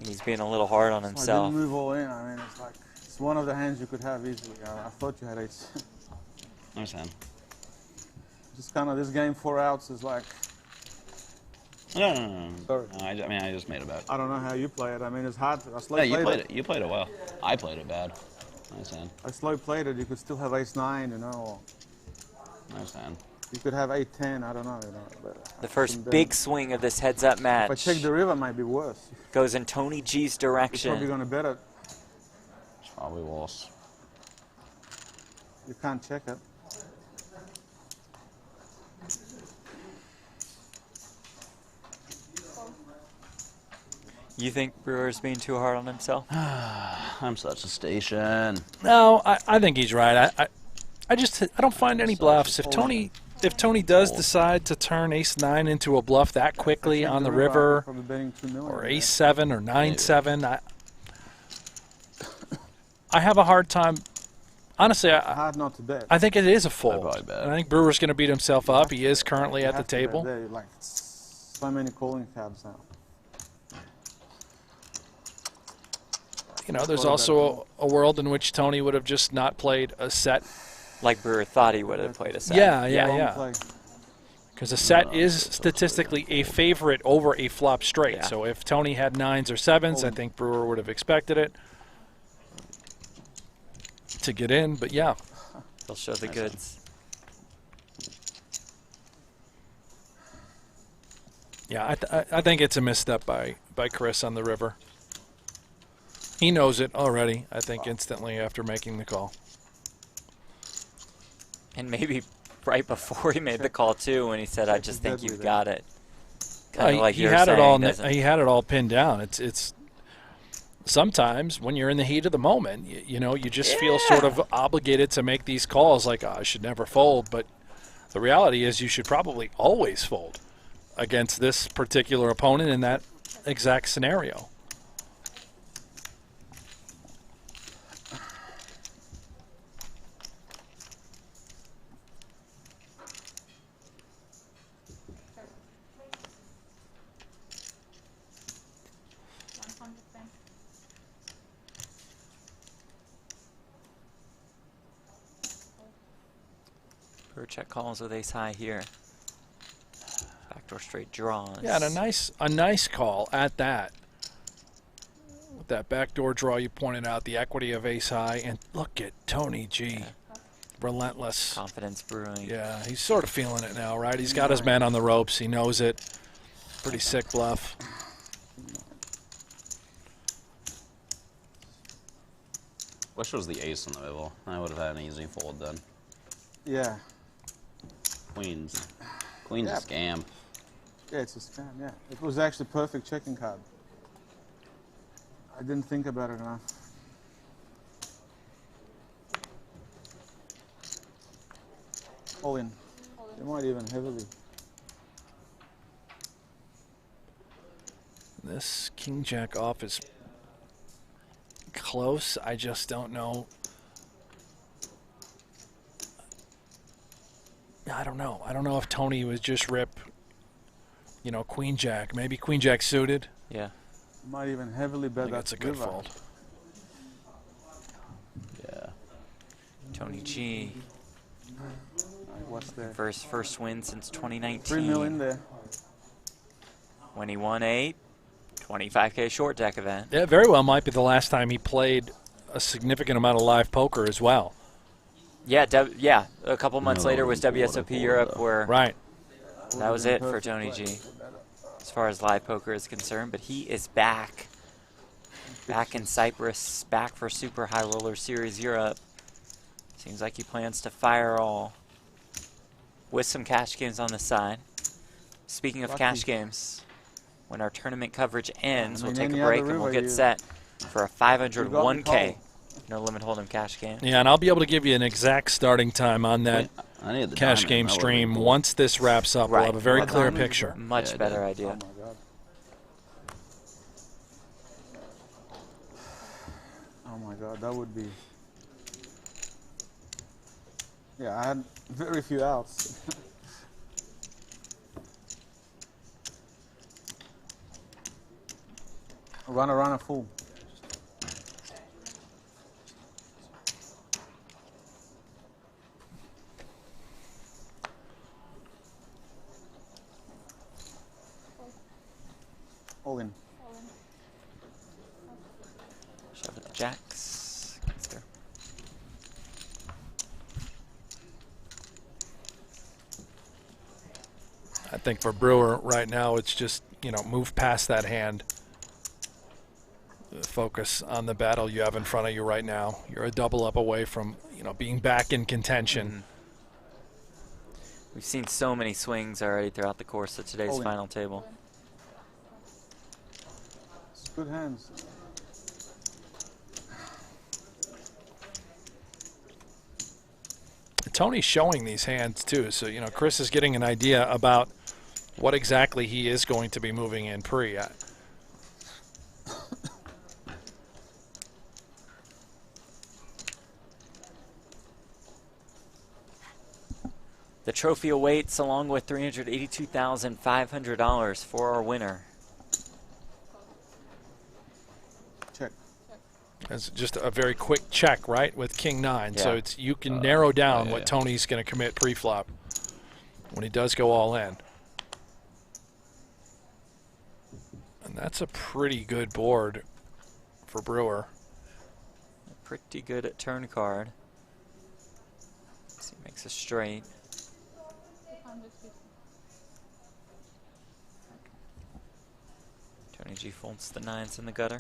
He's being a little hard on I himself. didn't move all in. I mean, it's like it's one of the hands you could have easily. I thought you had 8. I understand. Just kind of this game 4 outs is like. No. Sorry. No, I mean, I just made a bet. I don't know how you play it. I mean, it's hard. I slow Yeah, you played played it. You played it well. I played it bad. I understand. I slow played it. You could still have ace 9, you know. Or I understand. you could have 8-10. I don't know. You know. But The first big swing of this heads-up match. If I check the river, it might be worse. Goes in Tony G's direction. You're probably going to bet it. It's probably worse. You can't check it. You think Brewer's being too hard on himself? I'm such a station. No, I think he's right. I don't find any bluffs. If Tony does decide to turn ace 9 into a bluff that quickly on the river, or ace 7 or 9-7, I have a hard time. Honestly, hard not to bet. I think it is a fold. probably bet. I think Brewer's going to beat himself up. He is currently at the table. There, like so many calling tabs now. You know, there's also a world in which Tony would have just not played a set. Like Brewer thought he would have played a set. Yeah. Because a set is statistically a favorite over a flop straight. Yeah. So if Tony had 9s or 7s, I think Brewer would have expected it to get in. But yeah. He'll show the goods. Yeah, I think it's a misstep by Chris on the river. He knows it already, I think, instantly after making the call. And maybe right before he made the call, too, when he said, I just think you've got it. Kind of like he you're had saying, it all. doesn't He had it all pinned down. It's sometimes when you're in the heat of the moment, you know, you just feel sort of obligated to make these calls like, oh, I should never fold. But the reality is you should probably always fold against this particular opponent in that exact scenario. Check calls with ace high here. Backdoor straight draws. Yeah, and a nice call at that. With that backdoor draw you pointed out, the equity of ace high, and look at Tony G. Relentless. Confidence brewing. Yeah, he's sort of feeling it now, right? He's got his man on the ropes. He knows it. Pretty sick bluff. Wish it was the ace in the middle. I would have had an easy fold then. Yeah. Queen's a scam. Yeah, it's a scam, yeah. It was actually perfect checking card. I didn't think about it enough. All in. They might even heavily. This king jack off is close. I just don't know. I don't know. I don't know if Tony was just rip, you know, queen jack. Maybe queen jack suited. Yeah. Might even heavily bet that's a good river. fold. Yeah. Tony G. What's there? First win since 2019. 3 mil in there. When he won a 25K short deck event. Yeah, very well might be the last time he played a significant amount of live poker as well. Yeah, a couple months later was WSOP Europe, where that was it for Tony G as far as live poker is concerned. But he is back in Cyprus, back for Super High Roller Series Europe. Seems like he plans to fire all with some cash games on the side. Speaking of cash games, when our tournament coverage ends, we'll take a break and we'll get set for a 501K no limit hold'em cash game. Yeah, and I'll be able to give you an exact starting time on that cash game stream. Once this wraps up, we'll have a very clear picture. Much better idea. Oh my god, that would be... Yeah, I had very few outs. Runner, full. All in. Shove it jacks. There. I think for Brewer right now, it's just, you know, move past that hand. Focus on the battle you have in front of you right now. You're a double up away from, you know, being back in contention. We've seen so many swings already throughout the course of today's final table. It's good hands. Tony's showing these hands too, so you know Chris is getting an idea about what exactly he is going to be moving in pre. The trophy awaits along with $382,500 for our winner. Check. It's just a very quick check, right, with King 9. Yeah. So it's you can narrow down what Tony's going to commit pre-flop when he does go all in. And that's a pretty good board for Brewer. Pretty good at turn card. So he makes a straight. Tony G folds the 9s in the gutter.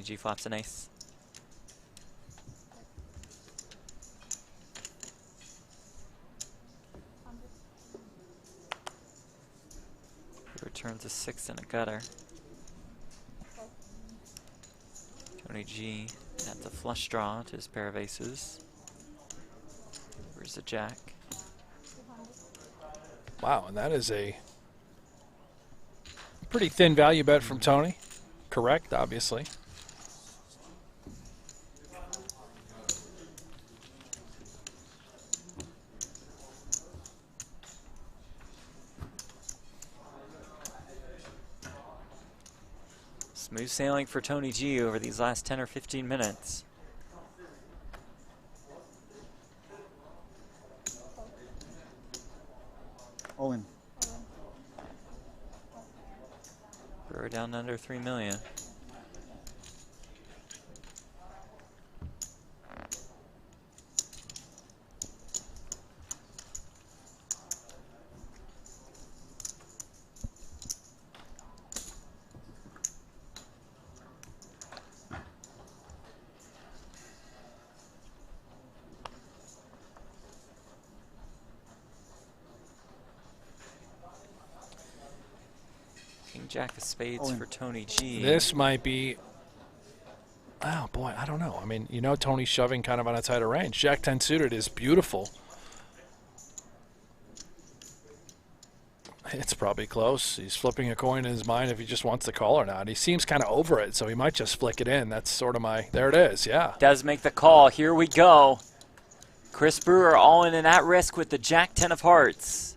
Tony G flops an ace. He returns a 6 and a gutter. Tony G adds a flush draw to his pair of aces. Where's the jack? Wow, and that is a pretty thin value bet from Tony. Correct, obviously. Smooth sailing for Tony G over these last 10 or 15 minutes. All in. Brewer down under 3 million. King Jack of spades for Tony G. This might be, oh boy, I don't know. I mean, you know Tony's shoving kind of on a tighter range. Jack 10 suited is beautiful. It's probably close. He's flipping a coin in his mind if he just wants to call or not. He seems kind of over it, so he might just flick it in. That's sort of my, there it is, yeah. Does make the call. Here we go. Chris Brewer all in and at risk with the Jack 10 of hearts.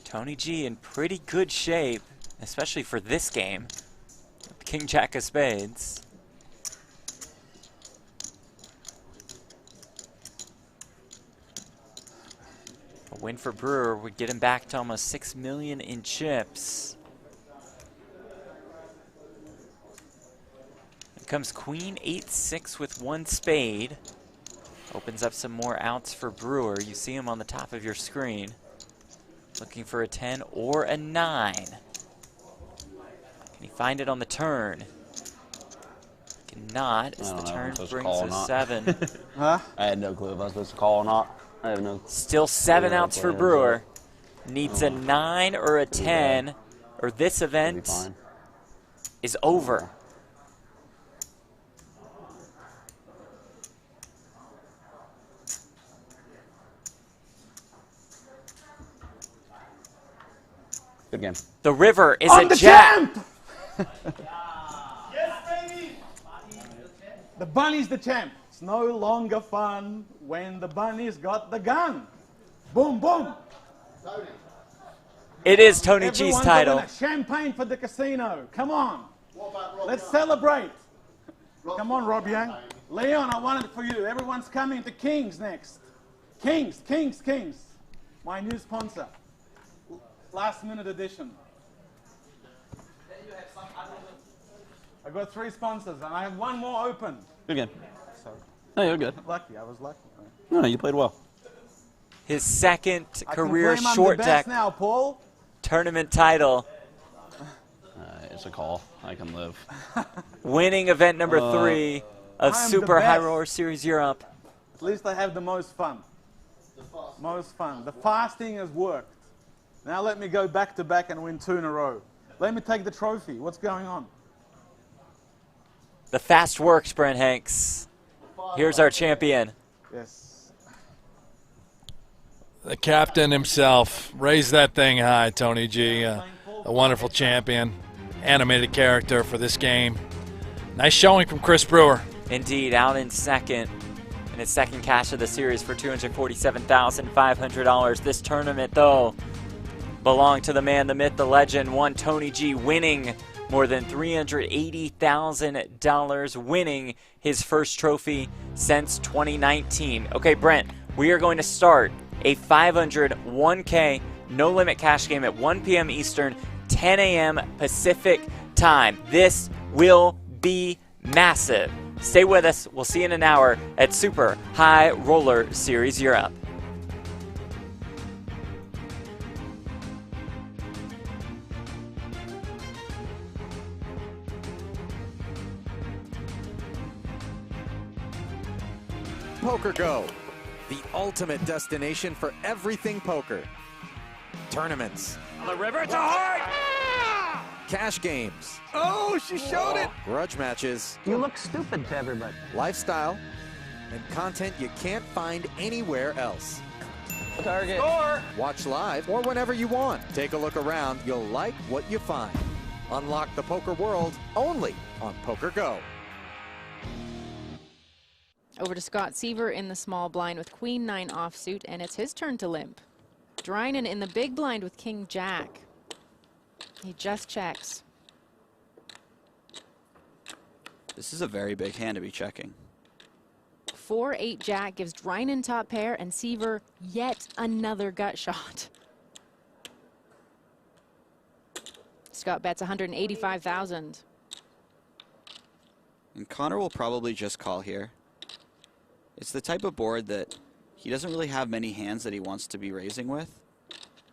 Tony G in pretty good shape, especially for this game. King Jack of spades. A win for Brewer would get him back to almost 6 million in chips. Here comes Queen 8-6 with 1 spade. Opens up some more outs for Brewer. You see him on the top of your screen. Looking for a 10 or a 9. Can he find it on the turn? Cannot, as the turn brings a 7. Huh? I had no clue if I was supposed to call or not. I have no. Still 7 outs for Brewer. Needs a 9 or a 10, or this event is over. Good game. The river is On a the jack. champ! The bunny's the champ. It's no longer fun when the bunny's got the gun. Boom, boom. It is Tony G's Everyone's title. having a champagne for the casino. Come on. Let's celebrate. Come on, Rob Young. Leon, I want it for you. Everyone's coming to Kings next. Kings, Kings, Kings. My new sponsor. Last minute edition. I got 3 sponsors and I have 1 more open. Good game. So, No, you're good. lucky, I was lucky. No, you played well. His second I career can claim short I'm the best deck now, Paul. tournament title. It's a call. I can live. Winning event number 3 of I am the Super High best. Roller Series Europe. At least I have the most fun. Most fun. The fasting has worked. Now let me go back to back and win 2 in a row. Let me take the trophy. What's going on? The fast works, Brent Hanks. Here's our champion. Yes. The captain himself. Raise that thing high, Tony G. A wonderful champion. Animated character for this game. Nice showing from Chris Brewer. Indeed, out in second. In his second cash of the series for $247,500. This tournament, though, belonged to the man, the myth, the legend, one Tony G, winning more than $380,000, winning his first trophy since 2019. Okay, Brent, we are going to start a 500 1K no limit cash game at 1 p.m. Eastern, 10 a.m. Pacific time. This will be massive. Stay with us. We'll see you in an hour at Super High Roller Series Europe. Poker Go, the ultimate destination for everything poker. Tournaments. On the river, it's a heart! Cash games. Oh, she showed it! Grudge matches. You look stupid to everybody. Lifestyle. And content you can't find anywhere else. Target. Score! Watch live or whenever you want. Take a look around. You'll like what you find. Unlock the poker world only on Poker Go. Over to Scott Seaver in the small blind with Queen 9 offsuit, and it's his turn to limp. Drinan in the big blind with King Jack. He just checks. This is a very big hand to be checking. 4-8 Jack gives Drinan top pair and Seaver yet another gut shot. Scott bets 185,000. And Connor will probably just call here. It's the type of board that he doesn't really have many hands that he wants to be raising with.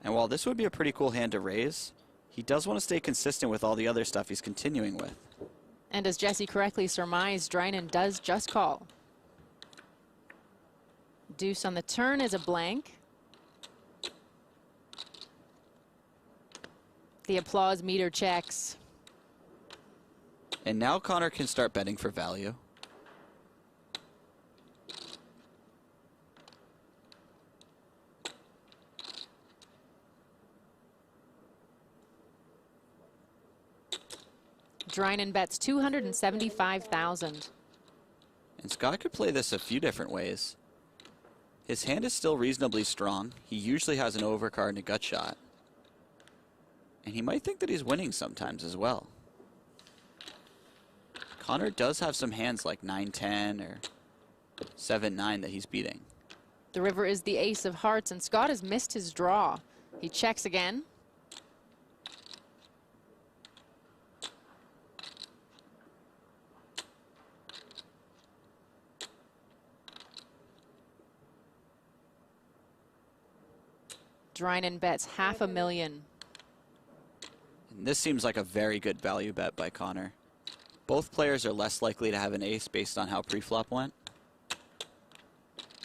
And while this would be a pretty cool hand to raise, he does want to stay consistent with all the other stuff he's continuing with. And as Jesse correctly surmised, Drinan does just call. Deuce on the turn is a blank. The applause meter checks. And now Connor can start betting for value. Drinan bets 275,000. And Scott could play this a few different ways. His hand is still reasonably strong. He usually has an overcard and a gut shot. And he might think that he's winning sometimes as well. Connor does have some hands like 9-10 or 7-9 that he's beating. The river is the ace of hearts, and Scott has missed his draw. He checks again. Drinan bets 500,000. And this seems like a very good value bet by Connor. Both players are less likely to have an ace based on how pre-flop went.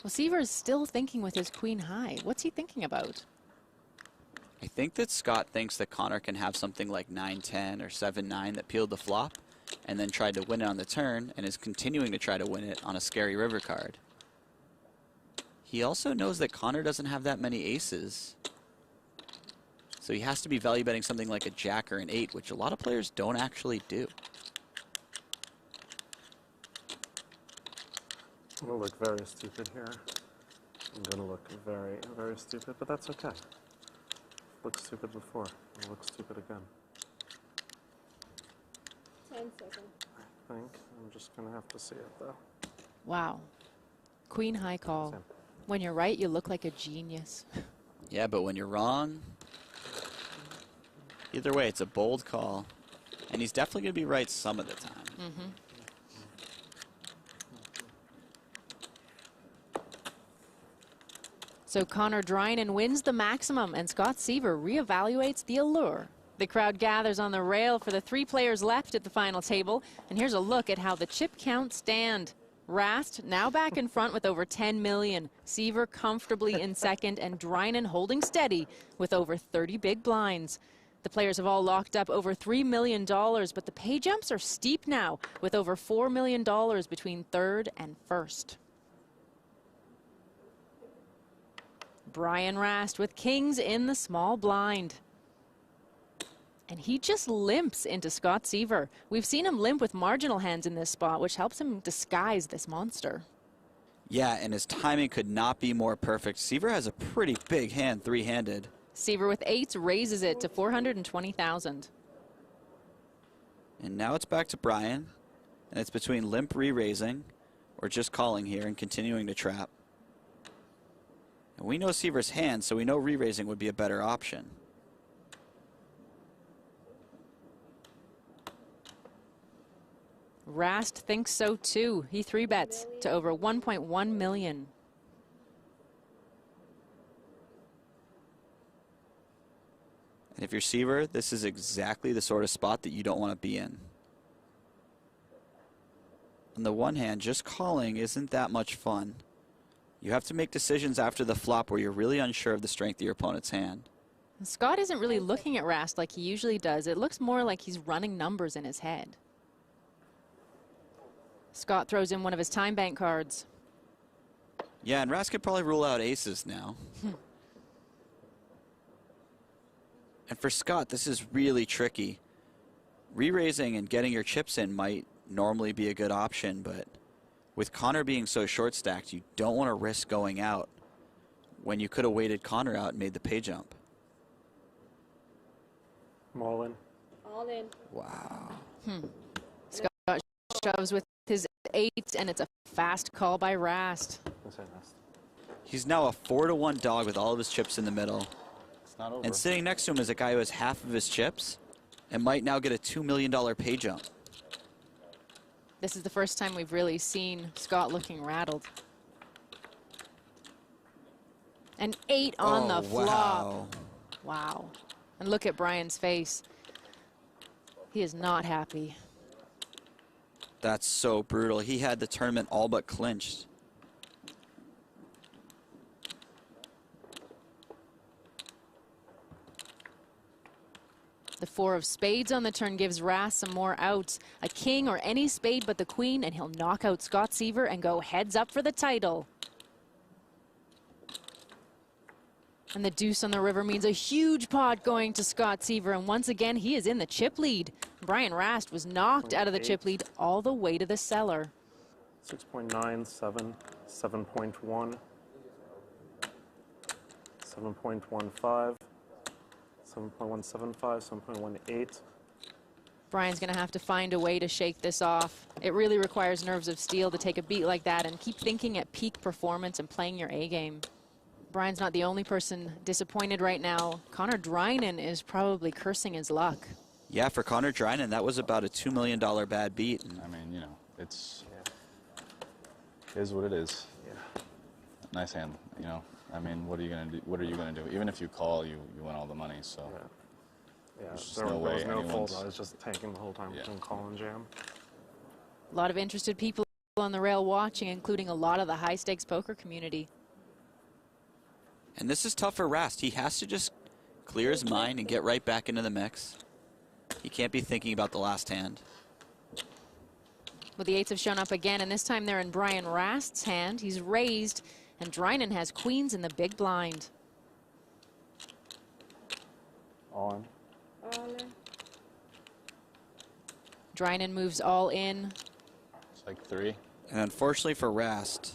Well, Seaver is still thinking with his queen high. What's he thinking about? I think that Scott thinks that Connor can have something like 9-10 or 7-9 that peeled the flop and then tried to win it on the turn and is continuing to try to win it on a scary river card. He also knows that Connor doesn't have that many aces. So he has to be value betting something like a jack or an 8, which a lot of players don't actually do. I'm going to look very stupid here. I'm going to look very, very stupid, but that's okay. Looked stupid before. I'll look stupid again. 10 seconds. I think I'm just going to have to see it, though. Wow. Queen high call. Same. When you're right, you look like a genius. Yeah, but when you're wrong, either way, it's a bold call. And he's definitely going to be right some of the time. Mm-hmm. So Connor Drinan wins the maximum, and Scott Seaver reevaluates the allure. The crowd gathers on the rail for the 3 players left at the final table, and here's a look at how the chip counts stand. Rast now back in front with over 10 million. Seaver comfortably in second, and Drinan holding steady with over 30 big blinds. The players have all locked up over $3 million, but the pay jumps are steep now, with over $4 million between third and first. Brian Rast with kings in the small blind. And he just limps into Scott Seaver. We've seen him limp with marginal hands in this spot, which helps him disguise this monster. Yeah, and his timing could not be more perfect. Seaver has a pretty big hand, 3-handed. Seaver with 8s raises it to 420,000. And now it's back to Brian. And it's between limp re-raising or just calling here and continuing to trap. And we know Seaver's hand, so we know re-raising would be a better option. Rast thinks so too. He 3-bets to over 1.1 million. And if you're Seaver, this is exactly the sort of spot that you don't want to be in. On the one hand, just calling isn't that much fun. You have to make decisions after the flop where you're really unsure of the strength of your opponent's hand. Scott isn't really looking at Rast like he usually does. It looks more like he's running numbers in his head. Scott throws in one of his time bank cards. Yeah, and Rast could probably rule out aces now. And for Scott, this is really tricky. Re-raising and getting your chips in might normally be a good option, but with Connor being so short stacked, you don't want to risk going out when you could have waited Connor out and made the pay jump. I'm all in. All in. Wow. Scott shoves with his 8, and it's a fast call by Rast. He's now a 4-to-1 dog with all of his chips in the middle. It's not over. And sitting next to him is a guy who has half of his chips and might now get a $2 million pay jump. This is the first time we've really seen Scott looking rattled. An 8 on the flop. Wow. Wow. And look at Brian's face. He is not happy. That's so brutal. He had the tournament all but clinched. The 4 of spades on the turn gives Rast some more outs. A king or any spade but the queen, and he'll knock out Scott Seaver and go heads up for the title. And the deuce on the river means a huge pot going to Scott Seaver, and once again he is in the chip lead. Brian Rast was knocked out of the chip lead all the way to the cellar. 6.9, 7, 7.1, 7.15, 7.175, 7.18. Brian's going to have to find a way to shake this off. It really requires nerves of steel to take a beat like that and keep thinking at peak performance and playing your A game. Brian's not the only person disappointed right now. Connor Drynan is probably cursing his luck. Yeah, for Connor Drynan, that was about a $2 million bad beat. I mean, you know, it is what it is. Yeah. Nice hand, you know. I mean, what are you gonna do? What are you gonna do? Even if you call, you win all the money. So. Yeah, There's there no was way no anyone's- fold. I was just tanking the whole time between call and jam. A lot of interested people on the rail watching, including a lot of the high-stakes poker community. And this is tough for Rast. He has to just clear his mind and get right back into the mix. He can't be thinking about the last hand. Well, the 8s have shown up again, and this time they're in Brian Rast's hand. He's raised, and Drynan has queens in the big blind. All in. All in. Drynan moves all in. It's like 3. And unfortunately for Rast,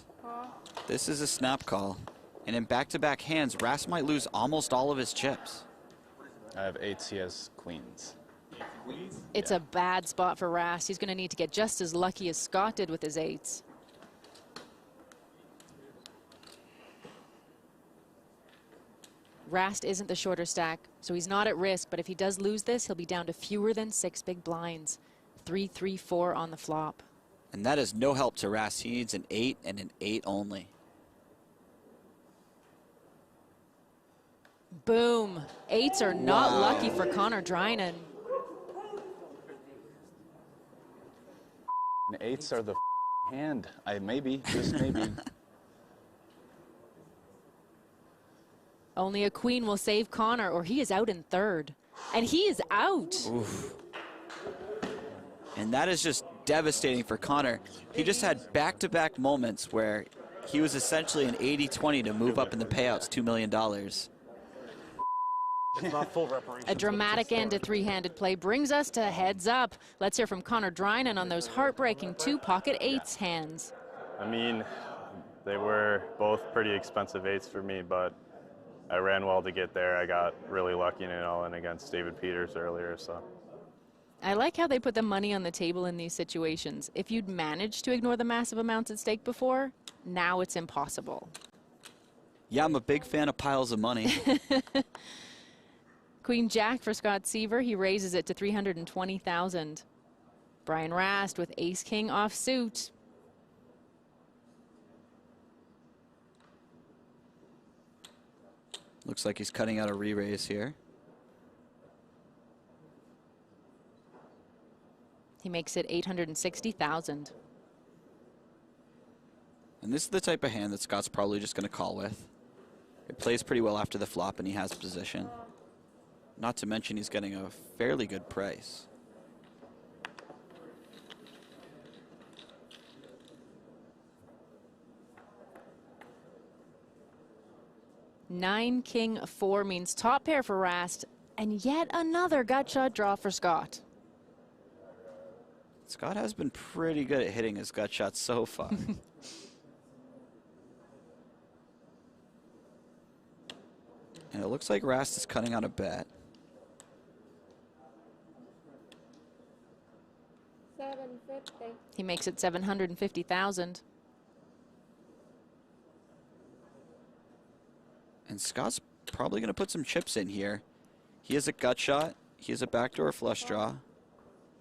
this is a snap call. And in back-to-back hands, Rast might lose almost all of his chips. I have 8s. He has queens. It's a bad spot for Rast. He's going to need to get just as lucky as Scott did with his 8s. Rast isn't the shorter stack, so he's not at risk, but if he does lose this, he'll be down to fewer than 6 big blinds. 3, 3, 4 on the flop. And that is no help to Rast. He needs an 8 and an 8 only. Boom. 8s are not Wow. lucky for Connor Drynan. And 8s are the hand. Maybe, just maybe. Only a queen will save Connor, or he is out in third. And he is out. Oof. And that is just devastating for Connor. He just had back-to-back moments where he was essentially an 80-20 to move up in the payouts $2 million. It's not full reparation. A dramatic end to three-handed play brings us to heads up. Let's hear from Connor Drynan on those heartbreaking 2 pocket 8s hands. I mean, they were both pretty expensive 8s for me, but I ran well to get there. I got really lucky in it all in against David Peters earlier, so. I like how they put the money on the table in these situations. If you'd managed to ignore the massive amounts at stake before, now it's impossible. Yeah, I'm a big fan of piles of money. Queen Jack for Scott Seaver. He raises it to $320,000. Brian Rast with Ace King offsuit. Looks like he's cutting out a re-raise here. He makes it $860,000. And this is the type of hand that Scott's probably just going to call with. It plays pretty well after the flop, and he has position. Not to mention he's getting a fairly good price. Nine, king, 4 means top pair for Rast, and yet another gut shot draw for Scott. Scott has been pretty good at hitting his gut shots so far. And it looks like Rast is cutting on a bet. 750. He makes it 750,000. And Scott's probably going to put some chips in here. He has a gut shot. He has a backdoor flush draw.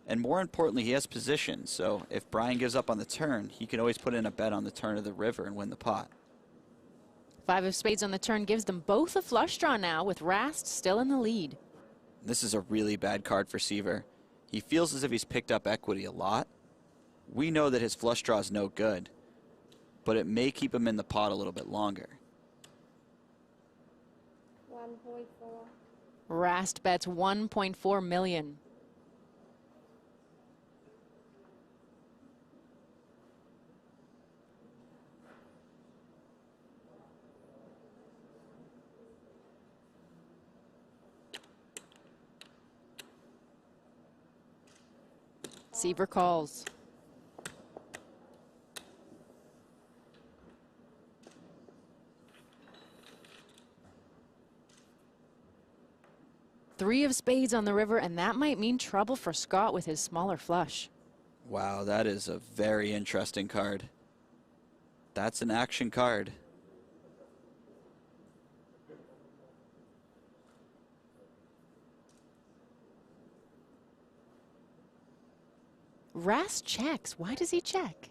And more importantly, he has position. So if Brian gives up on the turn, he can always put in a bet on the turn of the river and win the pot. 5 of spades on the turn gives them both a flush draw now, with Rast still in the lead. This is a really bad card for Seaver. He feels as if he's picked up equity a lot. We know that his flush draw is no good, but it may keep him in the pot a little bit longer. 1.4. Rast bets 1.4 million. Seaver calls. Three of spades on the river, and that might mean trouble for Scott with his smaller flush. Wow, that is a very interesting card. That's an action card. Rast checks. Why does he check?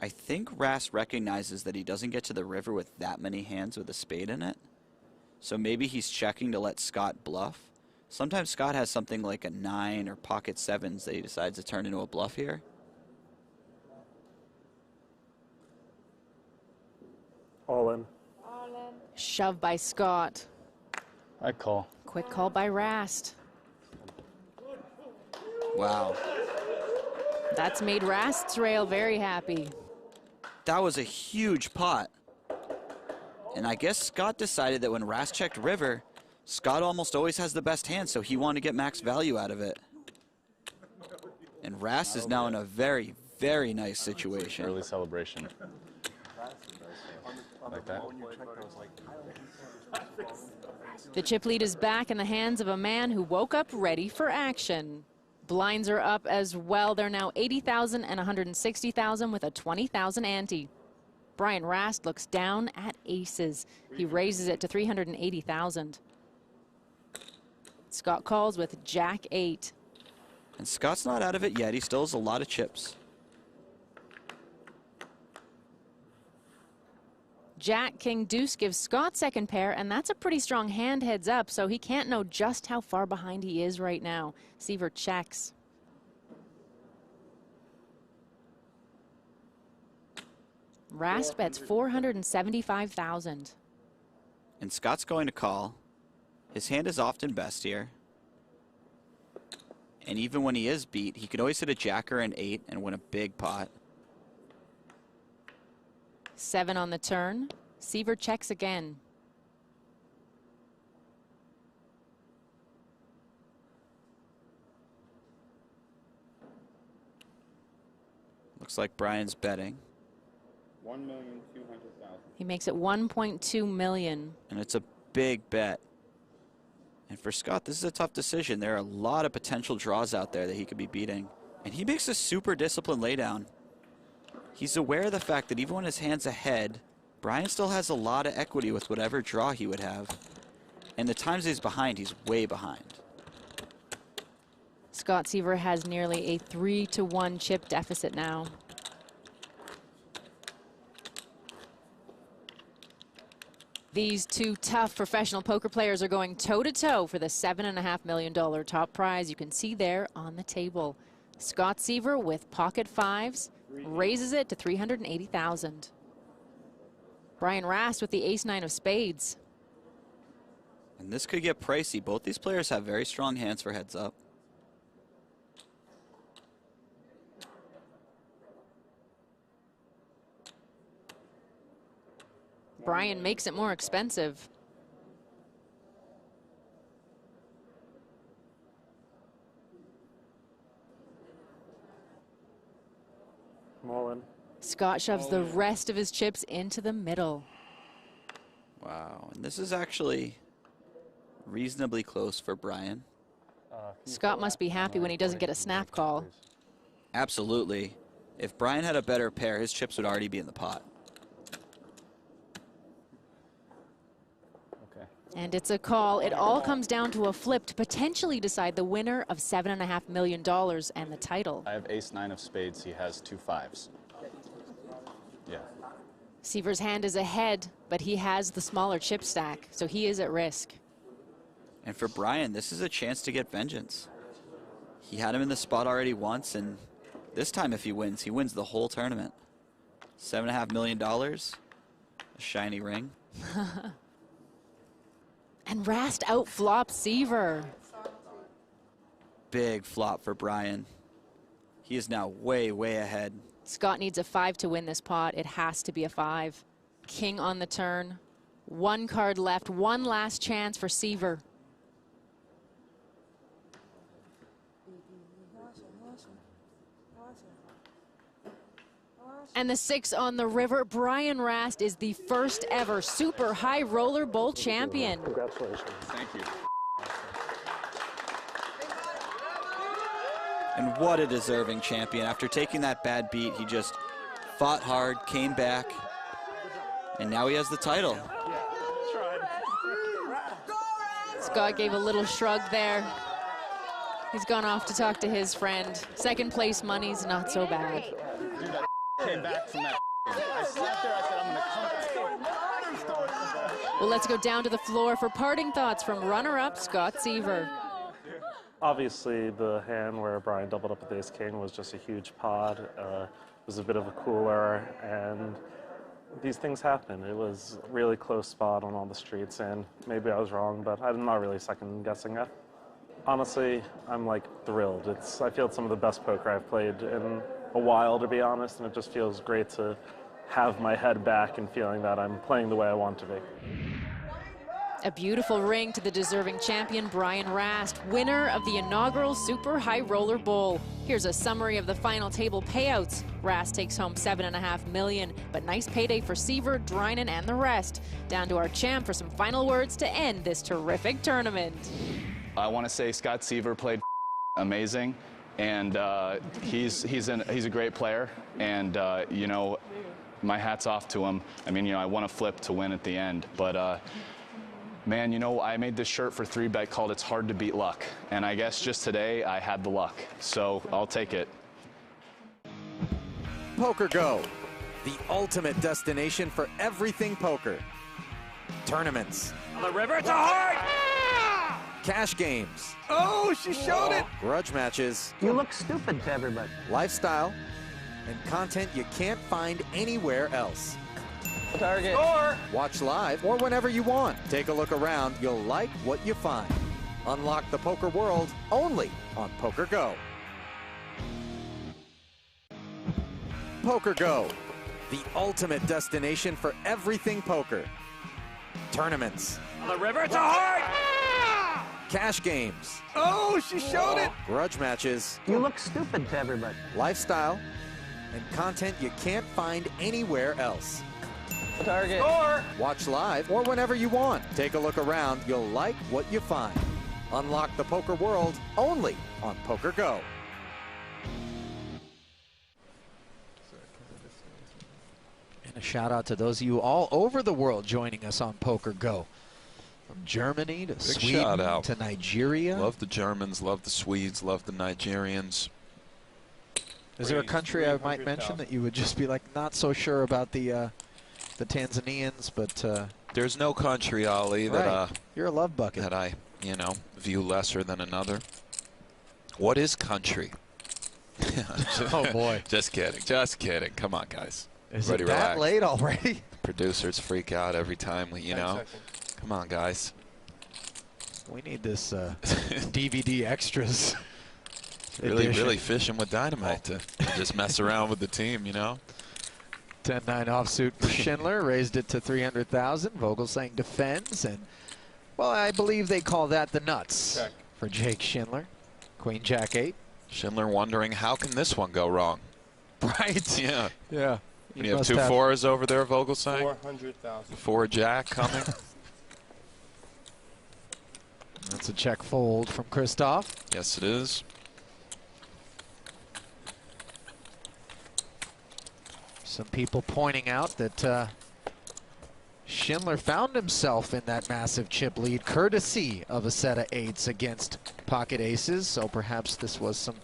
I think Rast recognizes that he doesn't get to the river with that many hands with a spade in it. So maybe he's checking to let Scott bluff. Sometimes Scott has something like a 9 or pocket 7s that he decides to turn into a bluff here. All in. All in. Shove by Scott. I call. Quick call by Rast. Wow. That's made Rast's rail very happy. That was a huge pot. And I guess Scott decided that when Rast checked river, Scott almost always has the best hand, so he wanted to get max value out of it. And Rast is now in a very, very nice situation. Early celebration. Like that. The chip lead is back in the hands of a man who woke up ready for action. Blinds are up as well. They're now 80,000 and 160,000 with a 20,000 ante. Brian Rast looks down at aces. He raises it to 380,000. Scott calls with Jack 8. And Scott's not out of it yet. He still has a lot of chips. Jack, King, Deuce gives Scott second pair, and that's a pretty strong hand heads up, so he can't know just how far behind he is right now. Seaver checks. Rast bets 475,000. And Scott's going to call. His hand is often best here. And even when he is beat, he can always hit a jack or an 8 and win a big pot. 7 on the turn. Seaver checks again. Looks like Brian's betting. 1,200,000. He makes it 1.2 million. And it's a big bet. And for Scott, this is a tough decision. There are a lot of potential draws out there that he could be beating. And he makes a super disciplined laydown. He's aware of the fact that even when his hand's ahead, Brian still has a lot of equity with whatever draw he would have. And the times he's behind, he's way behind. Scott Seaver has nearly a 3-to-1 chip deficit now. These two tough professional poker players are going toe-to-toe for the $7.5 million top prize you can see there on the table. Scott Seaver with pocket 5s, raises it to 380,000. Brian Rast with the ace-9 of spades. And this could get pricey. Both these players have very strong hands for heads up. Brian makes it more expensive. All in. Scott shoves the rest of his chips into the middle. Wow, and this is actually reasonably close for Brian. Scott must be happy when he doesn't get a snap call. Absolutely. If Brian had a better pair, his chips would already be in the pot. And it's a call. It all comes down to a flip to potentially decide the winner of $7.5 million and the title. I have ace-9 of spades. He has 2 5s. Yeah. Seaver's hand is ahead, but he has the smaller chip stack, so he is at risk. And for Brian, this is a chance to get vengeance. He had him in the spot already once, and this time if he wins the whole tournament. $7.5 million, a shiny ring. And Rast outflops Seaver. Big flop for Brian. He is now way, way ahead. Scott needs a 5 to win this pot. It has to be a 5. King on the turn. 1 card left. One last chance for Seaver. And the 6 on the river. Brian Rast is the first ever Super High Roller Bowl champion. Congratulations. Thank you. And what a deserving champion. After taking that bad beat, he just fought hard, came back, and now he has the title. Scott gave a little shrug there. He's gone off to talk to his friend. Second place money's not so bad. Dude, that came back from that. I sat there, I said, I'm going to come. Well, let's go down to the floor for parting thoughts from runner-up Scott Seaver. Obviously, the hand where Brian doubled up with ace king was just a huge pot. It was a bit of a cooler, and these things happen. It was a really close spot on all the streets, and maybe I was wrong, but I'm not really second guessing it. Honestly, I'm like thrilled. I feel it's some of the best poker I've played in a while, to be honest, and it just feels great to have my head back and feeling that I'm playing the way I want to be. A beautiful ring to the deserving champion, Brian Rast, winner of the inaugural Super High Roller Bowl. Here's a summary of the final table payouts. Rast takes home $7.5 million, but nice payday for Seaver, Drinan, and the rest. Down to our champ for some final words to end this terrific tournament. I want to say Scott Seaver played amazing, and he's a great player, and you know, my hat's off to him. I mean, you know, I want to flip to win at the end, but man, you know, I made this shirt for 3Bet called It's Hard to Beat Luck, and I guess just today I had the luck, so I'll take it. Poker Go, the ultimate destination for everything poker. Tournaments. On the river, it's a heart! Cash games. Oh, she showed it! Grudge matches. You look stupid to everybody. Lifestyle. And content you can't find anywhere else. Target. Score! Watch live or whenever you want. Take a look around. You'll like what you find. Unlock the poker world only on Poker Go. Poker Go, the ultimate destination for everything poker. Tournaments. On the river, it's a heart! Cash games. Oh, she showed it! Grudge matches. You look stupid to everybody. Lifestyle. And content you can't find anywhere else. Target. Score! Watch live or whenever you want. Take a look around. You'll like what you find. Unlock the poker world only on Poker Go. And a shout out to those of you all over the world joining us on Poker Go. From Germany to Sweden shout out to Nigeria. Love the Germans, love the Swedes, love the Nigerians. Is there a country I might mention that you would just be like not so sure about the Tanzanians, but there's no country, Ali, that right. You're a love bucket. that I, you know, view lesser than another. What is country? Oh, boy. Just kidding. Just kidding. Come on, guys. Is Everybody it that relax. late already? Producers freak out every time we, you 10 know. seconds. Come on, guys. We need this DVD extras. Really fishing with dynamite to just mess around with the team, you know. 10-9 offsuit for Schindler, raised it to 300,000. Vogelsang defends, and well, I believe they call that the nuts Check. for Jake Schindler. Queen Jack 8. Schindler wondering how can this one go wrong. Right. Yeah. Yeah. You have two fours over there, Vogelsang. 400,000. 4 Jack coming. That's a check fold from Christoph. Yes, it is. Some people pointing out that Schindler found himself in that massive chip lead courtesy of a set of 8s against pocket aces. So perhaps this was some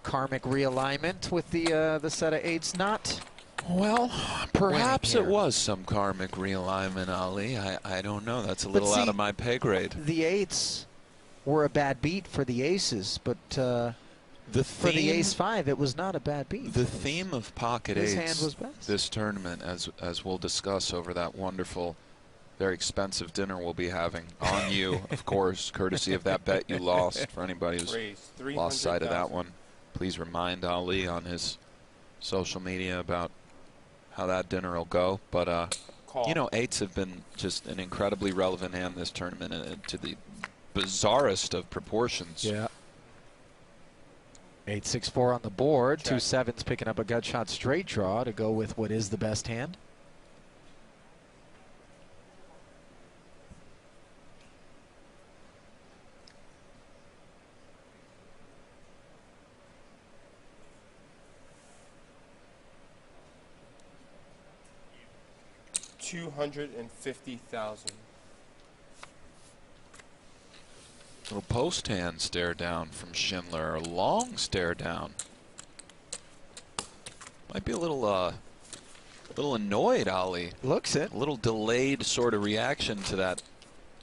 karmic realignment with the set of 8s not. Well, perhaps it was some karmic realignment, Ali. I don't know. That's a little out of my pay grade. The 8s were a bad beat for the aces, but for the ace-5, it was not a bad beat. The theme of pocket His eights hand was best. this tournament, as we'll discuss over that wonderful, very expensive dinner we'll be having on you, of course, courtesy of that bet you lost. For anybody who's lost sight of that one, please remind Ali on his social media about how that dinner will go. But, you know, 8s have been just an incredibly relevant hand this tournament to the bizarrest of proportions. Yeah. 8-6-4 on the board. Check. 2 7s picking up a gut shot straight draw to go with what is the best hand. $250,000. Little post hand stare down from Schindler. A long stare down. Might be a little annoyed, Ali. Looks it. A little delayed sort of reaction to that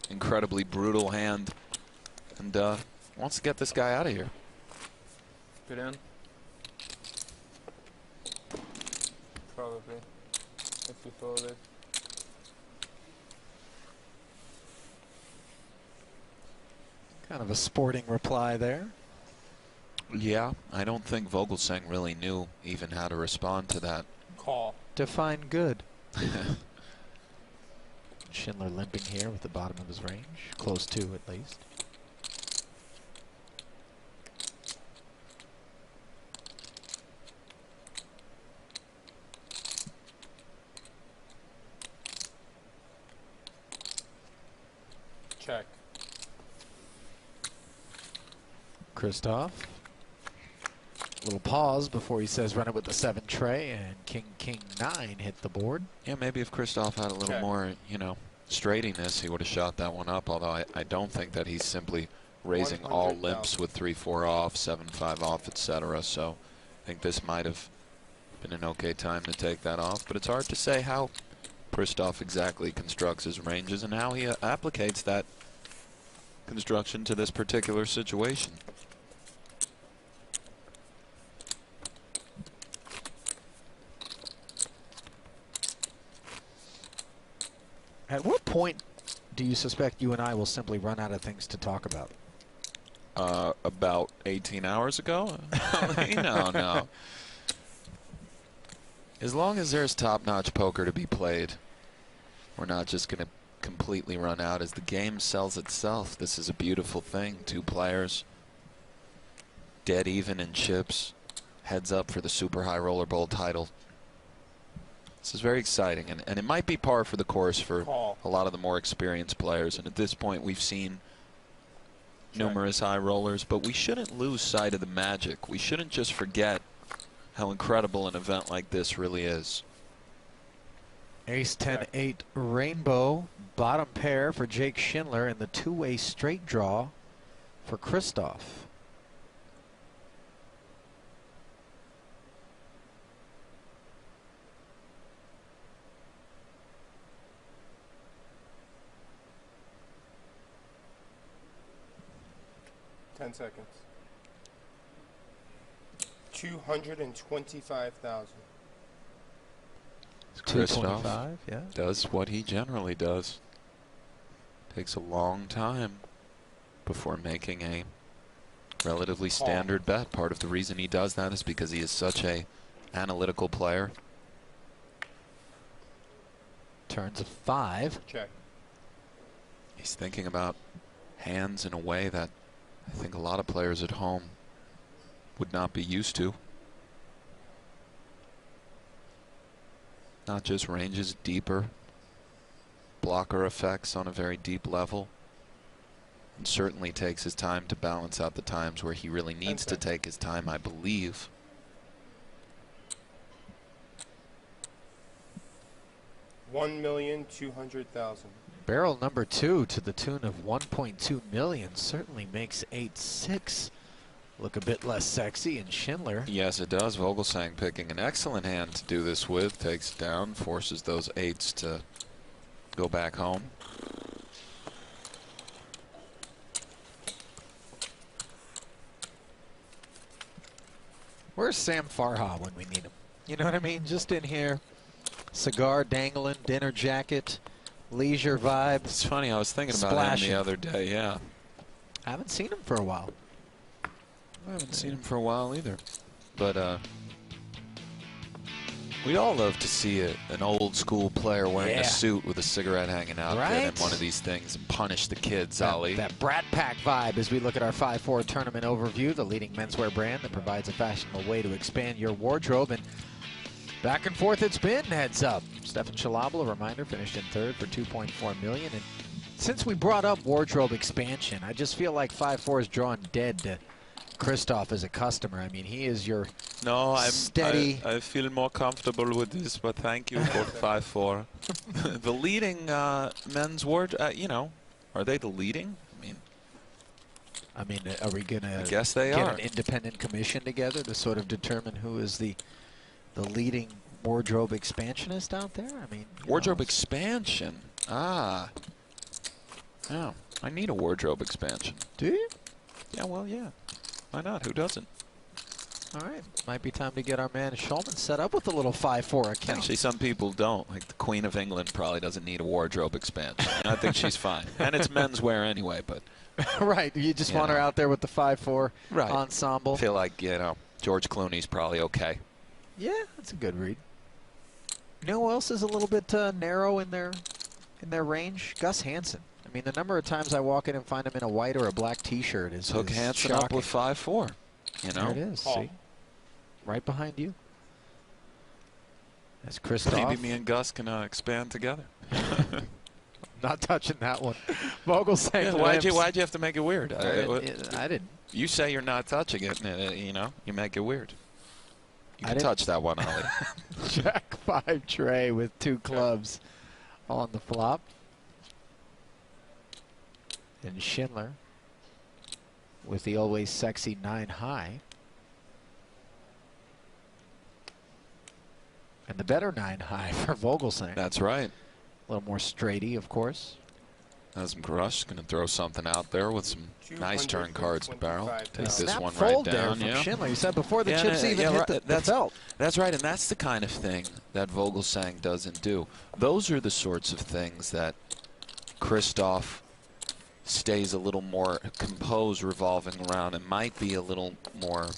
incredibly brutal hand. And wants to get this guy out of here. Good in. Probably. If you fold it. Kind of a sporting reply there. Yeah, I don't think Vogelsang really knew even how to respond to that. Call. Define good. Schindler limping here with the bottom of his range. Close to, at least. Check. Christoph. Little pause before he says run it with the 7 tray, and King 9 hit the board. Yeah, maybe if Christoph had a little more, you know, straightiness, he would have shot that one up. Although I don't think that he's simply raising all limps with 3-4 off, 7-5 off, etc. So I think this might have been an okay time to take that off. But it's hard to say how Christoph exactly constructs his ranges and how he applicates that construction to this particular situation. At what point do you suspect you and I will simply run out of things to talk about? About 18 hours ago? No. As long as there's top-notch poker to be played, we're not just going to completely run out. As the game sells itself, this is a beautiful thing. 2 players, dead even in chips, heads up for the Super High Roller Bowl title. This is very exciting, and it might be par for the course for a lot of the more experienced players. And at this point, we've seen numerous high rollers, but we shouldn't lose sight of the magic. We shouldn't just forget how incredible an event like this really is. Ace-10-8 rainbow, bottom pair for Jake Schindler, and the 2-way straight draw for Christoph. Ten seconds. $225,000. Christoph 225, yeah. does what he generally does. Takes a long time before making a relatively standard bet. Part of the reason he does that is because he is such a analytical player. Turns of 5. Check. He's thinking about hands in a way that I think a lot of players at home would not be used to. Not just ranges deeper, blocker effects on a very deep level, and certainly takes his time to balance out the times where he really needs to take his time, I believe. $1,200,000. Barrel number 2 to the tune of 1.2 million certainly makes 8-6 look a bit less sexy. And Schindler, Yes, it does. Vogelsang picking an excellent hand to do this with. Takes it down, forces those 8s to go back home. where's Sam Farha when we need him? You know what I mean? Just in here, cigar dangling, dinner jacket, leisure vibe. It's funny, I was thinking about him the other day, yeah. I haven't seen him for a while. I haven't seen him for a while either. But we'd all love to see an old school player wearing a suit with a cigarette hanging out Right? in one of these things and punish the kids, That, Ali. that Brat Pack vibe as we look at our 5-4 tournament overview, the leading menswear brand that provides a fashionable way to expand your wardrobe. And back and forth it's been, heads up. Stefan Schalabel, a reminder, finished in 3rd for 2.4 million. And since we brought up wardrobe expansion, I just feel like 5-4 is drawn dead to Christoph as a customer. I mean, he is your steady. I feel more comfortable with this, but thank you for 5-4. The leading men's ward, you know, are they the leading? I mean, are we going to guess they get are. an independent commission together to sort of determine who is the leading wardrobe expansionist out there? I mean, Wardrobe expansion. Ah. Yeah, I need a wardrobe expansion. Do you? Yeah, well, yeah. Why not? Who doesn't? All right. Might be time to get our man Shulman set up with a little 5-4 account. Actually, some people don't. Like the Queen of England probably doesn't need a wardrobe expansion. I think she's fine. And it's menswear anyway, but... Right. You just want her out there with the 5-4 ensemble. I feel like, you know, George Clooney's probably okay. Yeah, that's a good read. You know who else is a little bit narrow in their range? Gus Hansen. I mean, the number of times I walk in and find him in a white or a black T-shirt is Hook Hansen shocking. up with 5-4. You know? There it is. See? Right behind you. That's Christoph. Maybe me and Gus can expand together. Not touching that one. Vogelsang. Yeah, why'd you have to make it weird? I didn't. You say you're not touching it, and, you know, you make it weird. You I can touch that one, Ollie. Jack 5 tray with 2 clubs on the flop. And Schindler with the always sexy 9 high. And the better 9 high for Vogelsang. That's right. A little more straighty, of course. As Grush going to throw something out there with some nice turn cards to barrel. Take this Snap one fold right down. there from Schindler. You said before the chips even hit the felt. That's right, and that's the kind of thing that Vogelsang doesn't do. Those are the sorts of things that Christoph stays a little more composed revolving around and might be a little more,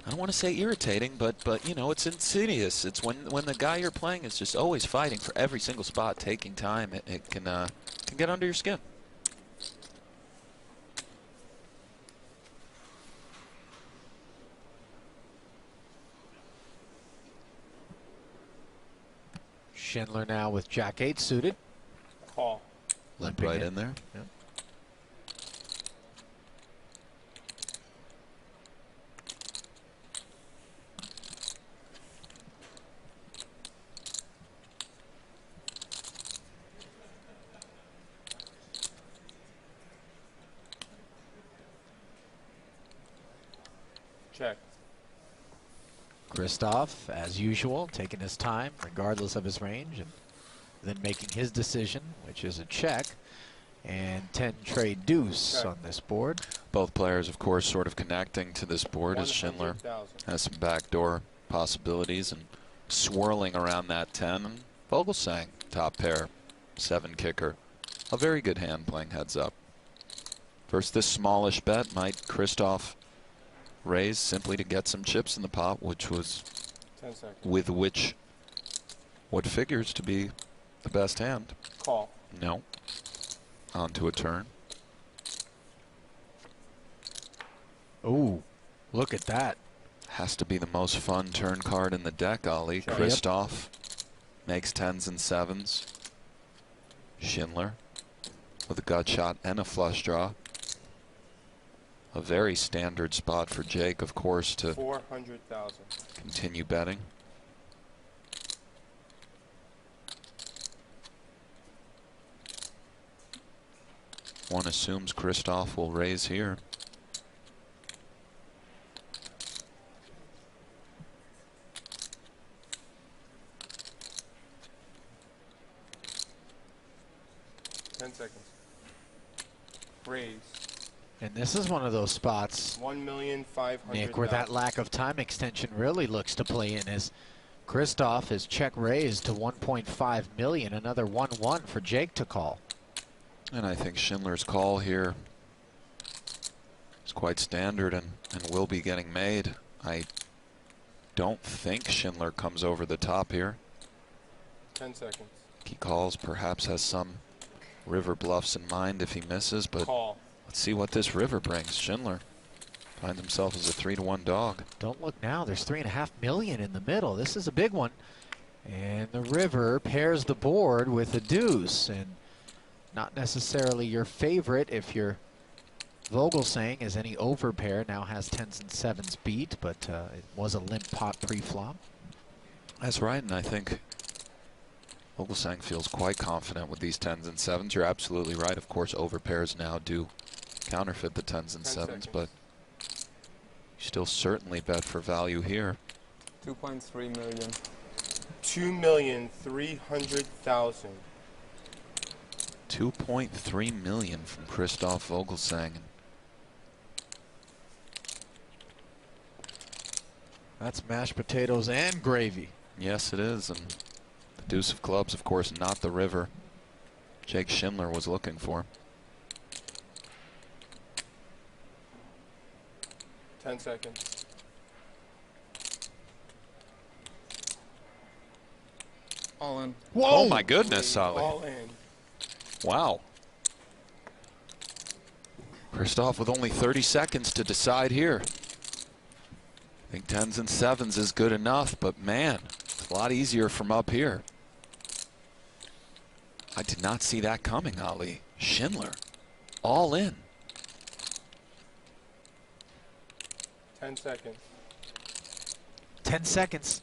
I don't want to say irritating, but you know, it's insidious. It's when the guy you're playing is just always fighting for every single spot, taking time, it can get under your skin. Schindler now with Jack 8 suited. Call. Limp right in there. Yep. Check. Christoph, as usual, taking his time, regardless of his range, and then making his decision, which is a check. And 10 trade deuce on this board. Both players, of course, sort of connecting to this board as Schindler has some backdoor possibilities and swirling around that 10. And Vogelsang, top pair, 7 kicker. A very good hand playing heads up. First, this smallish bet might Christoph raise simply to get some chips in the pot, which was 10 seconds. with which what figures to be the best hand. Call. No. Onto a turn. Ooh, look at that. Has to be the most fun turn card in the deck, Ali. Yep. Christoph makes 10s and 7s. Schindler with a gut shot and a flush draw. A very standard spot for Jake, of course, to 400,000. continue betting. One assumes Christoph will raise here. Raise. And this is one of those spots, 1,500,000. Nick, where that lack of time extension really looks to play in, as Christoph is check raised to 1.5 million, another 1-1 for Jake to call. And I think Schindler's call here is quite standard and will be getting made. I don't think Schindler comes over the top here. 10 seconds. He calls, perhaps has some river bluffs in mind if he misses, but Call. Let's see what this river brings. Schindler finds himself as a 3-to-1 dog. Don't look now, there's 3.5 million in the middle. This is a big one. And the river pairs the board with a deuce, and not necessarily your favorite if your Vogelsang, as any overpair, now has 10s and 7s beat, but it was a limp pot pre-flop. That's right, and I think Vogelsang feels quite confident with these 10s and 7s. You're absolutely right. Of course, overpairs now do counterfeit the 10s and 7s, but you still certainly bet for value here. 2.3 million. 2,300,000. 2.3 million from Christoph Vogelsang. That's mashed potatoes and gravy. Yes, it is, and the deuce of clubs, of course, not the river Jake Schindler was looking for. 10 seconds. All in. Whoa! Oh my goodness, Ali. All in. Wow. Christoph with only 30 seconds to decide here. I think 10s and 7s is good enough, but man, it's a lot easier from up here. I did not see that coming, Ali. Schindler, all in. 10 seconds. 10 seconds.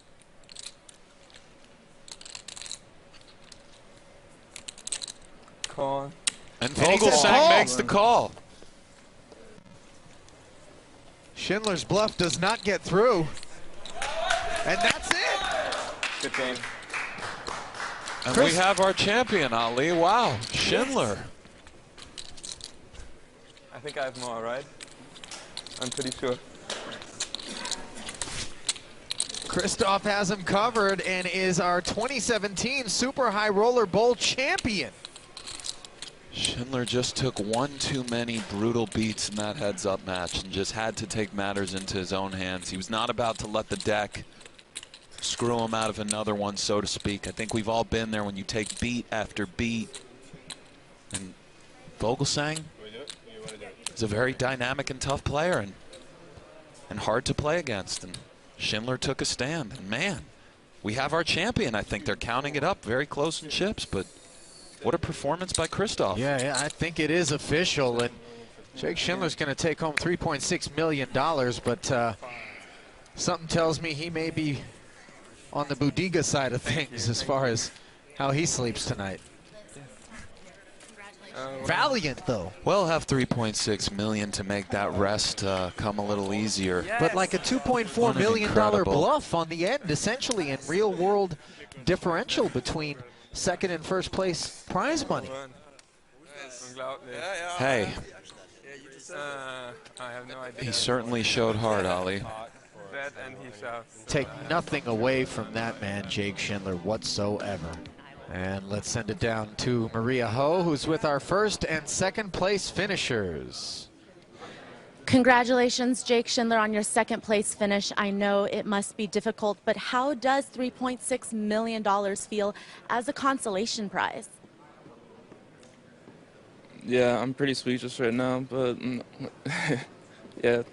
Call. And Vogelsang makes the call. Schindler's bluff does not get through. And that's it. Good game. And we have our champion, Ali. Wow, Schindler. I think I have more, right? I'm pretty sure. Christoph has him covered and is our 2017 Super High Roller Bowl champion. Schindler just took one too many brutal beats in that heads-up match and just had to take matters into his own hands. He was not about to let the deck screw him out of another one, so to speak. I think we've all been there when you take beat after beat. And Vogelsang is a very dynamic and tough player and hard to play against. And Schindler took a stand. And man, we have our champion. I think they're counting it up very close in chips, but what a performance by Christoph. Yeah, I think it is official. And Jake Schindler's going to take home $3.6 million, but something tells me he may be on the Budiga side of things as far as how he sleeps tonight. Valiant, though. We'll have $3.6 million to make that rest come a little easier. But like a $2.4 million bluff on the end, essentially, in real-world differential between second and first place prize money. Hey, I have no idea. he certainly showed hard, Ollie. That and he shouts. Take nothing away from that man, Jake Schindler, whatsoever. And let's send it down to Maria Ho, who's with our first and second place finishers. Congratulations, Jake Schindler, on your second place finish. I know it must be difficult, but how does $3.6 million feel as a consolation prize? Yeah, I'm pretty speechless right now, but yeah, it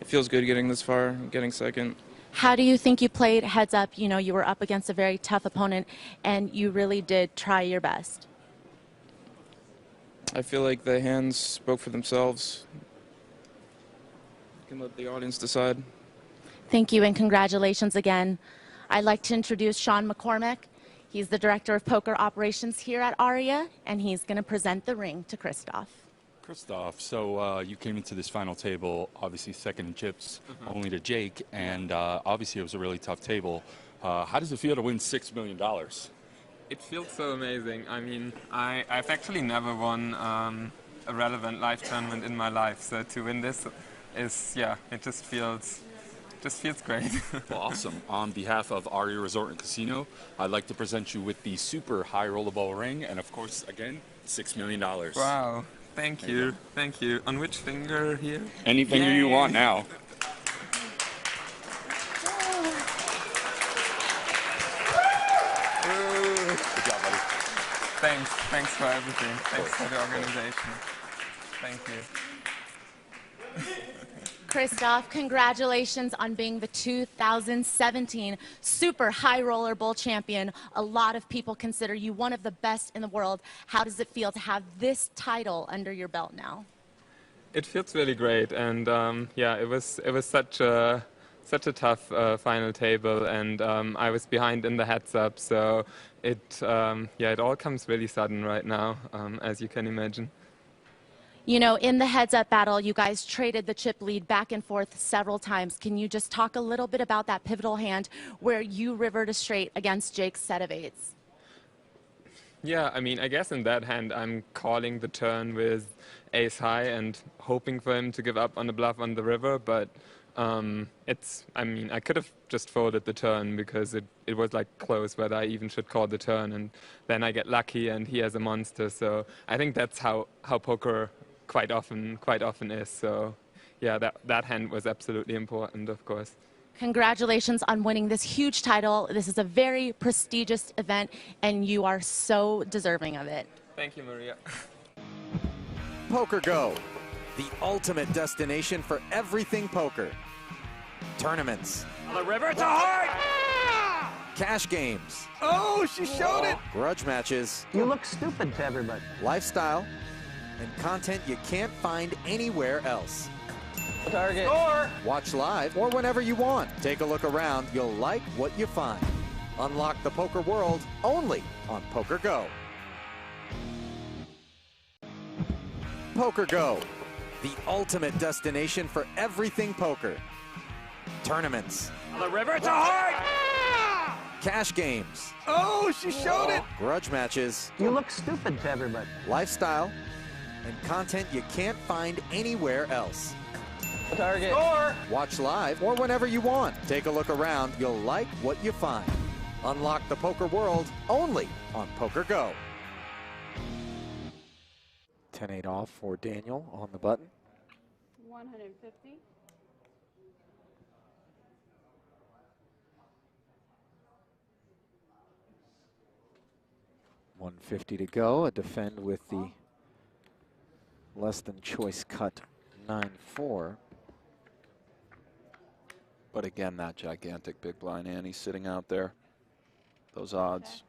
feels good getting this far, getting second. How do you think you played heads up? You know, you were up against a very tough opponent, and you really did try your best. I feel like the hands spoke for themselves. You can let the audience decide. Thank you, and congratulations again. I'd like to introduce Sean McCormick. He's the Director of Poker Operations here at ARIA, and he's going to present the ring to Christoph. Christoph, so you came into this final table, obviously second in chips, only to Jake, and obviously it was a really tough table. How does it feel to win $6 million? It feels so amazing. I mean, I've actually never won a relevant live tournament in my life, so to win this is, yeah, it just feels great. Well, awesome. On behalf of Aria Resort and Casino, I'd like to present you with the super high rollerball ring, and of course, again, $6 million. Wow, thank you, thank you. On which finger here? Any finger you want now. Good job, buddy. Thanks for everything. Thanks for the organization. Thank you. Christoph, congratulations on being the 2017 Super High Roller Bowl champion. A lot of people consider you one of the best in the world. How does it feel to have this title under your belt now? It feels really great, and yeah, it was such a tough final table, and I was behind in the heads up, so it all comes really sudden right now, as you can imagine. You know, in the heads-up battle, you guys traded the chip lead back and forth several times. Can you just talk a little bit about that pivotal hand where you rivered a straight against Jake's set of eights? Yeah, I mean, I guess in that hand, I'm calling the turn with ace high and hoping for him to give up on the bluff on the river, but I mean, I could have just folded the turn because it was like close whether I even should call the turn, and then I get lucky and he has a monster, so I think that's how poker quite often is. So yeah, that hand was absolutely important, of course. Congratulations on winning this huge title. This is a very prestigious event, and you are so deserving of it. Thank you, Maria. Poker Go, the ultimate destination for everything poker. Tournaments. On the river to heart! Cash games. Oh, she showed it! Grudge matches. You look stupid to everybody. Lifestyle. And content you can't find anywhere else. Target. Score! Watch live or whenever you want. Take a look around. You'll like what you find. Unlock the poker world only on Poker Go. Poker Go, the ultimate destination for everything poker. Tournaments. On the river to heart! Cash games. Oh, she showed it! Grudge matches. You look stupid to everybody. Lifestyle. And content you can't find anywhere else. Target. Score! Watch live or whenever you want. Take a look around. You'll like what you find. Unlock the poker world only on Poker Go. 10-8 off for Daniel on the button. 150. $150 to go. A defend with the less than choice cut 9-4. But again, that gigantic big blind Annie sitting out there. Those odds.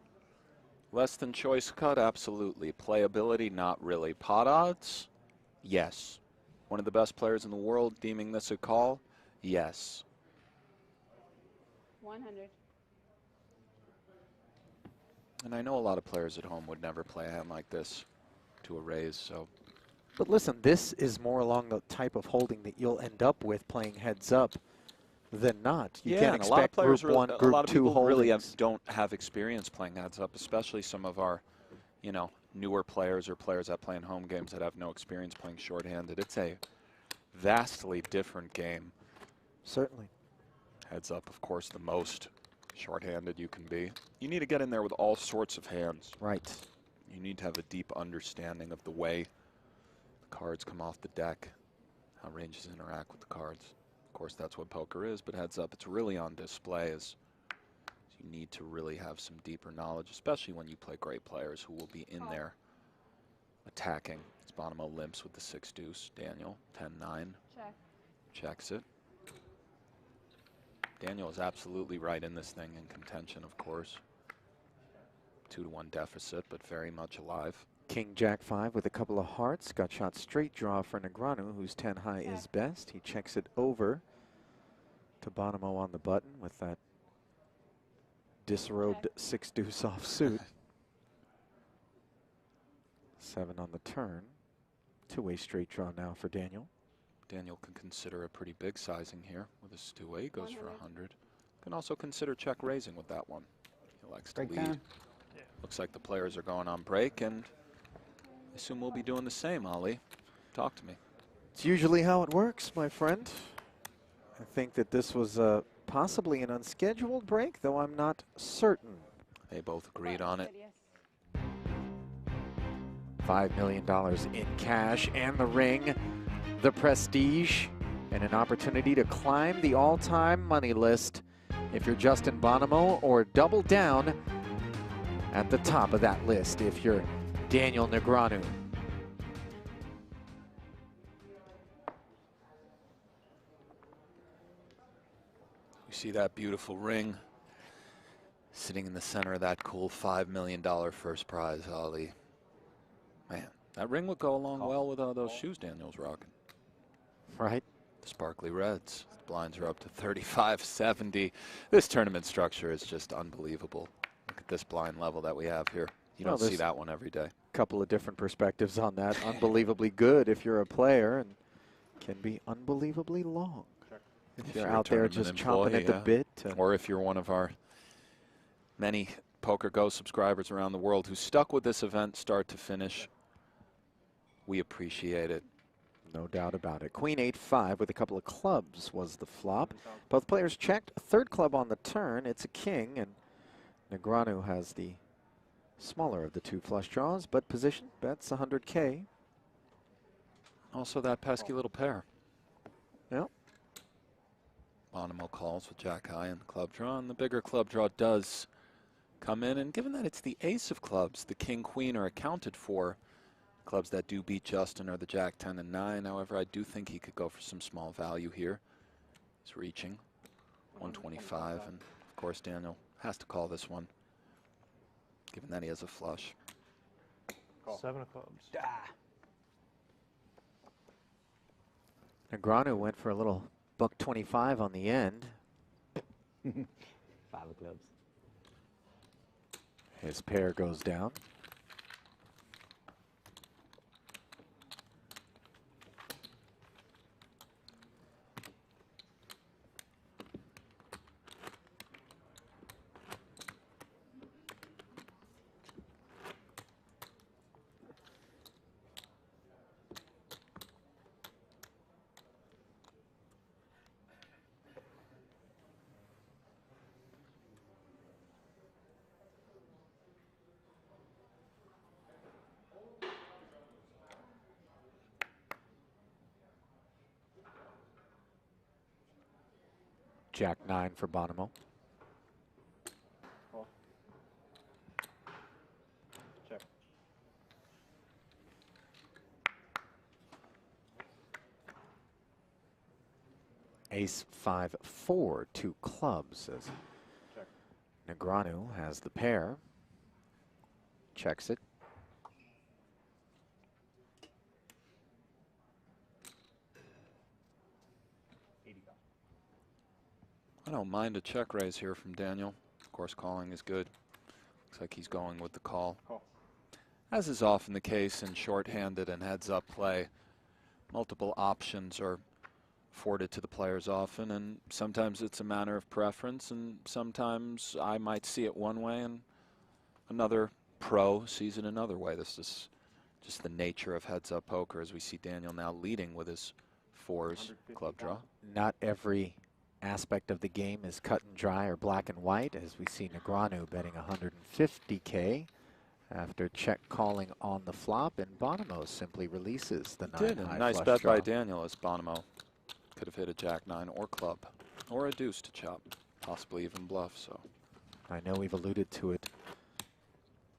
Less than choice cut, absolutely. Playability, not really. Pot odds, yes. One of the best players in the world deeming this a call, yes. 100. And I know a lot of players at home would never play a hand like this to a raise, so. But listen, this is more along the type of holding that you'll end up with playing heads up than not. You can't expect a lot of players group one, a group lot of two people holdings. really don't have experience playing heads up, especially some of our, you know, newer players or players that play in home games that have no experience playing shorthanded. It's a vastly different game. Certainly. Heads up, of course, the most shorthanded you can be. You need to get in there with all sorts of hands. Right. You need to have a deep understanding of the way the cards come off the deck, how ranges interact with the cards. Of course, that's what poker is, but heads up, it's really on display as you need to really have some deeper knowledge, especially when you play great players who will be in there attacking. It's Bonomo limps with the 6 deuce. Daniel, 10-9. Check. Checks it. Daniel is absolutely right in this thing, in contention, of course. 2-1 deficit, but very much alive. King Jack 5 with a couple of hearts. Got shot straight draw for Negreanu, whose 10 high is best. He checks it over to Bonomo on the button with that disrobed 6 deuce offsuit. 7 on the turn. 2-way straight draw now for Daniel. Daniel can consider a pretty big sizing here with his 2-way, goes for 100. Can also consider check raising with that one. He likes to lead. Looks like the players are going on break, and I assume we'll be doing the same, Ali. Talk to me. It's usually how it works, my friend. I think that this was possibly an unscheduled break, though I'm not certain. They both agreed on it. $5 million in cash and the ring, the prestige, and an opportunity to climb the all-time money list if you're Justin Bonomo, or double down at the top of that list if you're Daniel Negreanu. You see that beautiful ring sitting in the center of that cool $5 million first prize, Ali. Man, that ring would go along well with those shoes Daniel's rocking. Right. The sparkly reds. The blinds are up to 35-70. This tournament structure is just unbelievable. Look at this blind level that we have here. You don't see that one every day. A couple of different perspectives on that. Unbelievably good if you're a player, and can be unbelievably long if you're out there just chomping at the bit. Or if you're one of our many Poker Go subscribers around the world who stuck with this event start to finish. We appreciate it. No doubt about it. Queen 8-5 with a couple of clubs was the flop. Both players checked. Third club on the turn. It's a king, and Negreanu has the smaller of the two flush draws, but position bets 100K. Also that pesky little pair. Yep. Bonomo calls with Jack high and club draw, and the bigger club draw does come in, and given that it's the ace of clubs, the king queen are accounted for. Clubs that do beat Justin are the Jack 10 and 9. However, I do think he could go for some small value here. He's reaching 125, and of course Daniel has to call this one, given that he has a flush. Call. 7 of clubs. Negreanu went for a little $125 on the end. 5 of clubs. His pair goes down. Jack 9 for Bonomo. Call. Check. Ace 5-4, 2 clubs as Check. Negreanu has the pair. Checks it. I don't mind a check raise here from Daniel. Of course, calling is good. Looks like he's going with the call. Call. As is often the case in short-handed and heads-up play, multiple options are afforded to the players often, and sometimes it's a matter of preference, and sometimes I might see it one way and another pro sees it another way. This is just the nature of heads-up poker, as we see Daniel now leading with his 4s club draw. Not every aspect of the game is cut and dry or black and white, as we see Negreanu betting 150K after check calling on the flop, and Bonomo simply releases the 9 Did high a nice flush bet draw. by Daniel, as Bonomo could have hit a jack-9 or club, or a deuce to chop, possibly even bluff. So I know we've alluded to it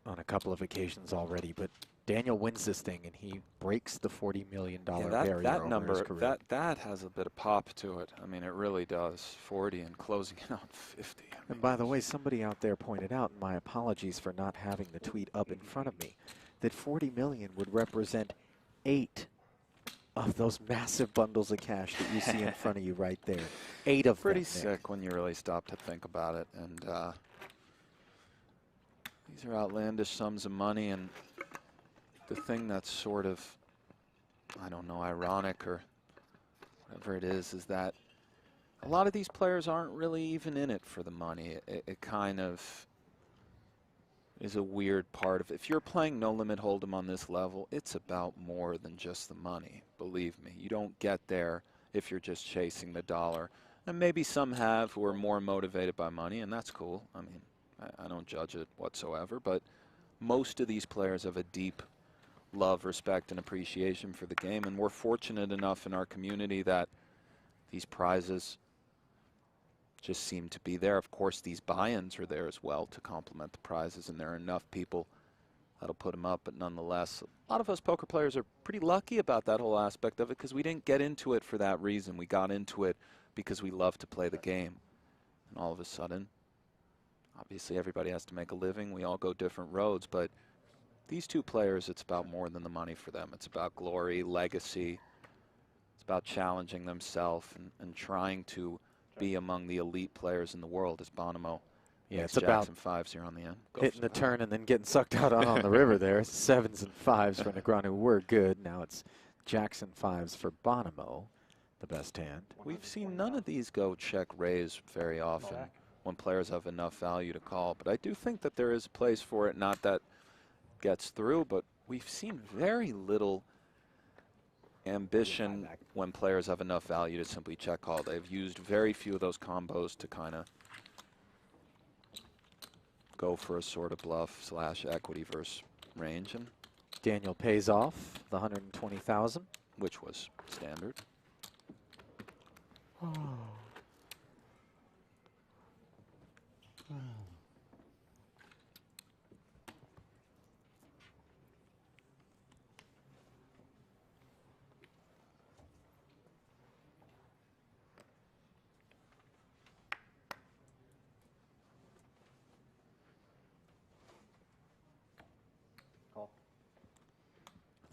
on a couple of occasions already, but Daniel wins this thing and he breaks the $40 million barrier that over number, his career. that has a bit of pop to it. I mean, it really does. 40 and closing in on 50. And by the way, somebody out there pointed out, and my apologies for not having the tweet up in front of me, that 40 million would represent 8 of those massive bundles of cash that you see in front of you right there. 8 of Pretty them. sick when you really stop to think about it. And these are outlandish sums of money, and the thing that's sort of, I don't know, ironic or whatever it is that a lot of these players aren't really even in it for the money. It kind of is a weird part of it. If you're playing No Limit Hold'em on this level, it's about more than just the money. Believe me, you don't get there if you're just chasing the dollar. And maybe some have who are more motivated by money, and that's cool. I mean, I don't judge it whatsoever, but most of these players have a deep love, respect, and appreciation for the game, and we're fortunate enough in our community that these prizes just seem to be there. Of course, these buy-ins are there as well to complement the prizes, and there are enough people that'll put them up, but nonetheless, a lot of us poker players are pretty lucky about that whole aspect of it, because we didn't get into it for that reason. We got into it because we love to play the game, and all of a sudden, obviously everybody has to make a living. We all go different roads, but these two players, it's about more than the money for them. It's about glory, legacy. It's about challenging themselves and trying to be among the elite players in the world, as Bonomo makes it's about Jackson 5s here on the end. Hitting the turn and then getting sucked out on the river there. 7s and 5s for Negreanu were good. Now it's Jackson 5s for Bonomo, the best hand. We've seen none of these go check raise very often when players have enough value to call, but I do think that there is a place for it. Not that gets through, but we've seen very little ambition when players have enough value to simply check call. They've used very few of those combos to kind of go for a sort of bluff / equity versus range. And Daniel pays off the 120,000, which was standard.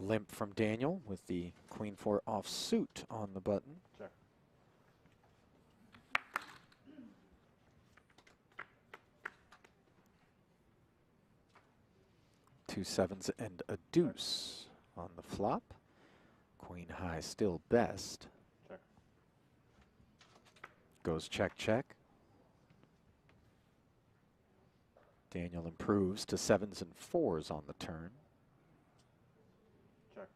Limp from Daniel with the Queen 4 offsuit on the button. Sure. Two 7s and a deuce on the flop. Queen high still best. Sure. Goes check, check. Daniel improves to 7s and 4s on the turn. Sure.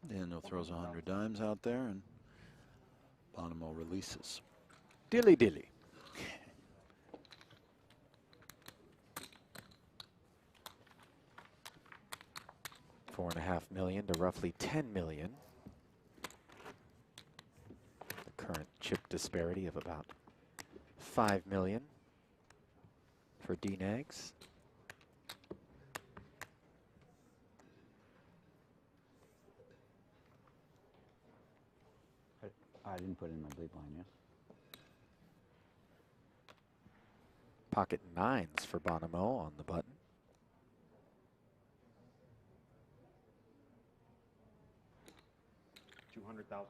Daniel throws 100 dimes out there, and Bonomo releases. Dilly dilly. $4.5 million to roughly 10 million. The current chip disparity of about 5 million for D-Nags. I didn't put in my bleed line, yes? Pocket 9s for Bonomo on the button. $200,000.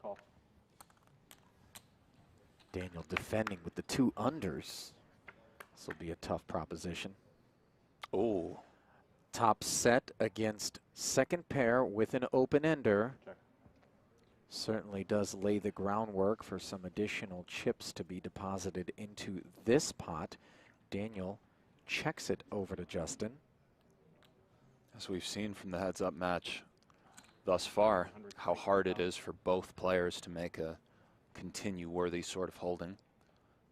Call. Daniel defending with the 2 unders. This will be a tough proposition. Oh, Top set against second pair with an open-ender. Certainly does lay the groundwork for some additional chips to be deposited into this pot. Daniel checks it over to Justin. As we've seen from the heads-up match thus far, how hard it is for both players to make a continue-worthy sort of holding.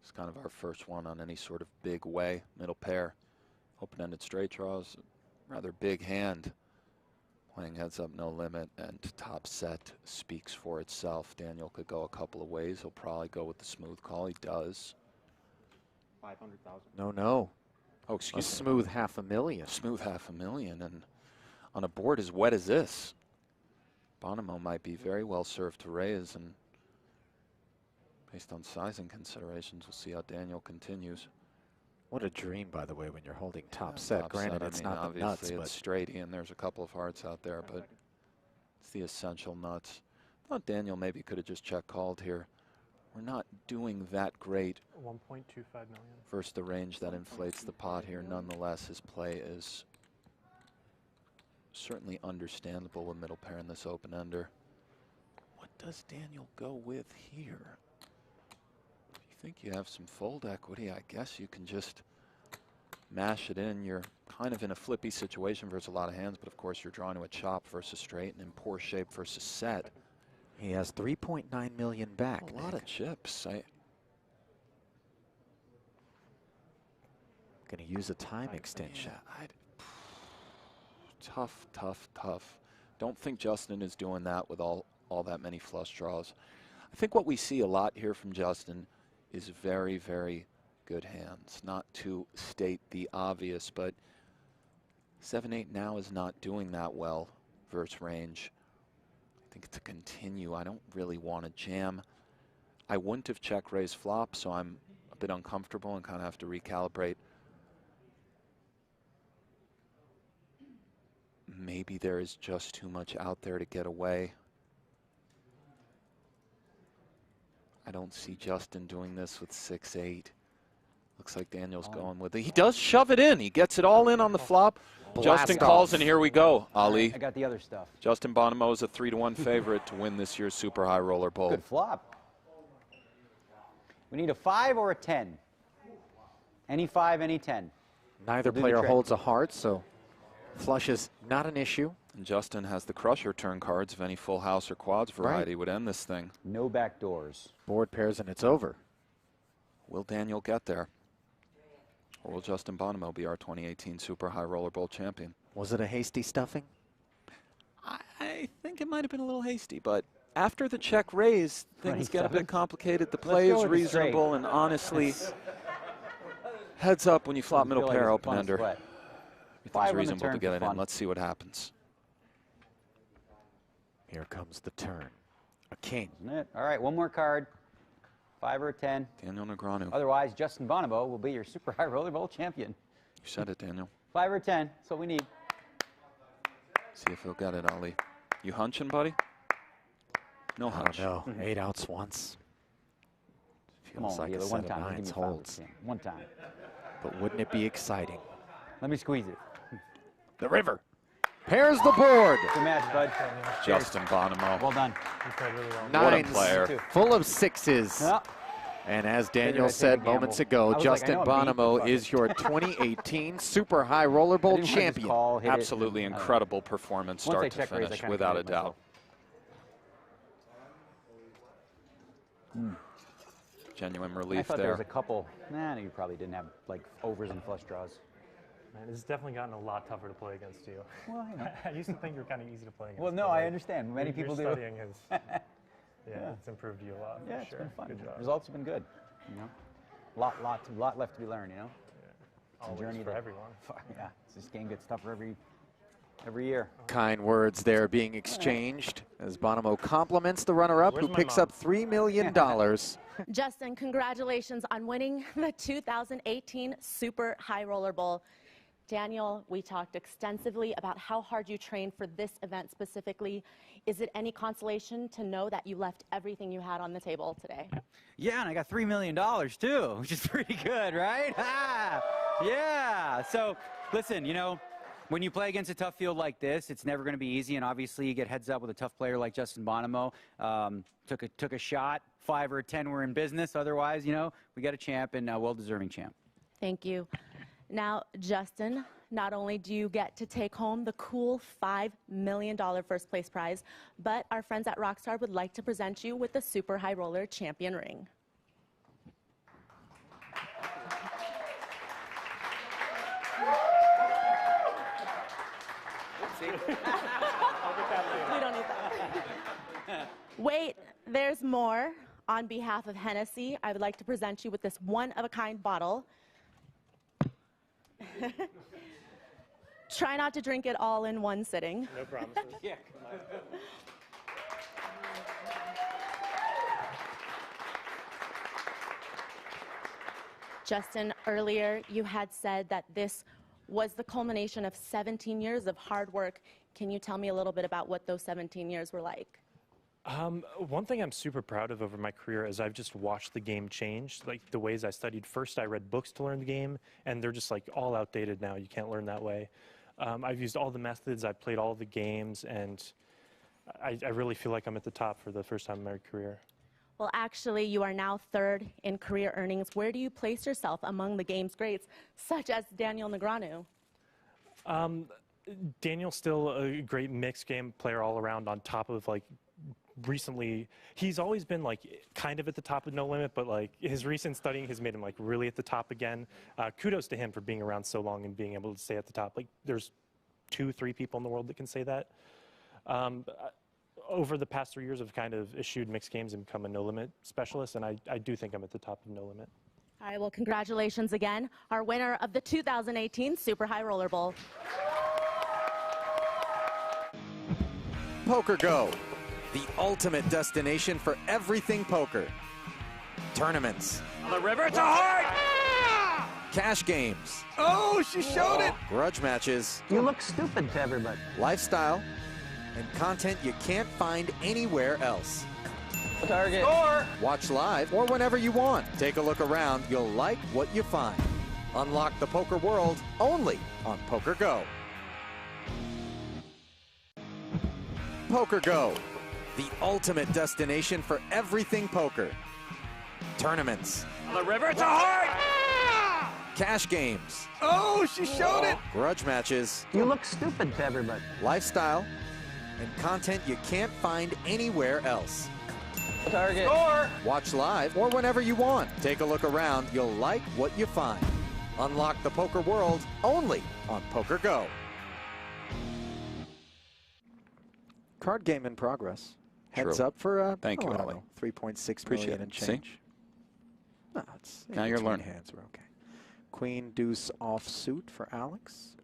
It's kind of our first one on any sort of big way. Middle pair, open-ended straight draws, rather big hand. Playing heads up, no limit, and top set speaks for itself. Daniel could go a couple of ways. He'll probably go with the smooth call. He does. 500,000. No. Oh, excuse me. me. Smooth $500,000. Smooth $500,000, and on a board as wet as this, Bonomo might be very well served to raise, and based on sizing considerations, we'll see how Daniel continues. What a dream, by the way, when you're holding top set. Top Granted, set, it's I mean, not the nuts, obviously but it's straight, and there's a couple of hearts out there, but it's the essential nuts. I thought Daniel maybe could have just check called here. We're not doing that great 1.25 million versus the range that inflates the pot here. Nonetheless, his play is certainly understandable with middle pair in this open-ender. What does Daniel go with here? If you think you have some fold equity, I guess you can just mash it in. You're kind of in a flippy situation versus a lot of hands, but of course you're drawing to a chop versus straight and in poor shape versus set. he has 3.9 million back. A lot of chips. Going to use a time extension. Tough, tough, tough. Don't think Justin is doing that with all that many flush draws. I think what we see a lot here from Justin is very, very good hands. Not to state the obvious, but 7-8 now is not doing that well versus range. I think to continue, I don't really want to jam. I wouldn't have check raised flop, so I'm a bit uncomfortable and kind of have to recalibrate. Maybe there is just too much out there to get away. I don't see Justin doing this with 6-8. Looks like Daniel's going with it. He does shove it in. He gets it all in on the flop. Justin calls, and here we go, Ali. I got the other stuff. Justin Bonomo is a 3-1 favorite to win this year's Super High Roller Bowl. Good flop. We need a 5 or a 10. Any 5, any 10. Neither player holds a heart, so flush is not an issue. And Justin has the crusher turn cards if any full house or quads variety would end this thing. No back doors. Board pairs and it's over. Will Daniel get there? Or will Justin Bonomo be our 2018 Super High Roller Bowl champion? Was it a hasty stuffing? I think it might have been a little hasty, but after the check raise, things get a bit complicated. The play is reasonable, and honestly, heads up when you flop middle pair open ender. Everything's reasonable to get it in. Let's see what happens. Here comes the turn. A king. Isn't it? All right, one more card. 5 or a 10. Daniel Negreanu. Otherwise, Justin Bonomo will be your Super High Roller Bowl champion. You said it, Daniel. 5 or 10. That's what we need. See if he'll get it, Ali. You hunching, buddy? No hunch. No, 8 outs once. Feels like a set of nines holds. One time. But wouldn't it be exciting? Let me squeeze it. The river. Pairs the board. Good match, bud. Justin Bonomo. Well done. What a player. Full of sixes. Yeah. And as Daniel said moments ago, Justin Bonomo is your 2018 Super High Roller Bowl champion. Absolutely incredible performance, start to finish, without a doubt. Genuine relief I thought there. there was a couple. Nah, you probably didn't have like overs and flush draws. Man, it's definitely gotten a lot tougher to play against you. Well, you know. I used to think you were kind of easy to play against. Well, no, I understand. Many your people do. Studying has, it's improved you a lot. Yeah, for it's sure. been fun. Good job. Results have been good. You know, lot left to be learned. You know, it's Always a journey for that- everyone. Yeah, this game gets tougher every year. Kind words there being exchanged as Bonomo compliments the runner-up who picks up $3 million. Justin, congratulations on winning the 2018 Super High Roller Bowl. Daniel, we talked extensively about how hard you trained for this event specifically. Is it any consolation to know that you left everything you had on the table today? Yeah, and I got $3 million too, which is pretty good, right? Yeah. So, listen, you know, When you play against a tough field like this, it's never going to be easy, and obviously you get heads up with a tough player like Justin Bonomo. Took a shot, 5 or a 10, we're in business. Otherwise, you know, we got a champ and a well-deserving champ. Thank you. Now, Justin, not only do you get to take home the cool $5 million first place prize, but our friends at Rockstar would like to present you with the Super High Roller Champion Ring. We don't need that. Wait, there's more. On behalf of Hennessy, I would like to present you with this one-of-a-kind bottle. Try not to drink it all in one sitting. No promises. Yeah, come on. Justin, earlier you had said that this was the culmination of 17 years of hard work. Can you tell me a little bit about what those 17 years were like? One thing I'm super proud of over my career is I've just watched the game change, like the ways I studied. First, I read books to learn the game, and they're just like all outdated now. You can't learn that way. I've used all the methods, I've played all the games, and I really feel like I'm at the top for the first time in my career. Well, actually, you are now third in career earnings. Where do you place yourself among the game's greats, such as Daniel Negreanu? Daniel's still a great mixed game player all around, on top of, like, recently, he's always been like kind of at the top of No Limit, but like his recent studying has made him like really at the top again. Kudos to him for being around so long and being able to stay at the top. Like there's 2-3 people in the world that can say that. Over the past 3 years, I've kind of eschewed mixed games and become a No Limit specialist, and I do think I'm at the top of No Limit. All right, well, congratulations again, our winner of the 2018 Super High Roller Bowl. Poker Go, the ultimate destination for everything poker. Tournaments. The river to heart! Cash games. Oh, she showed it! Grudge matches. You look stupid to everybody. Lifestyle. And content you can't find anywhere else. Target. Score! Watch live or whenever you want. Take a look around. You'll like what you find. Unlock the poker world only on Poker Go. Poker Go, the ultimate destination for everything poker. Tournaments. The river to heart! Cash games. Oh, she showed it! Grudge matches. You look stupid to everybody. Lifestyle. And content you can't find anywhere else. Target. Score! Watch live or whenever you want. Take a look around. You'll like what you find. Unlock the poker world only on Poker Go. Card game in progress. Heads True. up for Thank you, Ollie. 3.6 Appreciate million it. and change. No, it's Now you're learning. hands are okay. Queen deuce offsuit for Alex.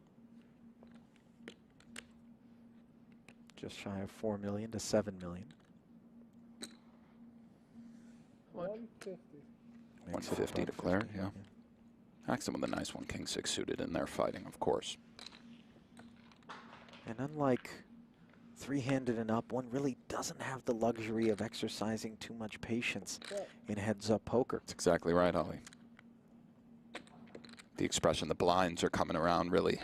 Just shy of 4 million to 7 million. 150. 150 declared, yeah. Axum with a nice one, king 6 suited in there fighting, of course. And unlike three-handed and up, one really doesn't have the luxury of exercising too much patience in heads-up poker. That's exactly right, Ollie. The expression, the blinds are coming around really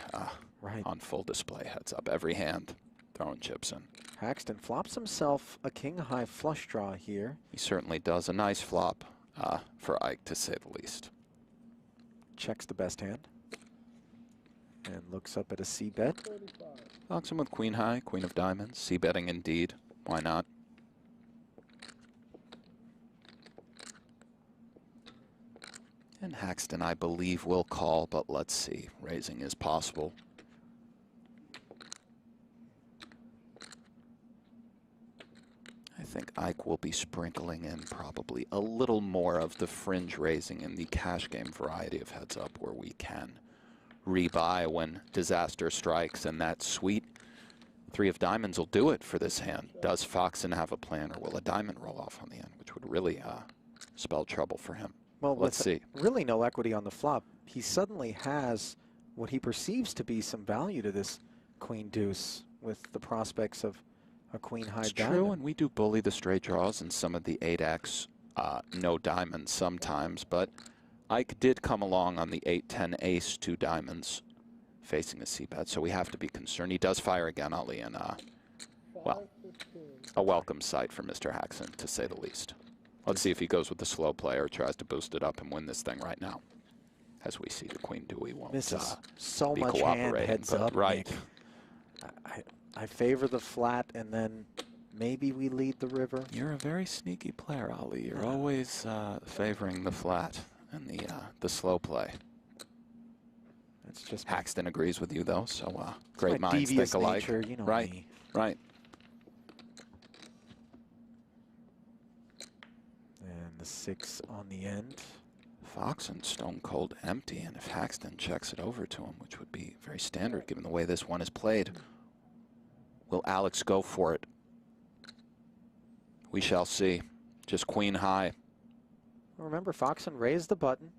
on full display, heads up, every hand, throwing chips in. Haxton flops himself a king-high flush draw here. He certainly does. A nice flop for Ike, to say the least. Checks the best hand. And looks up at a c-bet. Locks him with queen high, queen of diamonds. C-betting indeed. Why not? And Haxton, I believe, will call, but let's see. Raising is possible. I think Ike will be sprinkling in probably a little more of the fringe raising in the cash game variety of heads up where we can rebuy when disaster strikes, and that sweet 3 of diamonds will do it for this hand. Does Foxen have a plan, or will a diamond roll off on the end, which would really spell trouble for him? Well, let's see. Really no equity on the flop. He suddenly has what he perceives to be some value to this queen deuce with the prospects of a queen high It's diamond. true, and we do bully the straight draws and some of the 8x no diamonds sometimes, but Ike did come along on the 8-10 ace 2 diamonds facing a c-bet, so we have to be concerned. He does fire again, Ali, and well, a welcome sight for Mr. Haxton, to say the least. Let's see if he goes with the slow play or tries to boost it up and win this thing right now. As we see, the Queen Dewey won't so be much hand cooperating, heads but up, right. Nick. I favor the flat, and then maybe we lead the river. You're a very sneaky player, Ali. You're always favoring the flat and the slow play. That's just Haxton agrees with you, though, so great my minds devious think alike. nature, you know right, me. right. And the 6 on the end. Foxen stone cold empty, and if Haxton checks it over to him, which would be very standard given the way this one is played, will Alex go for it? We shall see. Just queen high. Remember, Foxen raised the button,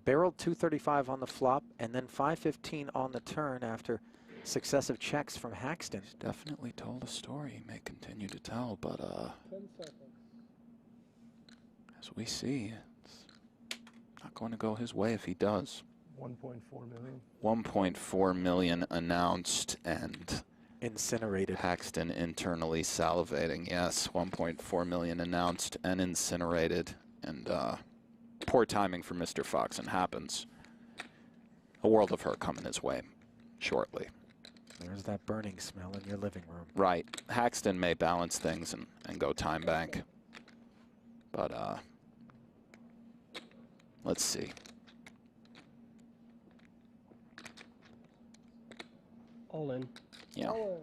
barreled 235 on the flop, and then 515 on the turn after successive checks from Haxton. He's definitely told a story. He may continue to tell, but 10 seconds. As we see, it's not going to go his way if he does. 1.4 million. 1.4 million announced and incinerated. Haxton internally salivating. Yes, 1.4 million announced and incinerated. And poor timing for Mr. Foxen happens. A world of hurt coming his way shortly. There's that burning smell in your living room. Right. Haxton may balance things and go time bank. But let's see. All in. Yeah. All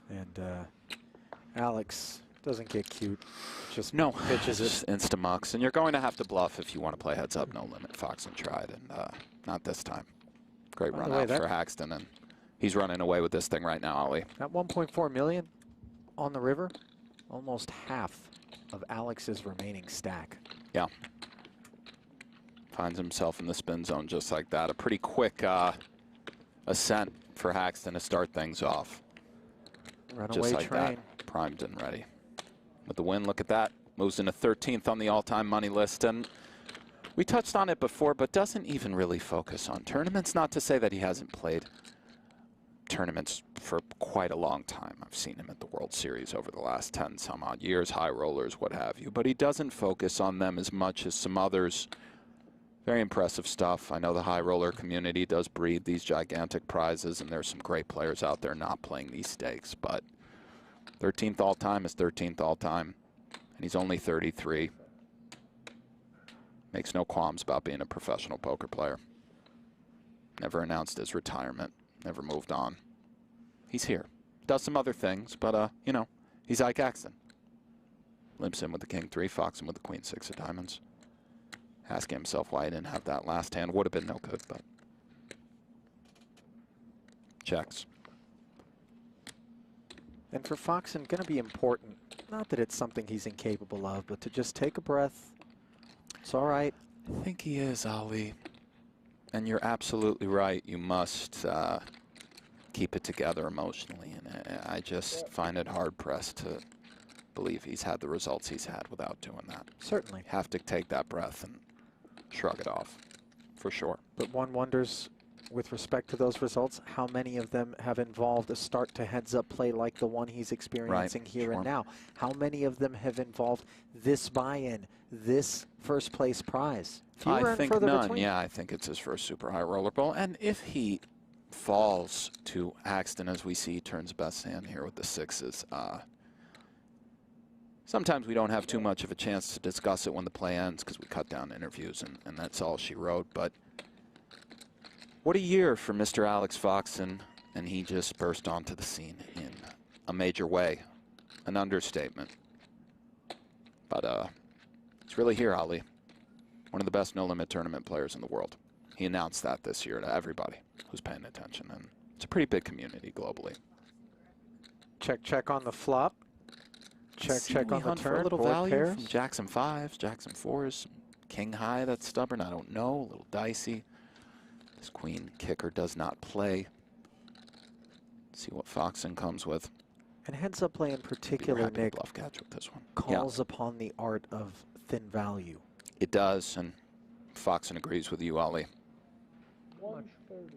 in. And Alex doesn't get cute. Just no, pitches it. Instamucks. And you're going to have to bluff if you want to play heads up, no limit. Foxen tried, and not this time. Great run out for Haxton, and he's running away with this thing right now, Ali. That 1.4 million on the river, almost half of Alex's remaining stack. Yeah. Finds himself in the spin zone just like that. A pretty quick ascent for Haxton to start things off. Runaway just like train. That, primed and ready. With the win, look at that. Moves into 13th on the all-time money list. And we touched on it before, but doesn't even really focus on tournaments. Not to say that he hasn't played tournaments for quite a long time. I've seen him at the World Series over the last 10 some odd years, high rollers, what have you. But he doesn't focus on them as much as some others. Very impressive stuff. I know the high roller community does breed these gigantic prizes, and there's some great players out there not playing these stakes. But 13th all-time is 13th all-time, and he's only 33. Makes no qualms about being a professional poker player. Never announced his retirement. Never moved on. He's here. Does some other things, but, you know, he's Ike Axton. Limps in with the king-3, Foxen with the queen-6 of diamonds. Asking himself why he didn't have that last hand. Would have been no good, but checks. And for Foxen, going to be important. Not that it's something he's incapable of, but to just take a breath. It's all right. I think he is, Ali. And you're absolutely right. You must keep it together emotionally. And I just find it hard-pressed to believe he's had the results he's had without doing that. Certainly. You have to take that breath and shrug it off, for sure. But one wonders, with respect to those results, how many of them have involved a start to heads-up play like the one he's experiencing here and now? How many of them have involved this buy-in, this first-place prize? I think none. Between. Yeah, I think it's his first super high roller bowl. And if he falls to Axton, as we see, turns best hand here with the 6s, sometimes we don't have too much of a chance to discuss it when the play ends because we cut down interviews and that's all she wrote. But what a year for Mr. Alex Foxen, and he just burst onto the scene in a major way. An understatement. But it's really here, Ali. One of the best no-limit tournament players in the world. He announced that this year to everybody who's paying attention, and it's a pretty big community globally. Check, check on the flop. Check, check on the turn. A little board value pairs. from Jackson 5s, Jackson 4s, King High that's stubborn. I don't know. A little dicey. This queen kicker does not play. Let's see what Foxen comes with. And heads-up play in particular, Nick, bluff catch with this one. calls upon the art of thin value. It does, and Foxen agrees with you, Ali. 130.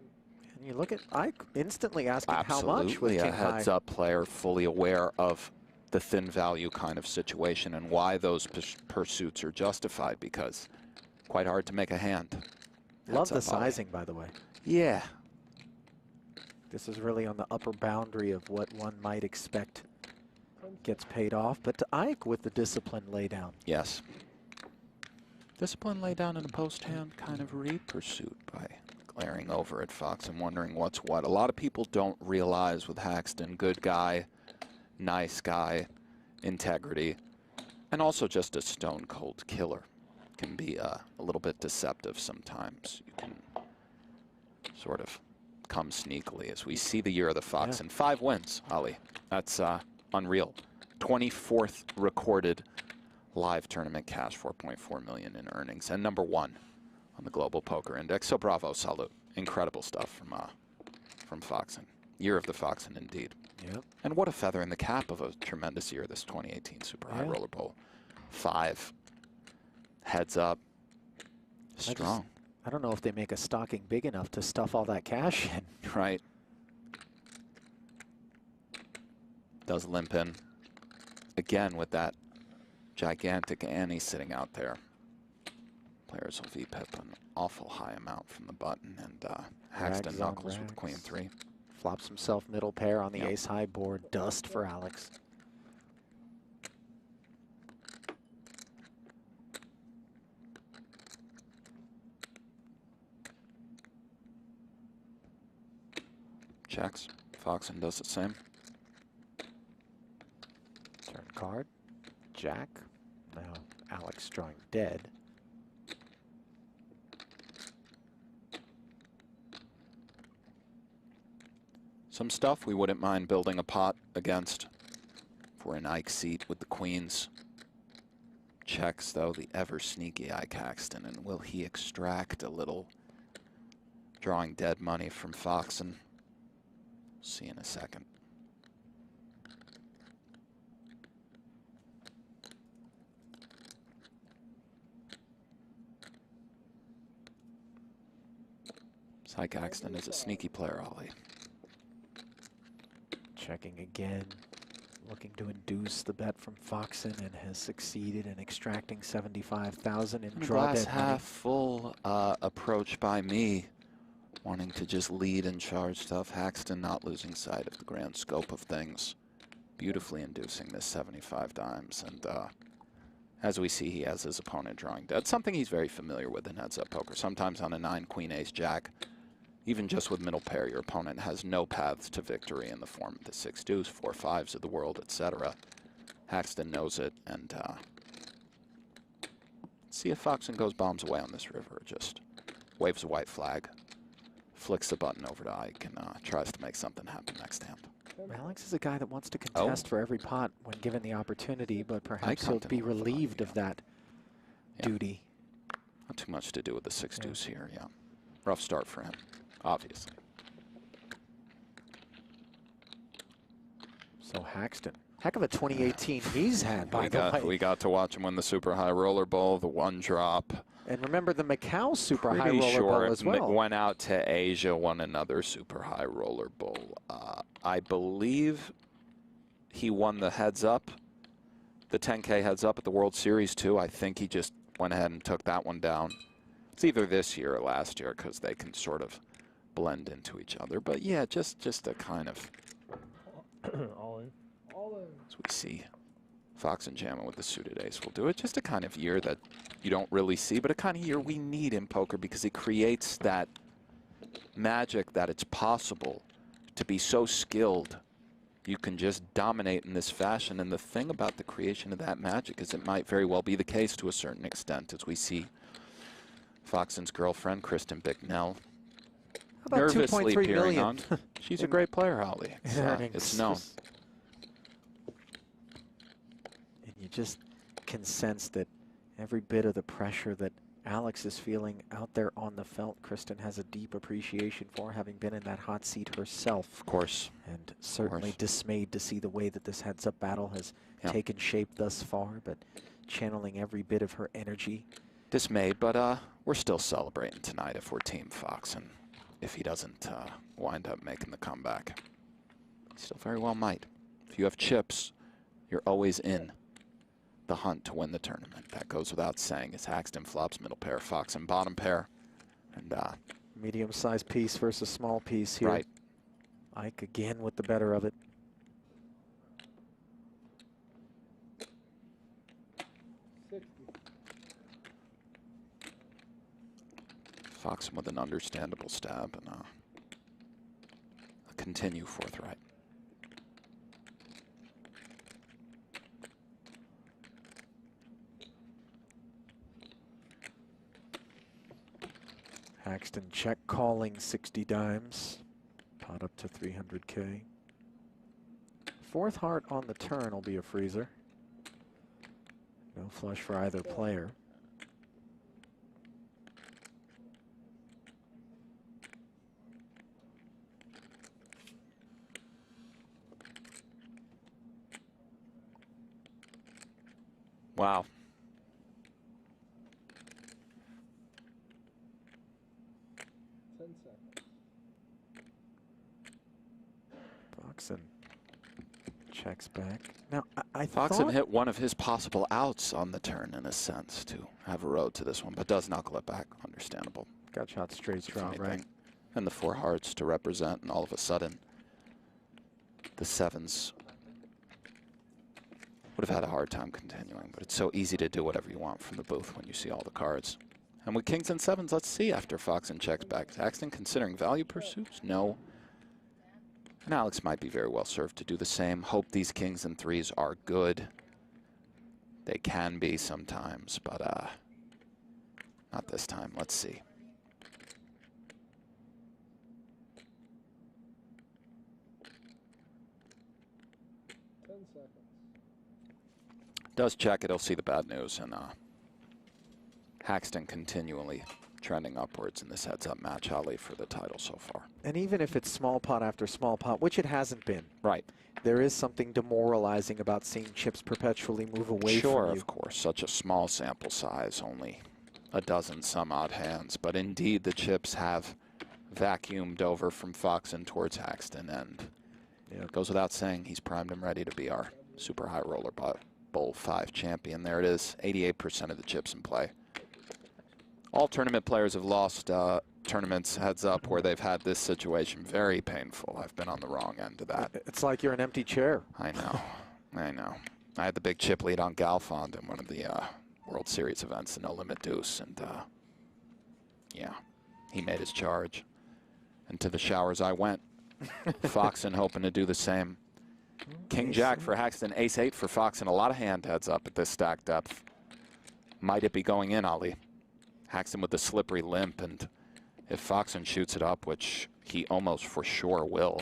And you look at Ike instantly asking Absolutely how much with a king high. heads-up player, fully aware of the thin value kind of situation and why those pursuits are justified, because quite hard to make a hand. Love the Heads up, Ollie. sizing, by the way. Yeah. This is really on the upper boundary of what one might expect gets paid off. But to Ike with the discipline laydown. Yes. Discipline laydown in a post hand, kind of re-pursuit by glaring over at Fox and wondering what's what. A lot of people don't realize with Haxton, good guy, nice guy, integrity, and also just a stone cold killer. Can be a little bit deceptive sometimes. You can sort of come sneakily, as we see the year of the Fox. And 5 wins, Ali. That's unreal. 24th recorded live tournament cash, 4.4 million in earnings, and #1 on the Global Poker Index. So bravo, salute. Incredible stuff from Foxen. Year of the Foxen, indeed. Yep. And what a feather in the cap of a tremendous year, this 2018 Super High Roller Bowl. 5 heads up. Strong. I don't know if they make a stocking big enough to stuff all that cash in. Right. Does limp in. Again with that gigantic Annie sitting out there. Players will VPIP an awful high amount from the button, and Haxton Rags on knuckles with rags. Queen 3. Flops himself middle pair on the ace high board. Dust for Alex. Checks. Foxen does the same. Turn card. Jack. Now Alex drawing dead. Some stuff we wouldn't mind building a pot against for an Ike seat with the queens. Checks, though, the ever sneaky Ike Haxton, and will he extract a little drawing dead money from Foxen? See in a second. Ike Haxton is a sneaky player, Ollie. Checking again. Looking to induce the bet from Foxen, and has succeeded in extracting 75,000 in draw Glass dead half money. full approach by me, wanting to just lead and charge stuff. Haxton not losing sight of the grand scope of things, beautifully inducing this 75 dimes. And as we see, he has his opponent drawing dead, something he's very familiar with in heads-up poker. Sometimes on a 9, queen, ace, jack, even just with middle pair, your opponent has no paths to victory in the form of the 6 deuce, 4 5s of the world, etc. Haxton knows it, and see if Foxen goes bombs away on this river. Just waves a white flag, flicks the button over to Ike, and tries to make something happen next hand. Alex is a guy that wants to contest for every pot when given the opportunity, but perhaps he'll hunting be relieved of that duty. Not too much to do with the 6 deuce here, yeah. Rough start for him, obviously. So Haxton, heck of a 2018 he's had, by the way. We got to watch him win the Super High Roller Bowl, the 1 drop. And remember the Macau Super High Pretty Roller sure Bowl as well. Went out to Asia, won another Super High Roller Bowl. I believe he won the heads up, the 10K heads up at the World Series too. I think he just went ahead and took that one down. It's either this year or last year, because they can sort of blend into each other. But yeah, just a kind of All in. All in. as we see Foxen jamming with the suited ace will do it. Just a kind of year that you don't really see, but a kind of year we need in poker, because it creates that magic that it's possible to be so skilled you can just dominate in this fashion. And the thing about the creation of that magic is it might very well be the case to a certain extent, as we see Foxen's girlfriend, Kristen Bicknell, about nervously 2.3 peering million on. She's a great player, Holly. It's known. And you just can sense that every bit of the pressure that Alex is feeling out there on the felt, Kristen has a deep appreciation for, having been in that hot seat herself. Of course. And certainly dismayed to see the way that this heads-up battle has taken shape thus far, but channeling every bit of her energy. Dismayed, but we're still celebrating tonight if we're Team Foxen. if he doesn't wind up making the comeback. He still very well might. If you have chips, you're always in the hunt to win the tournament. That goes without saying. As Haxton flops middle pair, Fox and bottom pair. And medium-sized piece versus small piece here. Right. Ike again with the better of it. Foxen with an understandable stab and a continue forthright. Haxton check calling 60 dimes. Pot up to 300K. Fourth heart on the turn will be a freezer. No flush for either player. Wow. Foxen checks back. Now, I Foxen thought hit one of his possible outs on the turn, in a sense, to have a road to this one, but does knuckle it back. Understandable. Got shot straight draw, right? Thing. And the 4 hearts to represent, and all of a sudden, the 7s would have had a hard time continuing, but it's so easy to do whatever you want from the booth when you see all the cards. And with kings and 7s, let's see after Foxen checks back. Is Haxton considering value pursuits? No. And Alex might be very well served to do the same. Hope these kings and 3s are good. They can be sometimes, but not this time. Let's see. Does check it, he'll see the bad news, and Haxton continually trending upwards in this heads-up match, Ali, for the title so far. And even if it's small pot after small pot, which it hasn't been. Right. There is something demoralizing about seeing chips perpetually move away from you. Sure, of course, such a small sample size, only a dozen some odd hands, but indeed the chips have vacuumed over from Foxen towards Haxton, and it goes without saying he's primed and ready to be our super high roller Bowl 5 champion. There it is, 88% of the chips in play. All tournament players have lost tournaments heads up where they've had this situation. Very painful. I've been on the wrong end of that. It's like you're an empty chair. I know. I know. I had the big chip lead on Galfond in one of the World Series events, the No Limit Deuce, and yeah, he made his charge. And to the showers I went. Foxen hoping to do the same. King Jack for Haxton, Ace 8 for Foxen. A lot of hand heads up at this stack depth. Might it be going in, Ali? Haxton with the slippery limp, and if Foxen shoots it up, which he almost for sure will,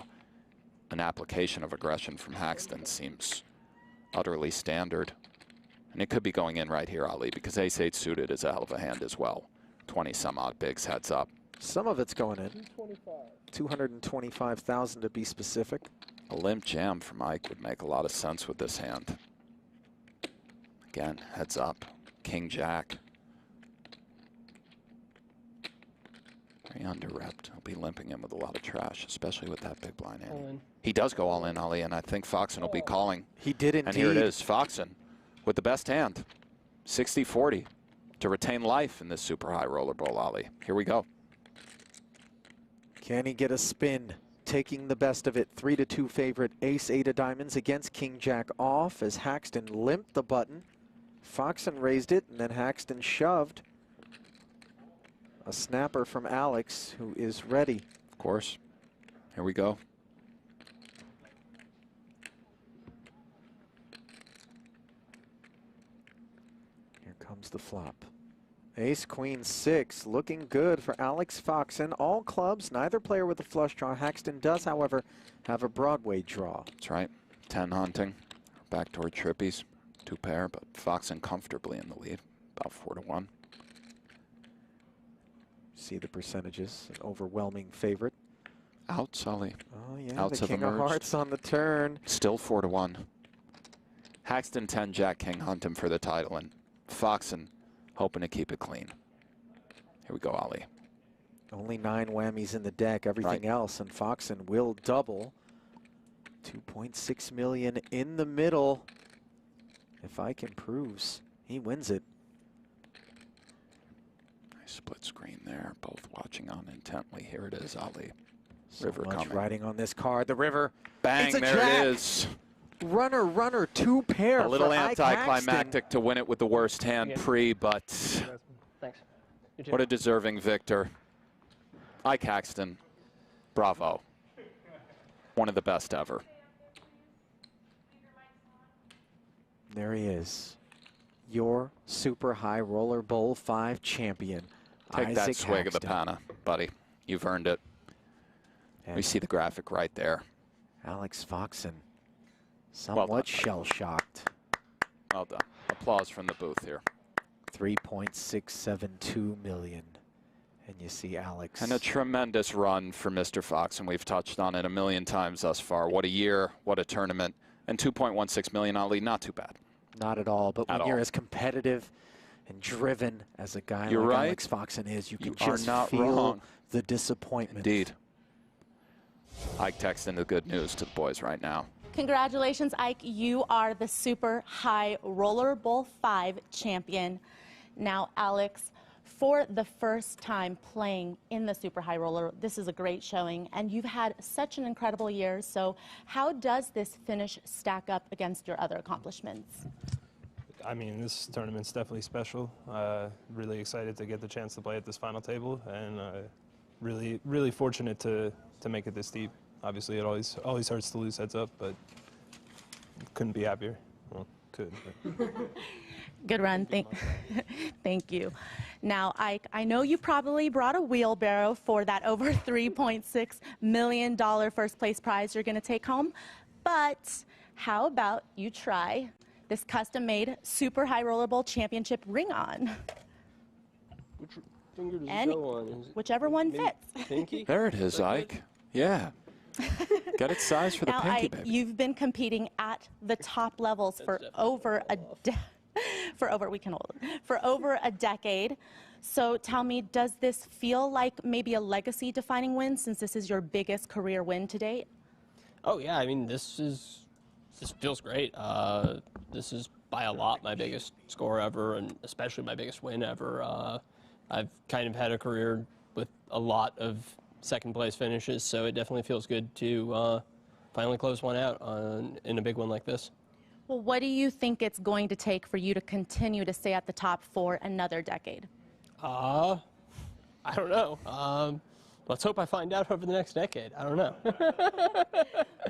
an application of aggression from Haxton seems utterly standard. And it could be going in right here, Ali, because Ace 8 suited is a hell of a hand as well. 20 some odd bigs heads up. Some of it's going in. 225,000 to be specific. A limp jam from Ike would make a lot of sense with this hand. Again, heads up. King Jack. Very under-repped. He'll be limping in with a lot of trash, especially with that big blind hand. He does go all in, Ali, and I think Foxen will be calling. He did indeed. And here it is, Foxen with the best hand. 60-40 to retain life in this super high roller bowl, Ali. Here we go. Can he get a spin? Taking the best of it, 3-2 favorite, Ace 8 of diamonds against King Jack off as Haxton limped the button. Foxen raised it, and then Haxton shoved. A snapper from Alex, who is ready. Of course. Here we go. Here comes the flop. Ace, Queen, 6, looking good for Alex Foxen. All clubs, neither player with a flush draw. Haxton does, however, have a Broadway draw. That's right. 10 hunting. Backdoor trippies. 2 pair, but Foxen comfortably in the lead. About 4-1. See the percentages. An overwhelming favorite. Outs, Ali. Oh, yeah. Outs the King of Hearts on the turn. Still 4-1. Haxton 10, Jack King hunt him for the title, and Foxen hoping to keep it clean. Here we go, Ali. Only 9 whammies in the deck, everything else, and Foxen will double. 2.6 million in the middle. If Ike improves, he wins it. Nice split screen there, both watching on intently. Here it is, Ali. So River much coming. riding on this card. The river. Bang, it's a there jack. it is. Runner, runner, 2 pair. A little for Ike anticlimactic to win it with the worst hand pre, but Thanks. what a deserving victor. Ike Haxton, bravo. One of the best ever. There he is. Your Super High Roller Bowl 5 champion. Take Isaac that swig of the Haxton. panna, buddy. You've earned it. And we see the graphic right there. Alex Foxen, somewhat shell-shocked. Well done. Applause from the booth here. 3.672 million. And you see Alex. And a tremendous run for Mr. Fox, and we've touched on it a million times thus far. What a year, what a tournament. And 2.16 million, Ali, not too bad. Not at all, but At when you're all. as competitive and driven as a guy You're like right. Alex Foxen is, you can You are just not feel wrong. the disappointment. Indeed. Ike texting the good news to the boys right now. Congratulations, Ike. You are the Super High Roller Bowl 5 champion. Now, Alex, for the first time playing in the Super High Roller, this is a great showing, and you've had such an incredible year. So how does this finish stack up against your other accomplishments? I mean, this tournament's definitely special. Really excited to get the chance to play at this final table, and really fortunate to make it this deep. Obviously, it always hurts to lose heads up, but couldn't be happier. Well, could. But. Good run. Thank you. Now, Ike, I know you probably brought a wheelbarrow for that over $3.6 million first place prize you're going to take home, but how about you try this custom-made Super High Roller Bowl Championship ring on? Which finger does And it go on? Is it whichever one maybe fits. Pinky? There it is, Ike. Yeah. Get it sized for the Now, pinky, Ike, baby. you've been competing at the top levels for over a decade. So tell me, does this feel like maybe a legacy-defining win since this is your biggest career win to date? Oh yeah, I mean this feels great. This is by a lot my biggest score ever, and especially my biggest win ever. I've kind of had a career with a lot of second place finishes, so it definitely feels good to finally close one out in a big one like this. Well, what do you think it's going to take for you to continue to stay at the top for another decade? I don't know. Let's hope I find out over the next decade. I don't know.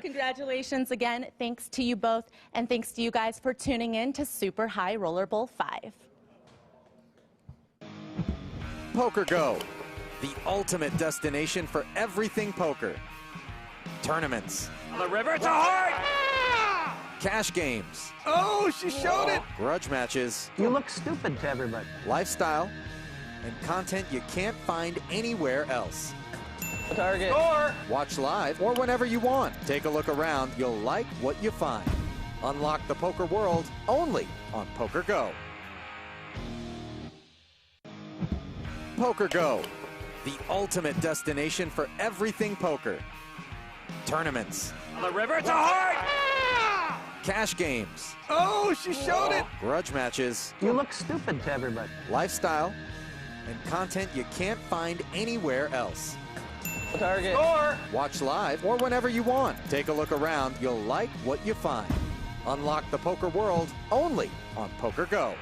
Congratulations again. Thanks to you both, and thanks to you guys for tuning in to Super High Roller Bowl 5. Poker Go, the ultimate destination for everything poker. Tournaments. On the river, it's a heart! Cash games. Oh, she showed it! Grudge matches. You look stupid to everybody. Lifestyle. And content you can't find anywhere else. Target. Score! Watch live or whenever you want. Take a look around. You'll like what you find. Unlock the poker world only on Poker Go. Poker Go, the ultimate destination for everything poker. Tournaments. On the river, it's a heart! Cash games. Oh, she showed it! Grudge matches. You look stupid to everybody. Lifestyle. And content you can't find anywhere else. Target. Score! Watch live or whenever you want. Take a look around. You'll like what you find. Unlock the poker world only on Poker Go.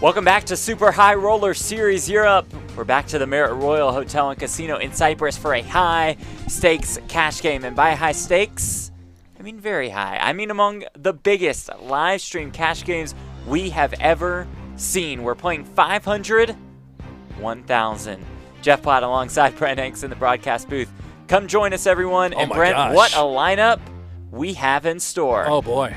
Welcome back to Super High Roller Series Europe. We're back to the Merit Royal Hotel and Casino in Cyprus for a high stakes cash game. And by high stakes, I mean very high. I mean among the biggest live stream cash games we have ever seen. We're playing 500, 1,000. Jeff Platt alongside Brent Hanks in the broadcast booth. Come join us, everyone. Oh and my Brent, gosh. what a lineup we have in store. Oh boy.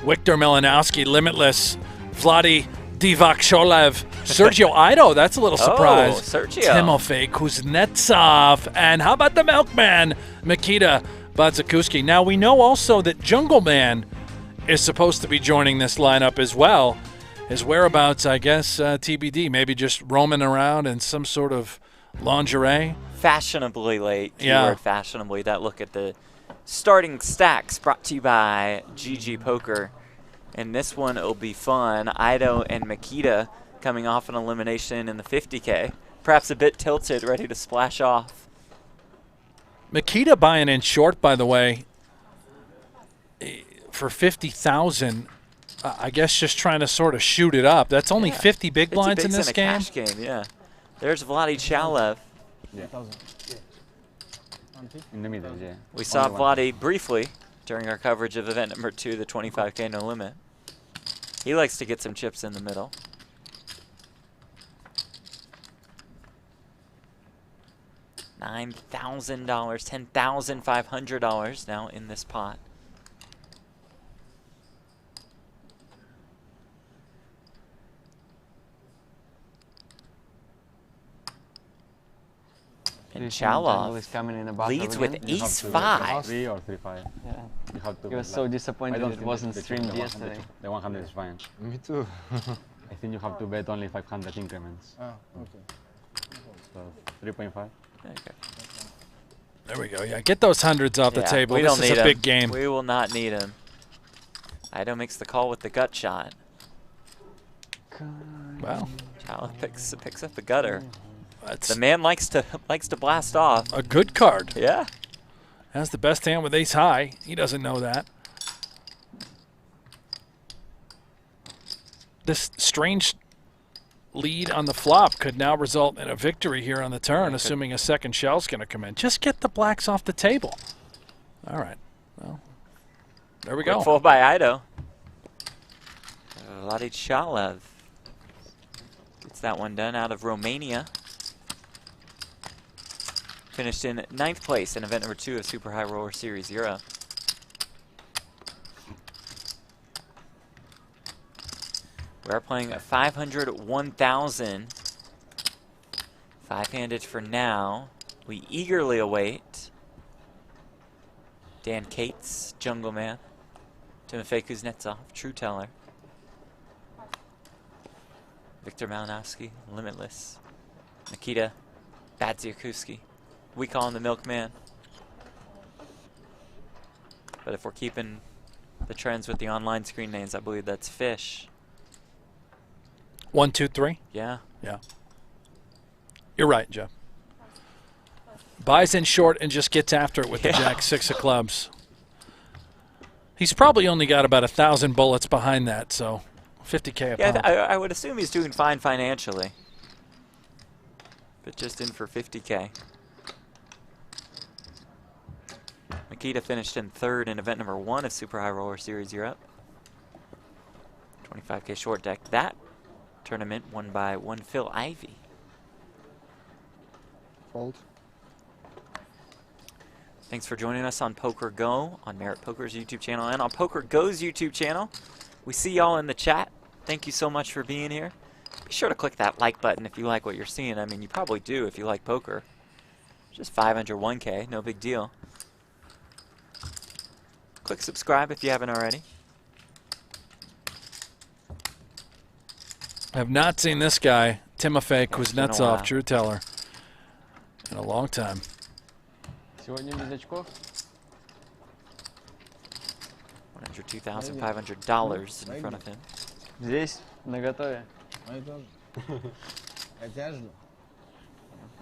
Victor Malinowski, Limitless, Vladi Divac-Sholev, Sergio Ido, that's a little surprise. Oh, Sergio. Timofey Kuznetsov, and how about the milkman, Mikita Badzakuski. Now we know also that Jungle Man is supposed to be joining this lineup as well. His whereabouts, I guess, TBD, maybe just roaming around in some sort of lingerie. Fashionably late. Yeah. Keyword fashionably. That look at the starting stacks brought to you by GG Poker. And this one will be fun. Ido and Makita coming off an elimination in the 50K. Perhaps a bit tilted, ready to splash off. Makita buying in short, by the way, for 50,000. I guess just trying to sort of shoot it up. That's only 50 big blinds in this game. Cash game, yeah. There's Vladi Chalev. In the middle, yeah. We saw Only one. Vladi briefly during our coverage of event number 2, the 25K no limit. He likes to get some chips in the middle. $9,000, $10,500 now in this pot. And Chalov leads with ace-5. 3 or 3-5. Yeah. You have to He was so disappointed I don't it think wasn't the streamed 100 yesterday. The 100 is fine. Me too. I think you have to bet only 500 increments. Oh, okay. So 3.5. Okay. There we go. Yeah, get those hundreds off the table. We This don't is need a big 'em. game. We will not need him. Ido makes the call with the gut shot. Wow. Chalov picks up the gutter. That's the man likes to blast off. a good card. Yeah. Has the best hand with ace high. He doesn't know that. This strange lead on the flop could now result in a victory here on the turn, assuming a second shell's going to come in. Just get the blacks off the table. All right. Well, there we go. Fold by Ido. Vladi Chalev gets that one done out of Romania. Finished in 9th place in event number 2 of Super High Roller Series Europe. We are playing a 500, 1,000. 5-handed for now. We eagerly await Dan Cates, Jungle Man. Timofey Kuznetsov, True Teller. Victor Malinowski, Limitless. Nikita Badziakuski. We call him the Milkman. But if we're keeping the trends with the online screen names, I believe that's Fish. 1, 2, 3? Yeah. Yeah. You're right, Jeff. Buys in short and just gets after it with the Jack 6 of clubs. He's probably only got about 1,000 bullets behind that, so 50K a pop. I would assume he's doing fine financially. But just in for 50K. Makita finished in 3rd in event number 1 of Super High Roller Series Europe. 25K short deck. That tournament won by one Phil Ivey. Fold. Thanks for joining us on Poker Go, on Merit Poker's YouTube channel, and on Poker Go's YouTube channel. We see y'all in the chat. Thank you so much for being here. Be sure to click that like button if you like what you're seeing. I mean, you probably do if you like poker. Just 501K, no big deal. Click subscribe if you haven't already. I have not seen this guy, Timofey while. Kuznetsov, True Teller, in a long time. Сегодня без очков. $102,500 in front of him. Здесь, наготове. Мои тоже. Хотя жду.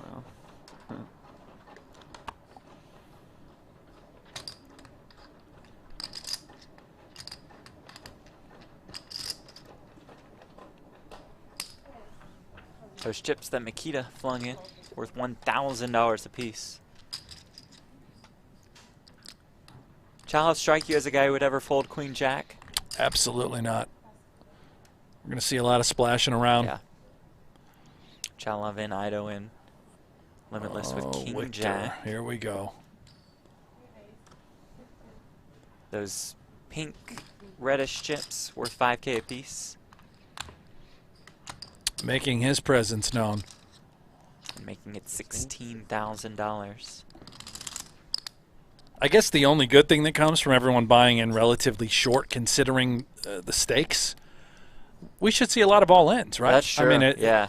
Well. Those chips that Makita flung in, worth $1,000 apiece. Chalice strike you as a guy who would ever fold Queen Jack? Absolutely not. We're going to see a lot of splashing around. Yeah. Chalov in, Ido in. Limitless with King Victor. Jack. Here we go. Those pink reddish chips worth 5K apiece. Making his presence known. And making it $16,000. I guess the only good thing that comes from everyone buying in relatively short, considering the stakes, we should see a lot of all-ins, right? That's true, I mean, yeah.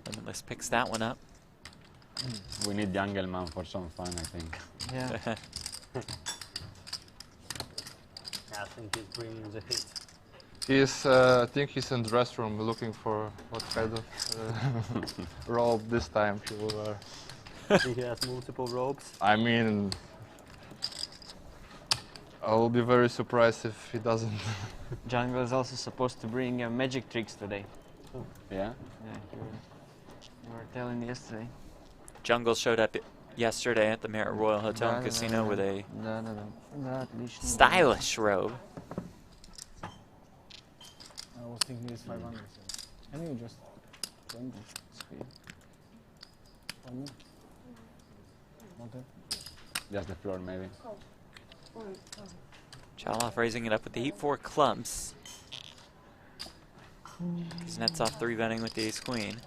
Limitless picks that one up. We need Jungle Man for some fun, I think. Yeah. I think he's bringing the heat. He's, I think he's in the restroom looking for what kind of robe this time he will wear. I think he has multiple robes. I mean, I will be very surprised if he doesn't. Jungle is also supposed to bring magic tricks today. Oh. Yeah? Yeah, you were telling me yesterday. Jungle showed up yesterday at the Marriott Royal Hotel and Casino with a stylish robe. I was thinking it's 500. So. Can you just 20 speed? On me? Not it? Just the floor, maybe. Chalov raising it up with the 8-4 clubs. Kuznetsov 3-betting with the ace-queen.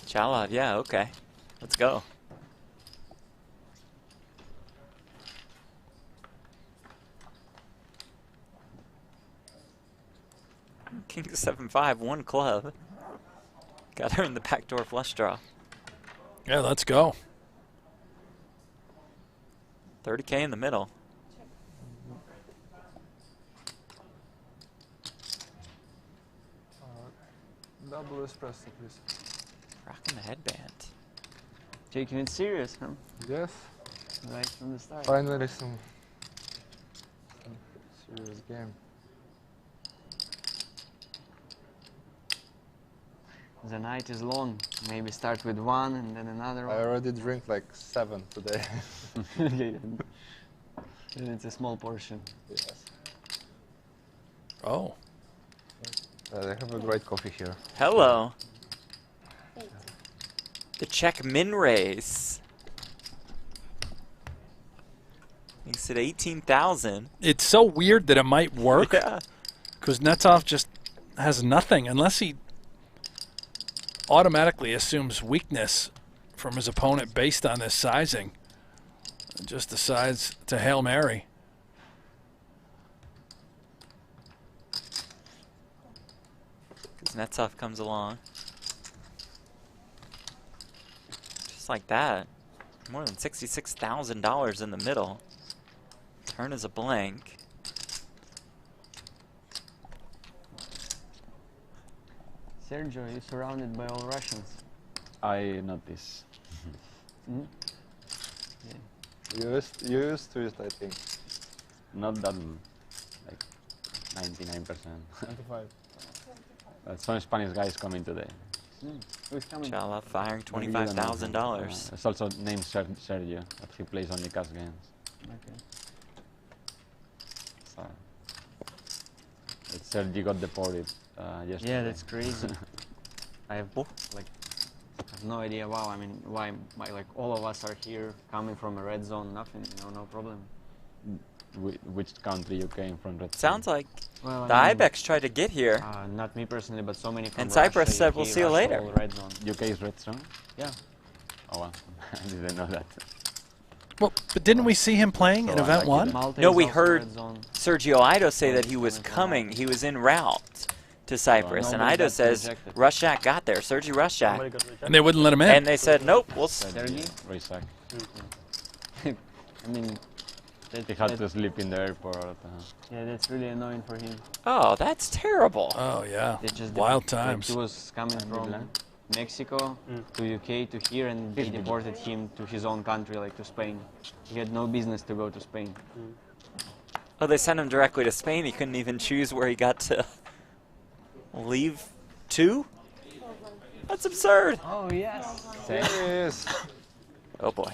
Chalov, yeah, okay. Let's go. King 7-5, one club. Got her in the backdoor flush draw. Yeah, let's go. 30K in the middle. Double espresso, please. Rocking the headband. Taking it serious, huh? Yes. Right from the start. Finally some serious game. The night is long. Maybe start with one and then another one. I already drink like 7 today. And it's a small portion. Yes. Oh. They have a great coffee here. Hello. The Czech min raise. Makes it 18,000. It's so weird that it might work. Yeah. Kuznetsov just has nothing unless he automatically assumes weakness from his opponent based on this sizing and just decides to Hail Mary. Kuznetsov comes along. Just like that. More than $66,000 in the middle. Turn is a blank. Sergio, you're surrounded by all Russians. I notice. Mm? You used to it, I think. Not that, like 99%. 95. Some Spanish guys coming today. Who's coming? Chalov firing Maybe you don't know him. $25,000. It's also named Sergio, but he plays only cash games. Okay. So, Sergio got deported yesterday. Yeah, that's crazy. I have no idea. Wow, I mean, why like all of us are here coming from a red zone, nothing, no problem. Which country you came from? Red Sounds zone? like Well, the I mean, Ibex tried to get here. Not me personally, but so many from And Russia, Cyprus said, we'll UK, see you Russia, later. all red zone. UK is red zone? Yeah. Oh wow, I didn't know that. Well, but didn't we see him playing in So I Event like 1? No, we heard Sergio Ido say that he was coming. He was en route to Cyprus. And Ido says Rushak got there, Sergi Rushak. And they wouldn't let him in. And they said, nope, we'll... Sergi? Rushak. I mean... He had to sleep in the airport. Yeah, that's really annoying for him. Oh, that's terrible. Oh, yeah. They just Wild like, times. he was coming from Mexico to UK to here, and they deported him to his own country, like to Spain. He had no business to go to Spain. Oh, they sent him directly to Spain. He couldn't even choose where he got to leave to? That's absurd. Oh, yes. Yes. Oh, boy.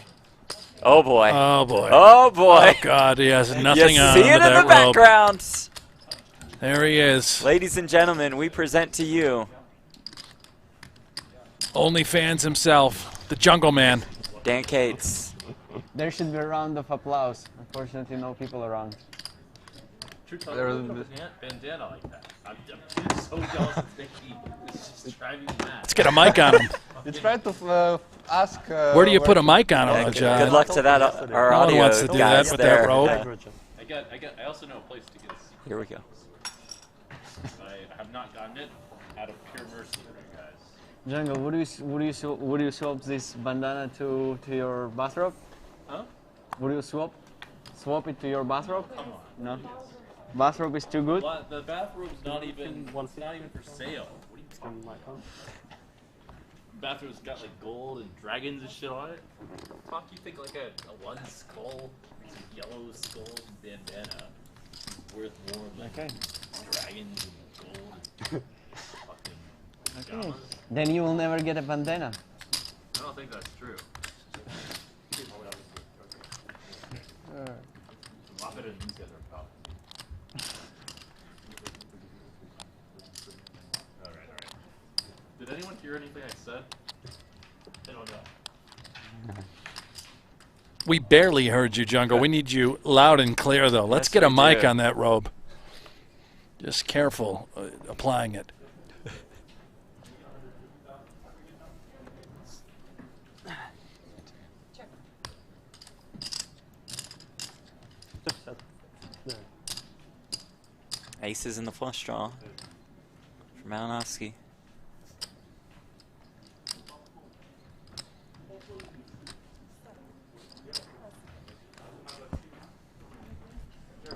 Oh, boy. Oh, boy. Oh, boy. Oh, God, he has nothing you on see it in under the that robe. background. There he is. Ladies and gentlemen, we present to you OnlyFans himself, the Jungle Man. Dan Cates. There should be a round of applause. Unfortunately, no people around. Bandana like that. I'm so jealous of Nicky. It's just driving me mad. Let's get a mic on him. You tried to ask. Where do you put a mic on him, John? Good luck to that. Our no one audio wants to do guys that with there. that robe. I also know a place to get a seat. Here we go. I have not gotten it out of pure mercy for you guys. Jungle, would you swap this bandana to your bathrobe? Huh? Would you swap it to your bathrobe? Come on. No. Bathrobe is too good. Well, the bathrobe's not even for sale. What are you talking about? Bathrobe's got like gold and dragons and shit on it. Fuck, you think like a one skull, yellow skull bandana worth more than dragons and gold and fucking Okay. Then you will never get a bandana. I don't think that's true. A lot better than these guys are about. Alright. Did anyone hear anything I said? I don't know. We barely heard you, Jungle. We need you loud and clear, though. Let's Yes, get a we mic do. on that robe. Just careful applying it. Aces in the flush draw for Malinowski.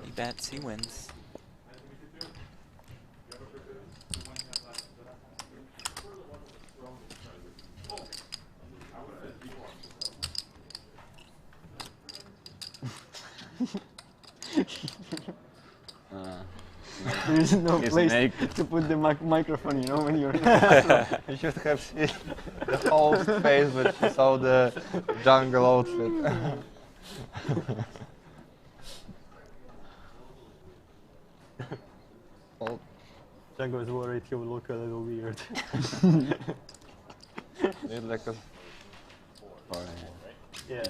He bets, he wins. There is no place to put the microphone, you know, when you're in the You should have seen the whole face, but she saw the jungle outfit. Django is worried he will look a little weird. Need like a... Yeah.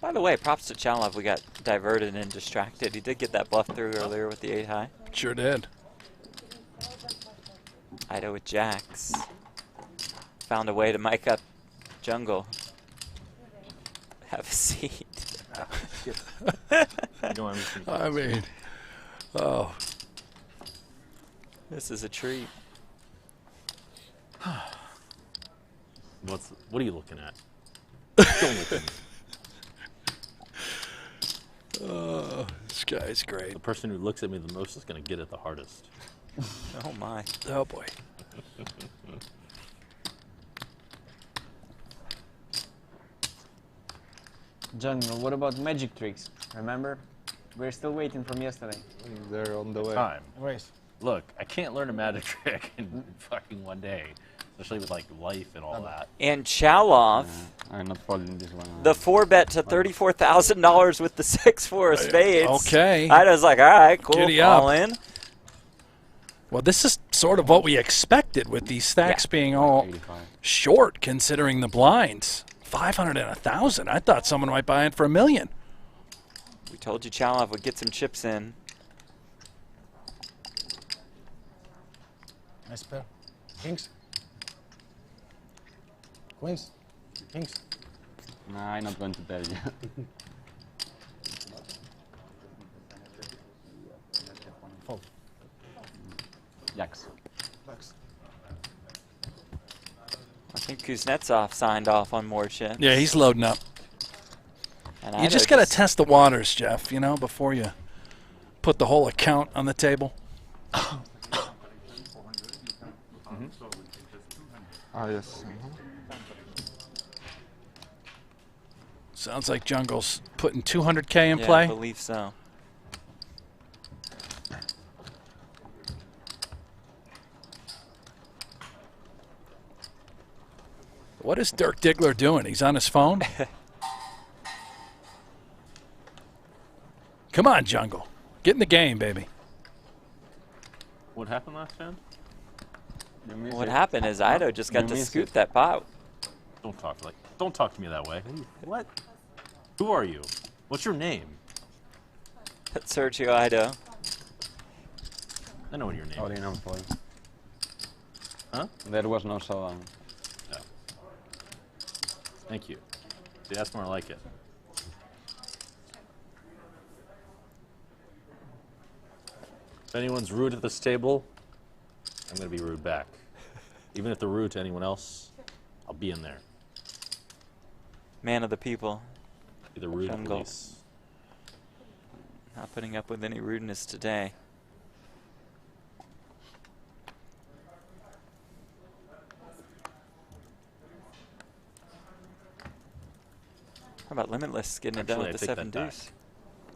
By the way, props to Chalov. We got diverted and distracted. He did get that bluff through earlier with the 8 high. Sure did. Ido with jacks. Found a way to mic up Jungle. Have a seat. I mean, oh. This is a treat. What are you looking at? Don't look at me. Oh, this guy's great. The person who looks at me the most is going to get it the hardest. Oh my. Oh boy. Jungle, what about magic tricks? Remember? We're still waiting from yesterday. They're on the way. Time. Race. Look, I can't learn a magic trick in fucking one day, especially with like life and all that. And Chalov, I'm not folding this one. the 4-bet to $34,000 with the 6-4 of spades. Okay. Ido's like, all right, cool, Giddy all up. in. Well, this is sort of what we expected with these stacks being all short, considering the blinds. 500 and 1,000. I thought someone might buy it for $1 million. We told you Chalov would get some chips in. Nice pair. Kings. Queens. Kings. Nah, I'm not going to tell you. Jacks. I think Kuznetsov signed off on more chips. Yeah, he's loading up. And You just got to test the waters, Jeff, you know, before you put the whole account on the table. Ah, yes. Sounds like Jungle's putting 200K in yeah, play. I believe so. What is Dirk Diggler doing? He's on his phone? Come on, Jungle. Get in the game, baby. What happened last round? What happened is Ido just got to scoop that pot. Don't talk to me that way. What? Who are you? What's your name? That's Sergio Ido. I know what your name Sorry, is. no point. Huh? There was no showdown. No. Thank you. See, that's more like it. If anyone's rude at this table, I'm going to be rude back. Even if they're rude to anyone else, I'll be in there. Man of the people. Be the rude Jungle. police. Not putting up with any rudeness today. How about Limitless getting it done Actually, with I the take 7 that deuce?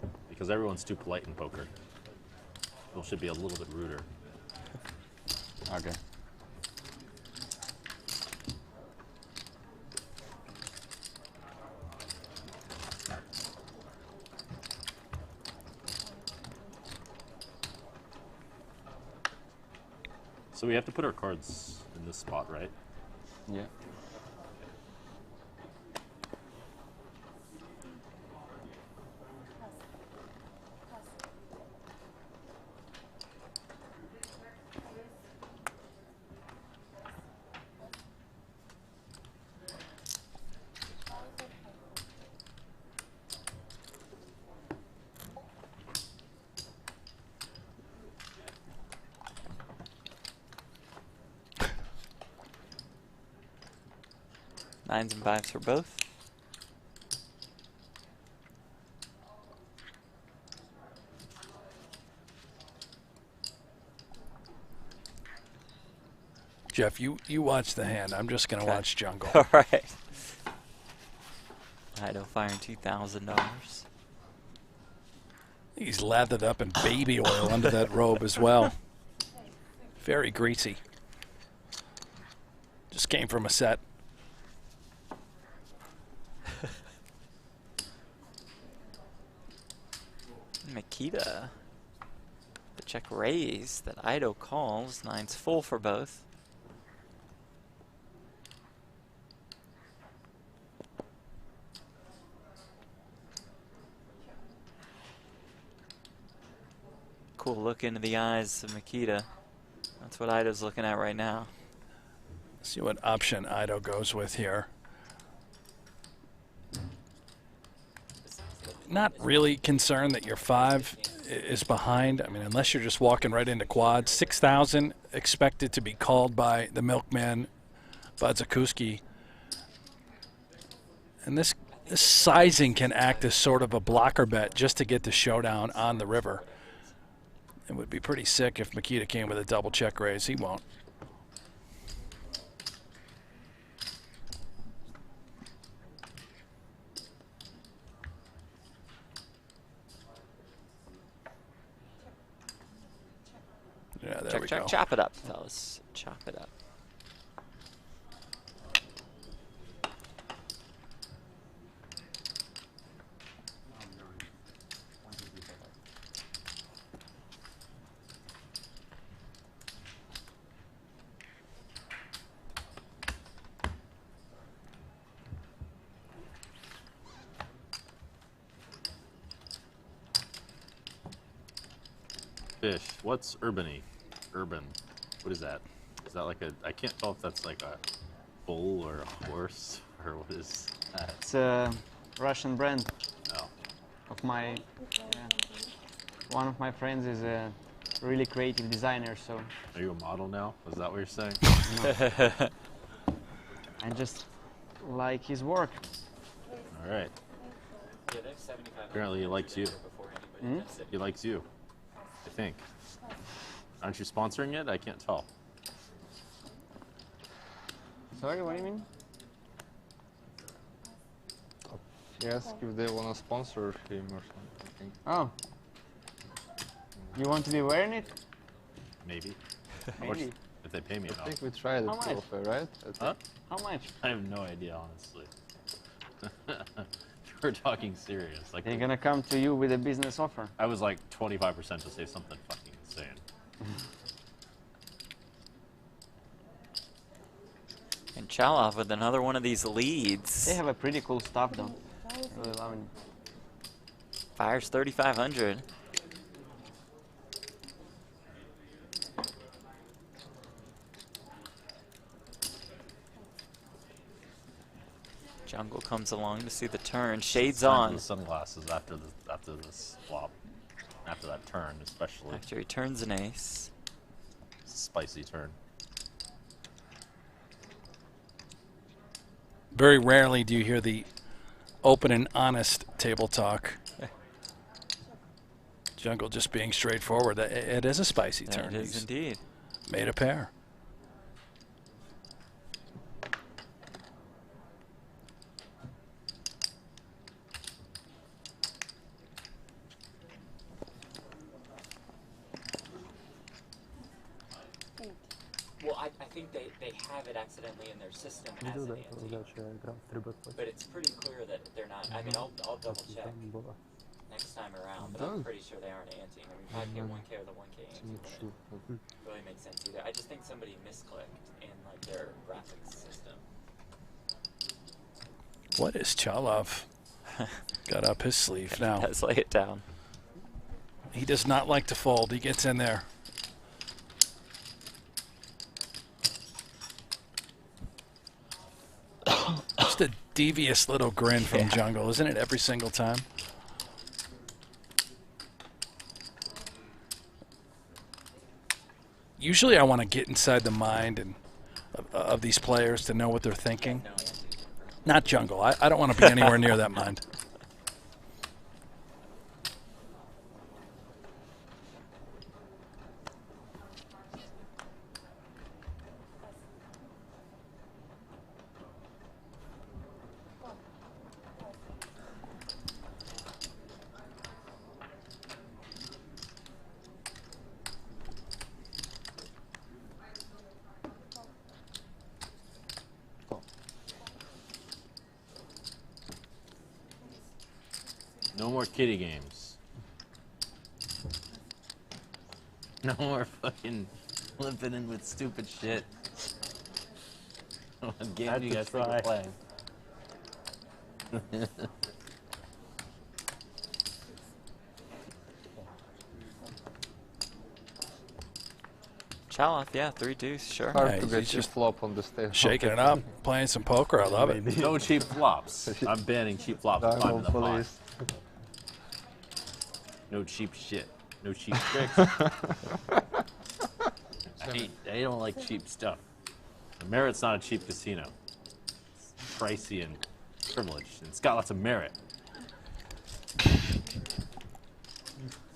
back. Because everyone's too polite in poker. People should be a little bit ruder. Okay. So we have to put our cards in this spot, right? Yeah. Nines and fives for both. Jeff, you watch the hand. I'm just going to watch Jungle. All right. Ido firing $2,000. He's lathered up in baby oil under that robe as well. Very greasy. Just came from a set. Makita. The check raise that Ido calls. Nine's full for both. Cool look into the eyes of Makita. That's what Ido's looking at right now. See what option Ido goes with here. Not really concerned that your 5 is behind. I mean, unless you're just walking right into quads. 6,000 expected to be called by the milkman, Badzakuski. And this sizing can act as sort of a blocker bet just to get the showdown on the river. It would be pretty sick if Makita came with a double check raise. He won't. Yeah, there we go. Chop it up, fellas. Chop it up. Fish. What's urbany? Urban. What is that? Is that like a... I can't tell if that's like a bull or a horse or what is... It's a Russian brand Oh. of my... one of my friends is a really creative designer, so. Are you a model now? Is that what you're saying? I just like his work. All right. Apparently he likes you. Hmm? He likes you, I think. Aren't you sponsoring it? I can't tell. Sorry, what do you mean? He asked if they want to sponsor him or something. Oh. You want to be wearing it? Maybe. Maybe. If they pay me enough. I think we tried it How much? offer, right? Huh? How much? I have no idea, honestly. We're talking serious. Like They're gonna come to you with a business offer. I was like 25% to say something fucking insane. And Chalov with another one of these leads. They have a pretty cool stuff, though. Really loving. Fires 3,500. Jungle comes along to see the turn. Shades on. The sunglasses after this flop, after that turn, especially. After he turns an ace. It's a spicy turn. Very rarely do you hear the open and honest table talk. Jungle just being straightforward. It is a spicy turn. It is indeed. Made a pair. Well, I think they have it accidentally in their system as an ante. But it's pretty clear that they're not. I mean, I'll double check next time around, but I'm pretty sure they aren't ante. I mean, 5K, 1K, or the 1K ante really makes sense either. I just think somebody misclicked in like their graphics system. What is Chalov got up his sleeve now? Let's lay it down. He does not like to fold. He gets in there. Just a devious little grin from Jungle, isn't it, every single time? Usually I want to get inside the mind of these players to know what they're thinking. Not Jungle. I don't want to be anywhere near that mind. No more kiddie games. No more fucking limping in with stupid shit. What game do you guys think we're playing? Chalov, yeah, 3 deuce, sure. Hard to get just flop on the stage. Shaking it up, playing some poker. I love it. No cheap flops. I'm banning cheap flops. I'm in the pot. No cheap shit. No cheap tricks. I don't like cheap stuff. Merit's not a cheap casino. It's pricey and privileged. It's got lots of merit.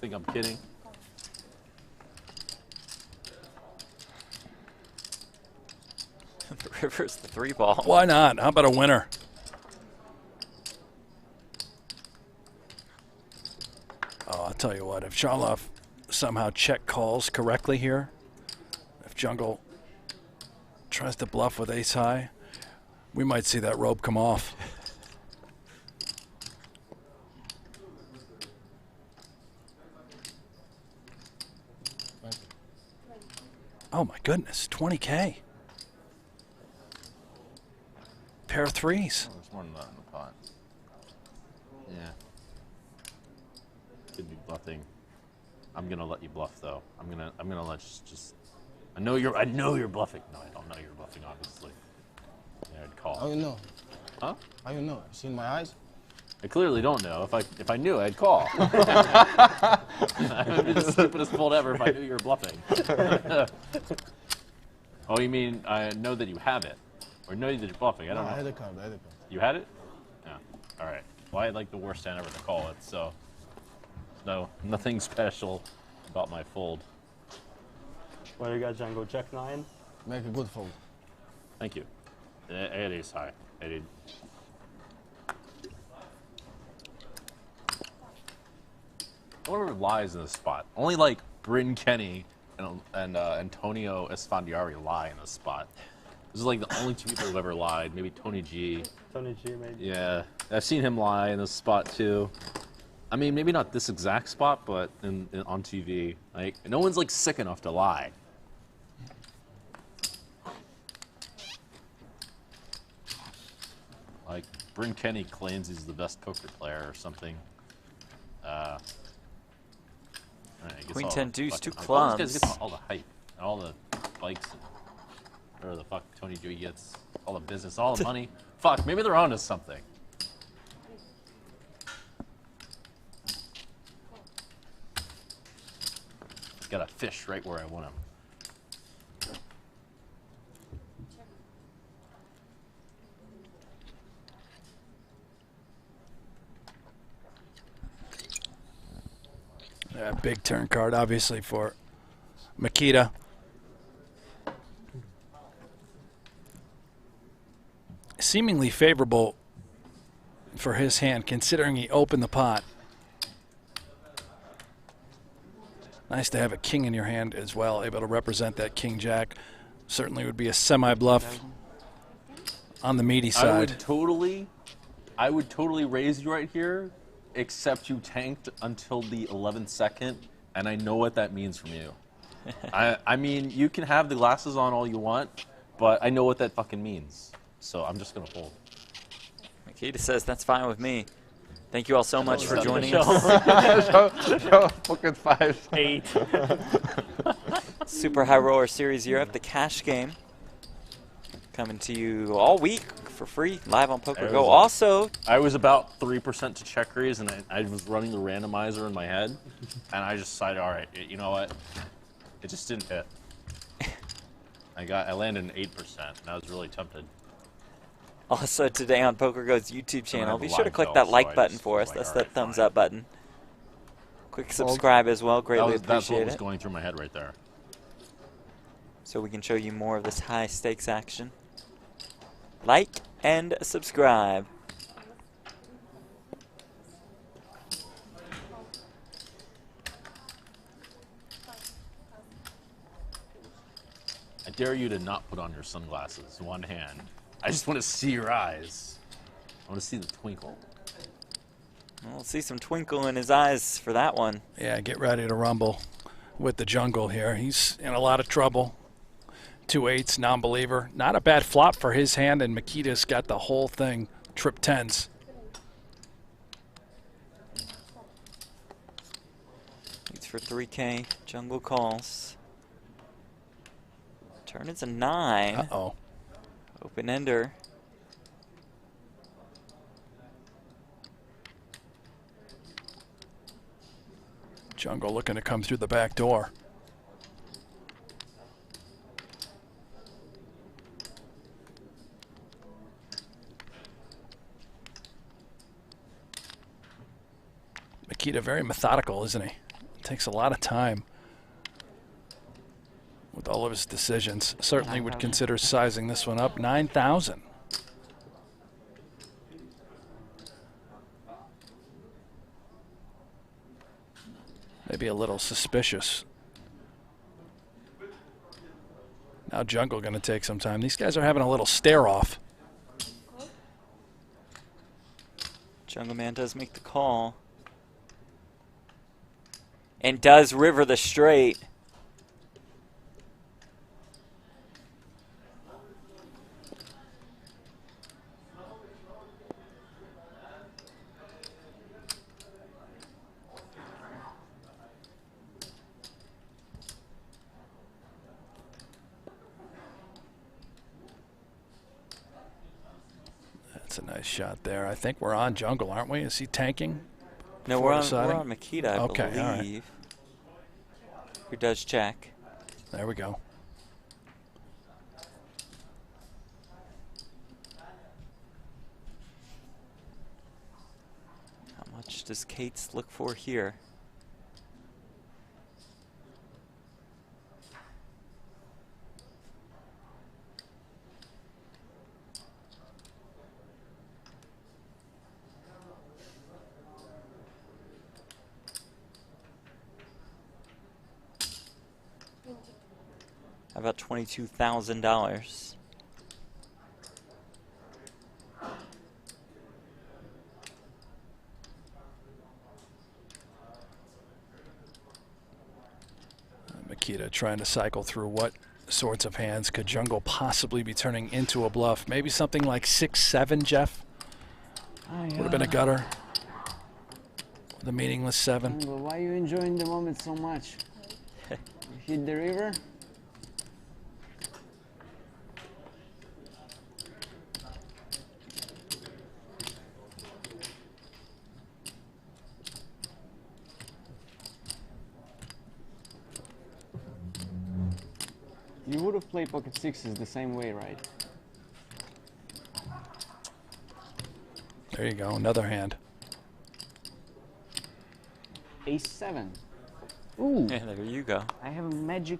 Think I'm kidding? The river's the 3-ball. Why not? How about a winner? Oh, I'll tell you what. If Chalov somehow check calls correctly here, if Jungle tries to bluff with ace high, we might see that rope come off. Oh my goodness, 20K. Pair of threes. Oh, there's more than that in the pot. Yeah. Could be bluffing. I'm gonna let you bluff though. I'm gonna let just. I know you're bluffing. No, I don't know you're bluffing. Obviously. Yeah, I'd call. How you know? Huh? How you know? You seen my eyes? I clearly don't know. If I knew, I'd call. That'd be the stupidest fold ever if I knew you were bluffing. Oh, you mean I know that you have it, or know that you're bluffing? I don't know. I had a card. I had a card. You had it? Yeah. All right. Well, I had like the worst hand ever to call it, so nothing special about my fold. Well, you got Django check 9. Make a good fold. Thank you. I had ace high. I did. Whatever lies in this spot. Only like Bryn Kenny and Antonio Esfandiari lie in this spot. This is like the only two people who've ever lied. Maybe Tony G. Tony G, maybe. Yeah, I've seen him lie in this spot too. I mean, maybe not this exact spot, but on TV. Like, no one's like sick enough to lie. Like, Bryn Kenny claims he's the best poker player or something. Queen 10 deuce, two All these clubs. guys get all the hype, and all the bikes, and whatever the fuck Tony G gets, all the business, all the money. Fuck, maybe they're onto something. Got a fish right where I want him. Big turn card, obviously, for Makita. Seemingly favorable for his hand, considering he opened the pot. Nice to have a king in your hand as well, able to represent that king-jack. Certainly would be a semi-bluff on the meaty side. I would totally raise you right here, except you tanked until the 11th second, and I know what that means from you. I mean, you can have the glasses on all you want, but I know what that fucking means. So I'm just going to fold. Makita says that's fine with me. Thank you all so much for joining show. us. Show fucking 5. 8. Super High Roller Series Europe, the cash game. Coming to you all week for free, live on Poker Go. Also, I was about 3% to check raise, and I was running the randomizer in my head, and I just decided, all right, you know what? It just didn't hit. I landed an 8%, and I was really tempted. also today on Poker Go's YouTube channel, have be a sure to live click bell, that so like I button just for was us. like, That's all that right, thumbs fine. up button. Quick subscribe as well, greatly That's what appreciate was it. going through my head right there. So we can show you more of this high stakes action. Like and subscribe. I dare you to not put on your sunglasses, one hand. I just want to see your eyes. I want to see the twinkle. We'll see some twinkle in his eyes for that one. Yeah, get ready to rumble with the jungle here. He's in a lot of trouble. 2 8s, non-believer. Not a bad flop for his hand, and Makita's got the whole thing. Trip 10s. Leads for 3K. Jungle calls. Turn is a 9. Uh-oh. Open ender. Jungle looking to come through the back door. Makita very methodical, isn't he? Takes a lot of time with all of his decisions. Certainly would consider sizing this one up. 9,000. Maybe a little suspicious. Now Jungle going to take some time. These guys are having a little stare-off. Jungle Man does make the call. And does river the straight. That's a nice shot there. I think we're on Jungle, aren't we? Is he tanking? No, we're on Makita, I okay, believe. all right. Who does check. There we go. How much does Kate's look for here? How about $22,000? Makita trying to cycle through what sorts of hands could jungle possibly be turning into a bluff. Maybe something like 6-7, Jeff? Would have been a gutter. The meaningless 7. Jungle, why are you enjoying the moment so much? You hit the river? You would have played pocket sixes the same way, right? There you go, another hand. Ace-7. Ooh. Yeah, there you go. I have a magic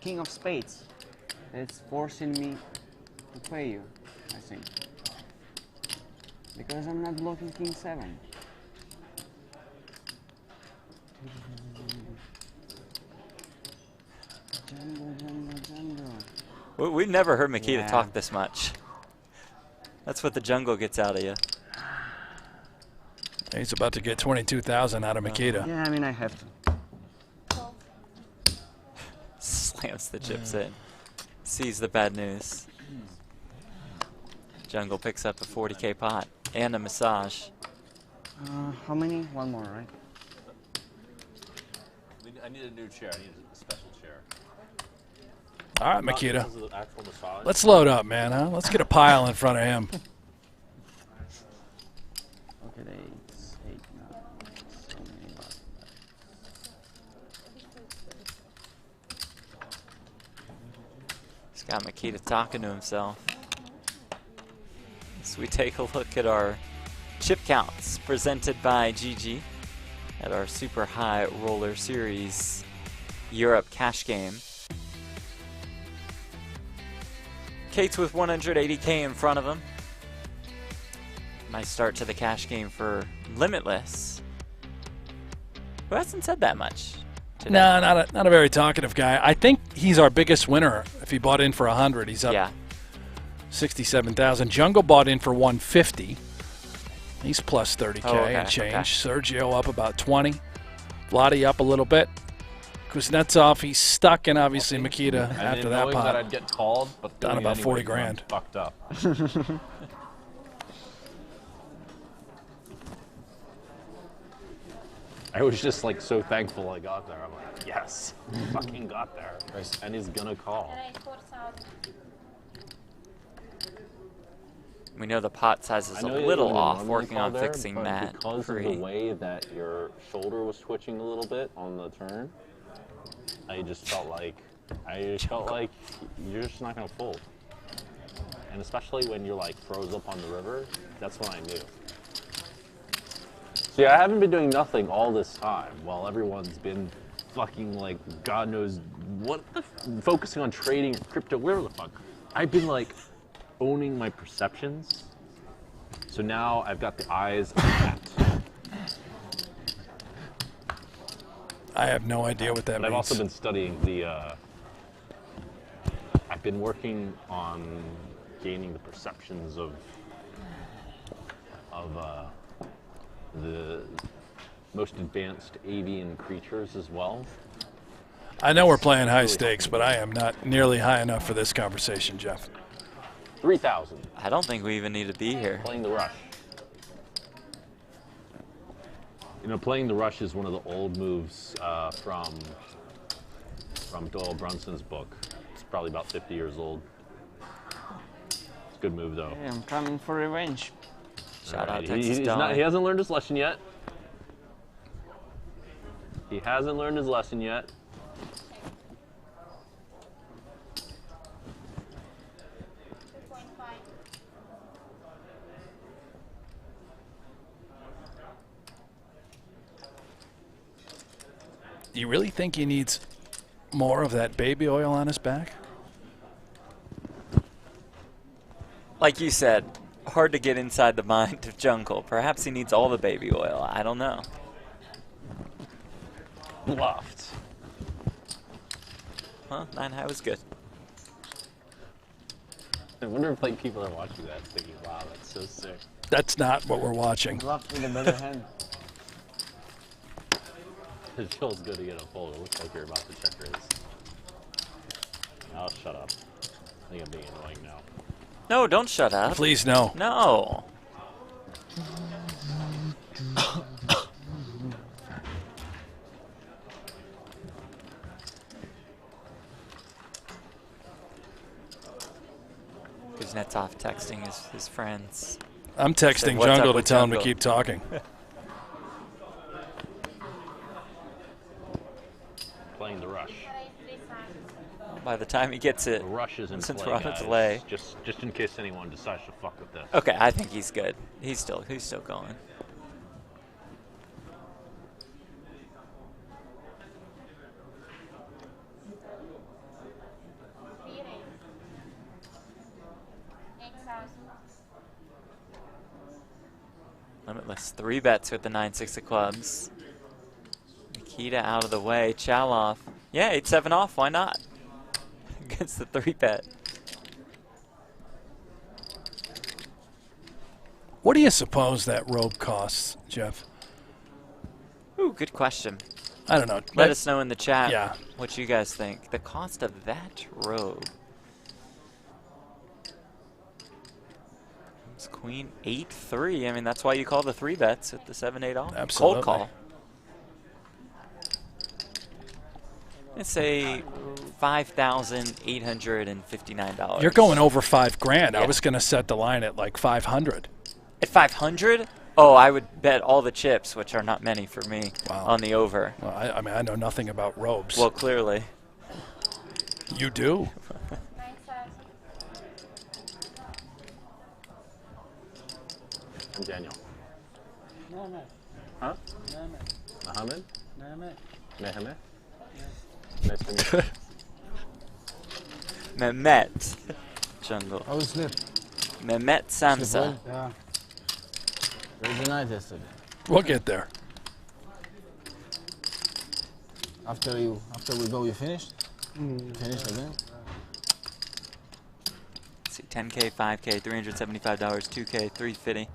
king of spades. It's forcing me to play you, I think. Because I'm not blocking king 7. We've never heard Makita talk this much. That's what the jungle gets out of you. He's about to get 22,000 out of Makita. Yeah, I mean, I have to. Slams the chips in. Sees the bad news. Jungle picks up a 40K pot and a massage. How many? One more, right? I need a new chair. I need a special chair. All right, Makita. Because of the actual massage. Let's load up, man, huh? Let's get a pile in front of him. Okay, 8, 9, so many bucks. He's got Makita talking to himself. So we take a look at our chip counts presented by GG at our Super High Roller Series Europe cash game. Kate's with 180K in front of him. Nice start to the cash game for Limitless, who hasn't said that much today. No, not a very talkative guy. I think he's our biggest winner. If he bought in for 100, he's up 67,000. Jungle bought in for 150. He's plus 30K and change. Sergio up about 20. Vladi up a little bit. Kuznetsov, he's stuck, and obviously Makita after that pot. That I'd get called, but down about 40 grand. Fucked up. I was just like so thankful I got there. I'm like, yes, fucking got there. And he's gonna call. We know the pot size is a little off, working on fixing that. Because of the way that your shoulder was twitching a little bit on the turn, I just felt like you're just not gonna fold. And especially when you're like froze up on the river, that's when I knew. See, I haven't been doing nothing all this time while everyone's been fucking like God knows what focusing on trading crypto, whatever the fuck. I've been like owning my perceptions. So now I've got the eyes on that. I have no idea what that means. I've also been studying the I've been working on gaining the perceptions of the most advanced avian creatures as well. I know we're playing high stakes, but I am not nearly high enough for this conversation, Jeff. 3,000. I don't think we even need to be here. Playing the rush. You know, playing the rush is one of the old moves from Doyle Brunson's book. It's probably about 50 years old. It's a good move, though. Hey, I'm coming for revenge. Shout out He Texas Dog. he hasn't learned his lesson yet. He hasn't learned his lesson yet. You really think he needs more of that baby oil on his back? Like you said, hard to get inside the mind of Jungle. Perhaps he needs all the baby oil. I don't know. Bluffed. Well, 9 high was good. I wonder if like people are watching that thinking, wow, that's so sick. That's not what we're watching. Bluff with a better hand. It feels good to get a fold. It looks like you're about to check raise. Oh, shut up. I think I'm being annoying now. No, don't shut up. Please, no. No. Kuznetsov texting his friends. I'm texting "What's up Jungle to with tell him to Jungle?" keep talking. Playing the rush. By the time he gets it, The rush is in since play, we're on a guys. delay. Just in case anyone decides to fuck with this. Okay, I think he's good. He's still going. Limitless 3 bets with the 9-6 of clubs. Nikita out of the way. Chaloff. Yeah, 8-7 off. Why not? Against the 3 bet. What do you suppose that robe costs, Jeff? Ooh, good question. I don't know. Let us know in the chat Yeah. what you guys think. The cost of that robe. It's Queen 8-3. I mean, that's why you call the 3 bets at the 7-8 off. Absolutely. Cold call. Let's say $5,859. You're going over $5,000. Yeah. I was going to set the line at like 500. At 500? Oh, I would bet all the chips, which are not many for me, on the over. Well, I mean, I know nothing about robes. Well, clearly. You do. I'm Daniel. Mehmet. Huh? Mehmet. Mohammed? Mehmet. Mehmet? Nice to meet you. Mehmet. Jungle. How was sleep? Mehmet Samsa. Yeah. Very nice yesterday. We'll get there. After we go, you finished? You finished again? Let's see, 10K, 5K, $375, 2K, $350,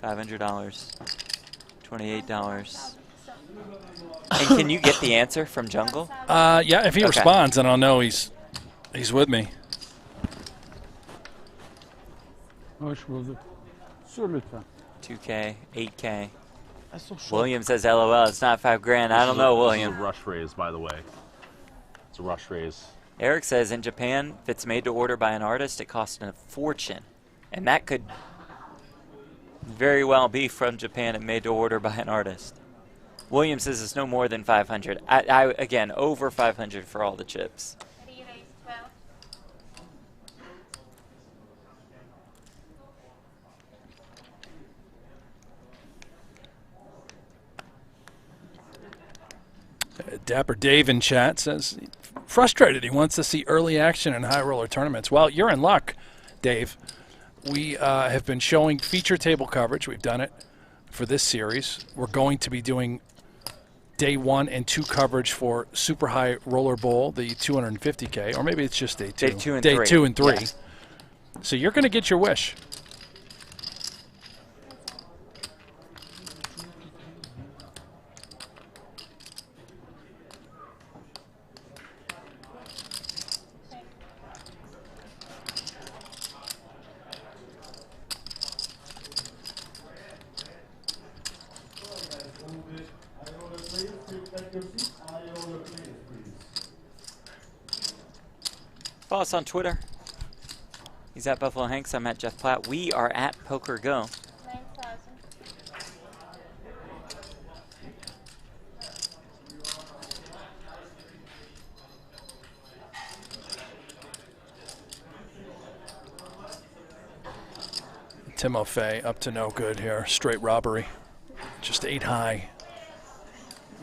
$500, $28. And can you get the answer from Jungle? Yeah, if he Okay. responds, then I'll know he's with me. Hoş bulduk. Sür lütfen. 2K, 8K. That's so short. William says, LOL, it's not $5,000. I don't know, This William. is a rush raise, by the way. It's a rush raise. Eric says, in Japan, if it's made to order by an artist, it costs a fortune. And that could very well be from Japan and made to order by an artist. William says it's no more than 500. Again, over 500 for all the chips. Dapper Dave in chat says, frustrated. He wants to see early action in high roller tournaments. Well, you're in luck, Dave. We have been showing feature table coverage. We've done it for this series. We're going to be doing day 1 and 2 coverage for Super High Roller Bowl, the 250K, or maybe it's just day 2. Day 2 and day 3. 2 and 3. Yeah. So you're going to get your wish. Follow us on Twitter. He's at Buffalo Hanks. I'm at Jeff Platt. We are at Poker Go. Timofey up to no good here. Straight robbery. Just 8 high.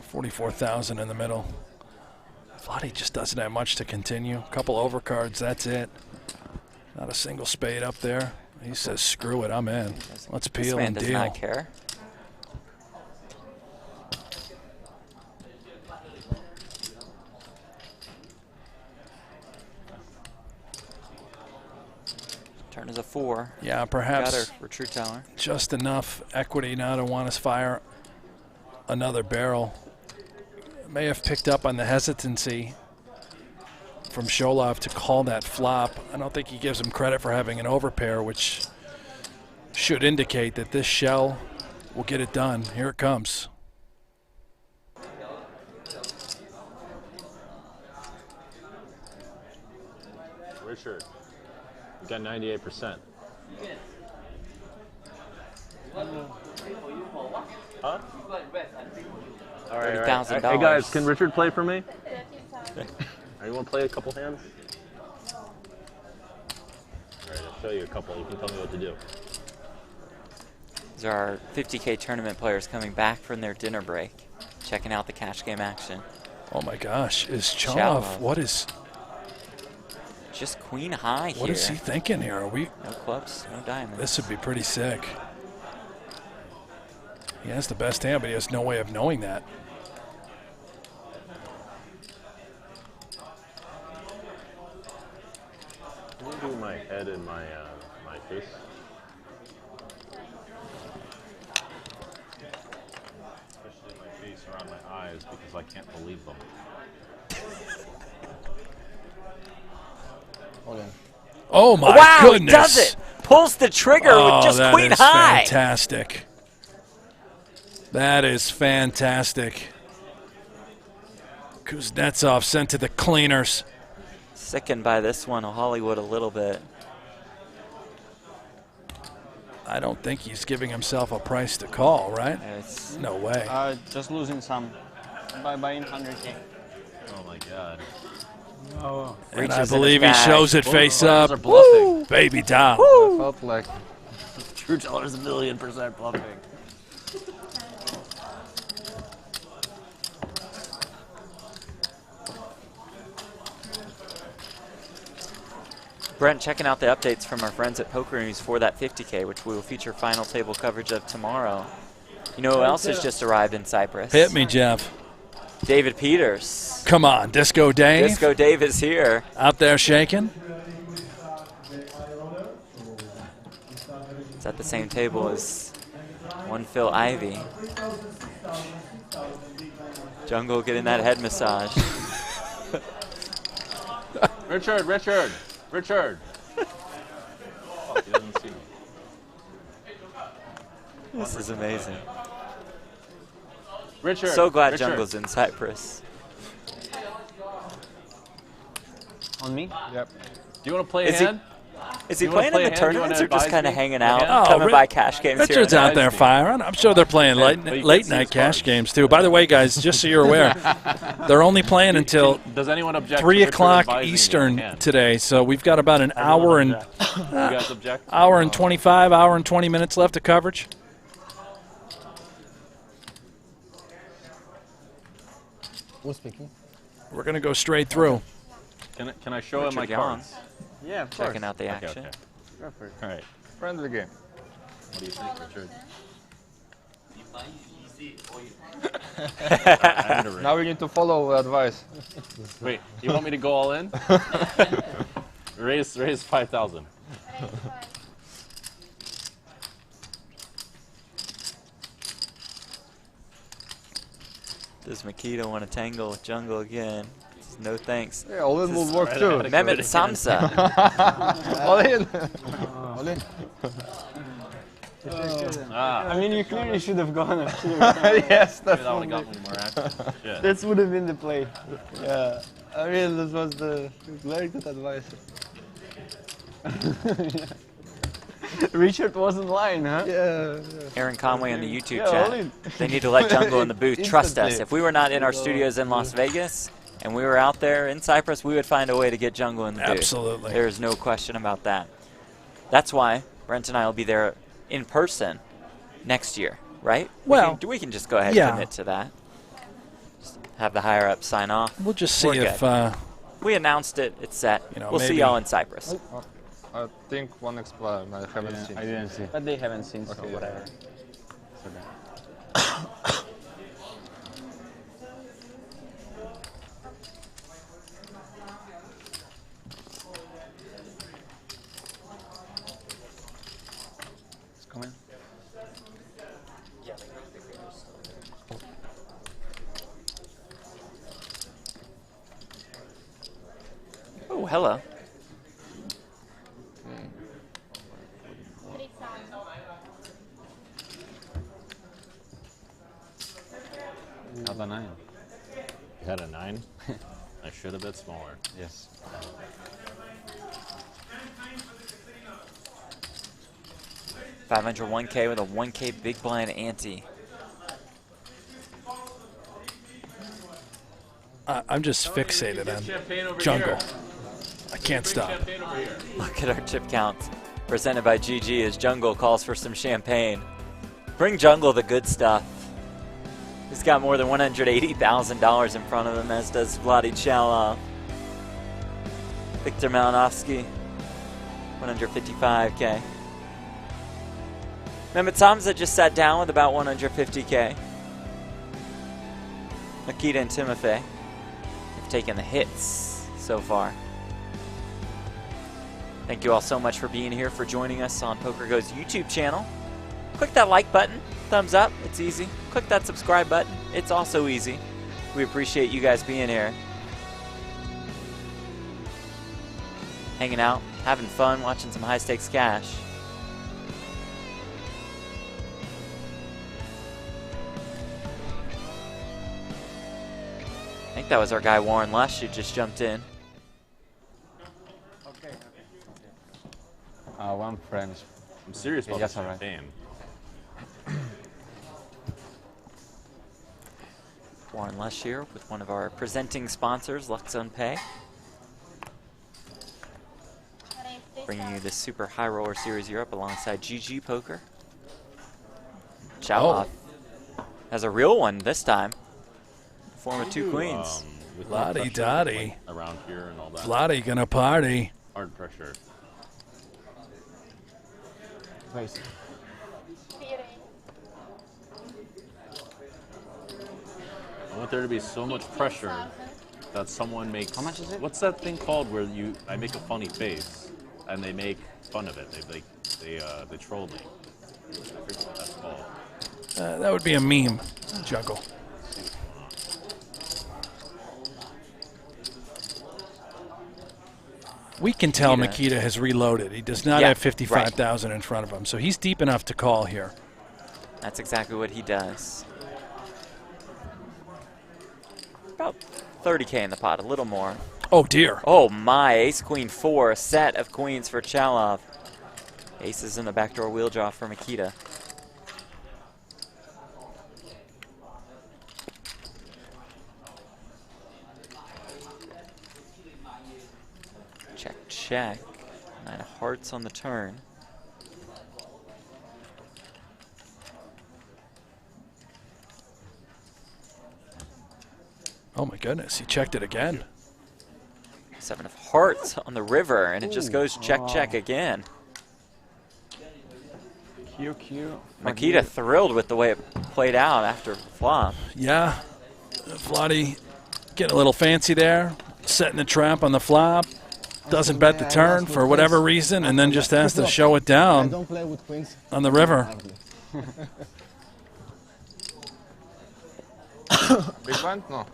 44,000 in the middle. Vladi just doesn't have much to continue. Couple overcards, that's it. Not a single spade up there. He says, screw it, I'm in. Let's peel and deal. This man does not care. Turn is a 4. Yeah, perhaps Gutter for True Teller. just enough equity now to want to fire another barrel. May have picked up on the hesitancy from Sholov to call that flop. I don't think he gives him credit for having an overpair, which should indicate that this shell will get it done. Here it comes. Richard, you got 98%. Huh? All right, $30,000. Hey guys, can Richard play for me? You want to play a couple hands? All right, I'll show you a couple. You can tell me what to do. These are our 50K tournament players coming back from their dinner break, checking out the cash game action. Oh my gosh, is Chalov, what is... Just queen high here. What is he thinking here? Are we... No clubs, no diamonds. This would be pretty sick. He has the best hand, but he has no way of knowing that. Can you do my head and my my face? Especially my face around my eyes because I can't believe them. Oh my wow, goodness! He does it. Pulls the trigger with just queen high. Fantastic. That is fantastic. Kuznetsov sent to the cleaners. Sickened by this one, Hollywood a little bit. I don't think he's giving himself a price to call, right? No way. Just losing some by buying 100K. Oh my God. Oh. And I believe he shows it face up. Woo! Baby doll. I felt like True Teller's 1,000,000% bluffing. Brent, checking out the updates from our friends at Poker News for that 50K, which we will feature final table coverage of tomorrow. You know who else has just arrived in Cyprus? Hit me, Jeff. David Peters. Come on, Disco Dave. Disco Dave is here. Out there shaking. It's at the same table as one Phil Ivey. Jungle getting that head massage. Richard. Oh, he doesn't see me. This is amazing. Richard. So glad Jungle's in Cyprus. On me? Yep. Do you want to play a hand? Is he playing in the tournaments or just kind of hanging out, Oh, coming by cash games here? Richard's out there firing. I'm sure they're playing late night cash games too. By the way, guys, just so you're aware, they're only playing until Does anyone object 3 to Richard o'clock advising Eastern me on hand? today. So we've got about an hour and You guys object? hour and 25, hour and 20 minutes left of coverage. Who's speaking? We're going to go straight through. Can I show him my Richard cards? Yeah, of course. Checking out the action. Okay. Go for it. All right. friendly game. What do you think, Richard? Now we need to follow advice. Wait, you want me to go all in? raise 5,000. Does Makita want to tangle with Jungle again? No thanks. Yeah, all in will work too. Mehmet Samsa. All in. All in. I mean, you clearly should have gone. Yes, Maybe that would have got me more action. Shit. That would have been the play. Yeah, I mean, this was the very good advice. Richard wasn't lying, huh? Yeah. Aaron Conway in the YouTube Yeah, all in. chat. They need to let Jungle in the booth. Trust us. Instantly. If we were not in our studios in Las Vegas and we were out there in Cyprus, we would find a way to get Jungle in the booth. Absolutely. There's no question about that. That's why Brent and I will be there in person next year, right? Well, we can just go ahead yeah. and commit to that. Just have the higher ups sign off. We'll just see We're if we announced it. It's set. We'll see maybe- y'all in Cyprus. I think one explorer. I haven't seen. I didn't see. But they haven't seen, so Okay. whatever. So it's coming. Oh, hello. Not a 9. You had a 9? I should have bet smaller. Yes. $501K with a 1K big blind ante. I'm just fixated on jungle. I can't stop. Look at our chip counts. Presented by GG as Jungle calls for some champagne. Bring Jungle the good stuff. He's got more than $180,000 in front of him, as does Vladi Chalov. Victor Malinowski, 155K. Mehmet Hamza just sat down with about 150K. Nikita and Timofey have taken the hits so far. Thank you all so much for being here, for joining us on PokerGo's YouTube channel. Click that like button, thumbs up, it's easy. Click that subscribe button, it's also easy. We appreciate you guys being here. Hanging out, having fun, watching some high stakes cash. I think that was our guy Warren Lush who just jumped in. One friend. I'm serious about Yes, this champagne. Warren Lush here with one of our presenting sponsors, Lux on Pay. Bringing you the Super High Roller Series Europe alongside GG Poker. Chalov has a real one this time. In the form of 2 queens. With more Lottie pressure, dotty. like, around here and all that. Vladi gonna party. Hard pressure. Place. I want there to be so much pressure that someone makes. How much is it? What's that thing called where I make a funny face and they make fun of it? They troll me. I forget what that's called. That would be a meme. Jungle. We can tell Makita has reloaded. He does not have 55,000 in front of him, so he's deep enough to call here. That's exactly what he does. About 30K in the pot, a little more. Oh, dear. Oh, my. Ace, Queen, 4. A set of queens for Chalov. Aces in the backdoor wheel draw for Makita. Check, check. 9 of hearts on the turn. Oh, my goodness. He checked it again. 7 of hearts on the river, and it just goes check, check again. QQ. Makita thrilled with the way it played out after flop. Yeah. Vladi getting a little fancy there. Setting the trap on the flop. Doesn't bet the turn for whatever reason, and then just has to show it down on the river. Big blind? No.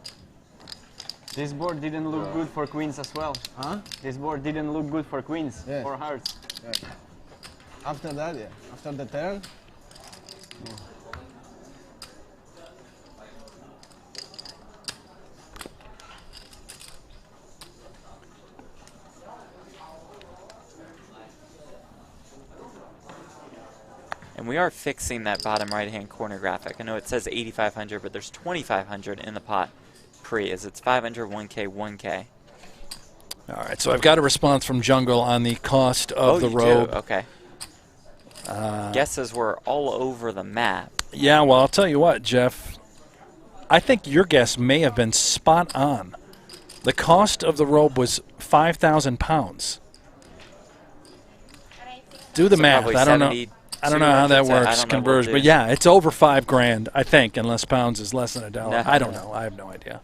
This board didn't look good for queens as well. Huh? This board didn't look good for queens or hearts. Yeah. After that, yeah. After the turn. And we are fixing that bottom right-hand corner graphic. I know it says 8,500, but there's 2,500 in the pot pre, as it's 500, 1K, 1K. All right, so I've got a response from Jungle on the cost of the robe. Okay. Guesses were all over the map. Yeah, well, I'll tell you what, Jeff. I think your guess may have been spot on. The cost of the robe was 5,000 pounds. Do the So math. probably I don't know. 70, I don't know how that 200, I works, don't know, converge, we'll but do. yeah, it's over $5,000, I think, unless pounds is less than $1. No. I don't know. I have no idea.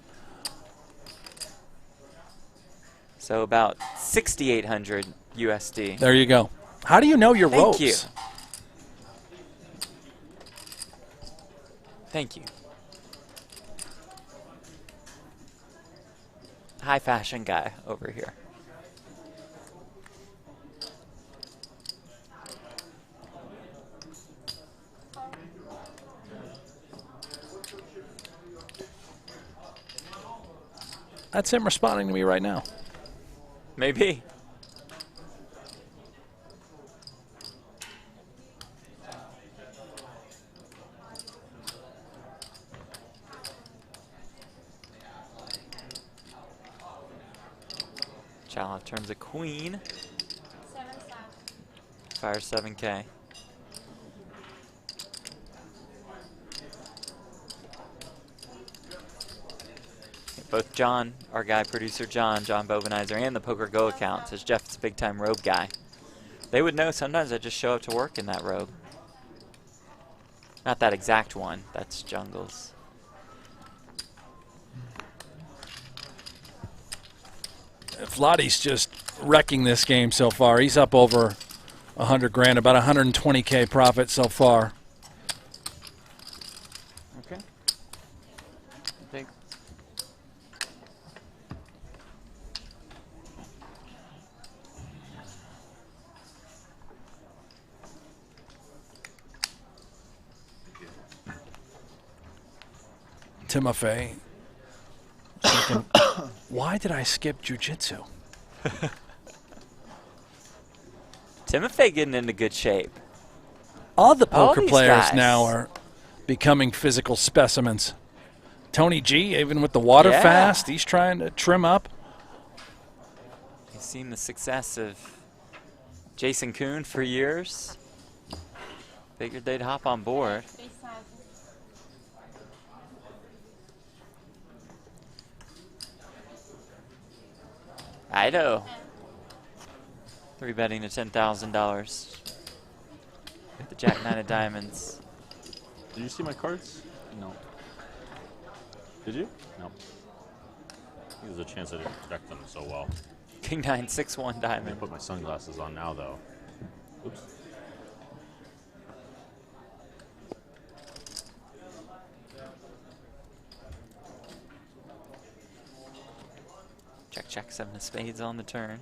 So about 6,800 USD. There you go. How do you know your Thank robes? you. Thank you. High fashion guy over here. That's him responding to me right now. Maybe. Chalov turns a queen. Fires 7K. Both John, our guy, producer John Bovenizer, and the Poker Go account says Jeff is a big-time robe guy. They would know sometimes I just show up to work in that robe. Not that exact one. That's Jungle's. Vladdy's just wrecking this game so far. He's up over 100 grand, about 120K profit so far. Okay. Take. Timofey. Why did I skip jiu-jitsu? Timofey getting into good shape. All the All poker these players guys. now are becoming physical specimens. Tony G, even with the water Yeah. fast, he's trying to trim up. You've seen the success of Jason Kuhn for years. Figured they'd hop on board. Ido. 3-betting to $10,000. With the Jack 9 of diamonds. Did you see my cards? No. Did you? No. There's a chance I didn't protect them so well. King 9, 6-1 I'm gonna diamond. put my sunglasses on now, though. Oops. Check, check, 7 of spades on the turn.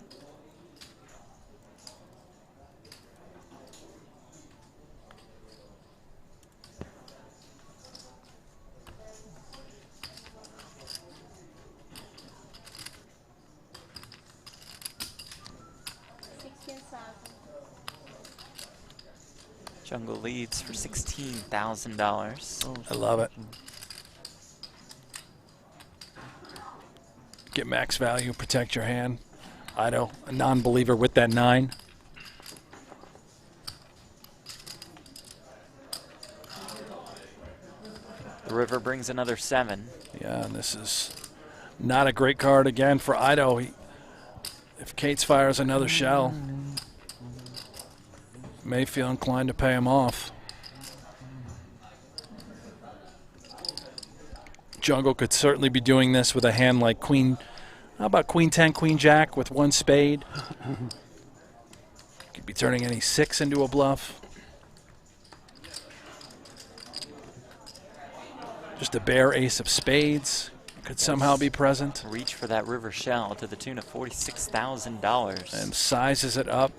Jungle leads for $16,000. I love it. Get max value, protect your hand. Ido, a non-believer with that 9. The river brings another 7. Yeah, and this is not a great card again for Ido. If Cates fires another shell, may feel inclined to pay him off. Jungle could certainly be doing this with a hand like Queen. How about Queen 10, Queen Jack with 1 spade? Could be turning any 6 into a bluff. Just a bare ace of spades could somehow be present. Reach for that river shell to the tune of $46,000. And sizes it up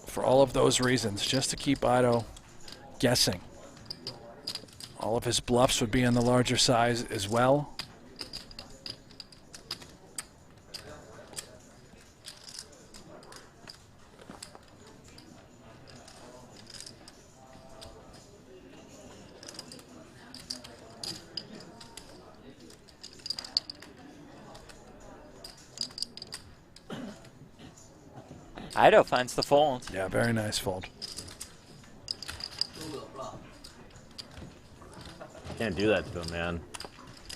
for all of those reasons, just to keep Ido guessing. All of his bluffs would be in the larger size as well. Ido finds the fold. Yeah, very nice fold. I can't do that to him, man.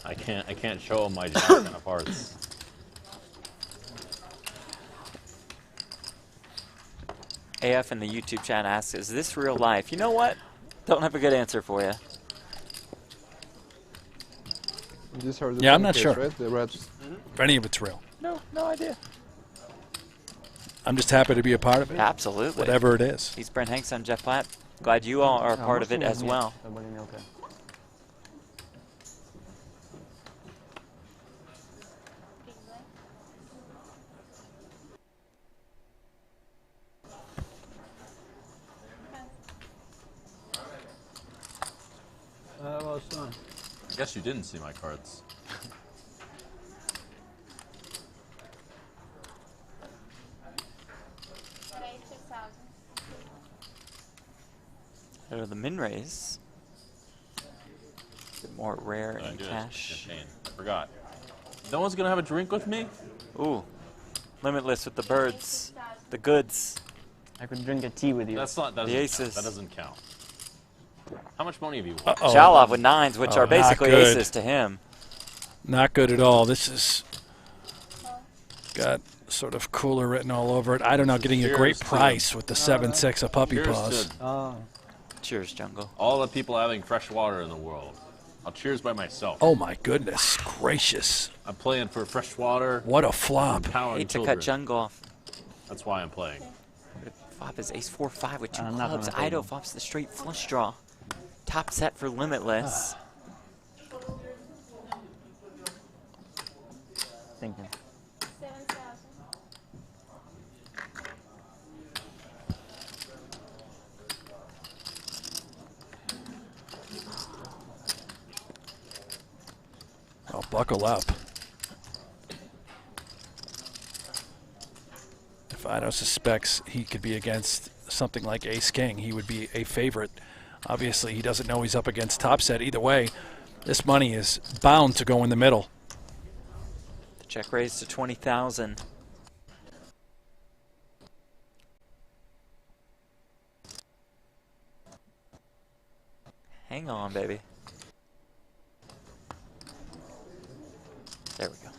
I can't show him my jack of hearts. AF in the YouTube chat asks, is this real life? You know what? Don't have a good answer for you. These are the Yeah, I'm not pancakes, sure. right? The reds. If any of it's real. No idea. I'm just happy to be a part of it. Absolutely. Whatever it is. He's Brent Hanks, I'm Jeff Platt. Glad you all are a part of it as well. Well, son. I guess you didn't see my cards. Go to the min raise. A bit more rare in cash. Champagne. I forgot. No one's gonna have a drink with me? Ooh. Limitless with the birds. The goods. I could drink a tea with you. That's not. That The doesn't aces. count. That doesn't count. How much money have you won? Shalov with 9s, which are basically not good. aces to him. Not good at all. This is got sort of cooler written all over it. I don't know, getting a great price with the 7-6 of puppy Cheers paws. to Cheers, Jungle. all the people having fresh water in the world. I'll cheers by myself. Oh my goodness gracious. I'm playing for fresh water. What a flop. Empowering Hate to children. cut Jungle off. That's why I'm playing. Flop is ace 4-5 with 2 not clubs. gonna Ido flops the straight flush draw. Top set for Limitless. Thinking. Oh, buckle up. If Ido suspects he could be against something like ace-king, he would be a favorite. Obviously, he doesn't know he's up against top set. Either way, this money is bound to go in the middle. The check raise to 20,000. Hang on, baby. There we go.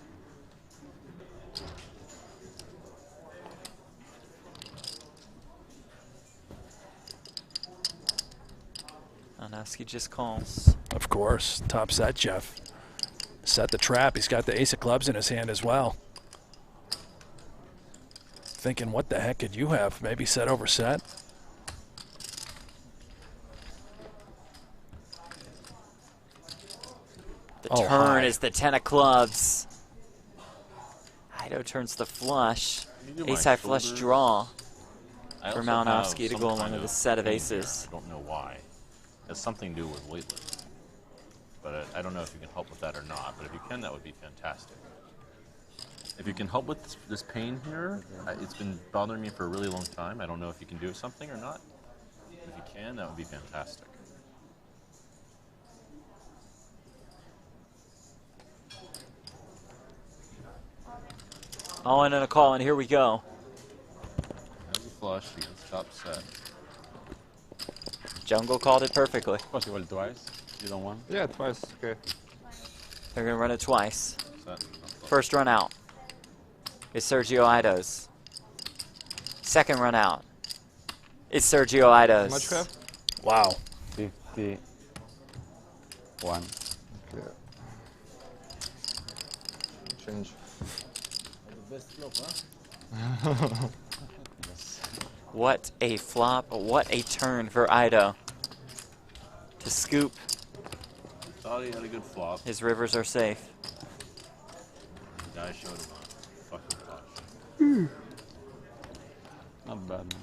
Anowski just calls. Of course, top set, Jeff. Set the trap. He's got the ace of clubs in his hand as well. Thinking, what the heck could you have? Maybe set over set? The Oh, turn high. is the 10 of clubs. Ido turns the flush. You do Ace my high flush shoulders. draw I for also have Malinowski to some go along kind with a of set of pain aces. here. I don't know why. It has something to do with weightlifting. But I don't know if you can help with that or not. But if you can, that would be fantastic. If you can help with this pain here, it's been bothering me for a really long time. I don't know if you can do something or not. If you can, that would be fantastic. All in and a call, and here we go. There's a flush against top set. Jungle called it perfectly. Possible twice. You don't want? Yeah, twice. Okay. They're going to run it twice. Set. First run out is Sergio Ido's. Second run out is Sergio Ido's. How much you have? Wow. 51. Okay. Change. What a flop. What a turn for Ido. To scoop. Thought he had a good flop. His rivers are safe. The guy showed him a fucking flush. Not bad.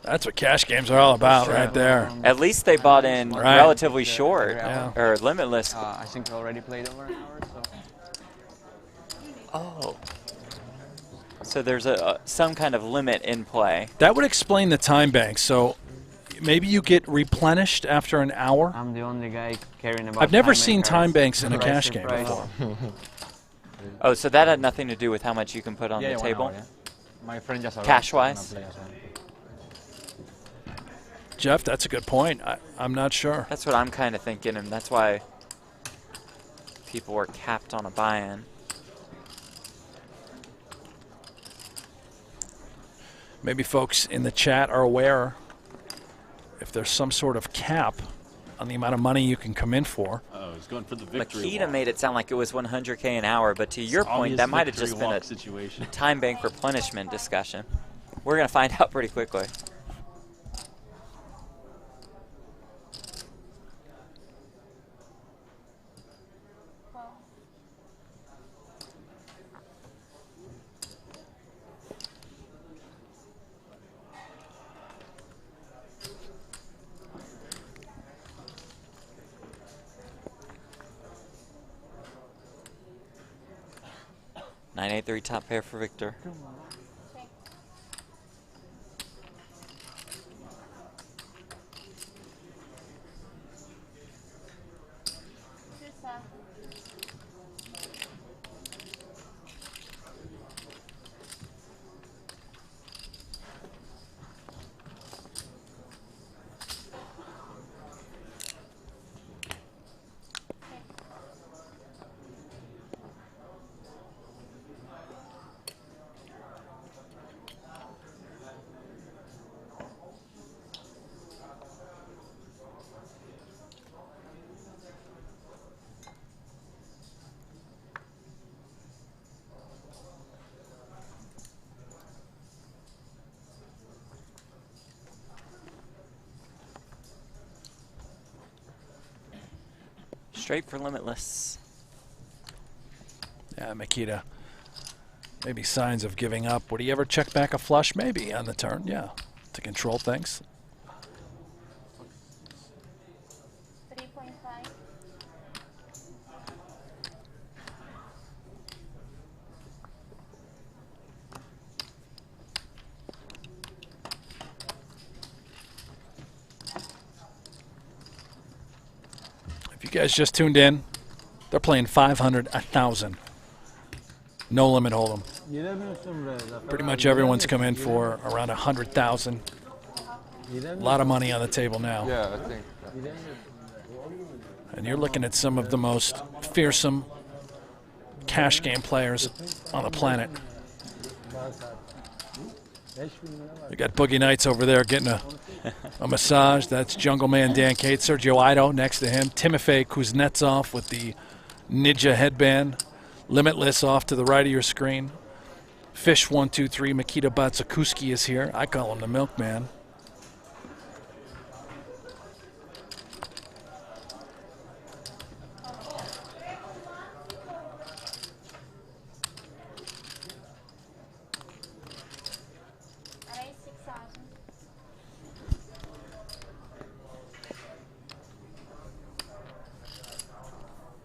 That's what cash games are all about right there. At least they bought in Right. relatively short, Yeah. or limitless. I think we already played over an hour, so. Oh. So there's some kind of limit in play. That would explain the time bank. So maybe you get replenished after an hour. I'm the only guy caring about I've never time seen and time cards. banks in a Surprise, cash game surprise. before. Oh, so that had nothing to do with how much you can put on the 1 table? hour, yeah. My friend just arrived. Cash-wise? Gonna play as well. Jeff, that's a good point. I'm not sure. That's what I'm kind of thinking, and that's why people were capped on a buy-in. Maybe folks in the chat are aware if there's some sort of cap on the amount of money you can come in for. Oh, he's going for the victory. Makita made it sound like it was 100K an hour, but to your point, that might have just been a situation. time bank replenishment discussion. We're going to find out pretty quickly. $983 top pair for Victor. Straight for Limitless. Yeah, Makita. Maybe signs of giving up. Would he ever check back a flush? Maybe on the turn, yeah, to control things. 3.5. If you guys just tuned in, they're playing 500, 1,000. No limit hold'em. Pretty much everyone's come in for around 100,000. A lot of money on the table now. Yeah, I think. And you're looking at some of the most fearsome cash game players on the planet. We got Boogie Nights over there getting a massage. That's Jungle Man Dan Cate. Sergio Ido next to him. Timofey Kuznetsov with the Ninja headband. Limitless off to the right of your screen. Fish123 Makita Batsakuski is here. I call him the Milkman.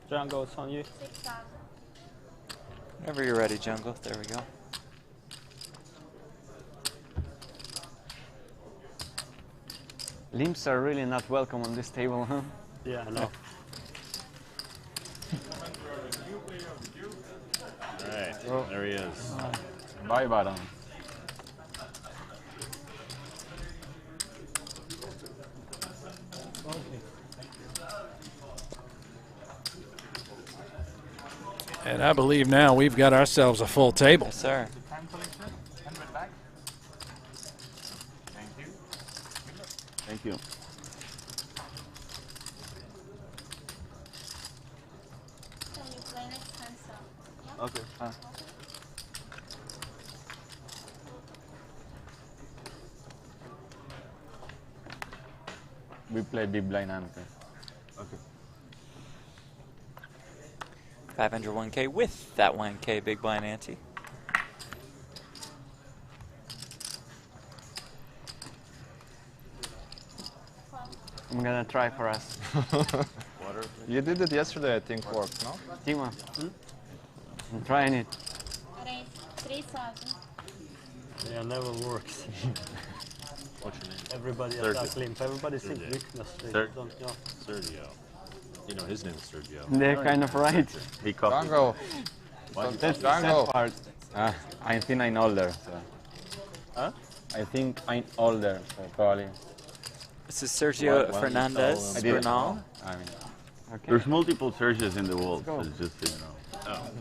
Jungle, it's on you. Whenever you're ready, Jungle. There we go. Limps are really not welcome on this table, huh? Yeah, I know. Alright, there he is. Bye, Baron. And I believe now we've got ourselves a full table. Yes, sir. Thank you. Okay. We play deep blind ante. Okay. 501K with that 1K big blind ante. I'm gonna try for us. You did it yesterday, I think, worked, no? Timo, I'm trying it. 3,000. Yeah, never works. What's your name? Everybody Sergio. attacks limp. Everybody sees Sergio. weakness. They Ser- don't, yeah. Sergio. You know his name is Sergio. They're kind of right. He copied. Jungle. part. I think I'm older. So. Huh? I think I'm older, so probably. This is Sergio Fernandez Bernal. I mean, okay. There's multiple Sergios in the world, so it's just, you know. Oh.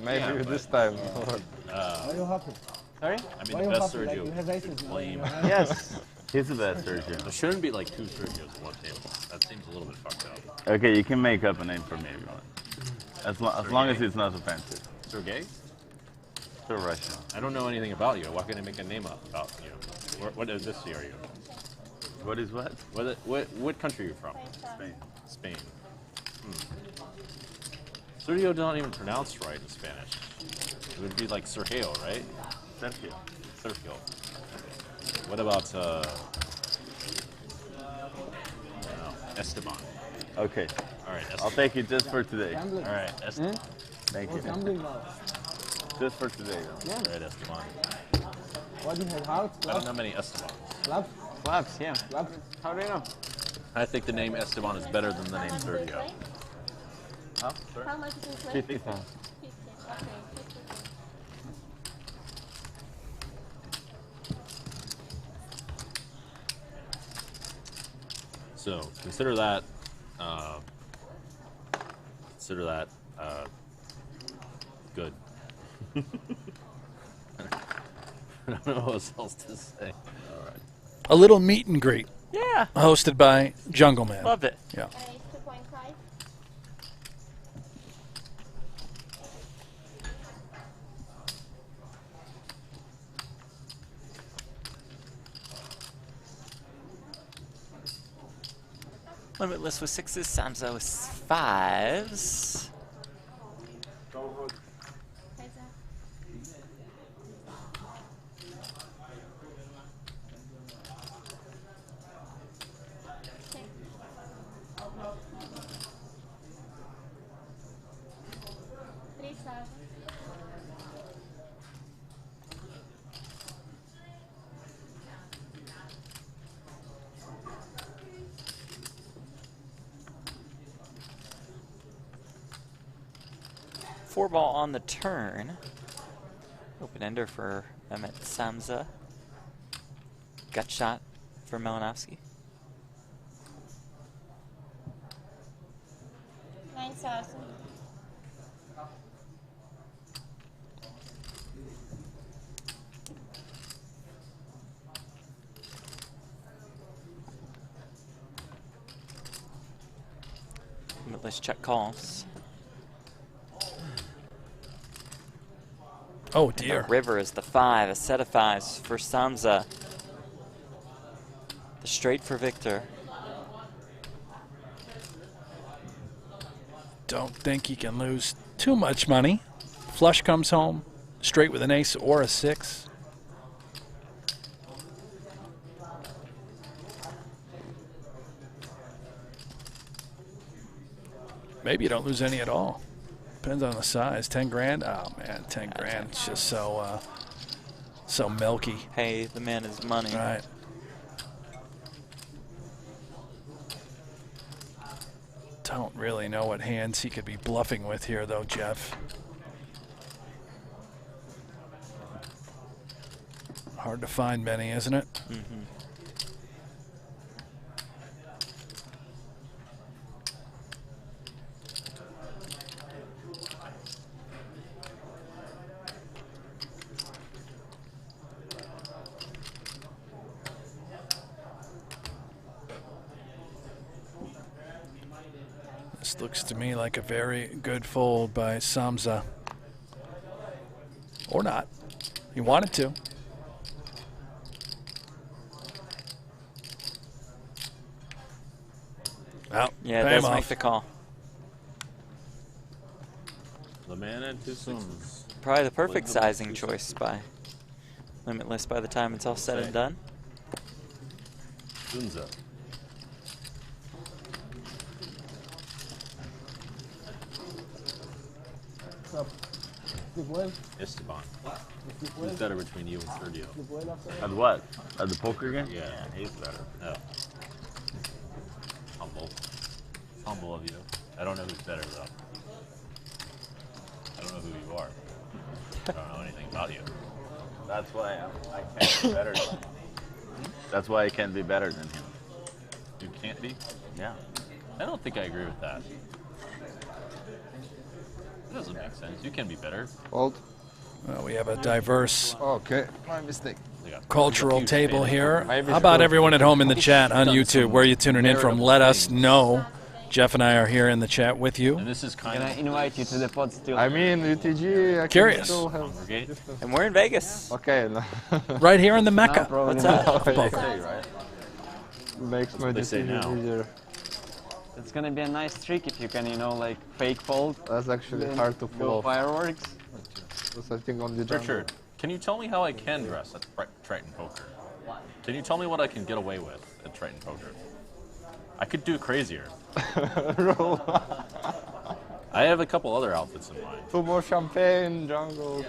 Maybe this time. Why you happy? Sorry? I mean, the best Sergio would claim. Yes. He's the best Sergio. There shouldn't be like two Sergios at one table. That seems a little bit fucked up. Okay, you can make up a name for me if you want. As long as it's not offensive. Sergey? So Russian. I don't know anything about you. Why can't I make a name up about you? What is this are you? What is what? What country are you from? Spain. Spain. Sergio don't even pronounce right in Spanish. It would be like Sergio, right? Sergio. Sergio. What about Esteban? Okay. All right. Esteban. I'll take it just for today. All right. Esteban. Thank you. Just for today, though. All right, Esteban. What do you have? Hearts? I don't know many Estebans. Claps? Claps, yeah. Claps? How do you know? I think the name Esteban is better than the name Sergio. Huh? Sorry? How much is it? 50,000. 50. Okay, 50. So consider that. Good. I don't know what else to say. All right. A little meet and greet. Yeah. Hosted by Jungle Man. Loved it. Yeah. 2.5. Limitless with 6s, Samzo with 5s. Four ball on the turn. Open ender for Mehmet Samza. Gut shot for Malinovsky. 9,000. Limitless check calls. Oh And dear. the river is the 5, a set of 5s for Samza. The straight for Victor. Don't think he can lose too much money. Flush comes home, straight with an ace or a 6. Maybe you don't lose any at all. Depends on the size. 10 grand? Oh man, 10 grand. It's just so so milky. Pay the man his money. Right. Don't really know what hands he could be bluffing with here though, Jeff. Hard to find many, isn't it? Mm-hmm. This looks to me like a very good fold by Samza. Or not. He wanted to. Well, Yeah, pay it him does make off. the call. The man at 2 6s. Probably the perfect sizing choice by Limitless by the time it's all said and done. Zunza. Esteban. Who's better between you and Sergio? At what? At the poker game? Yeah, he's better. Oh. Humble. Humble of you. I don't know who's better though. I don't know who you are. I don't know anything about you. That's why I can't be better than him. That's why I can't be better than him. You can't be? Yeah. I don't think I agree with that. That doesn't make sense. You can be better. Hold. Well, we have a diverse Okay, my mistake. cultural table here. How about everyone at home in the chat on YouTube? Where are you tuning in from? Let us know. Jeff and I are here in the chat with you. And this is kind Can I invite you to the pod still? I mean, UTG. I can Curious. still have And we're in Vegas. Okay. Right here in the Mecca. What's up? Makes my they say decision now. easier. It's gonna be a nice trick if you can, you know, like fake fold. That's actually then hard to pull go off. fireworks. That's, I think, on the jungle. Richard, can you tell me how I can dress at Triton Poker? Can you tell me what I can get away with at Triton Poker? I could do crazier. I have a couple other outfits in mind. 2 more champagne, jungle.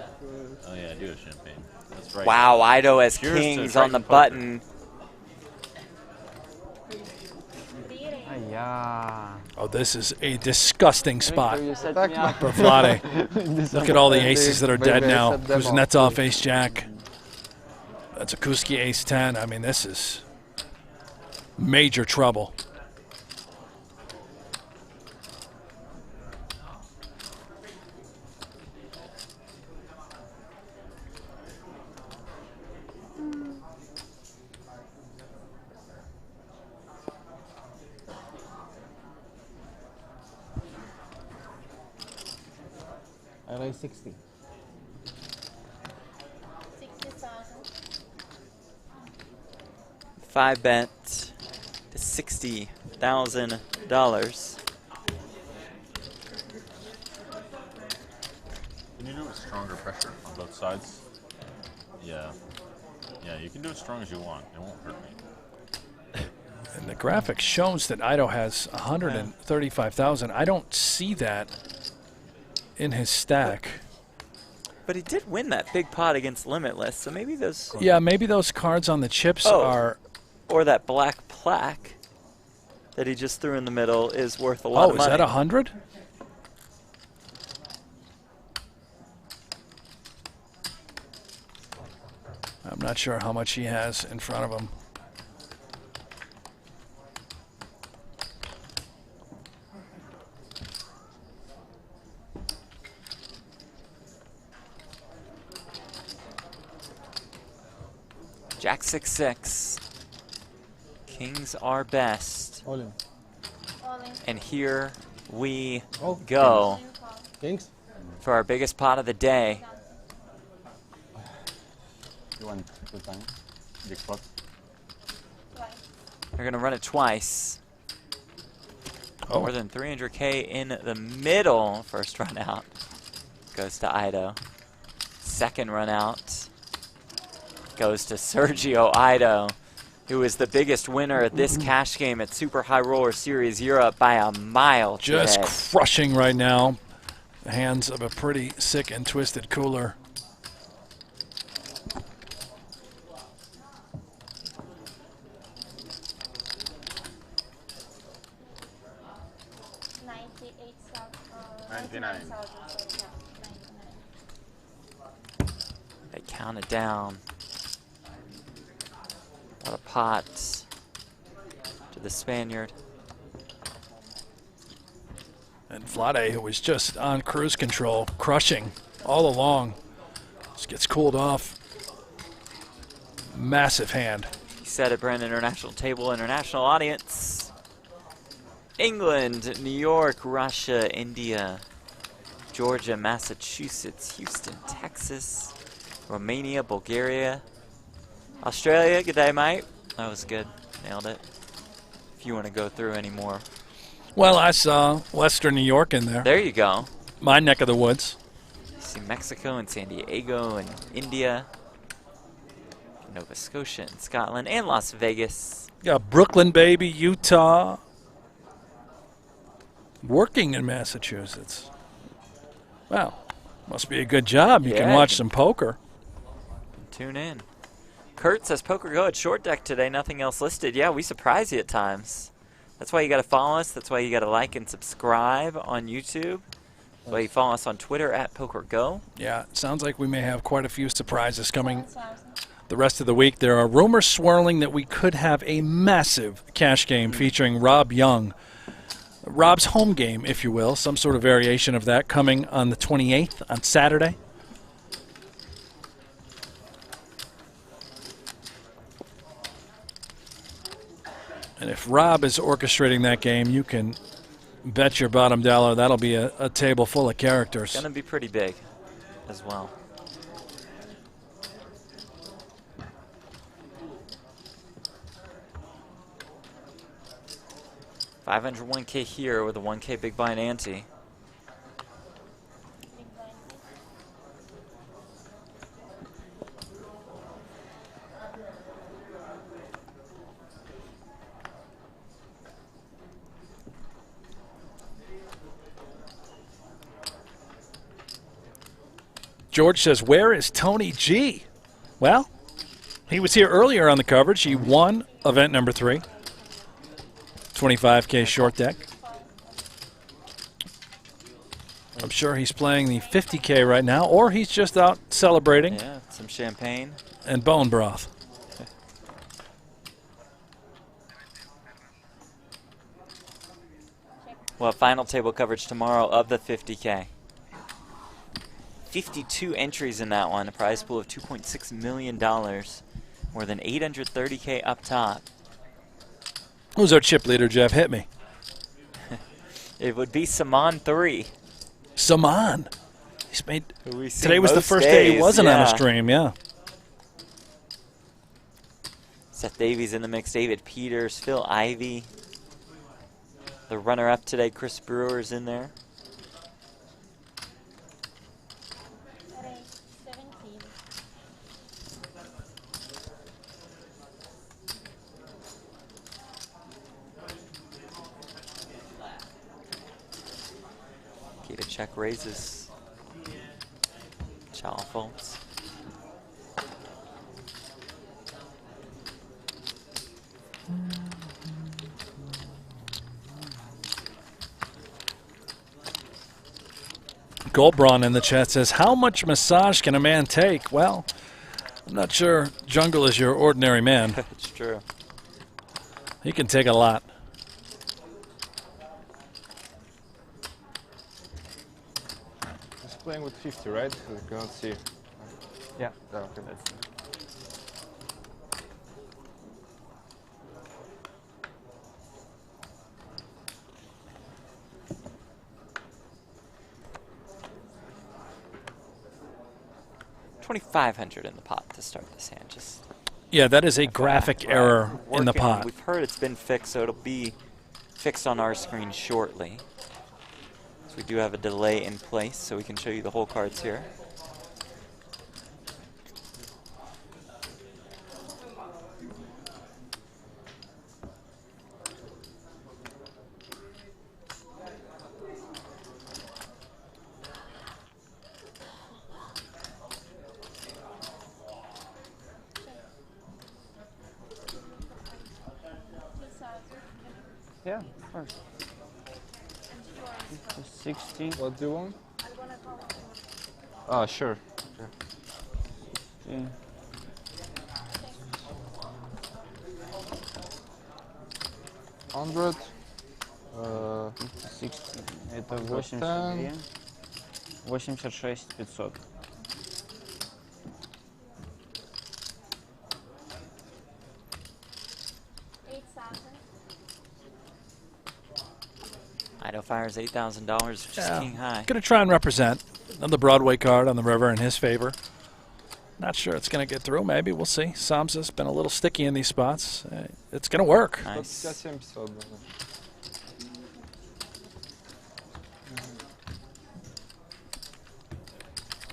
Oh yeah, I do have champagne. That's right. Wow, Ido has Cheers to kings on the Triton Poker. button. Yeah. Oh, this is a disgusting spot You set me up. for Vlade. Look at all the aces that are dead now. Kuznetsov ace jack. That's a Kuski ace 10. I mean, this is major trouble. I raise 60. 60,000. 5 bet to $60,000. Can you do it stronger pressure on both sides? Yeah. Yeah, you can do it as strong as you want. It won't hurt me. And the graphic shows that Ido has 135,000. I don't see that in his stack. But he did win that big pot against Limitless, so maybe those... Yeah, maybe those cards on the chips are... Or that black plaque that he just threw in the middle is worth a lot of Oh, is money. that 100? I'm not sure how much he has in front of him. Jack 6-6. Kings are best. All in. And here we go. Kings? For our biggest pot of the day. You want 2 times? Big pot? They're going to run it twice. More than 300K in the middle. First run out goes to Ido. Second run out goes to Sergio Ido, who is the biggest winner at this cash game at Super High Roller Series Europe by a mile Just today. crushing right now. The hands of a pretty sick and twisted cooler. They count it down. What a pot to the Spaniard. And Vlade, who was just on cruise control, crushing all along, just gets cooled off. Massive hand. He said at Brand International Table, international audience. England, New York, Russia, India, Georgia, Massachusetts, Houston, Texas, Romania, Bulgaria, Australia. Good day, mate. That was good. Nailed it. If you want to go through any more. Well, I saw Western New York in there. There you go. My neck of the woods. You see Mexico and San Diego and India, Nova Scotia and Scotland, and Las Vegas. Got Brooklyn, baby, Utah. Working in Massachusetts. Wow. Must be a good job. You can Yeah, watch you some poker. Tune in. Kurt says, Poker Go at short deck today, nothing else listed. Yeah, we surprise you at times. That's why you got to follow us. That's why you got to like and subscribe on YouTube. Well, you follow us on Twitter at PokerGo. Yeah, it sounds like we may have quite a few surprises coming the rest of the week. There are rumors swirling that we could have a massive cash game featuring Rob Young. Rob's home game, if you will, some sort of variation of that coming on the 28th on Saturday. And if Rob is orchestrating that game, you can bet your bottom dollar that'll be a table full of characters. It's going to be pretty big as well. $501K here with a 1K big blind ante. George says, where is Tony G? Well, he was here earlier on the coverage. He won event number 3. 25K short deck. I'm sure he's playing the 50K right now, or he's just out celebrating. Yeah, some champagne. And bone broth. Well, final table coverage tomorrow of the 50K. 52 entries in that one, a prize pool of $2.6 million. More than 830K up top. Who's our chip leader, Jeff? Hit me. It would be Saman 3. Saman. He's made. Today was the first day he wasn't on a stream, yeah. Seth Davies in the mix, David Peters, Phil Ivey. The runner-up today, Chris Brewer's in there. Keep a check raises. Chow faults. Goldbraun in the chat says, how much massage can a man take? Well, I'm not sure Jungle is your ordinary man. It's true. He can take a lot. He's playing with 50, right? We cannot see. Yeah. Oh, okay. That's $2,500 in the pot to start this hand. Just yeah, that is a graphic error in the pot. We've heard it's been fixed, so it'll be fixed on our screen shortly. So we do have a delay in place, so we can show you the whole cards here. Yeah, of course. 60. What do you want? Ah, sure. Okay. 100. 60. Это 82. 86 500. Idaho Fire's $8,000, which is king high. Going to try and represent on the Broadway card on the river in his favor. Not sure it's going to get through. Maybe we'll see. Samsa's been a little sticky in these spots. It's going to work. Nice.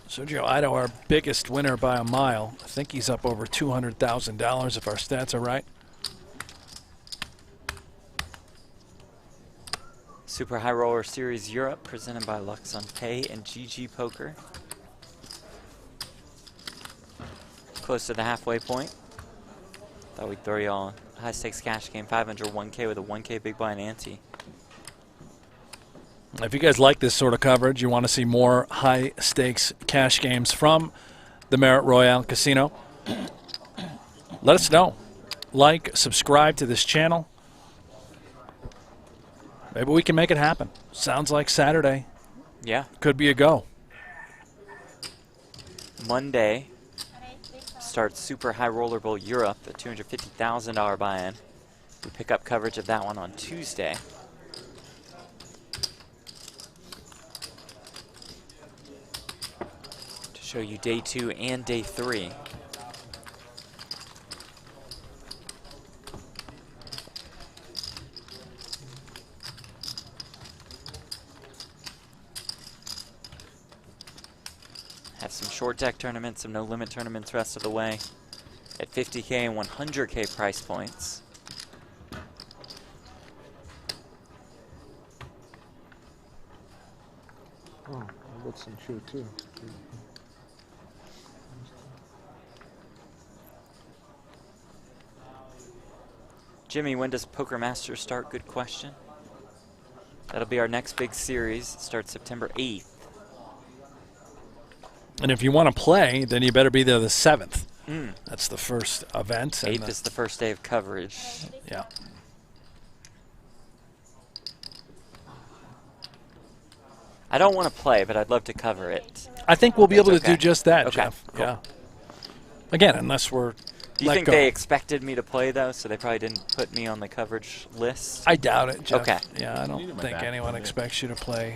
Sergio Idaho, our biggest winner by a mile. I think he's up over $200,000 if our stats are right. Super High Roller Series Europe, presented by Lux on Pay and GG Poker. Close to the halfway point. Thought we'd throw you all a high stakes cash game, 501K with a 1K big blind ante. If you guys like this sort of coverage, you want to see more high-stakes cash games from the Merit Royale Casino, let us know. Like, subscribe to this channel. Maybe we can make it happen. Sounds like Saturday. Yeah. Could be a go. Monday starts Super High Roller Bowl Europe, a $250,000 buy-in. We pick up coverage of that one on Tuesday. To show you day 2 and day 3. Have some short deck tournaments, some no limit tournaments rest of the way at 50K and 100K price points. Oh, I got some here too. Jimmy, when does Poker Masters start? Good question. That'll be our next big series. It starts September 8th. And if you want to play, then you better be there the 7th. Mm. That's the first event. 8th is the first day of coverage. Yeah. I don't want to play, but I'd love to cover it. I think we'll be able to Okay. do just that, Okay, Jeff. cool. Yeah. Again, unless we're Do you let think go. they expected me to play, though, so they probably didn't put me on the coverage list? I doubt it, Jeff. Okay. Yeah, I don't think anyone expects you to play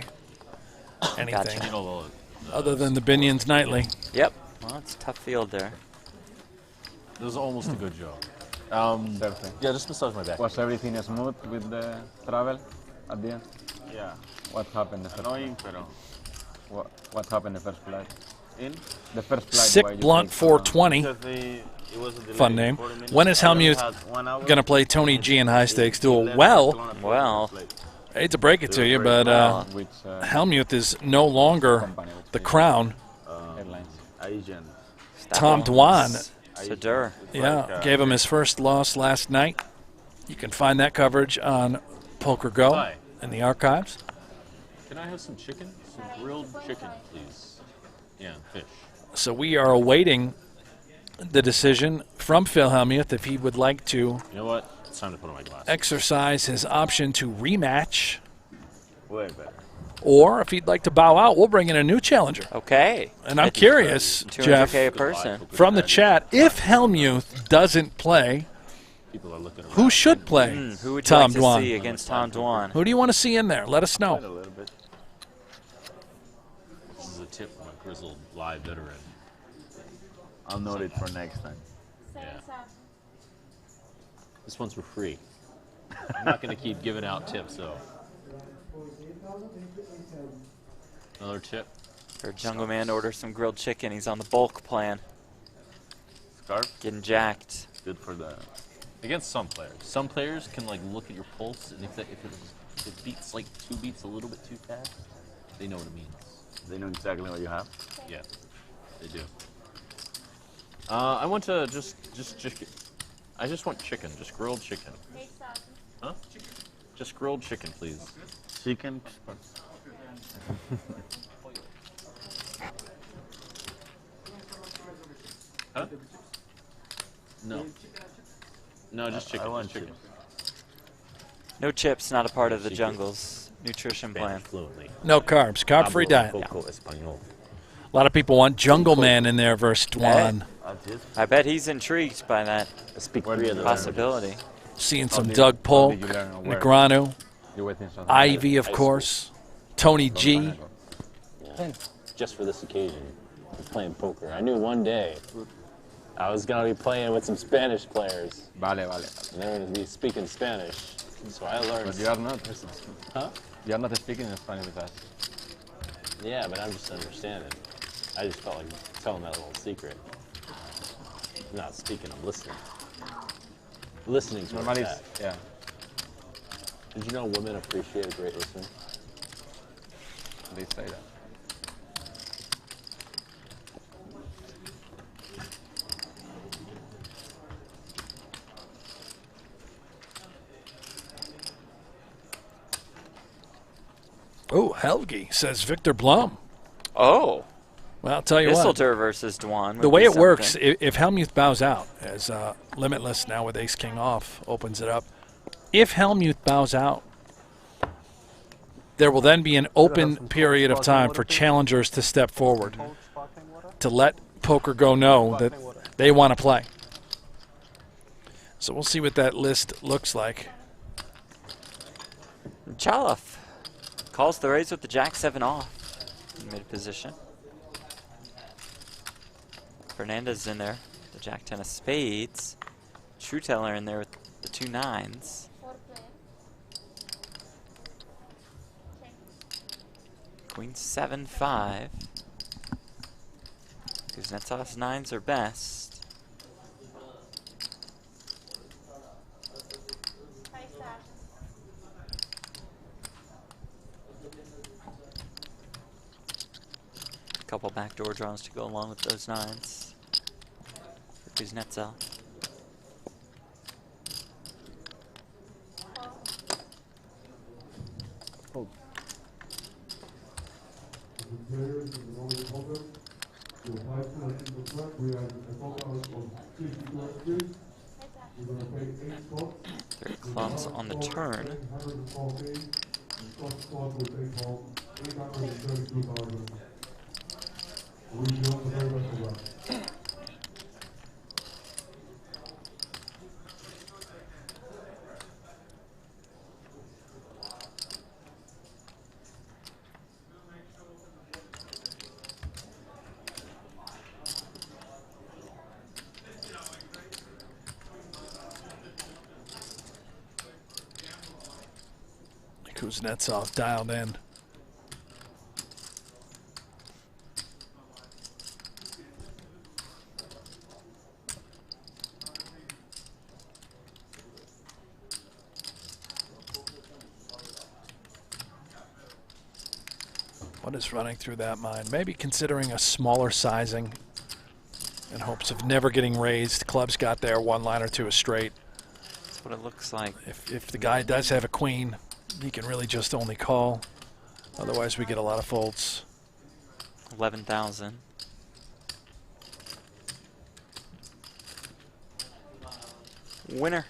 anything Gotcha. other than the Binions nightly. Yep. Well, it's a tough field there. It was almost a good joke. Yeah, just massage my back. Was everything smooth with the travel at the end? Yeah. What happened the first Annoying, pero. What happened the first flight? In? The first flight. Sick why you Blunt take 420. Because it was a delay Fun of name. 40 minutes. When is I only Helmuth had 1 hour. going to play Tony G in high stakes duel? Well, I hate to break it to you, but Helmuth is no longer the crown. Asian. Tom Dwan, Sadur. yeah, gave him his first loss last night. You can find that coverage on Poker Go Hi. in the archives. Can I have some chicken? Some grilled chicken, please. Yeah, and fish. So we are awaiting the decision from Phil Helmuth if he would like to You know what? It's time to put on my glasses. exercise his option to rematch, Way better. or if he'd like to bow out, we'll bring in a new challenger. Okay. And I'm curious, 200K Jeff, a person. from the chat, if Helmuth doesn't play, People are looking who should play Who would you Tom like to Dwan? see against Tom Dwan? Who do you want to see in there? Let us A know. little bit. This is a tip from a grizzled live veteran. I'll note it for next time. Yeah. This one's for free. I'm not going to keep giving out tips, though. Another tip. For Jungle Man to order some grilled chicken. He's on the bulk plan. Scarf. Getting jacked. Good for the. Against some players. Some players can like look at your pulse, and if it beats like 2 beats a little bit too fast, they know what it means. They know exactly what you have. Yeah, they do. I want to just chicken. I just want chicken, just grilled chicken. Huh? Just grilled chicken, please. Chicken. Huh? No. No, just chicken. I want just chicken. No chips, not a part of the jungle's nutrition plan. Fluently. No carbs, carb-free diet. A lot of people want Jungle Man in there versus Dwan. I bet he's intrigued by that possibility. Seeing some Doug Polk, Negreanu, Ivy, of course, Tony G. Just for this occasion, I was playing poker. I knew one day I was going to be playing with some Spanish players. Vale. And they're going to be speaking Spanish. So I learned. But you are not. Huh? You are not speaking Spanish with us. Yeah, but I'm just understanding. I just felt like telling that little secret. I'm not speaking, I'm listening. Listening's where it's at. Yeah. Did you know women appreciate a great listener? They say that. Oh, Helgi, says Victor Blum. Oh. Well, I'll tell you Whistleter versus Dwan. The way it works, if Helmuth bows out, as Limitless now with Ace-King off opens it up, if Helmuth bows out, there will then be an open period of time for challengers to step forward to let Poker Go know that they want to play. So we'll see what that list looks like. Chaloff calls the raise with the Jack-7 off in mid position. Fernandez in there, the Jack-10 of spades. Trueteller in there with the 2 9s. Queen 7-5. Kuznetsov's 9s are best. Couple backdoor draws to go along with those 9s. For Kuznetsov. There clubs on the turn. Kuznetsov dialed in. What is running through that mind? Maybe considering a smaller sizing in hopes of never getting raised. Club's got there, 1 line or 2 is straight. That's what it looks like. If the guy does have a queen, he can really just only call. Otherwise, we get a lot of folds. 11,000. Winner.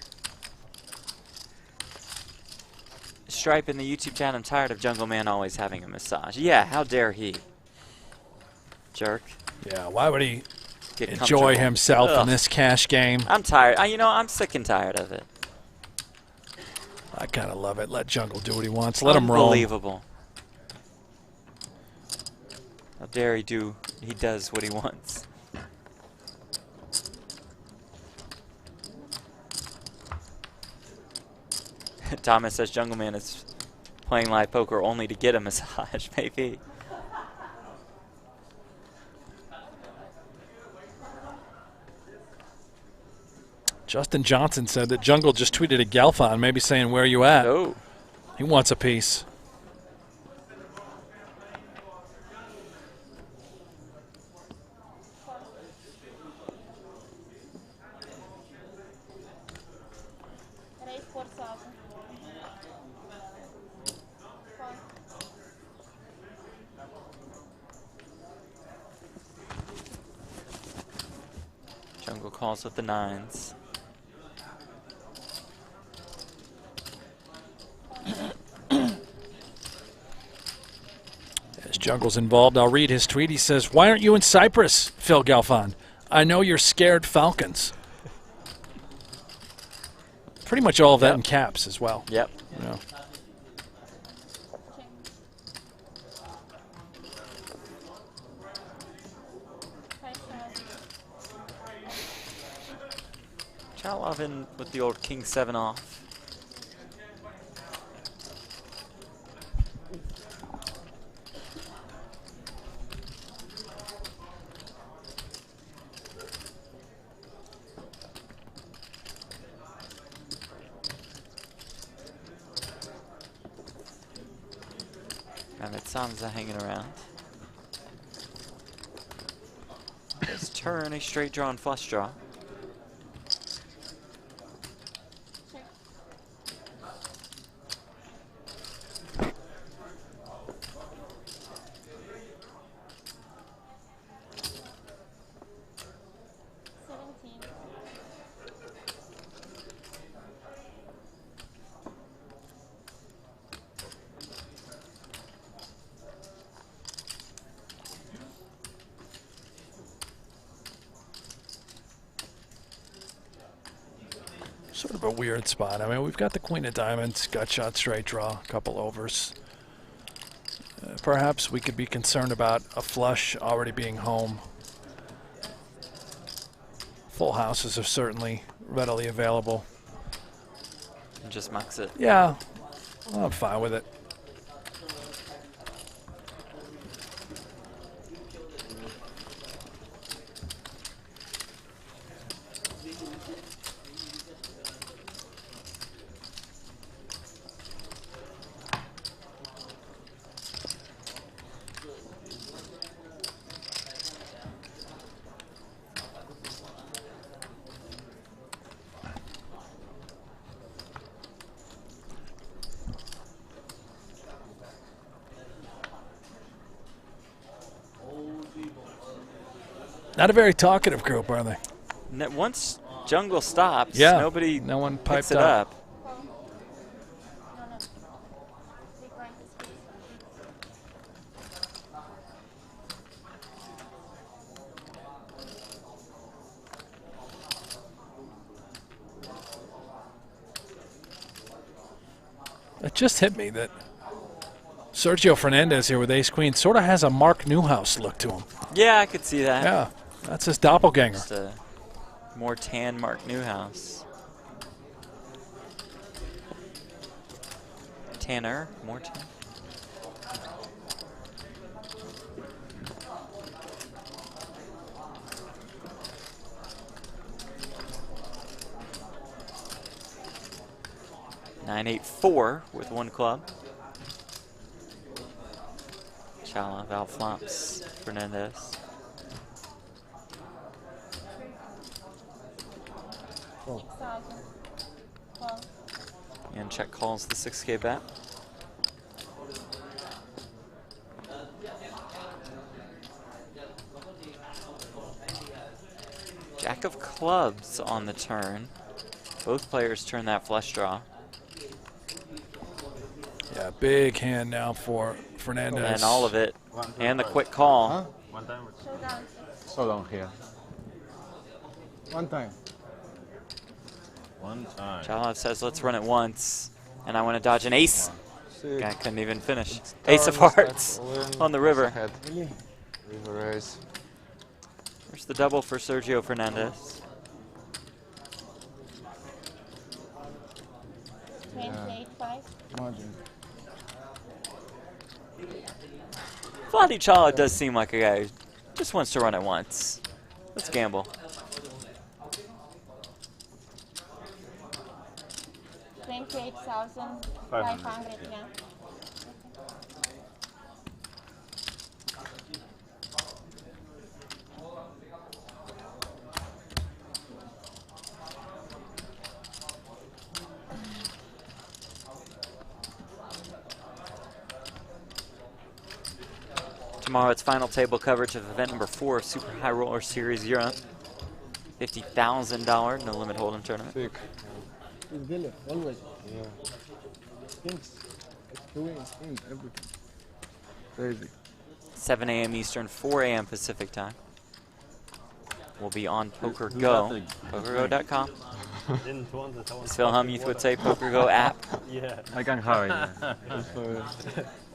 Stripe in the YouTube chat, I'm tired of Jungle Man always having a massage. Yeah, how dare he? Jerk. Yeah, why would he Get enjoy himself Ugh. in this cash game? I'm tired. You know, I'm sick and tired of it. I kind of love it. Let Jungle do what he wants. Let him roll. Unbelievable. How dare he do? He does what he wants. Thomas says Jungle Man is playing live poker only to get a massage, maybe. Justin Johnson said that Jungle just tweeted at Galfon, maybe saying, where are you at? Oh. He wants a piece. Jungle calls with the 9s. As Jungle's involved, I'll read his tweet. He says, why aren't you in Cyprus, Phil Galfon? I know you're scared Falcons. Pretty much all of that in caps as well. Yep. Yeah. Chalov in with the old King 7 off. And it sounds hanging around. His turn, a straight draw and flush draw. Sort of a weird spot. I mean, we've got the queen of diamonds, gut shot, straight draw, a couple overs. Perhaps we could be concerned about a flush already being home. Full houses are certainly readily available. And just mucks it. Yeah, I'm fine with it. Not a very talkative group, are they? Once jungle stops, Yeah, nobody no one picks piped it up. up. It just hit me that Sergio Fernandez here with ace-queen sort of has a Mark Newhouse look to him. Yeah, I could see that. Yeah, that's his doppelganger. Just a more tan Mark Newhouse. Tanner, more tan. (9-8-4) with one club. Chalov outflops Fernandez. And check calls the 6K bet. Jack of clubs on the turn. Both players turn that flush draw. Yeah, big hand now for Fernandez. And all of it. And the quick call. Huh? One time or Showdown. Showdown here. One time. one time. Chalov says, let's run it once. And I want to dodge an ace. See, Guy couldn't even finish. it's Ace of turn, hearts that's on the river. ahead. Really? River raise. There's the double for Sergio Fernandez. 28-5. Imagine. Vladi Chalov does seem like a guy who just wants to run it once. Let's gamble. 28,500, yeah. Tomorrow it's final table coverage of event number 4 of Super High Roller Series Europe. $50,000 no limit hold'em tournament. Big. It's Villa, always. Yeah. Kings. It's queens, kings, everything. Crazy. 7 a.m. Eastern, 4 a.m. Pacific time. We'll be on Poker Who's Go, got the pokergo.com. Didn't want to tell As Phil Humuth would say, Poker Go app. Yeah. I can hurry.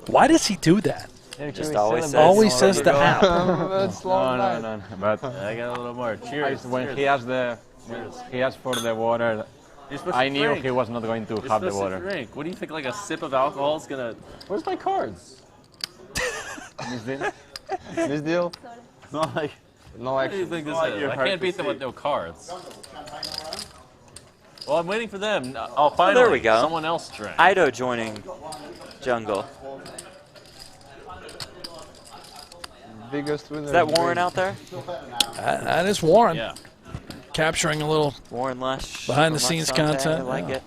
Why does he do that? Just always says, Always says the app. That's long No, night. but I got a little more. Cheers. when he asked for the water, You're supposed I to knew drink. he was not going to You're have the supposed to water. drink. What do you think? Like a sip of alcohol is gonna? Where's my cards? This deal? This deal? Not like. No What do you action. think this Oh, is? you're I hard can't to beat them see. with no cards. Well, I'm waiting for them. Oh, finally. there we go. Someone else drank. Ido joining Jungle. Biggest winner. Is that Warren out there? That is Warren. Yeah. Capturing a little Warren Lush. behind the from scenes Luxonte. I content. like Yeah. it.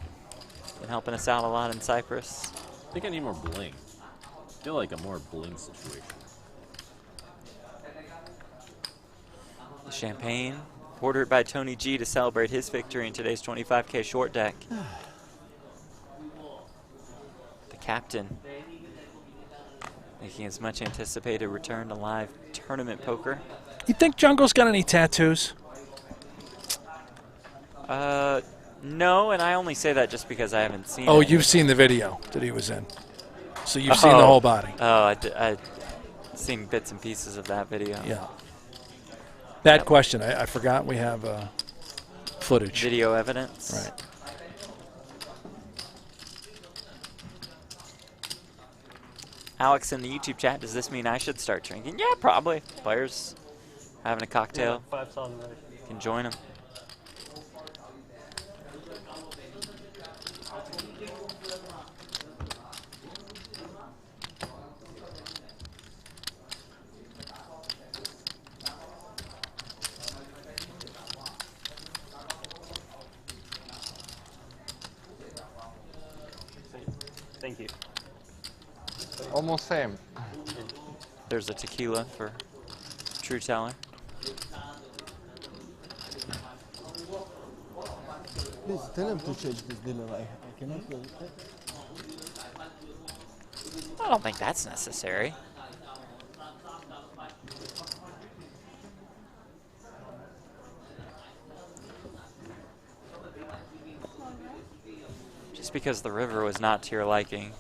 Been helping us out a lot in Cyprus. I think I need more bling. I feel like a more bling situation. The champagne, ordered by Tony G to celebrate his victory in today's 25K short deck. The captain making his much anticipated return to live tournament poker. You think Jungle's got any tattoos? No, and I only say that just because I haven't seen it. Oh, you've seen the video that he was in. So you've seen the whole body. Oh, I've seen bits and pieces of that video. Yeah. Bad question. I forgot we have footage. Video evidence. Right. Alex in the YouTube chat, does this mean I should start drinking? Yeah, probably. Players having a cocktail. Yeah, 5,000 can join them. Thank you. Almost same. There's a tequila for True Teller. Please tell him to change this dealer. I cannot play it. I don't think that's necessary. Just because the river was not to your liking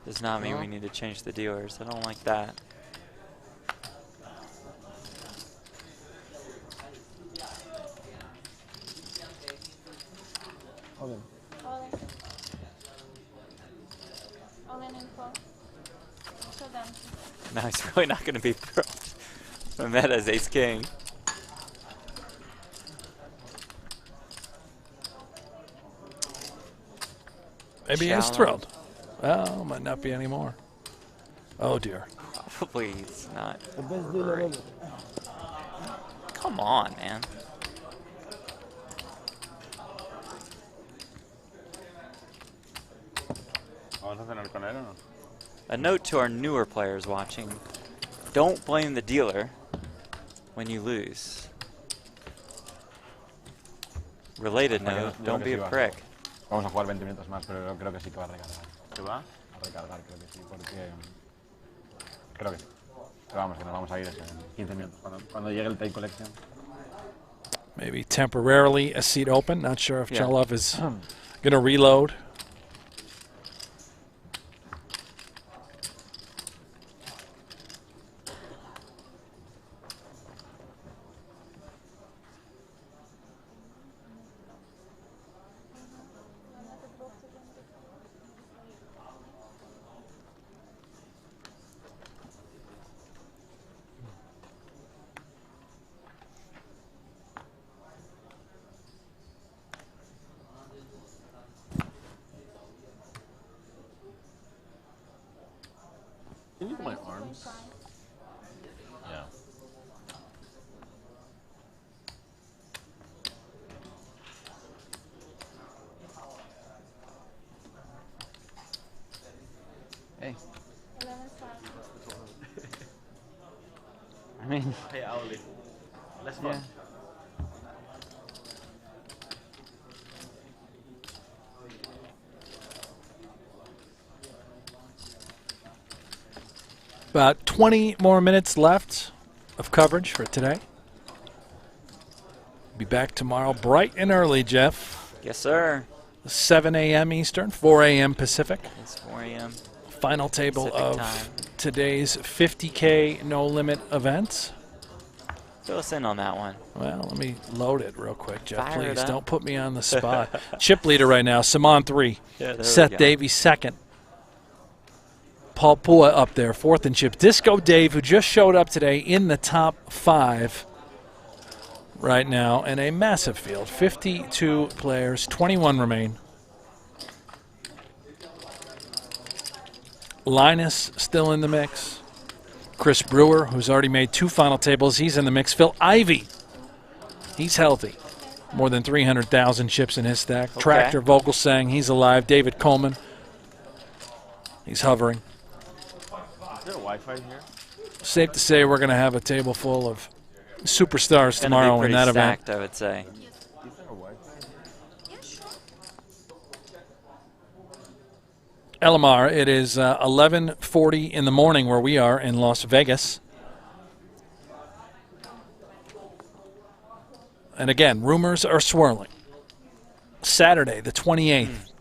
does not mean we need to change the dealers. I don't like that. All in. All in info. Showdown. Now he's really not going to be thrilled. Mehmeta's ace-king. Maybe he is thrilled. Well, might not be anymore. Oh, dear. Probably he's not. The best dealer ever. Come on, man. A note to our newer players watching. Don't blame the dealer when you lose. Related note, don't be a prick. Vamos a jugar 20 minutos más, pero creo que sí que va a recargar. ¿Qué va? A recargar, creo que sí, porque... Creo que sí. Pero vamos, que nos vamos a ir en 15 minutos, cuando llegue el take collection. Maybe temporarily a seat open. Not sure if Yeah. Chelov is going to reload. Can you look at my arms? Yeah. Hey. I mean... Hey, Auli. Let's fun. Yeah. About 20 more minutes left of coverage for today. Be back tomorrow bright and early, Jeff. Yes, sir. 7 a.m. Eastern, 4 a.m. Pacific. It's 4 a.m. Final table Pacific of time. today's 50K no limit event. Fill us in on that one. Well, let me load it real quick, Jeff. Fire it Please up. don't put me on the spot. Chip leader right now, Simon 3. Yeah, there we Seth go. Davies 2nd. Paul Phua up there, 4th in chips. Disco Dave, who just showed up today in the top 5 right now, and a massive field. 52 players, 21 remain. Linus still in the mix. Chris Brewer, who's already made 2 final tables, he's in the mix. Phil Ivey, he's healthy. More than 300,000 chips in his stack. Okay. Tractor Vogelsang, he's alive. David Coleman, he's hovering. Is there a Wi-Fi here? Safe to say we're going to have a table full of superstars It's gonna be tomorrow in pretty that stacked, event. I would say. Is there a Wi-Fi? Elamar, it is 11:40 in the morning where we are in Las Vegas. And again, rumors are swirling. Saturday, the 28th.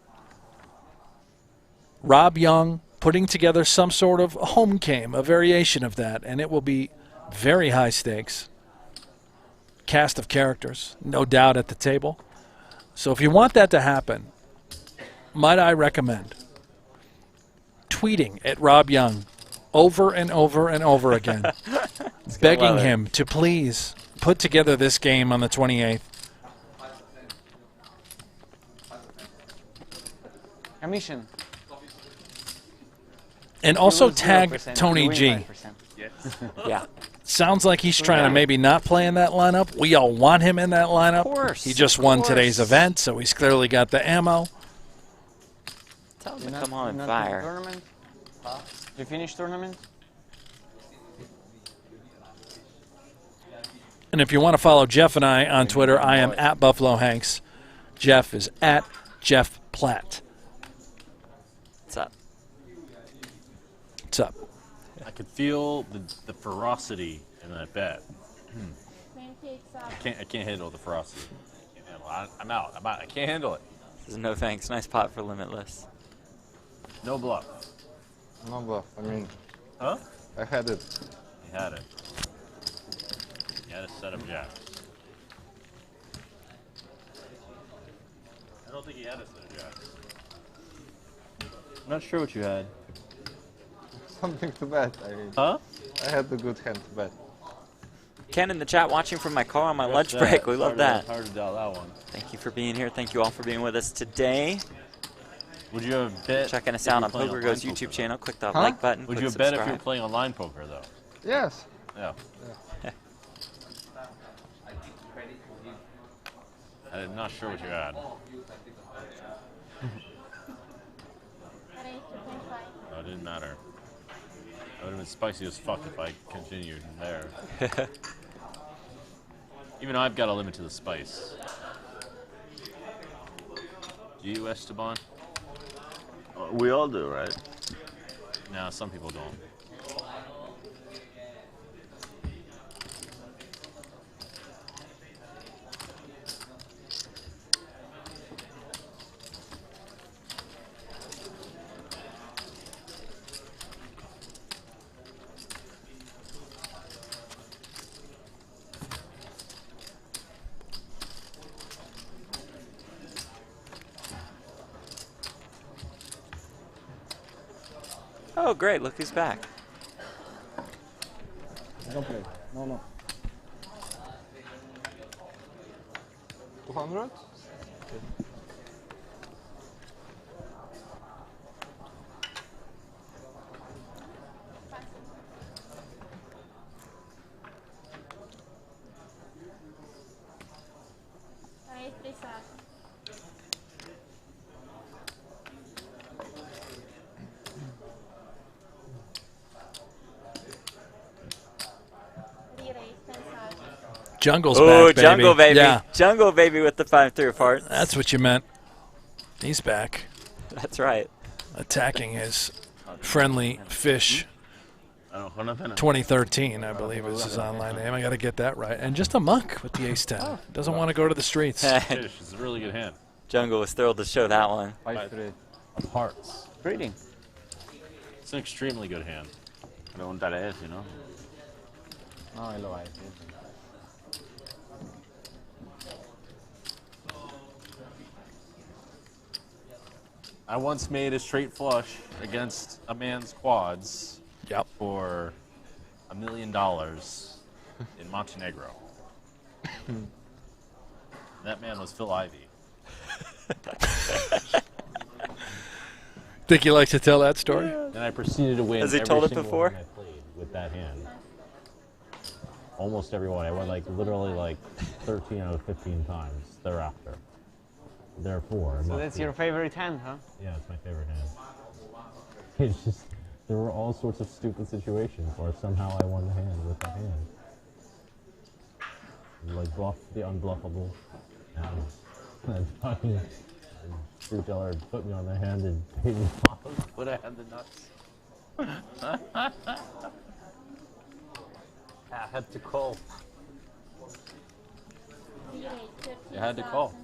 Rob Young putting together some sort of home game, a variation of that, and it will be very high stakes. Cast of characters, no doubt at the table. So if you want that to happen, might I recommend tweeting at Rob Young over and over and over again, begging him to please put together this game on the 28th. Commission. And also tag Tony G. Yeah. Sounds like he's trying to maybe not play in that lineup. We all want him in that lineup. Of course. He just won today's event, so he's clearly got the ammo. Tell him to come on fire. Tournament? You finish tournament? And if you want to follow Jeff and I on Twitter, I am at Buffalo Hanks. Jeff is at Jeff Platt. What's up? What's up? I could feel the ferocity in that bet. I can't handle the ferocity. I'm out. I can't handle it. This is no thanks. Nice pot for Limitless. No bluff. No bluff. I mean, Huh? I had it. He had it. He had a set of jacks. I don't think he had a set of jacks. I'm not sure what you had. Something to bet. Huh? I had the good hand to bet. Ken in the chat watching from my car on my lunch break. We love that. Hard to dial that one. Thank you for being here. Thank you all for being with us today. Would you have bet? Checking us if out you're on playing Poker Go's online YouTube poker, channel. Click the Huh? like button. Would click you have bet if you were subscribe. playing online poker, though? Yes. Yeah. I'm not sure what you had. No, it didn't matter. That would have been spicy as fuck if I continued there. Even I've got a limit to the spice. Do you, Esteban? We all do, right? No, some people don't. Oh, great. Look who's back. Don't play. No. 200? Jungle's Oh, back, baby. Jungle Baby. Yeah. Jungle Baby with the 5-3 of hearts. That's what you meant. He's back. That's right. Attacking his friendly fish. 2013, I believe, is his online name. I got to get that right. And just a monk with the ace-10. Doesn't want to go to the streets. It's a really good hand. Jungle was thrilled to show that one. Of hearts. Reading. It's an extremely good hand. Pregúntale eso, ¿no? No, él lo va a decir. I once made a straight flush against a man's quads for $1 million in Montenegro. That man was Phil Ivey. Think you like to tell that story? And I proceeded to win. Has he every told it single before? hand I played with that hand. Almost every one. I won literally 13 out of 15 times thereafter. Therefore, So that's your favorite hand, huh? Yeah, it's my favorite hand. It's just there were all sorts of stupid situations where somehow I won the hand with that hand. Like bluff the unbluffable, and fucking truth teller put me on the hand and paid me off. Would I have the nuts? I had to call. You had to call.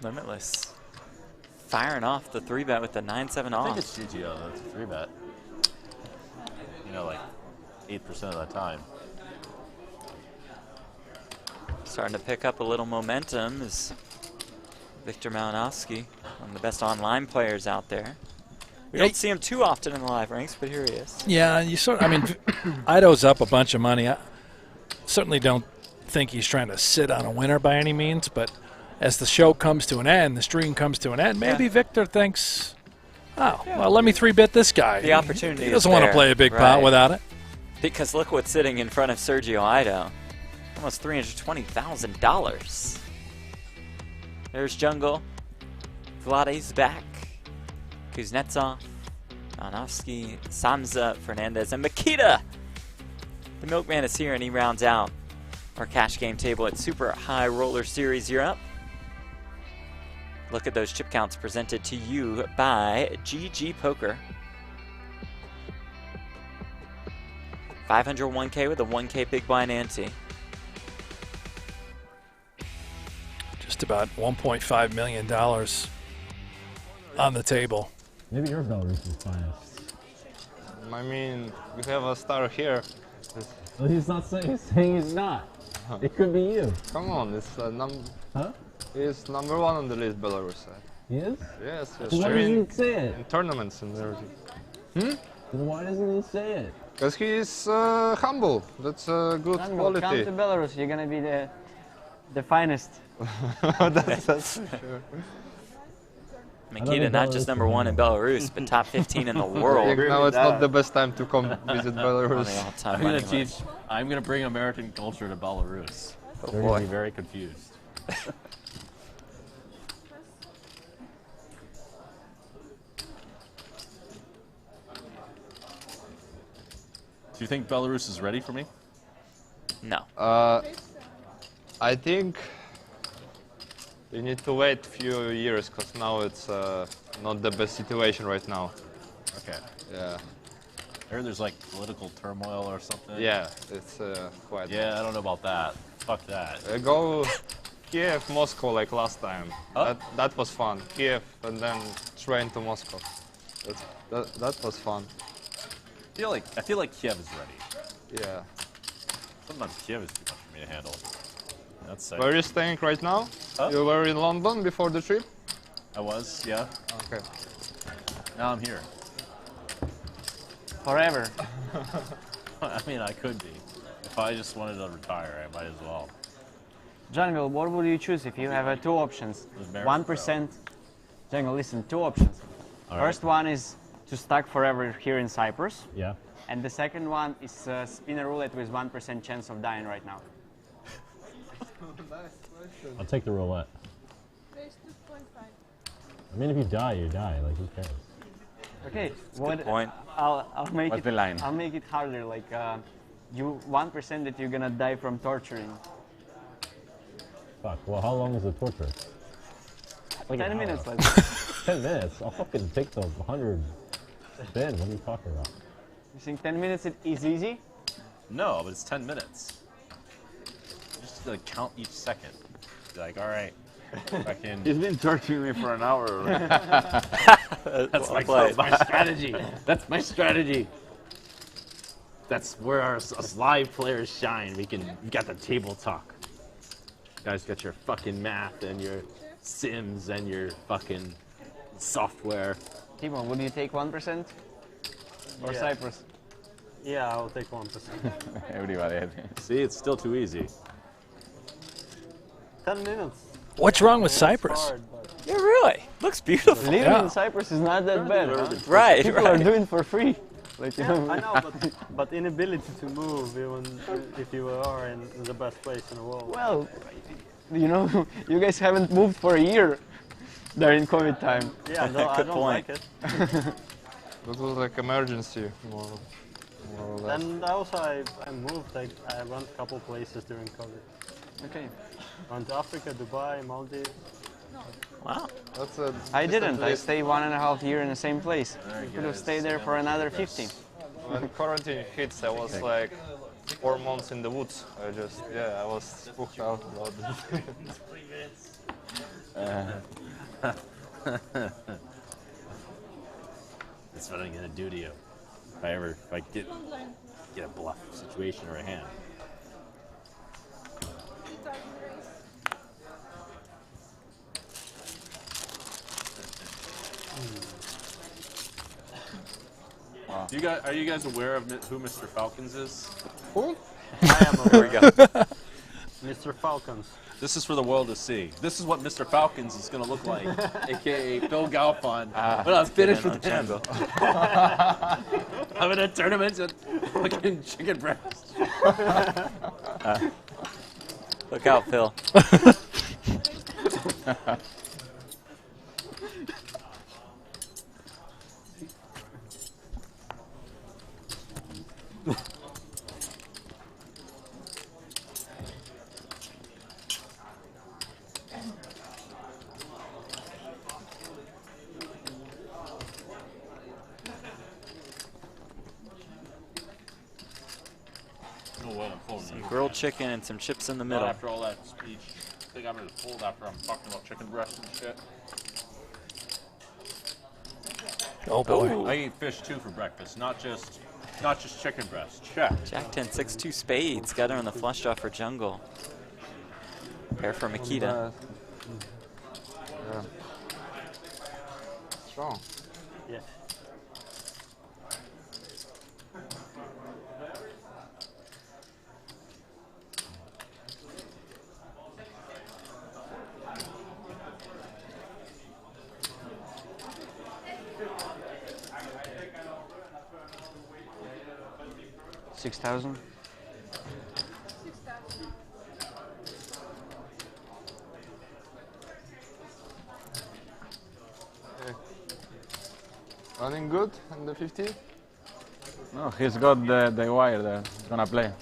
Limitless. Firing off the 3-bet with the 9-7 off. I think it's GTO, though. It's a 3-bet. You know, like 8% of the time. Starting to pick up a little momentum is Victor Malinowski, one of the best online players out there. We don't see him too often in the live ranks, but here he is. Yeah, you I mean, Ido's up a bunch of money. I certainly don't think he's trying to sit on a winner by any means, but as the show comes to an end, the stream comes to an end, maybe Victor thinks, oh, well, let me 3-bet this guy. The opportunity He doesn't want to play a big pot without it. Because look what's sitting in front of Sergio Ido. Almost $320,000. There's Jungle. Vlade's back. Kuznetsov, Malinowski, Samza, Fernandez, and Makita. The Milkman is here, and he rounds out our cash game table at Super High Roller Series Europe. Look at those chip counts presented to you by GG Poker. 501K with a 1K big blind ante. Just about $1.5 million on the table. Maybe you're Belarus's finest. I mean, we have a star here. Well, he's not saying. He's saying he's not. It could be you. Come on, it's He's number 1 on the list, Belarus. He is? Yes, yes. So why doesn't he say it? In tournaments and everything. Then why doesn't he say it? Because he is humble. That's a good quality. Come to Belarus. You're gonna be the finest. that's for sure. Makita, not just number 1 in Belarus, but top 15 in the world. Now it's not the best time to come visit Belarus. I'm gonna bring American culture to Belarus. Oh, They're boy. gonna be very confused. Do you think Belarus is ready for me? No. I think you need to wait a few years because now it's not the best situation right now. Okay. Yeah. I heard there's like political turmoil or something. Yeah, it's quite. Yeah, I don't know about that. Fuck that. Go Kiev, Moscow like last time. Oh. That was fun. Kiev and then train to Moscow. That was fun. I feel like Kiev is ready. Yeah. Sometimes Kiev is too much for me to handle. That's sick. Where are you staying right now? Huh? You were in London before the trip? I was, yeah. Okay. Now I'm here. Forever. I mean, I could be. If I just wanted to retire, I might as well. Jungle, what would you choose if you have 2 options? Merit 1%. Jungle, listen, 2 options. All right. First one is to stuck forever here in Cyprus. Yeah. And the second one is spin a roulette with 1% chance of dying right now. I'll take the roulette. I mean, if you die, you die. Like, who cares? Okay. Good point. I'll make What's the line? I'll make it harder. Like you 1% that you're gonna die from torturing. Fuck. Well, how long is the torture? Like 10 minutes. Like 10 minutes? I'll fucking take the 100 spin. What are you talking about? You think 10 minutes is easy? No, but it's 10 minutes. Just count each second. Be like, all right. He's been torturing me for an hour. That's my strategy. That's my strategy. That's where us live players shine. We got the table talk. You guys got your fucking math and your sims and your fucking software. Timo, would you take 1%? Or Yeah. Cyprus? Yeah, I'll take 1%. Everybody. See, it's still too easy. 10 minutes. What's wrong with It's Cyprus? hard, but Yeah, really. Looks beautiful. Living in Cyprus is not that bad. Huh? Right, People are doing for free. Like, you know. I know, but inability to move, even if you are in the best place in the world. Well, you know, you guys haven't moved for a year during COVID time. Yeah, no, I don't like it. That was like emergency, more or less. And also, I moved. I went a couple places during COVID. Okay. Went to Africa, Dubai, Maldives. Wow. That's a I didn't. I list. stayed 1.5 years in the same place. I could have stayed there for another 50. When quarantine hits, I was like 4 months in the woods. I was spooked out about this. That's what I'm gonna do to you. If I get a bluff situation or a hand. Are you guys aware of who Mr. Falcons is? Who? I am aware. There we go. Mr. Falcons. This is for the world to see. This is what Mr. Falcons is going to look like, aka Phil Galfond. When I'm finished with him, I'm in a tournament with fucking chicken breast. Look out, Phil. Some grilled chicken and some chips in the middle. After all that speech, I think I'm gonna fold after I'm talking about chicken breast and shit. Oh boy. I eat fish too for breakfast, not just chicken breast. Check. Jack 10, 6-2 spades. Got her on the flush draw for jungle. Pair for Makita. Yeah. Strong. Yeah. $6,000. Okay. Running good in the 50? No, he's got the wire there. He's gonna play.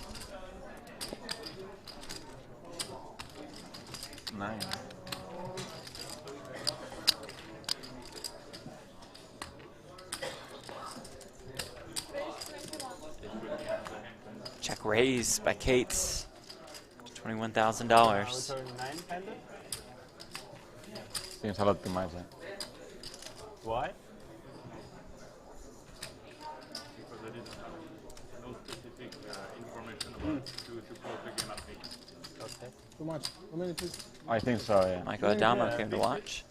9. Check raise by Kate's. $21,000. Seems a lot too much. Why? Because I didn't have no specific information about to close the game at me. Okay. Too much. How many please? I think so, yeah. Michael Adamo came to watch.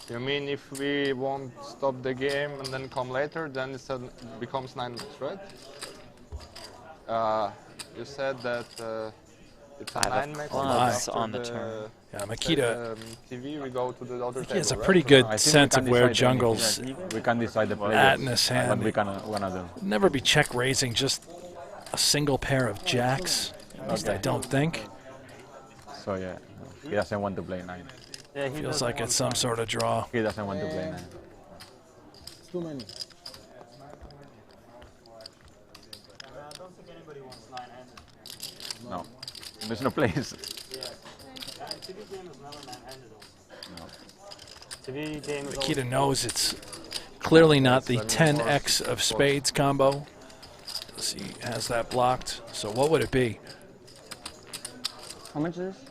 You mean if we won't stop the game and then come later, then it becomes 9 max, right? You said that it's a 9 max clubs on the turn. Yeah, Makita. TV, we go to the other table. He has a right? pretty good I think sense we of can where decide jungle's we can decide the players at in his hand. what we wanna do. Never be check raising just a single pair of jacks. At least I don't think. So yeah, he doesn't want to play 9. Yeah, he Feels like it's some sort of draw. He doesn't want to play 9. It's too many. I don't think anybody wants 9-handed. No, there's no place. Yeah. TV game is never 9-handed also. TV game is Makita knows it's clearly not the 10x of spades combo. He has that blocked. So what would it be? How much is this?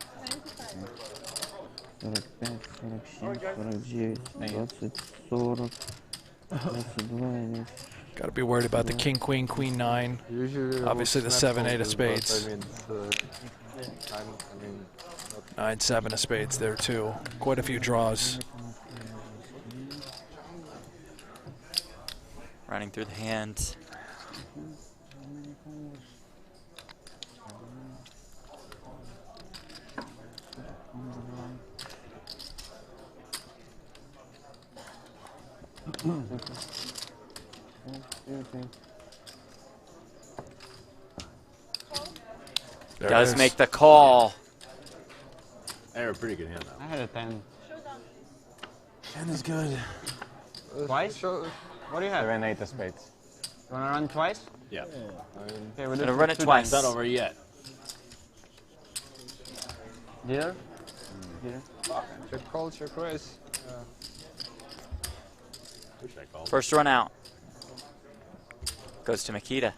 45, 46, 49, 20, 40, Got to be worried about the king, queen, queen, 9. Usually Obviously the 7, 8 of spades. I mean, 9, 7 of spades there too. Quite a few draws. Running through the hand. Does make the call. I had a pretty good hand though. I had a 10. 10 is good. Twice? What do you have? 7, 8 of spades. You wanna run twice? Yeah. Okay, we'll Gonna do run it two twice. times. Not over yet. Dealer? Dealer? Check call, check raise. First run out. Goes to Makita.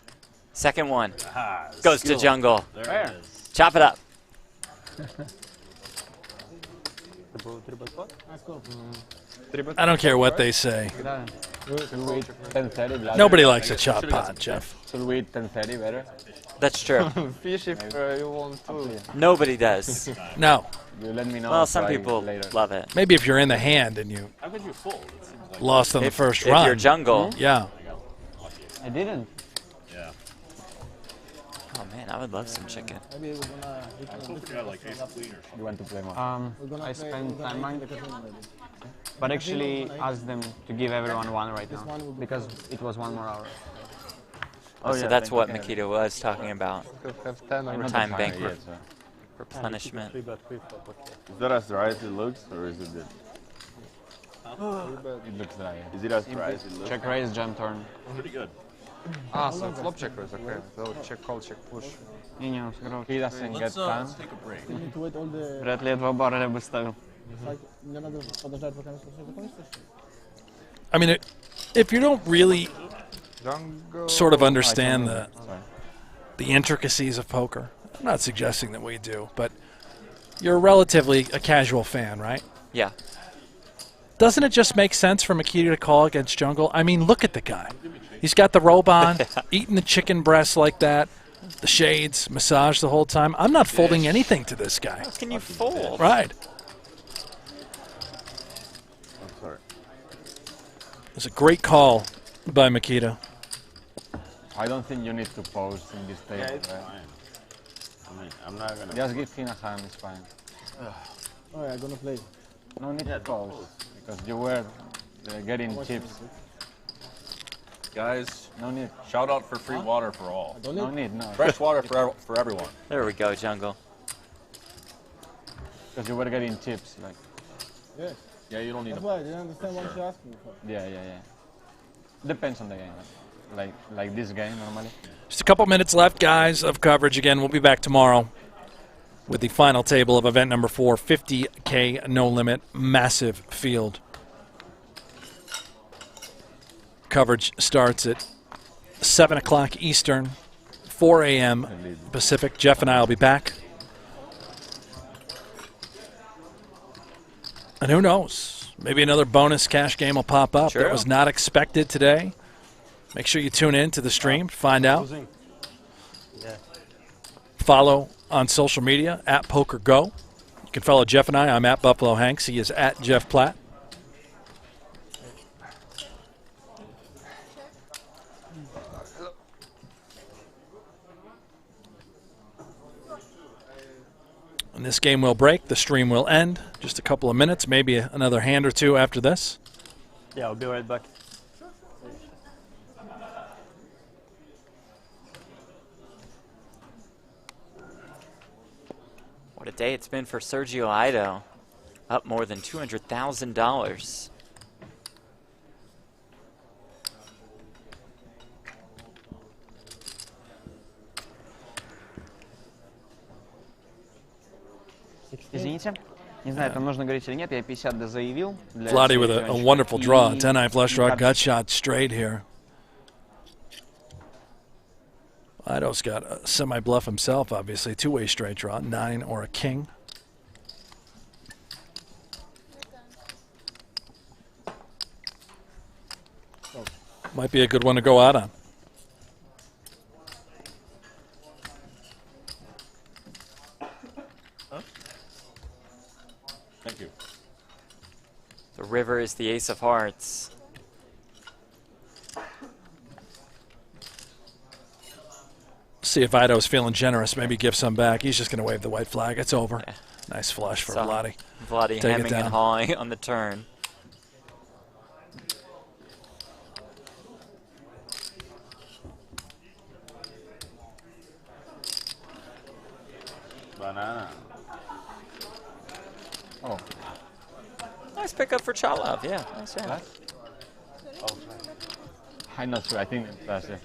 Second one. Ah, Goes skill. to Jungle. There it is. Chop it up. I don't care what they say. Should we eat 10:30? Vlad? Nobody likes a chop pot, Jeff. Should we eat 10:30 better? That's true. Fish if you want to. Nobody does. No. You let me know. Well, if some I people later. love it. Maybe if you're in the hand and you How could you fold? It seems like lost on the If- first if run. you're Jungle. Yeah. I didn't. Yeah. Oh man, I would love some chicken. Maybe we're gonna. I was hoping you had like ace queen or You want to play more? I spent time mine, but actually asked them to give everyone one right now because it was 1 more hour. Oh, so yeah, that's then what you can- Makita was talking about. Could have 10 or Time Fine, bank yeah, so. replenishment. Is that as dry as it looks, or is it good? It looks dry. Is it as dry as it looks? Check raise, jam turn. pretty good. Ah, so flop check raise, okay. So check call, check push. Nie, nie mam skoro. He doesn't get time. Let's take a break. You need to wait all the. Red ledwo barę wystawił. Like, nie nadal podążać po kamieniu, to koniec też. I mean, if you don't really Jungle. sort of understand Sorry. the intricacies of poker, I'm not suggesting that we do, but you're relatively a casual fan, right? Yeah. Doesn't it just make sense for Makita to call against Jungle? I mean, look at the guy. He's got the robe on, eating the chicken breast like that, the shades, massage the whole time. I'm not folding anything to this guy. How can you fold? Right. I'm sorry. It's a great call by Makita. I don't think you need to pose in this table. Yeah, it's right? fine. I mean, I'm not gonna. Just give him a hand, it's fine. Oh yeah, gonna play. No need to pose, because you were getting chips. Guys, No need. shout out for free water for all. Don't No need. need, no. Fresh water for everyone. There we go, Jungle. Because you were getting chips, like. Yes. Yeah, you don't need That's to. why I didn't understand what you're asking for. Yeah, yeah, yeah. Depends on the game. Like this game normally. Just a couple minutes left, guys, of coverage. Again, we'll be back tomorrow with the final table of event number 4, 50K no limit, massive field. Coverage starts at 7 o'clock Eastern, 4 a.m. Pacific. Jeff and I will be back. And who knows? Maybe another bonus cash game will pop up that was not expected today. Make sure you tune in to the stream to find out. Follow on social media at PokerGo. You can follow Jeff and I. I'm at Buffalo Hanks. He is at Jeff Platt. And this game will break. The stream will end. Just a couple of minutes, maybe another hand or two after this. Yeah, I'll be right back. What a day it's been for Sergio Aido. Up more than $200,000. Извините. Не знаю, там нужно говорить или нет, я 50 заявил. Vladdy with a wonderful draw. 10-9 flush draw, gut shot straight here. Aido's got a semi-bluff himself, obviously. Two-way straight draw, 9 or a king. Might be a good one to go out on. Thank you. The river is the ace of hearts. See if Aido's feeling generous. Maybe give some back. He's just going to wave the white flag. It's over. Yeah. Nice flush for So, Vladdy. Vladdy Take it hemming and down. hawing on the turn. Banana. Oh. Nice pickup for Chalov, yeah. Nice hand. Oh. I'm not sure. I think that's it.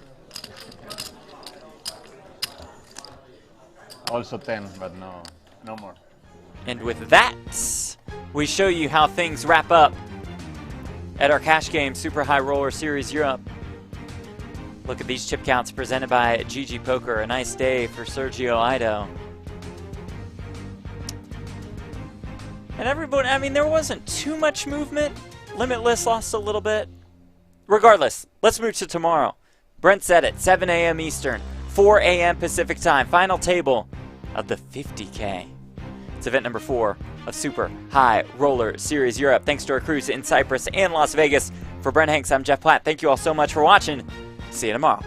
Also 10, but no more. And with that, we show you how things wrap up at our cash game Super High Roller Series Europe. Look at these chip counts presented by GG Poker. A nice day for Sergio Ido. And everybody, I mean, there wasn't too much movement. Limitless lost a little bit. Regardless, let's move to tomorrow. Brent said it, 7 a.m. Eastern, 4 a.m. Pacific time. Final table of the 50K. It's event number 4 of Super High Roller Series Europe. Thanks to our crews in Cyprus and Las Vegas. For Brent Hanks, I'm Jeff Platt. Thank you all so much for watching. See you tomorrow.